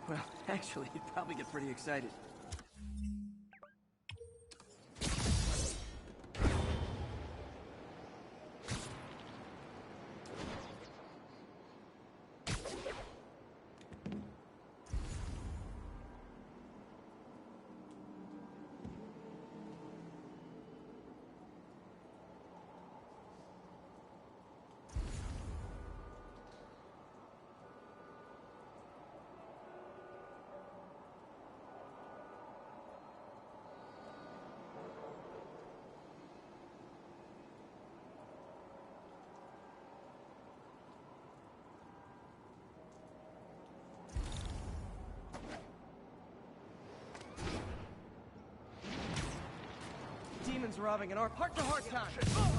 well, actually, you'd probably get pretty excited. Demons robbing an art heart-to-heart time.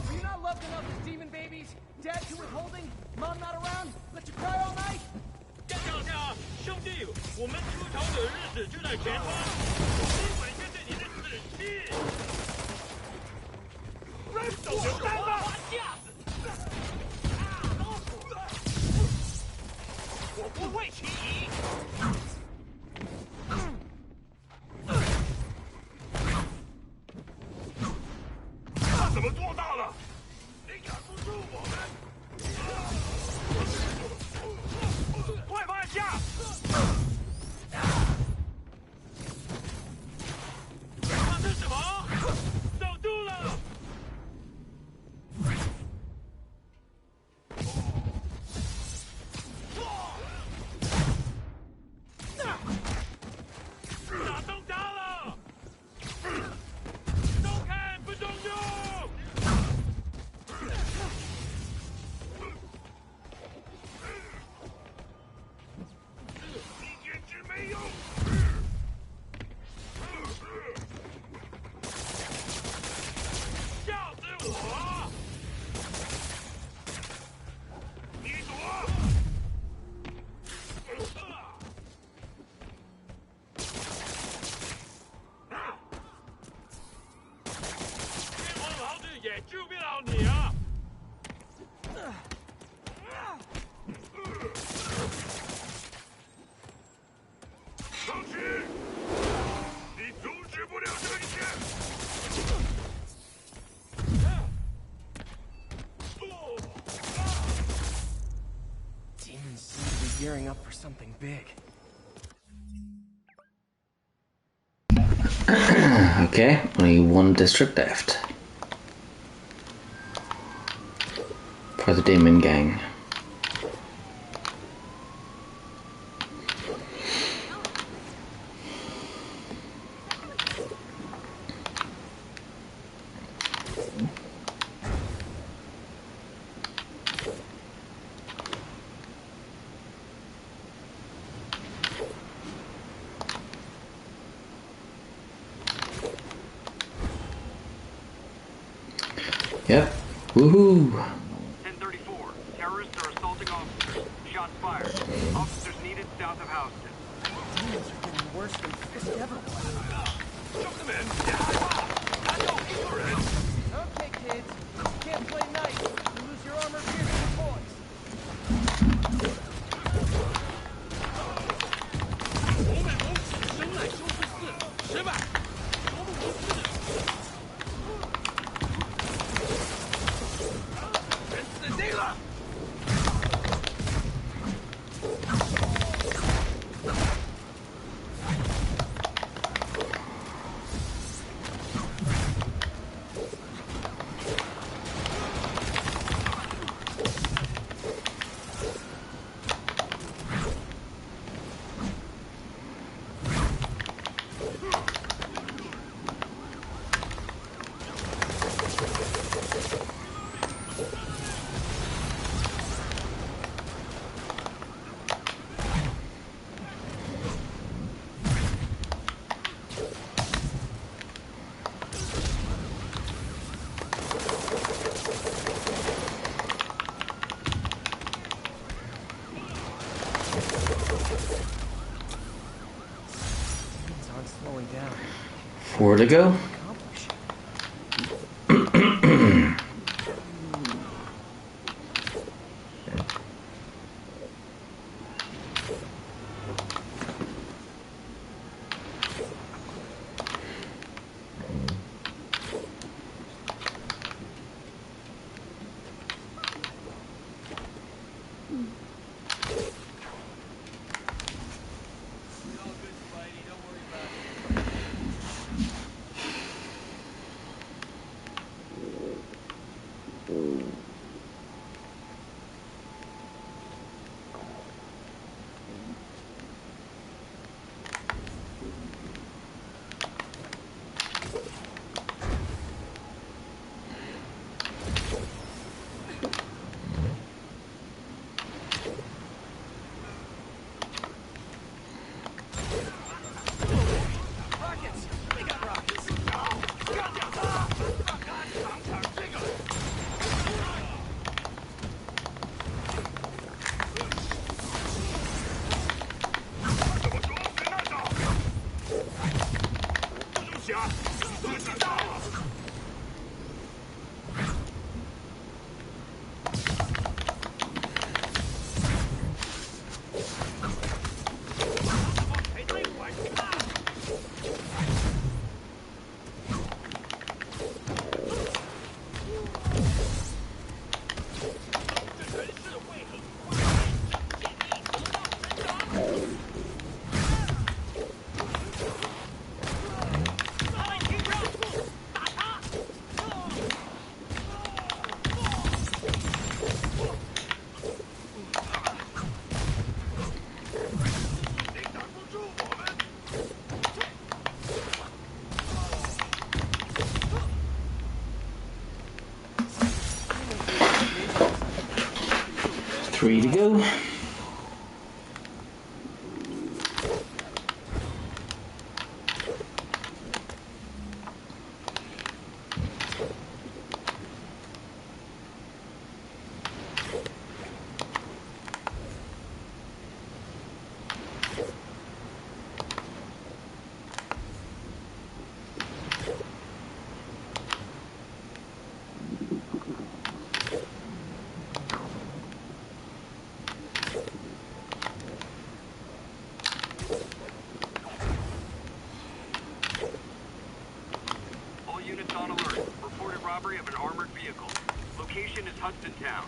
Are you not loved enough as demon babies? Dad too withholding? Mom not around? Let you cry all night? 站上下，兄弟，我们出逃的日子就在前方，我本着对你的死心。手榴弹吧！我不会轻易。他怎么做到了？你赶不住我们！快放下！他是什么？守住了！打中他了！都看不中用！你简直没用！笑死我！你躲！天皇老子也救不了你啊！上去！你阻止不了这一切！ Demons seem to be gearing up for something big. Okay, only one district left for the demon gang. Yep. Woohoo! 1034. Terrorists are assaulting officers. Shots fired. Officers needed south of Houston. Demons are getting worse than Fisk ever was. Shove them in. Okay, kids. You can't play nice. You lose your armor piercing toys. 生来就是4，失败。人死定了！ Slowing down. 4 to go. 3 to go. Location is Hudson Town.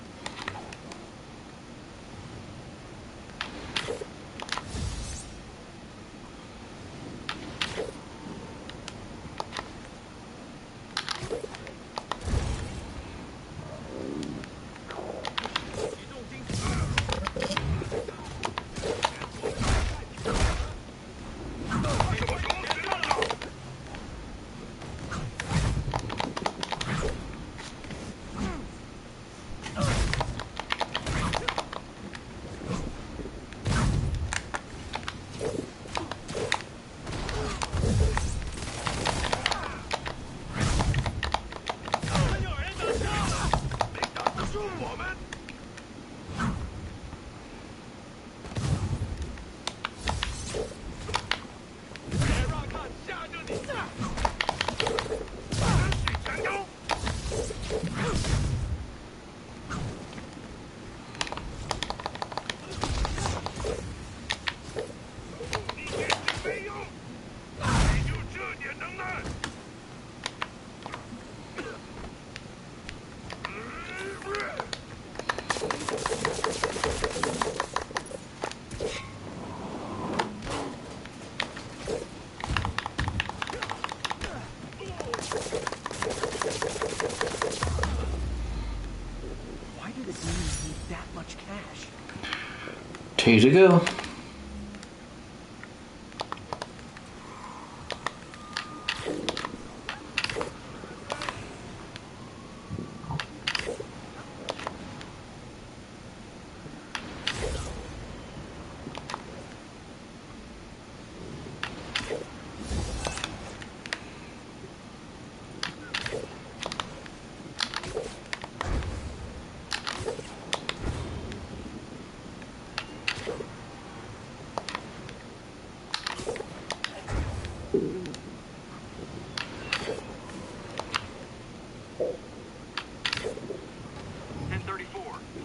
Why do the demons need that much cash? 2 to go.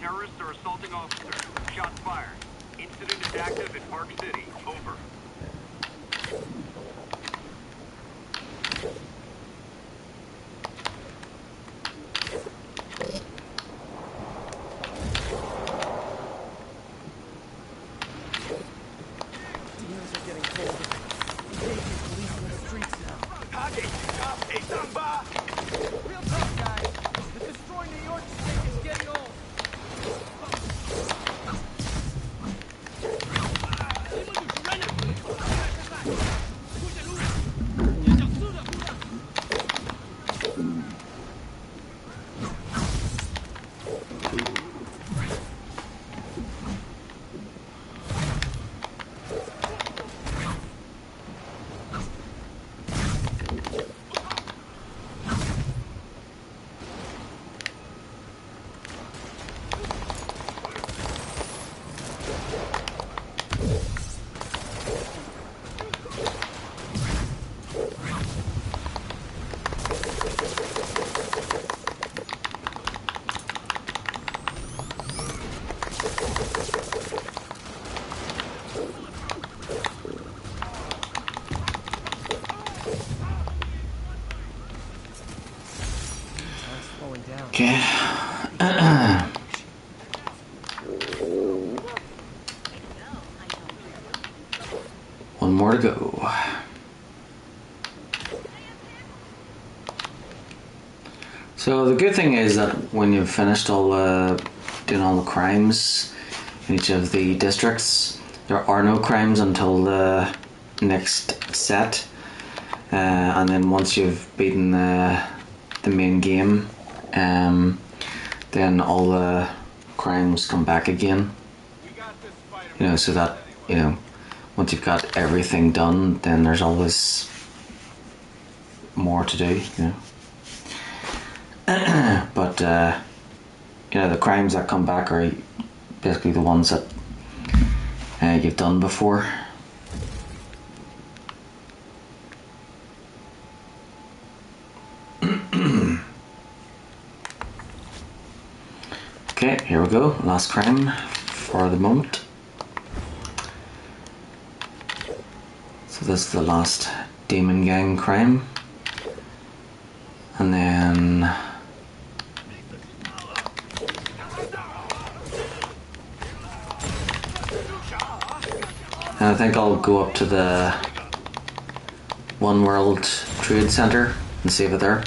Terrorists are assaulting officers. Shots fired. Incident is active in Park City. Over. Demons are getting colder. Engaging police in the streets now. Real tough, guys. They're destroying New York Okay. One more to go. So the good thing is that when you've finished doing all the crimes in each of the districts, there are no crimes until the next set, and then once you've beaten the main game, then all the crimes come back again. You know, so that, you know, once you've got everything done, then there's always more to do, you know. But you know, the crimes that come back are basically the ones that you've done before. Okay, here we go. Last crime for the moment. So this is the last Demon Gang crime. And then I think I'll go up to the One World Trade Center and save it there.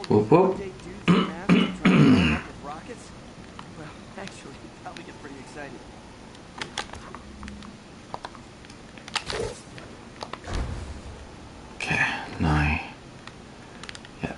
Whoop whoop. Rockets? Well, actually, you'd probably get pretty excited. Okay, now. Yeah.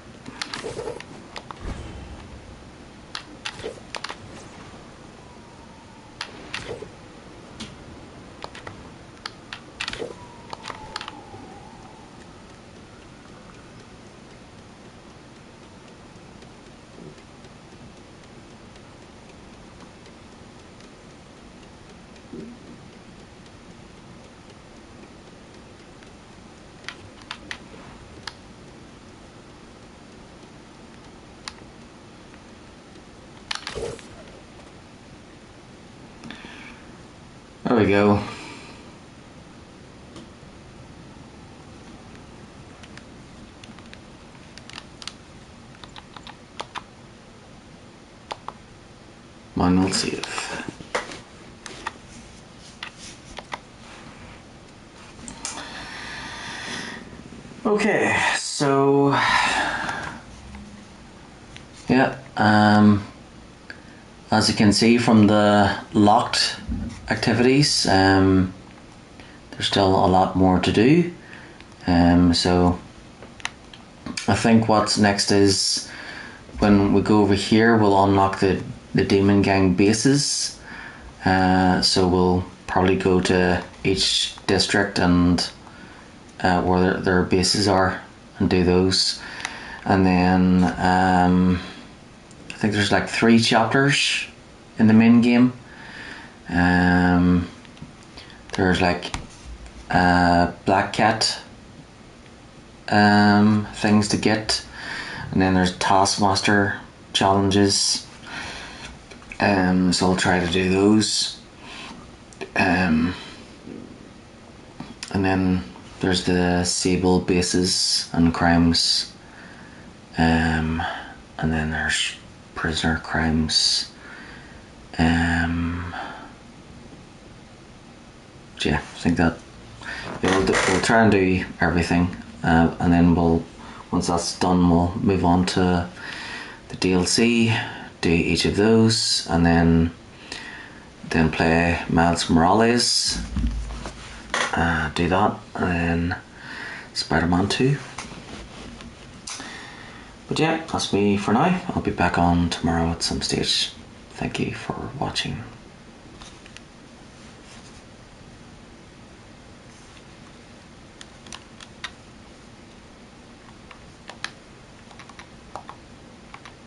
There we go. Manual save. Okay, so yeah, as you can see from the locked activities, there's still a lot more to do. So I think what's next is when we go over here, we'll unlock the Demon Gang bases. So we'll probably go to each district and where their bases are and do those. And then I think there's like 3 chapters in the main game. There's like Black Cat things to get, and then there's Taskmaster challenges. So I'll try to do those. And then there's the Sable bases and crimes. And then there's prisoner crimes. Yeah, I think that we'll try and do everything, and then once that's done, we'll move on to the DLC, do each of those, and then then play Miles Morales, do that, and then Spider-Man 2. But yeah, that's me for now. I'll be back on tomorrow at some stage. Thank you for watching.